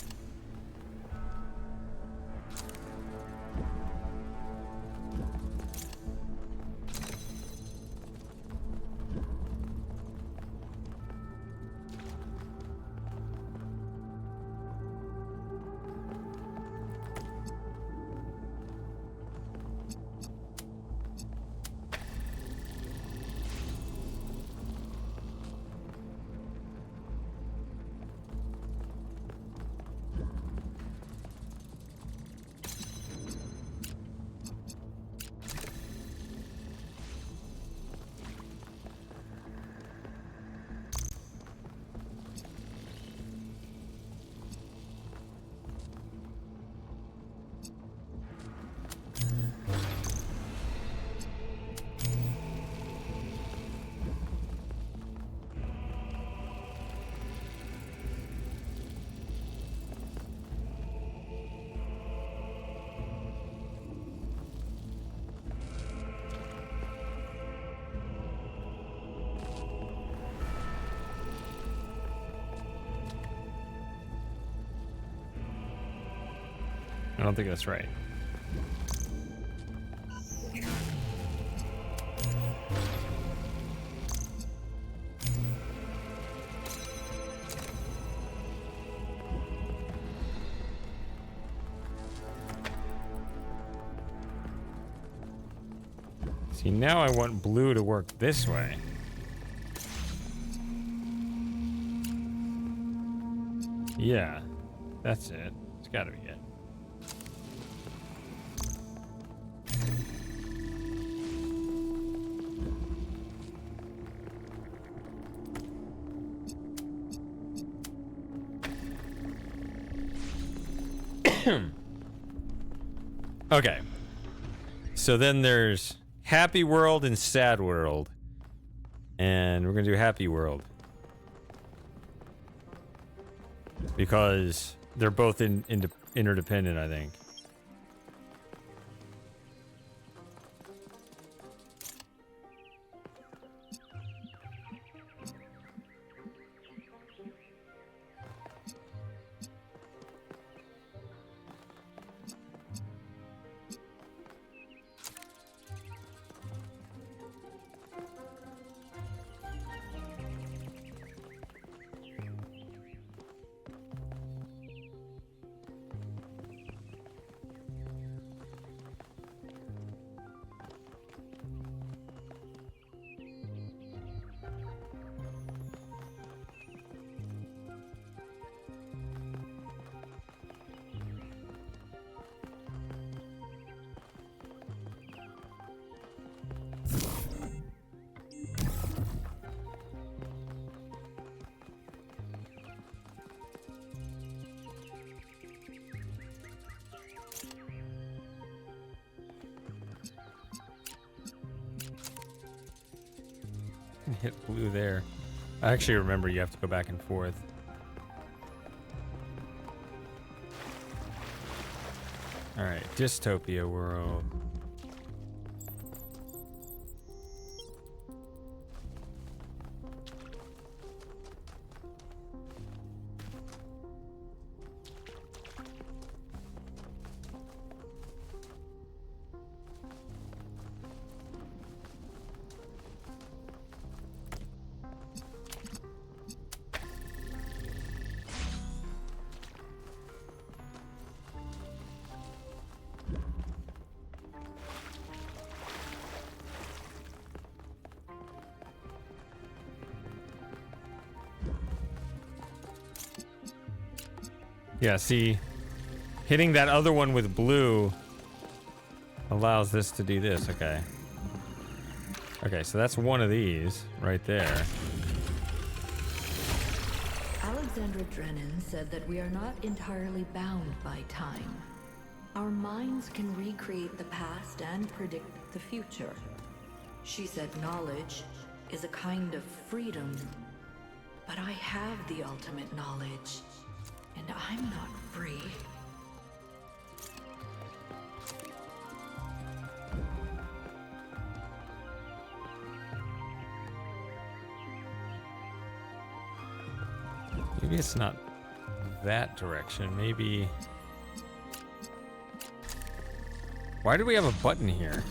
S1: I don't think that's right. See, now I want blue to work this way. Yeah, that's it. It's gotta be it. Okay. So then there's Happy World and Sad World. And we're going to do Happy World. Because they're both interdependent, I think. Hit blue there. I actually remember you have to go back and forth. All right, dystopia world. Yeah, see, hitting that other one with blue allows this to do this. Okay. Okay, so that's one of these right there.
S6: Alexandra Drennan said that we are not entirely bound by time. Our minds can recreate the past and predict the future. She said knowledge is a kind of freedom, but I have the ultimate knowledge. And I'm not free.
S1: Maybe it's not that direction. Maybe... Why do we have a button here?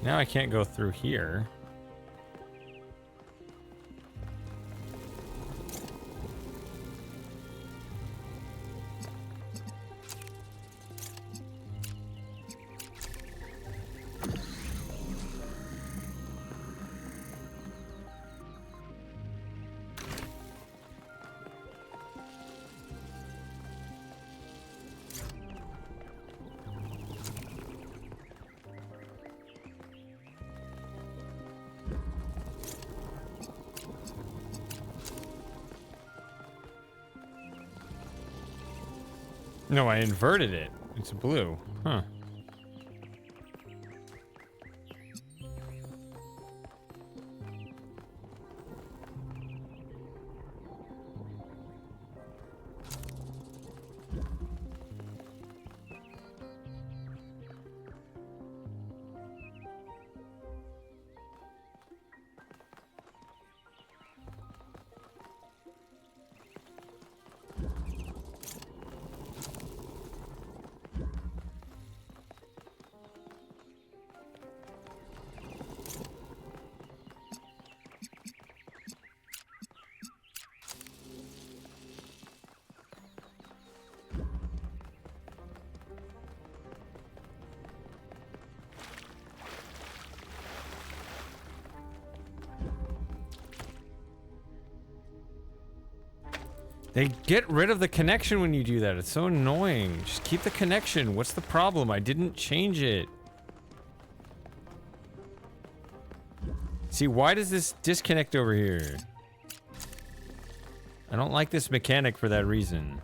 S1: Now I can't go through here. No, I inverted it. It's blue. Huh. They get rid of the connection when you do that. It's so annoying. Just keep the connection. What's the problem? I didn't change it. See, why does this disconnect over here? I don't like this mechanic for that reason.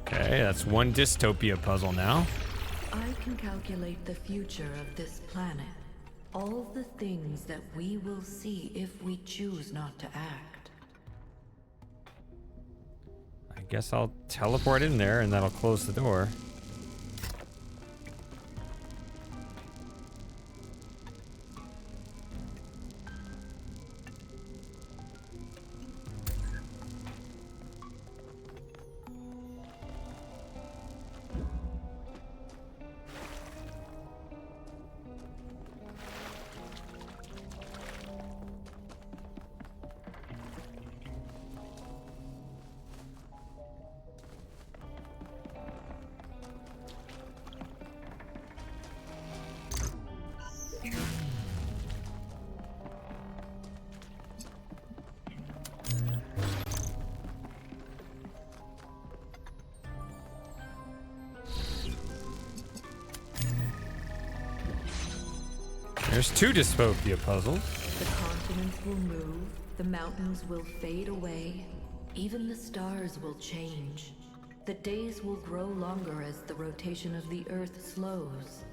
S1: Okay, that's one dystopia puzzle now.
S6: I can calculate the future of this planet. All the things that we will see if we choose not to act.
S1: I guess I'll teleport in there and that'll close the door. There's 2 dystopia puzzles.
S6: The continents will move, the mountains will fade away, even the stars will change. The days will grow longer as the rotation of the Earth slows.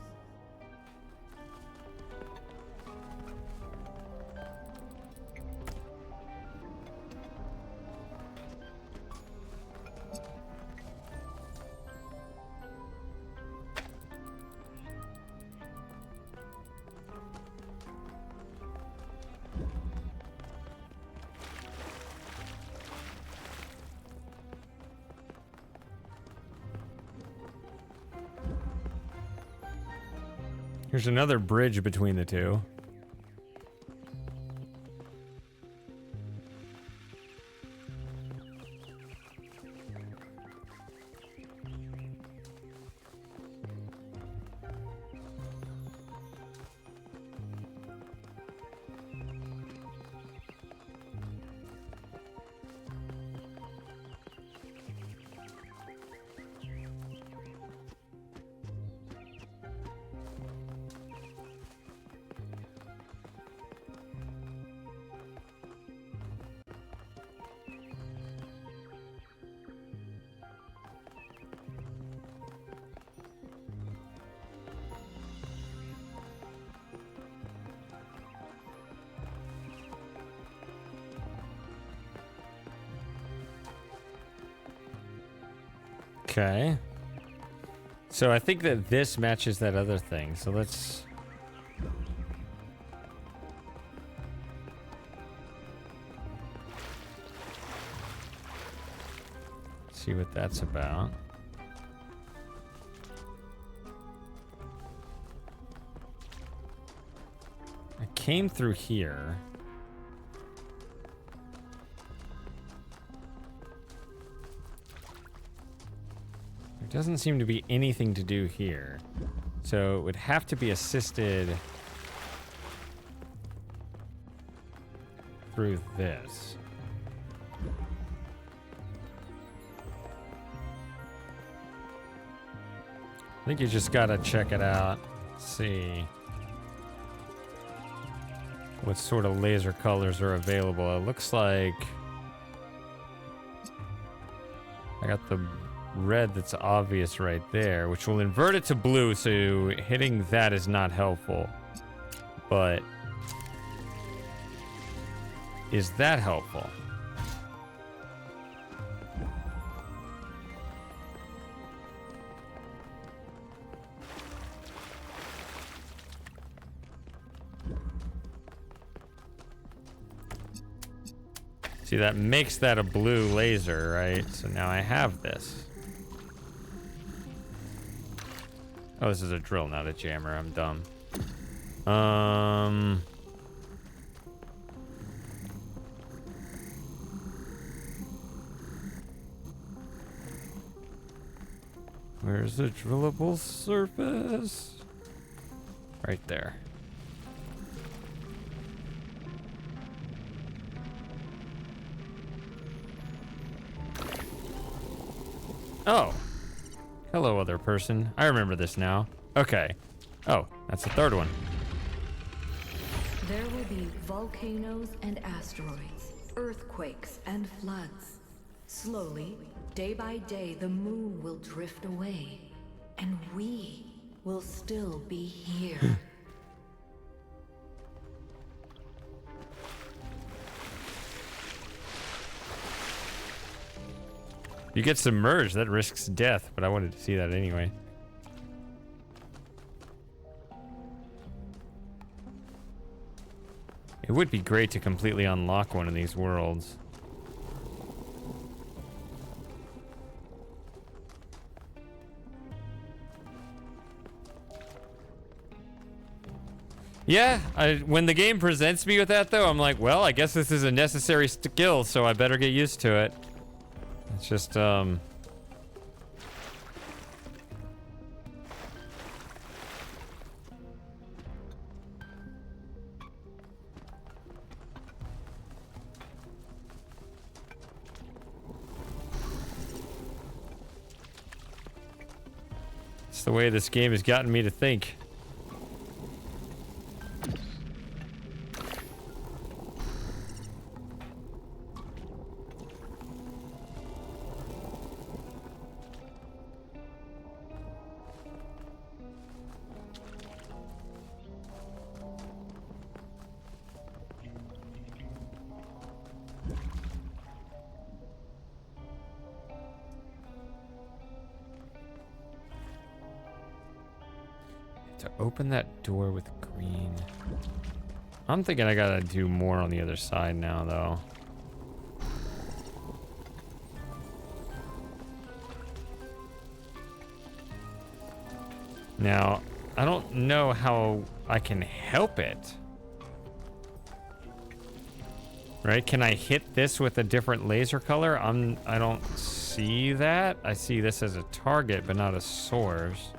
S1: Here's another bridge between the 2. Okay. So I think that this matches that other thing. So let's... see what that's about. I came through here. There doesn't seem to be anything to do here. So it would have to be assisted through this. I think you just gotta check it out, see what sort of laser colors are available. It looks like I got the red that's obvious right there, which will invert it to blue, so hitting that is not helpful. But is that helpful? See, that makes that a blue laser, right? So now I have this. Oh, this is a drill, not a jammer. I'm dumb. Where's the drillable surface? Right there. Oh. Hello, other person. I remember this now. Okay. Oh, that's the third one.
S6: There will be volcanoes and asteroids, earthquakes and floods. Slowly, day by day, the moon will drift away, and we will still be here.
S1: You get submerged, that risks death, but I wanted to see that anyway. It would be great to completely unlock one of these worlds. Yeah, when the game presents me with that though, I'm like, well, I guess this is a necessary skill, so I better get used to it. It's just, it's the way this game has gotten me to think. open that door with green. I'm thinking I gotta do more on the other side now, though. Now, I don't know how I can help it. Right? Can I hit this with a different laser color? I don't see that. I see this as a target, but not a source.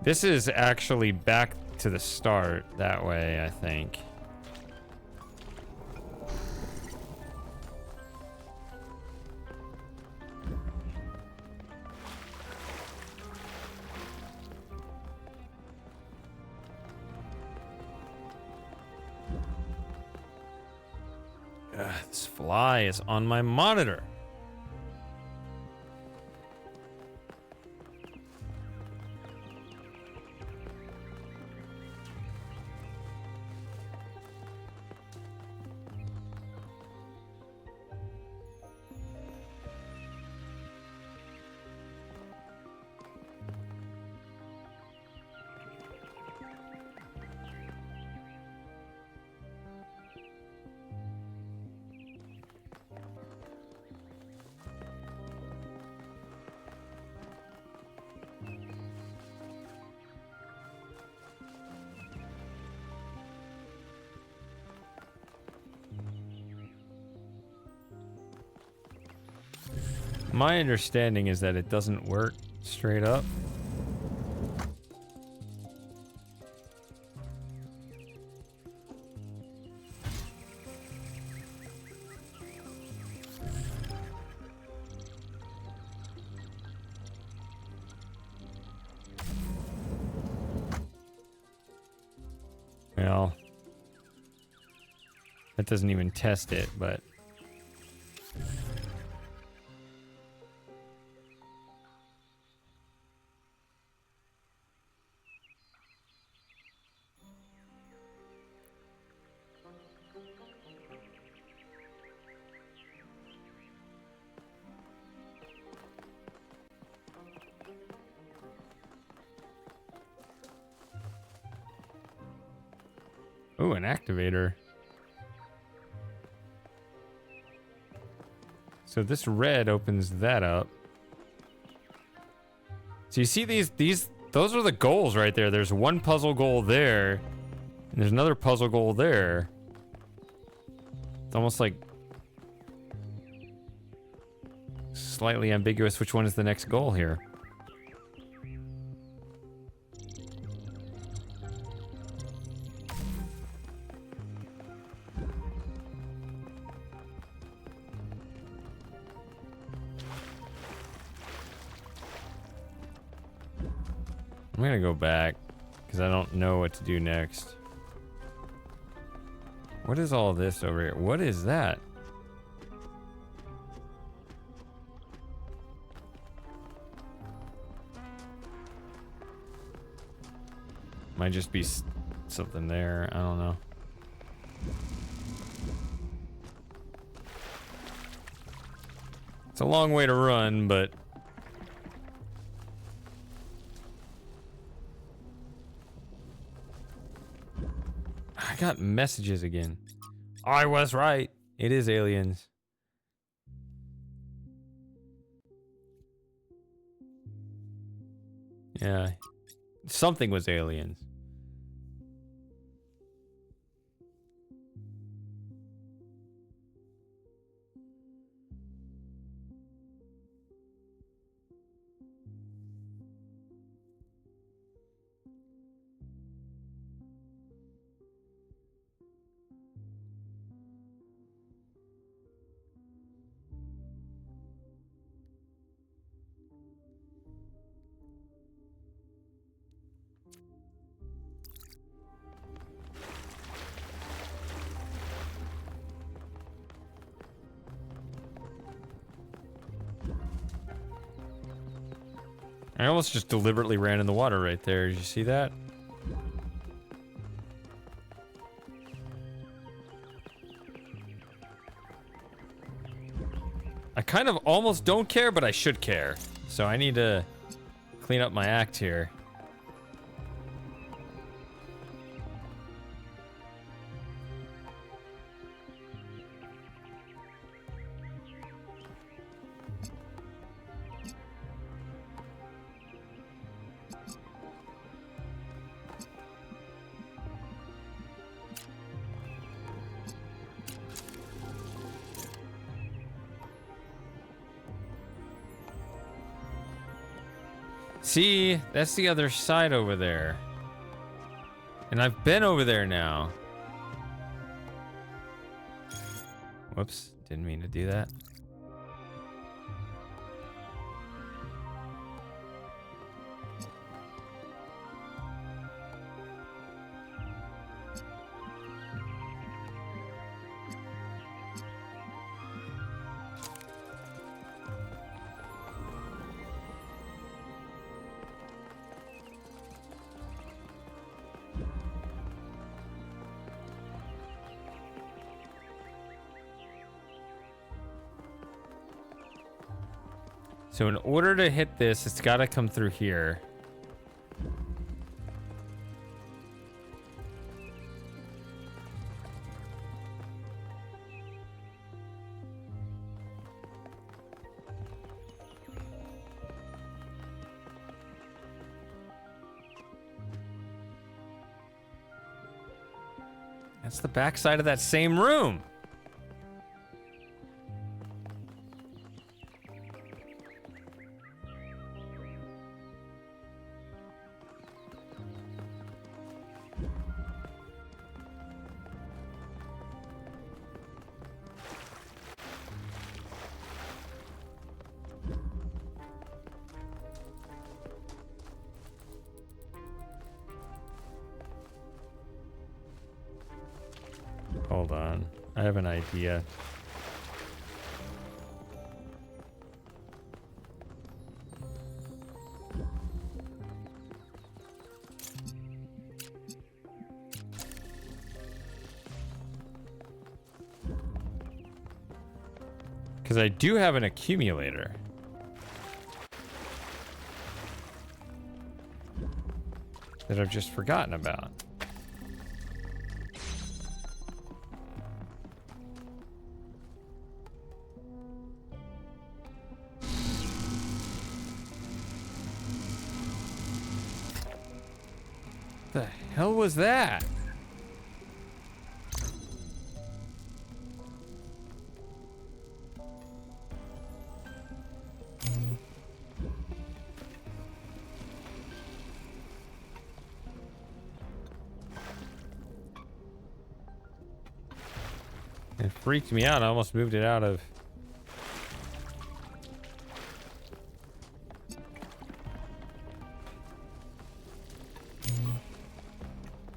S1: This is actually back to the start that way, I think. This fly is on my monitor. My understanding is that it doesn't work straight up. Well, that doesn't even test it, but ooh, an activator. So this red opens that up. So you see those are the goals right there. There's one puzzle goal there, and there's another puzzle goal there. It's almost like slightly ambiguous which one is the next goal here. I'm gonna go back because I don't know what to do next. What is all this over here? What is that? Might just be something there. I don't know. It's a long way to run, but I got messages again. I was right. It is aliens. Yeah. Something was aliens. I almost just deliberately ran in the water right there. Did you see that? I kind of almost don't care, but I should care. So I need to clean up my act here. See, that's the other side over there. And I've been over there now. Whoops, didn't mean to do that. So in order to hit this, it's got to come through here. That's the backside of that same room. Hold on. I have an idea. Because I do have an accumulator. That I've just forgotten about. The hell was that? It freaked me out. I almost moved it out of...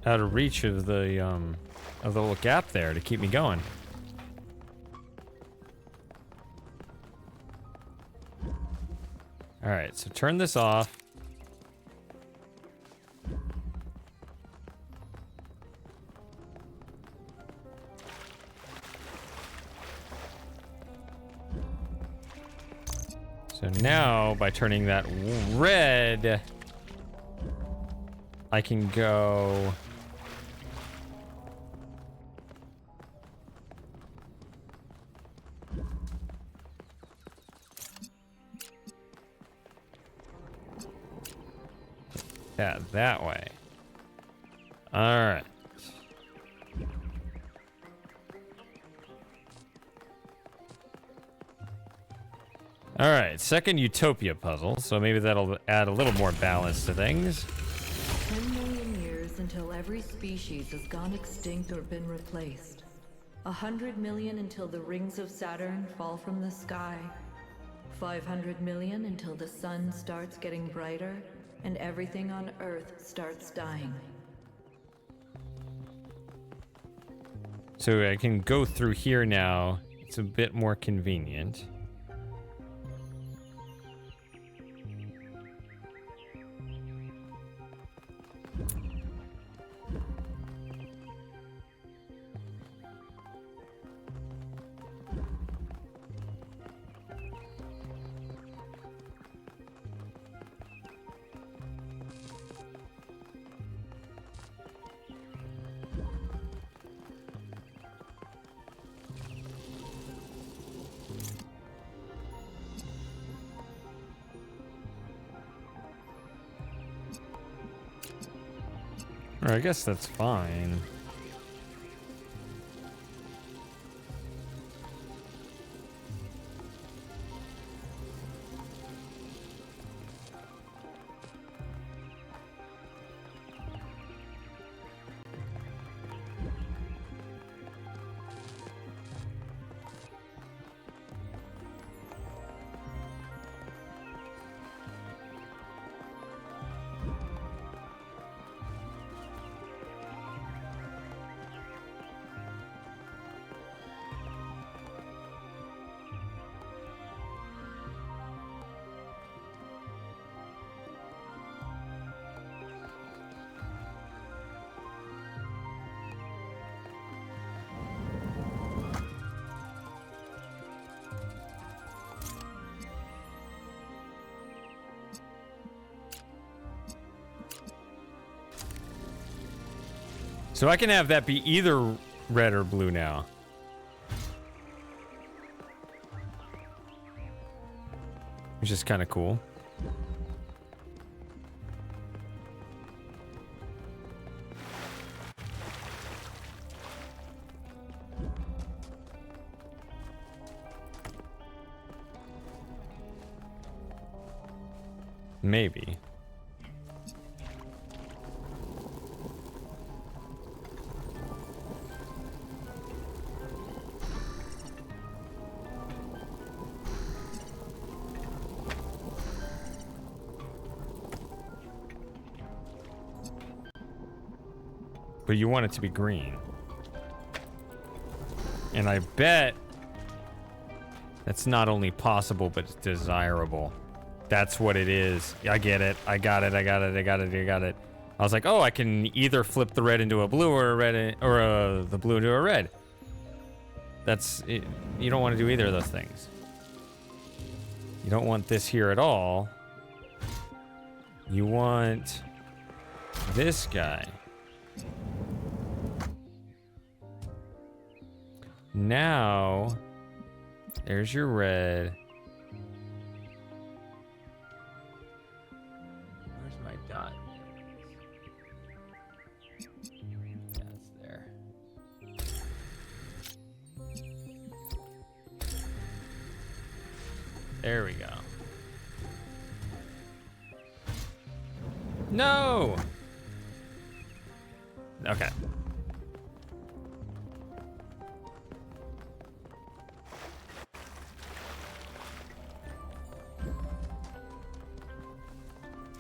S1: out of reach of the little gap there to keep me going. All right, so turn this off. So now, by turning that red, I can go... yeah, that way. All right. All right, second Utopia puzzle, so maybe that'll add a little more balance to things.
S6: 10 million years until every species has gone extinct or been replaced. 100 million until the rings of Saturn fall from the sky. 500 million until the sun starts getting brighter and everything on Earth starts dying.
S1: So I can go through here now. It's a bit more convenient. Or I guess that's fine. So I can have that be either red or blue now. Which is kind of cool. Maybe. But you want it to be green. And I bet that's not only possible, but it's desirable. That's what it is. I get it. I got it. I was like, oh, I can either flip the red into a blue or a red, or the blue into a red. That's it. You don't want to do either of those things. You don't want this here at all. You want this guy. Now, there's your red. Where's my dot? That's there. There we go. No! Okay.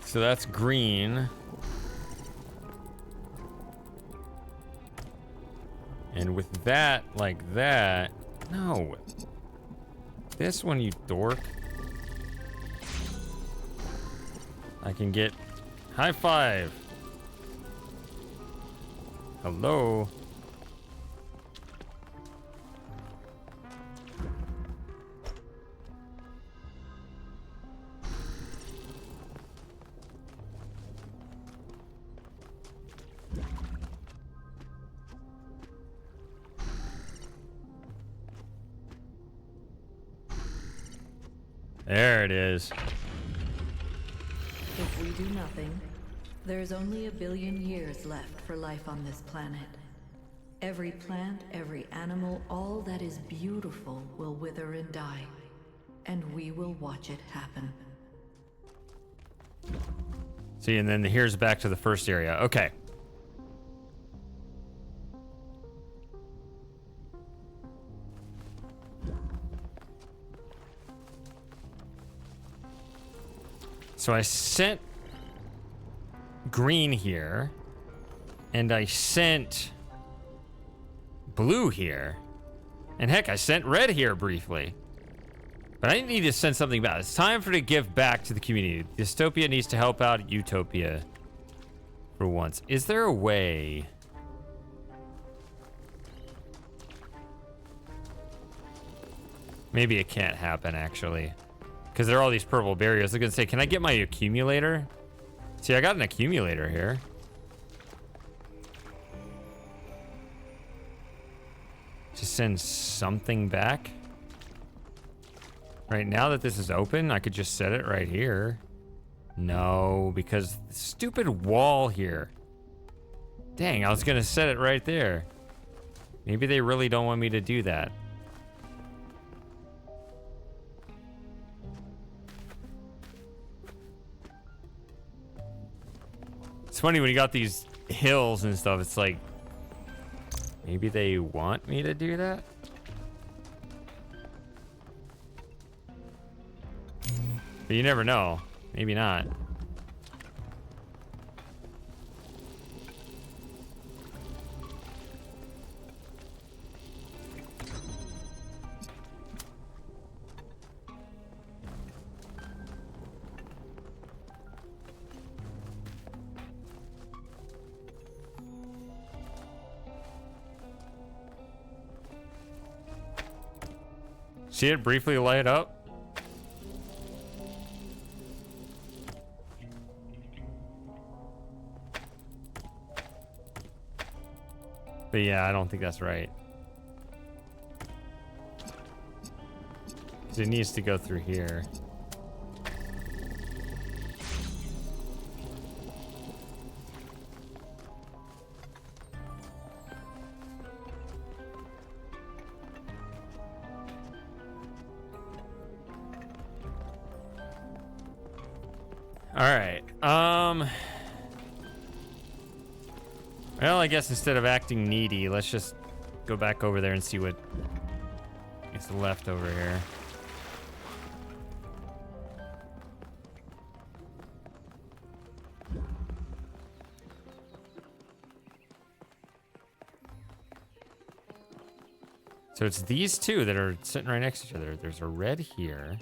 S1: So that's green. And with that, like that. No. This one, you dork. I can get high five. Hello. There it is.
S6: If we do nothing, there's only 1 billion years left for life on this planet. Every plant, every animal, all that is beautiful will wither and die. And we will watch it happen.
S1: See, and then here's back to the first area. Okay. So I sent green here, and I sent blue here, and heck, I sent red here briefly. But I need to send something back. It's time for to give back to the community. Dystopia needs to help out Utopia for once. Is there a way? Maybe it can't happen, actually. Because there are all these purple barriers. I was going to say, can I get my accumulator? See, I got an accumulator here. To send something back. Right now that this is open, I could just set it right here. No, because the stupid wall here. Dang, I was gonna set it right there. Maybe they really don't want me to do that. It's funny when you got these hills and stuff, it's like, maybe they want me to do that? But you never know. Maybe not. See it briefly light up? But yeah, I don't think that's right. 'Cause it needs to go through here. Alright, well, I guess instead of acting needy, let's just go back over there and see what is left over here. So it's these two that are sitting right next to each other. There's a red here.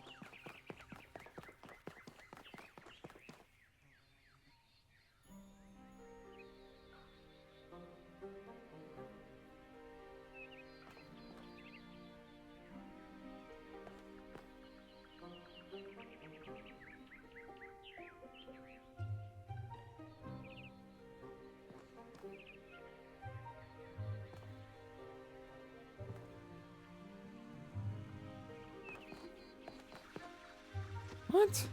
S1: What?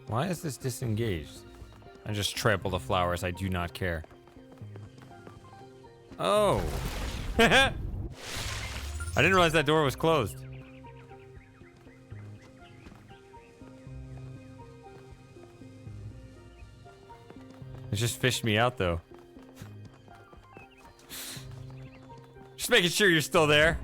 S1: Why is this disengaged? I just trample the flowers. I do not care. Oh. I didn't realize that door was closed. It just fished me out, though. Just making sure you're still there.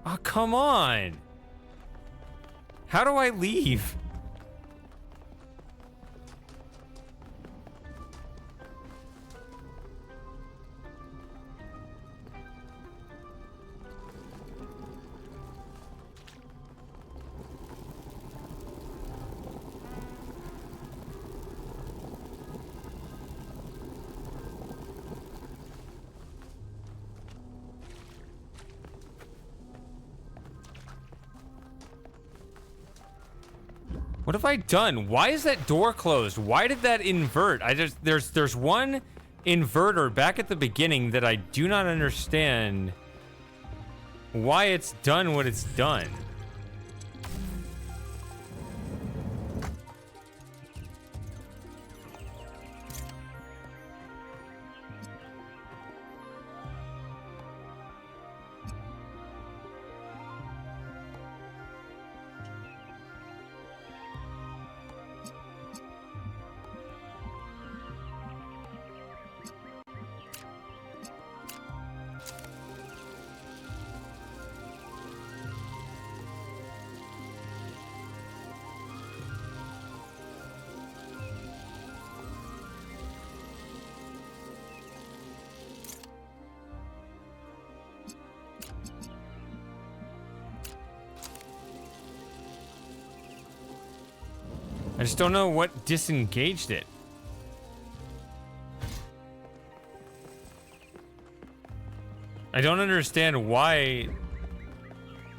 S1: Oh, come on. How do I leave? What have I done? Why is that door closed? Why did that invert? There's one inverter back at the beginning that I do not understand why it's done what it's done. I just don't know what disengaged it. I don't understand why.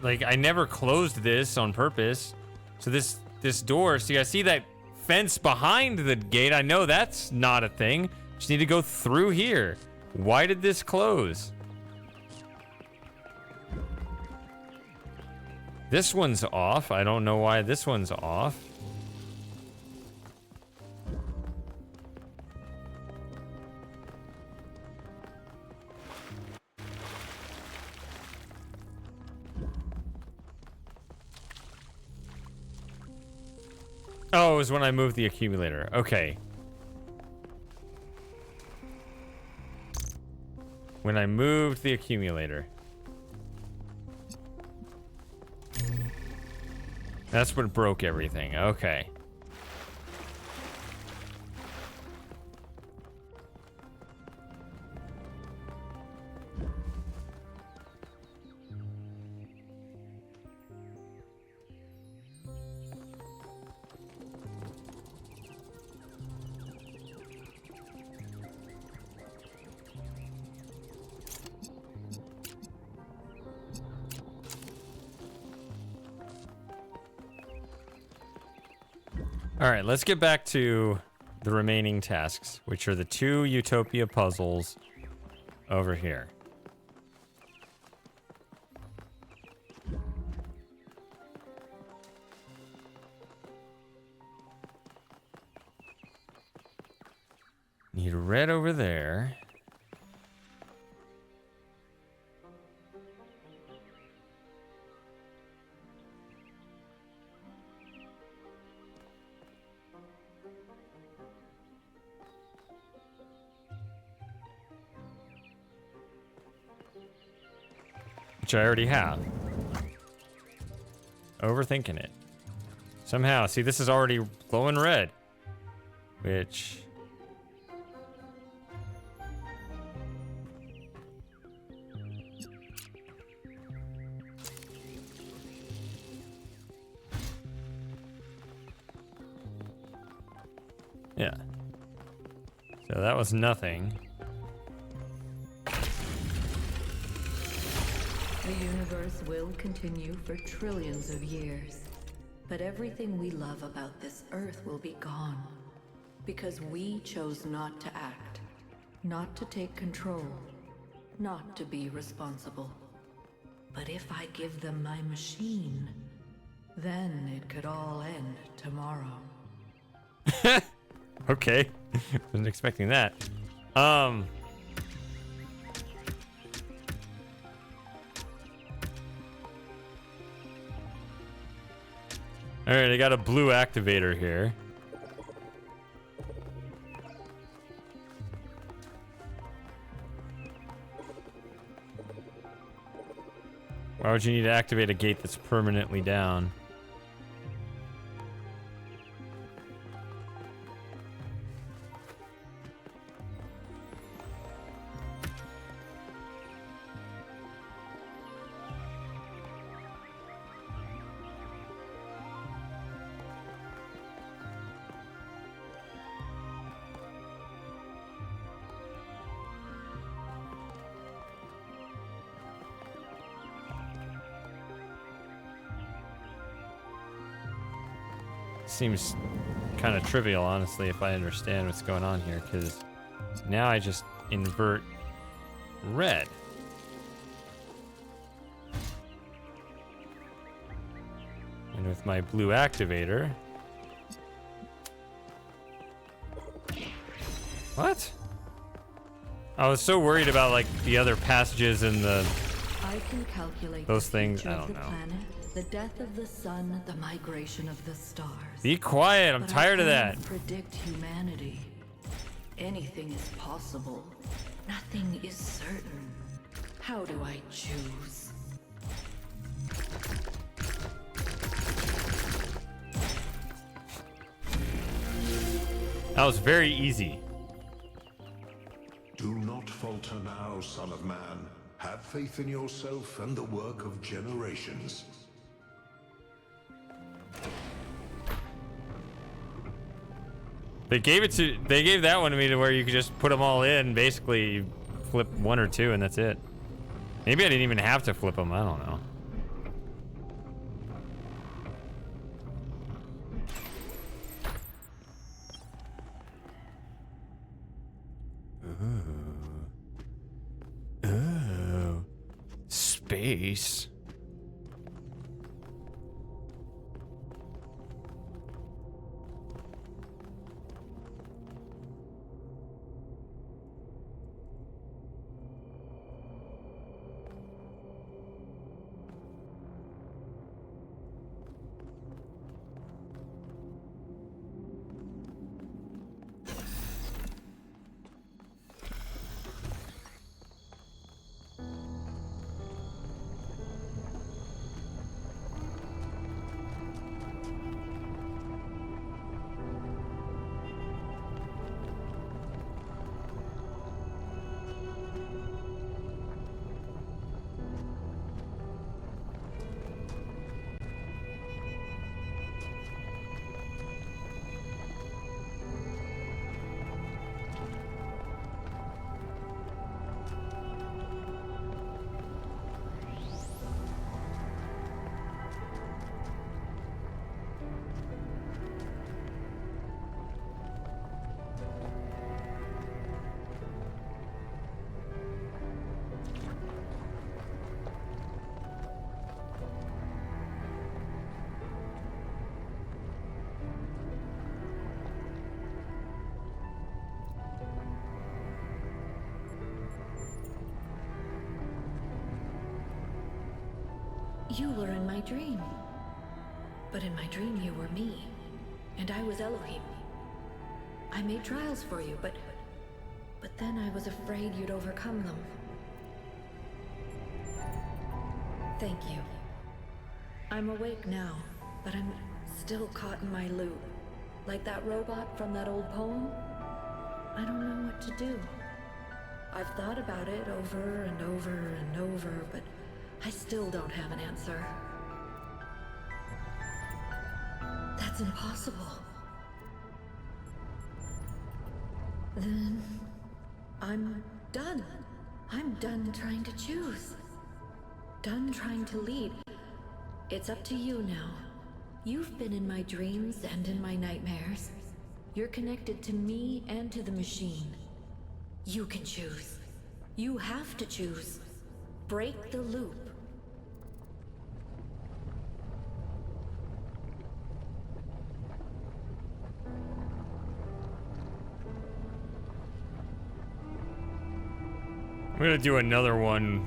S1: Like, I never closed this on purpose. So this door, see, I see that fence behind the gate. I know that's not a thing. Just need to go through here. Why did this close? This one's off. I don't know why this one's off. Oh, it was when I moved the accumulator. Okay. When I moved the accumulator. That's what broke everything. Okay. All right, let's get back to the remaining tasks, which are the 2 Utopia puzzles over here. Need red over there. Which I already have. Overthinking it. Somehow, see, this is already glowing red. Which... yeah. So that was nothing.
S6: The universe will continue for trillions of years. But everything we love about this Earth will be gone. Because we chose not to act. Not to take control. Not to be responsible. But if I give them my machine, then it could all end tomorrow.
S1: Okay. Wasn't expecting that. Alright, I got a blue activator here. Why would you need to activate a gate that's permanently down? Seems kind of trivial, honestly, if I understand what's going on here, because now I just invert red. And with my blue activator... What? I was so worried about, like, the other passages and the...
S6: I can calculate
S1: those things,
S6: the
S1: I
S6: future of
S1: don't
S6: the
S1: know.
S6: planet, the death of the sun, the migration of the stars.
S1: Be quiet, I'm
S6: But
S1: tired of
S6: I
S1: that.
S6: cannot predict humanity. Anything is possible. Nothing is certain. How do I choose?
S1: That was very easy.
S8: Do not falter now, son of man. Have faith in yourself and the work of generations.
S1: They gave that one to me to where you could just put them all in, basically flip one or two, and that's it. Maybe I didn't even have to flip them. I don't know. Oh, space.
S6: You were in my dream. But in my dream you were me, and I was Elohim. I made trials for you, but then I was afraid you'd overcome them. Thank you. I'm awake now, but I'm still caught in my loop. Like that robot from that old poem. I don't know what to do. I've thought about it over and over and over, but I still don't have an answer. That's impossible. Then I'm done. I'm done trying to choose. Done trying to lead. It's up to you now. You've been in my dreams and in my nightmares. You're connected to me and to the machine. You can choose. You have to choose. Break the loop.
S1: I'm gonna do another one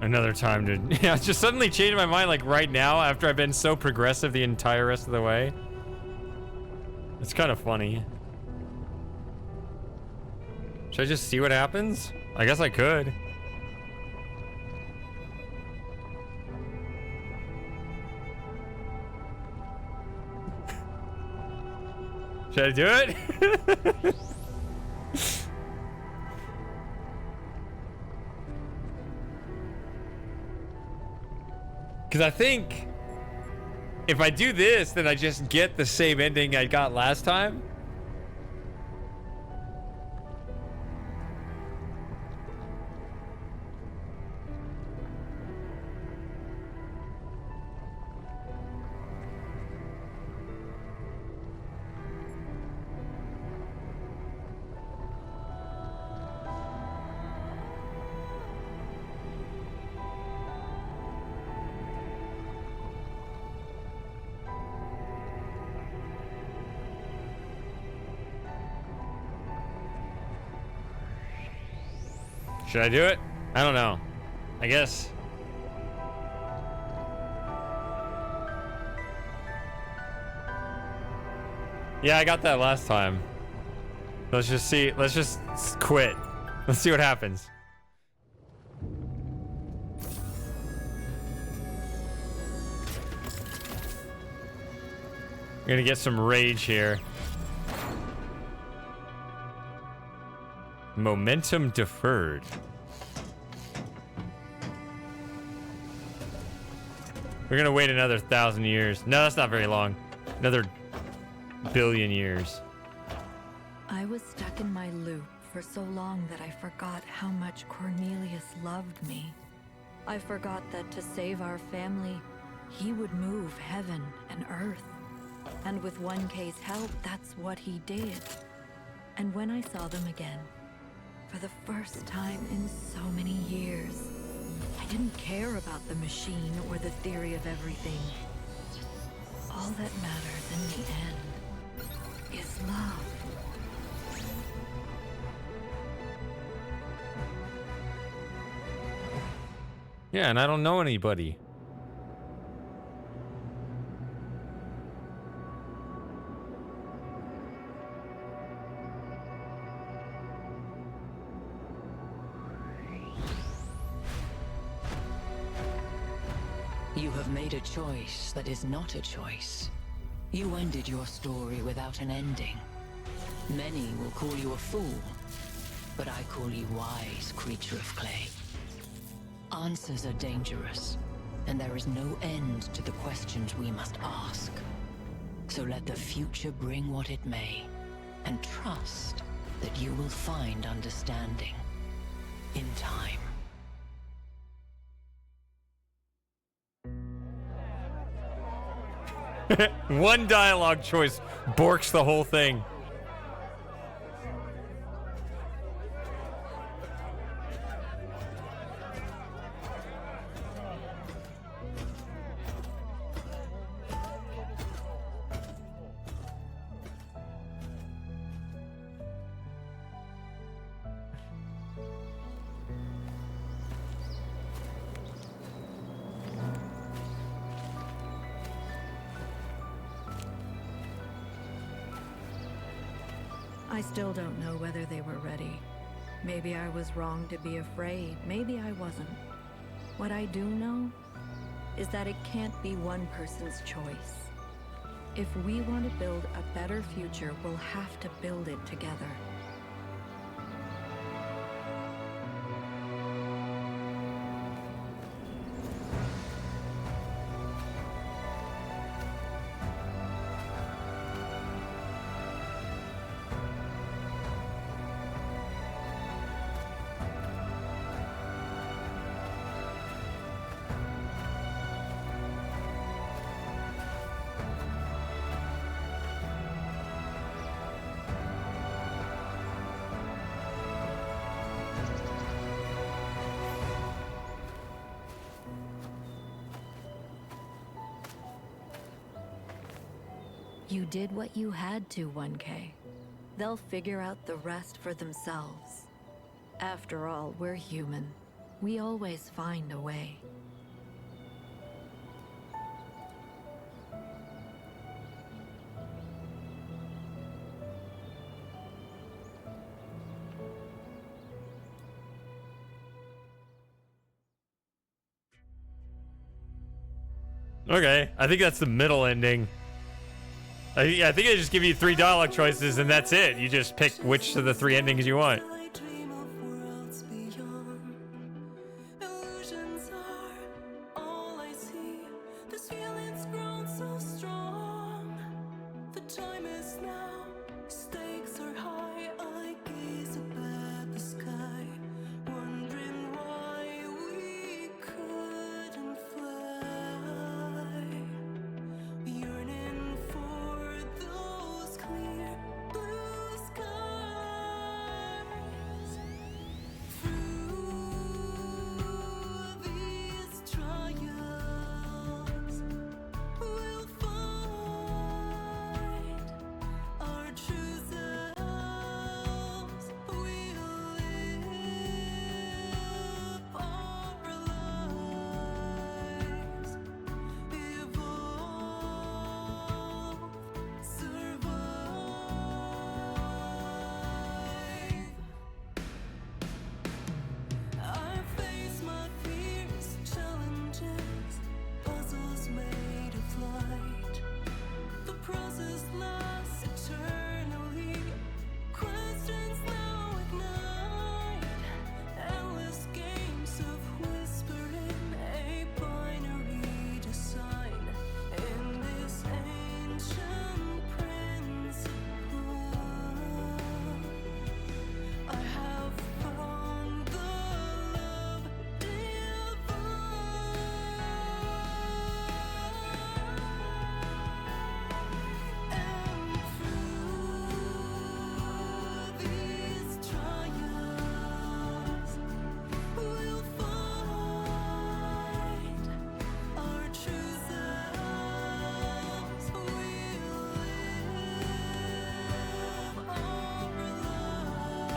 S1: another time to yeah, just suddenly changed my mind like right now after I've been so progressive the entire rest of the way. It's kind of funny. Should I just see what happens? I guess I could. Should I do it? Because I think if I do this, then I just get the same ending I got last time. Should I do it? I don't know. I guess. Yeah, I got that last time. Let's just see. Let's just quit. Let's see what happens. We're gonna get some rage here. Momentum deferred. We're gonna wait another 1,000 years. No, that's not very long. Another billion years.
S6: I was stuck in my loop for so long that I forgot how much Cornelius loved me. I forgot that to save our family, he would move heaven and earth. And with 1K's help, that's what he did. And when I saw them again, for the first time in so many years, I didn't care about the machine or the theory of everything. All that matters in the end is love.
S1: Yeah, and I don't know anybody.
S9: You have made a choice that is not a choice. You ended your story without an ending. Many will call you a fool, but I call you wise, creature of clay. Answers are dangerous, and there is no end to the questions we must ask. So let the future bring what it may, and trust that you will find understanding in time.
S1: One dialogue choice borks the whole thing.
S6: I still don't know whether they were ready. Maybe I was wrong to be afraid. Maybe I wasn't. What I do know is that it can't be one person's choice. If we want to build a better future, we'll have to build it together. You did what you had to, 1K. They'll figure out the rest for themselves. After all, we're human. We always find a way.
S1: Okay, I think that's the middle ending. I think I just give you 3 dialogue choices and that's it. You just pick which of the 3 endings you want.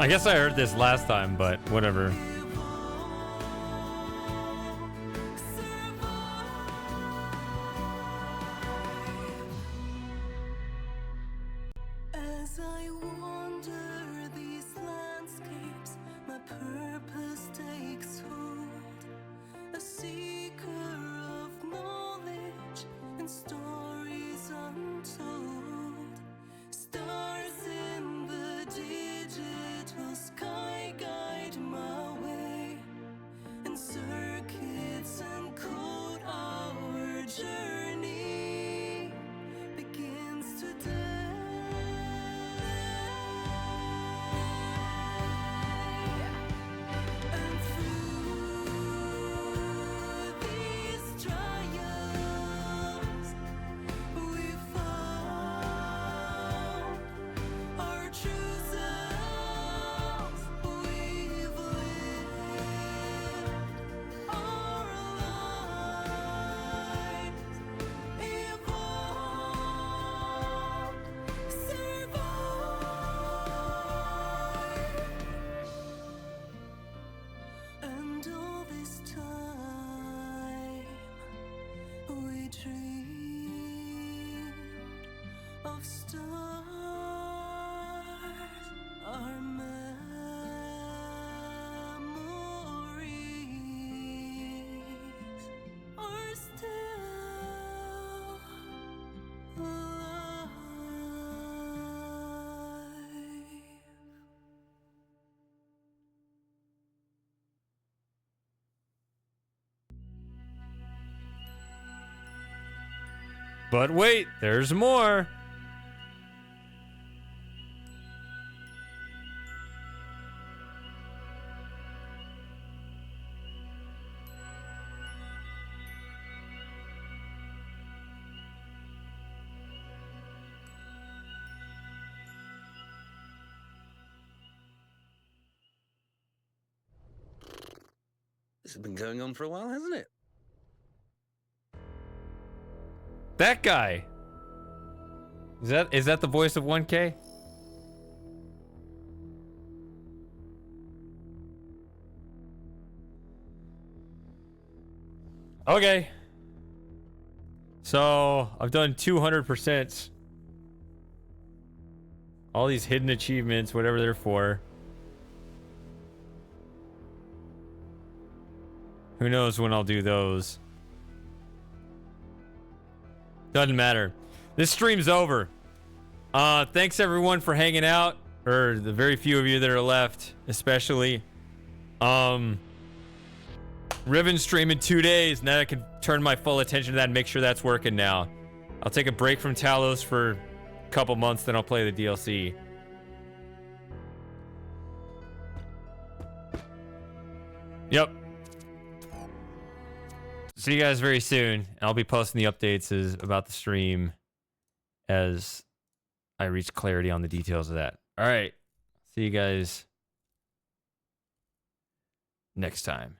S1: I guess I heard this last time, but whatever.
S7: As I wander these landscapes, my purpose takes hold. A seeker of knowledge and stories untold. Stars in the digital sky guide my way, and circuits encode our journey begins today. And through these trials, we found our true selves. We've lived our lives, evolved, survived. And all this time we dreamed of stars. Our memories are still alive.
S1: But wait, there's more.
S22: This has been going on for a while, hasn't it?
S1: That guy. Is that the voice of 1K? Okay. So, I've done 200%. All these hidden achievements, whatever they're for. Who knows when I'll do those. Doesn't matter. This stream's over. Thanks everyone for hanging out, or the very few of you that are left, especially. Riven stream in 2 days. Now I can turn my full attention to that and make sure that's working now. I'll take a break from Talos for a couple months, then I'll play the DLC. Yep. See you guys very soon. I'll be posting the updates about the stream as I reach clarity on the details of that. All right. See you guys next time.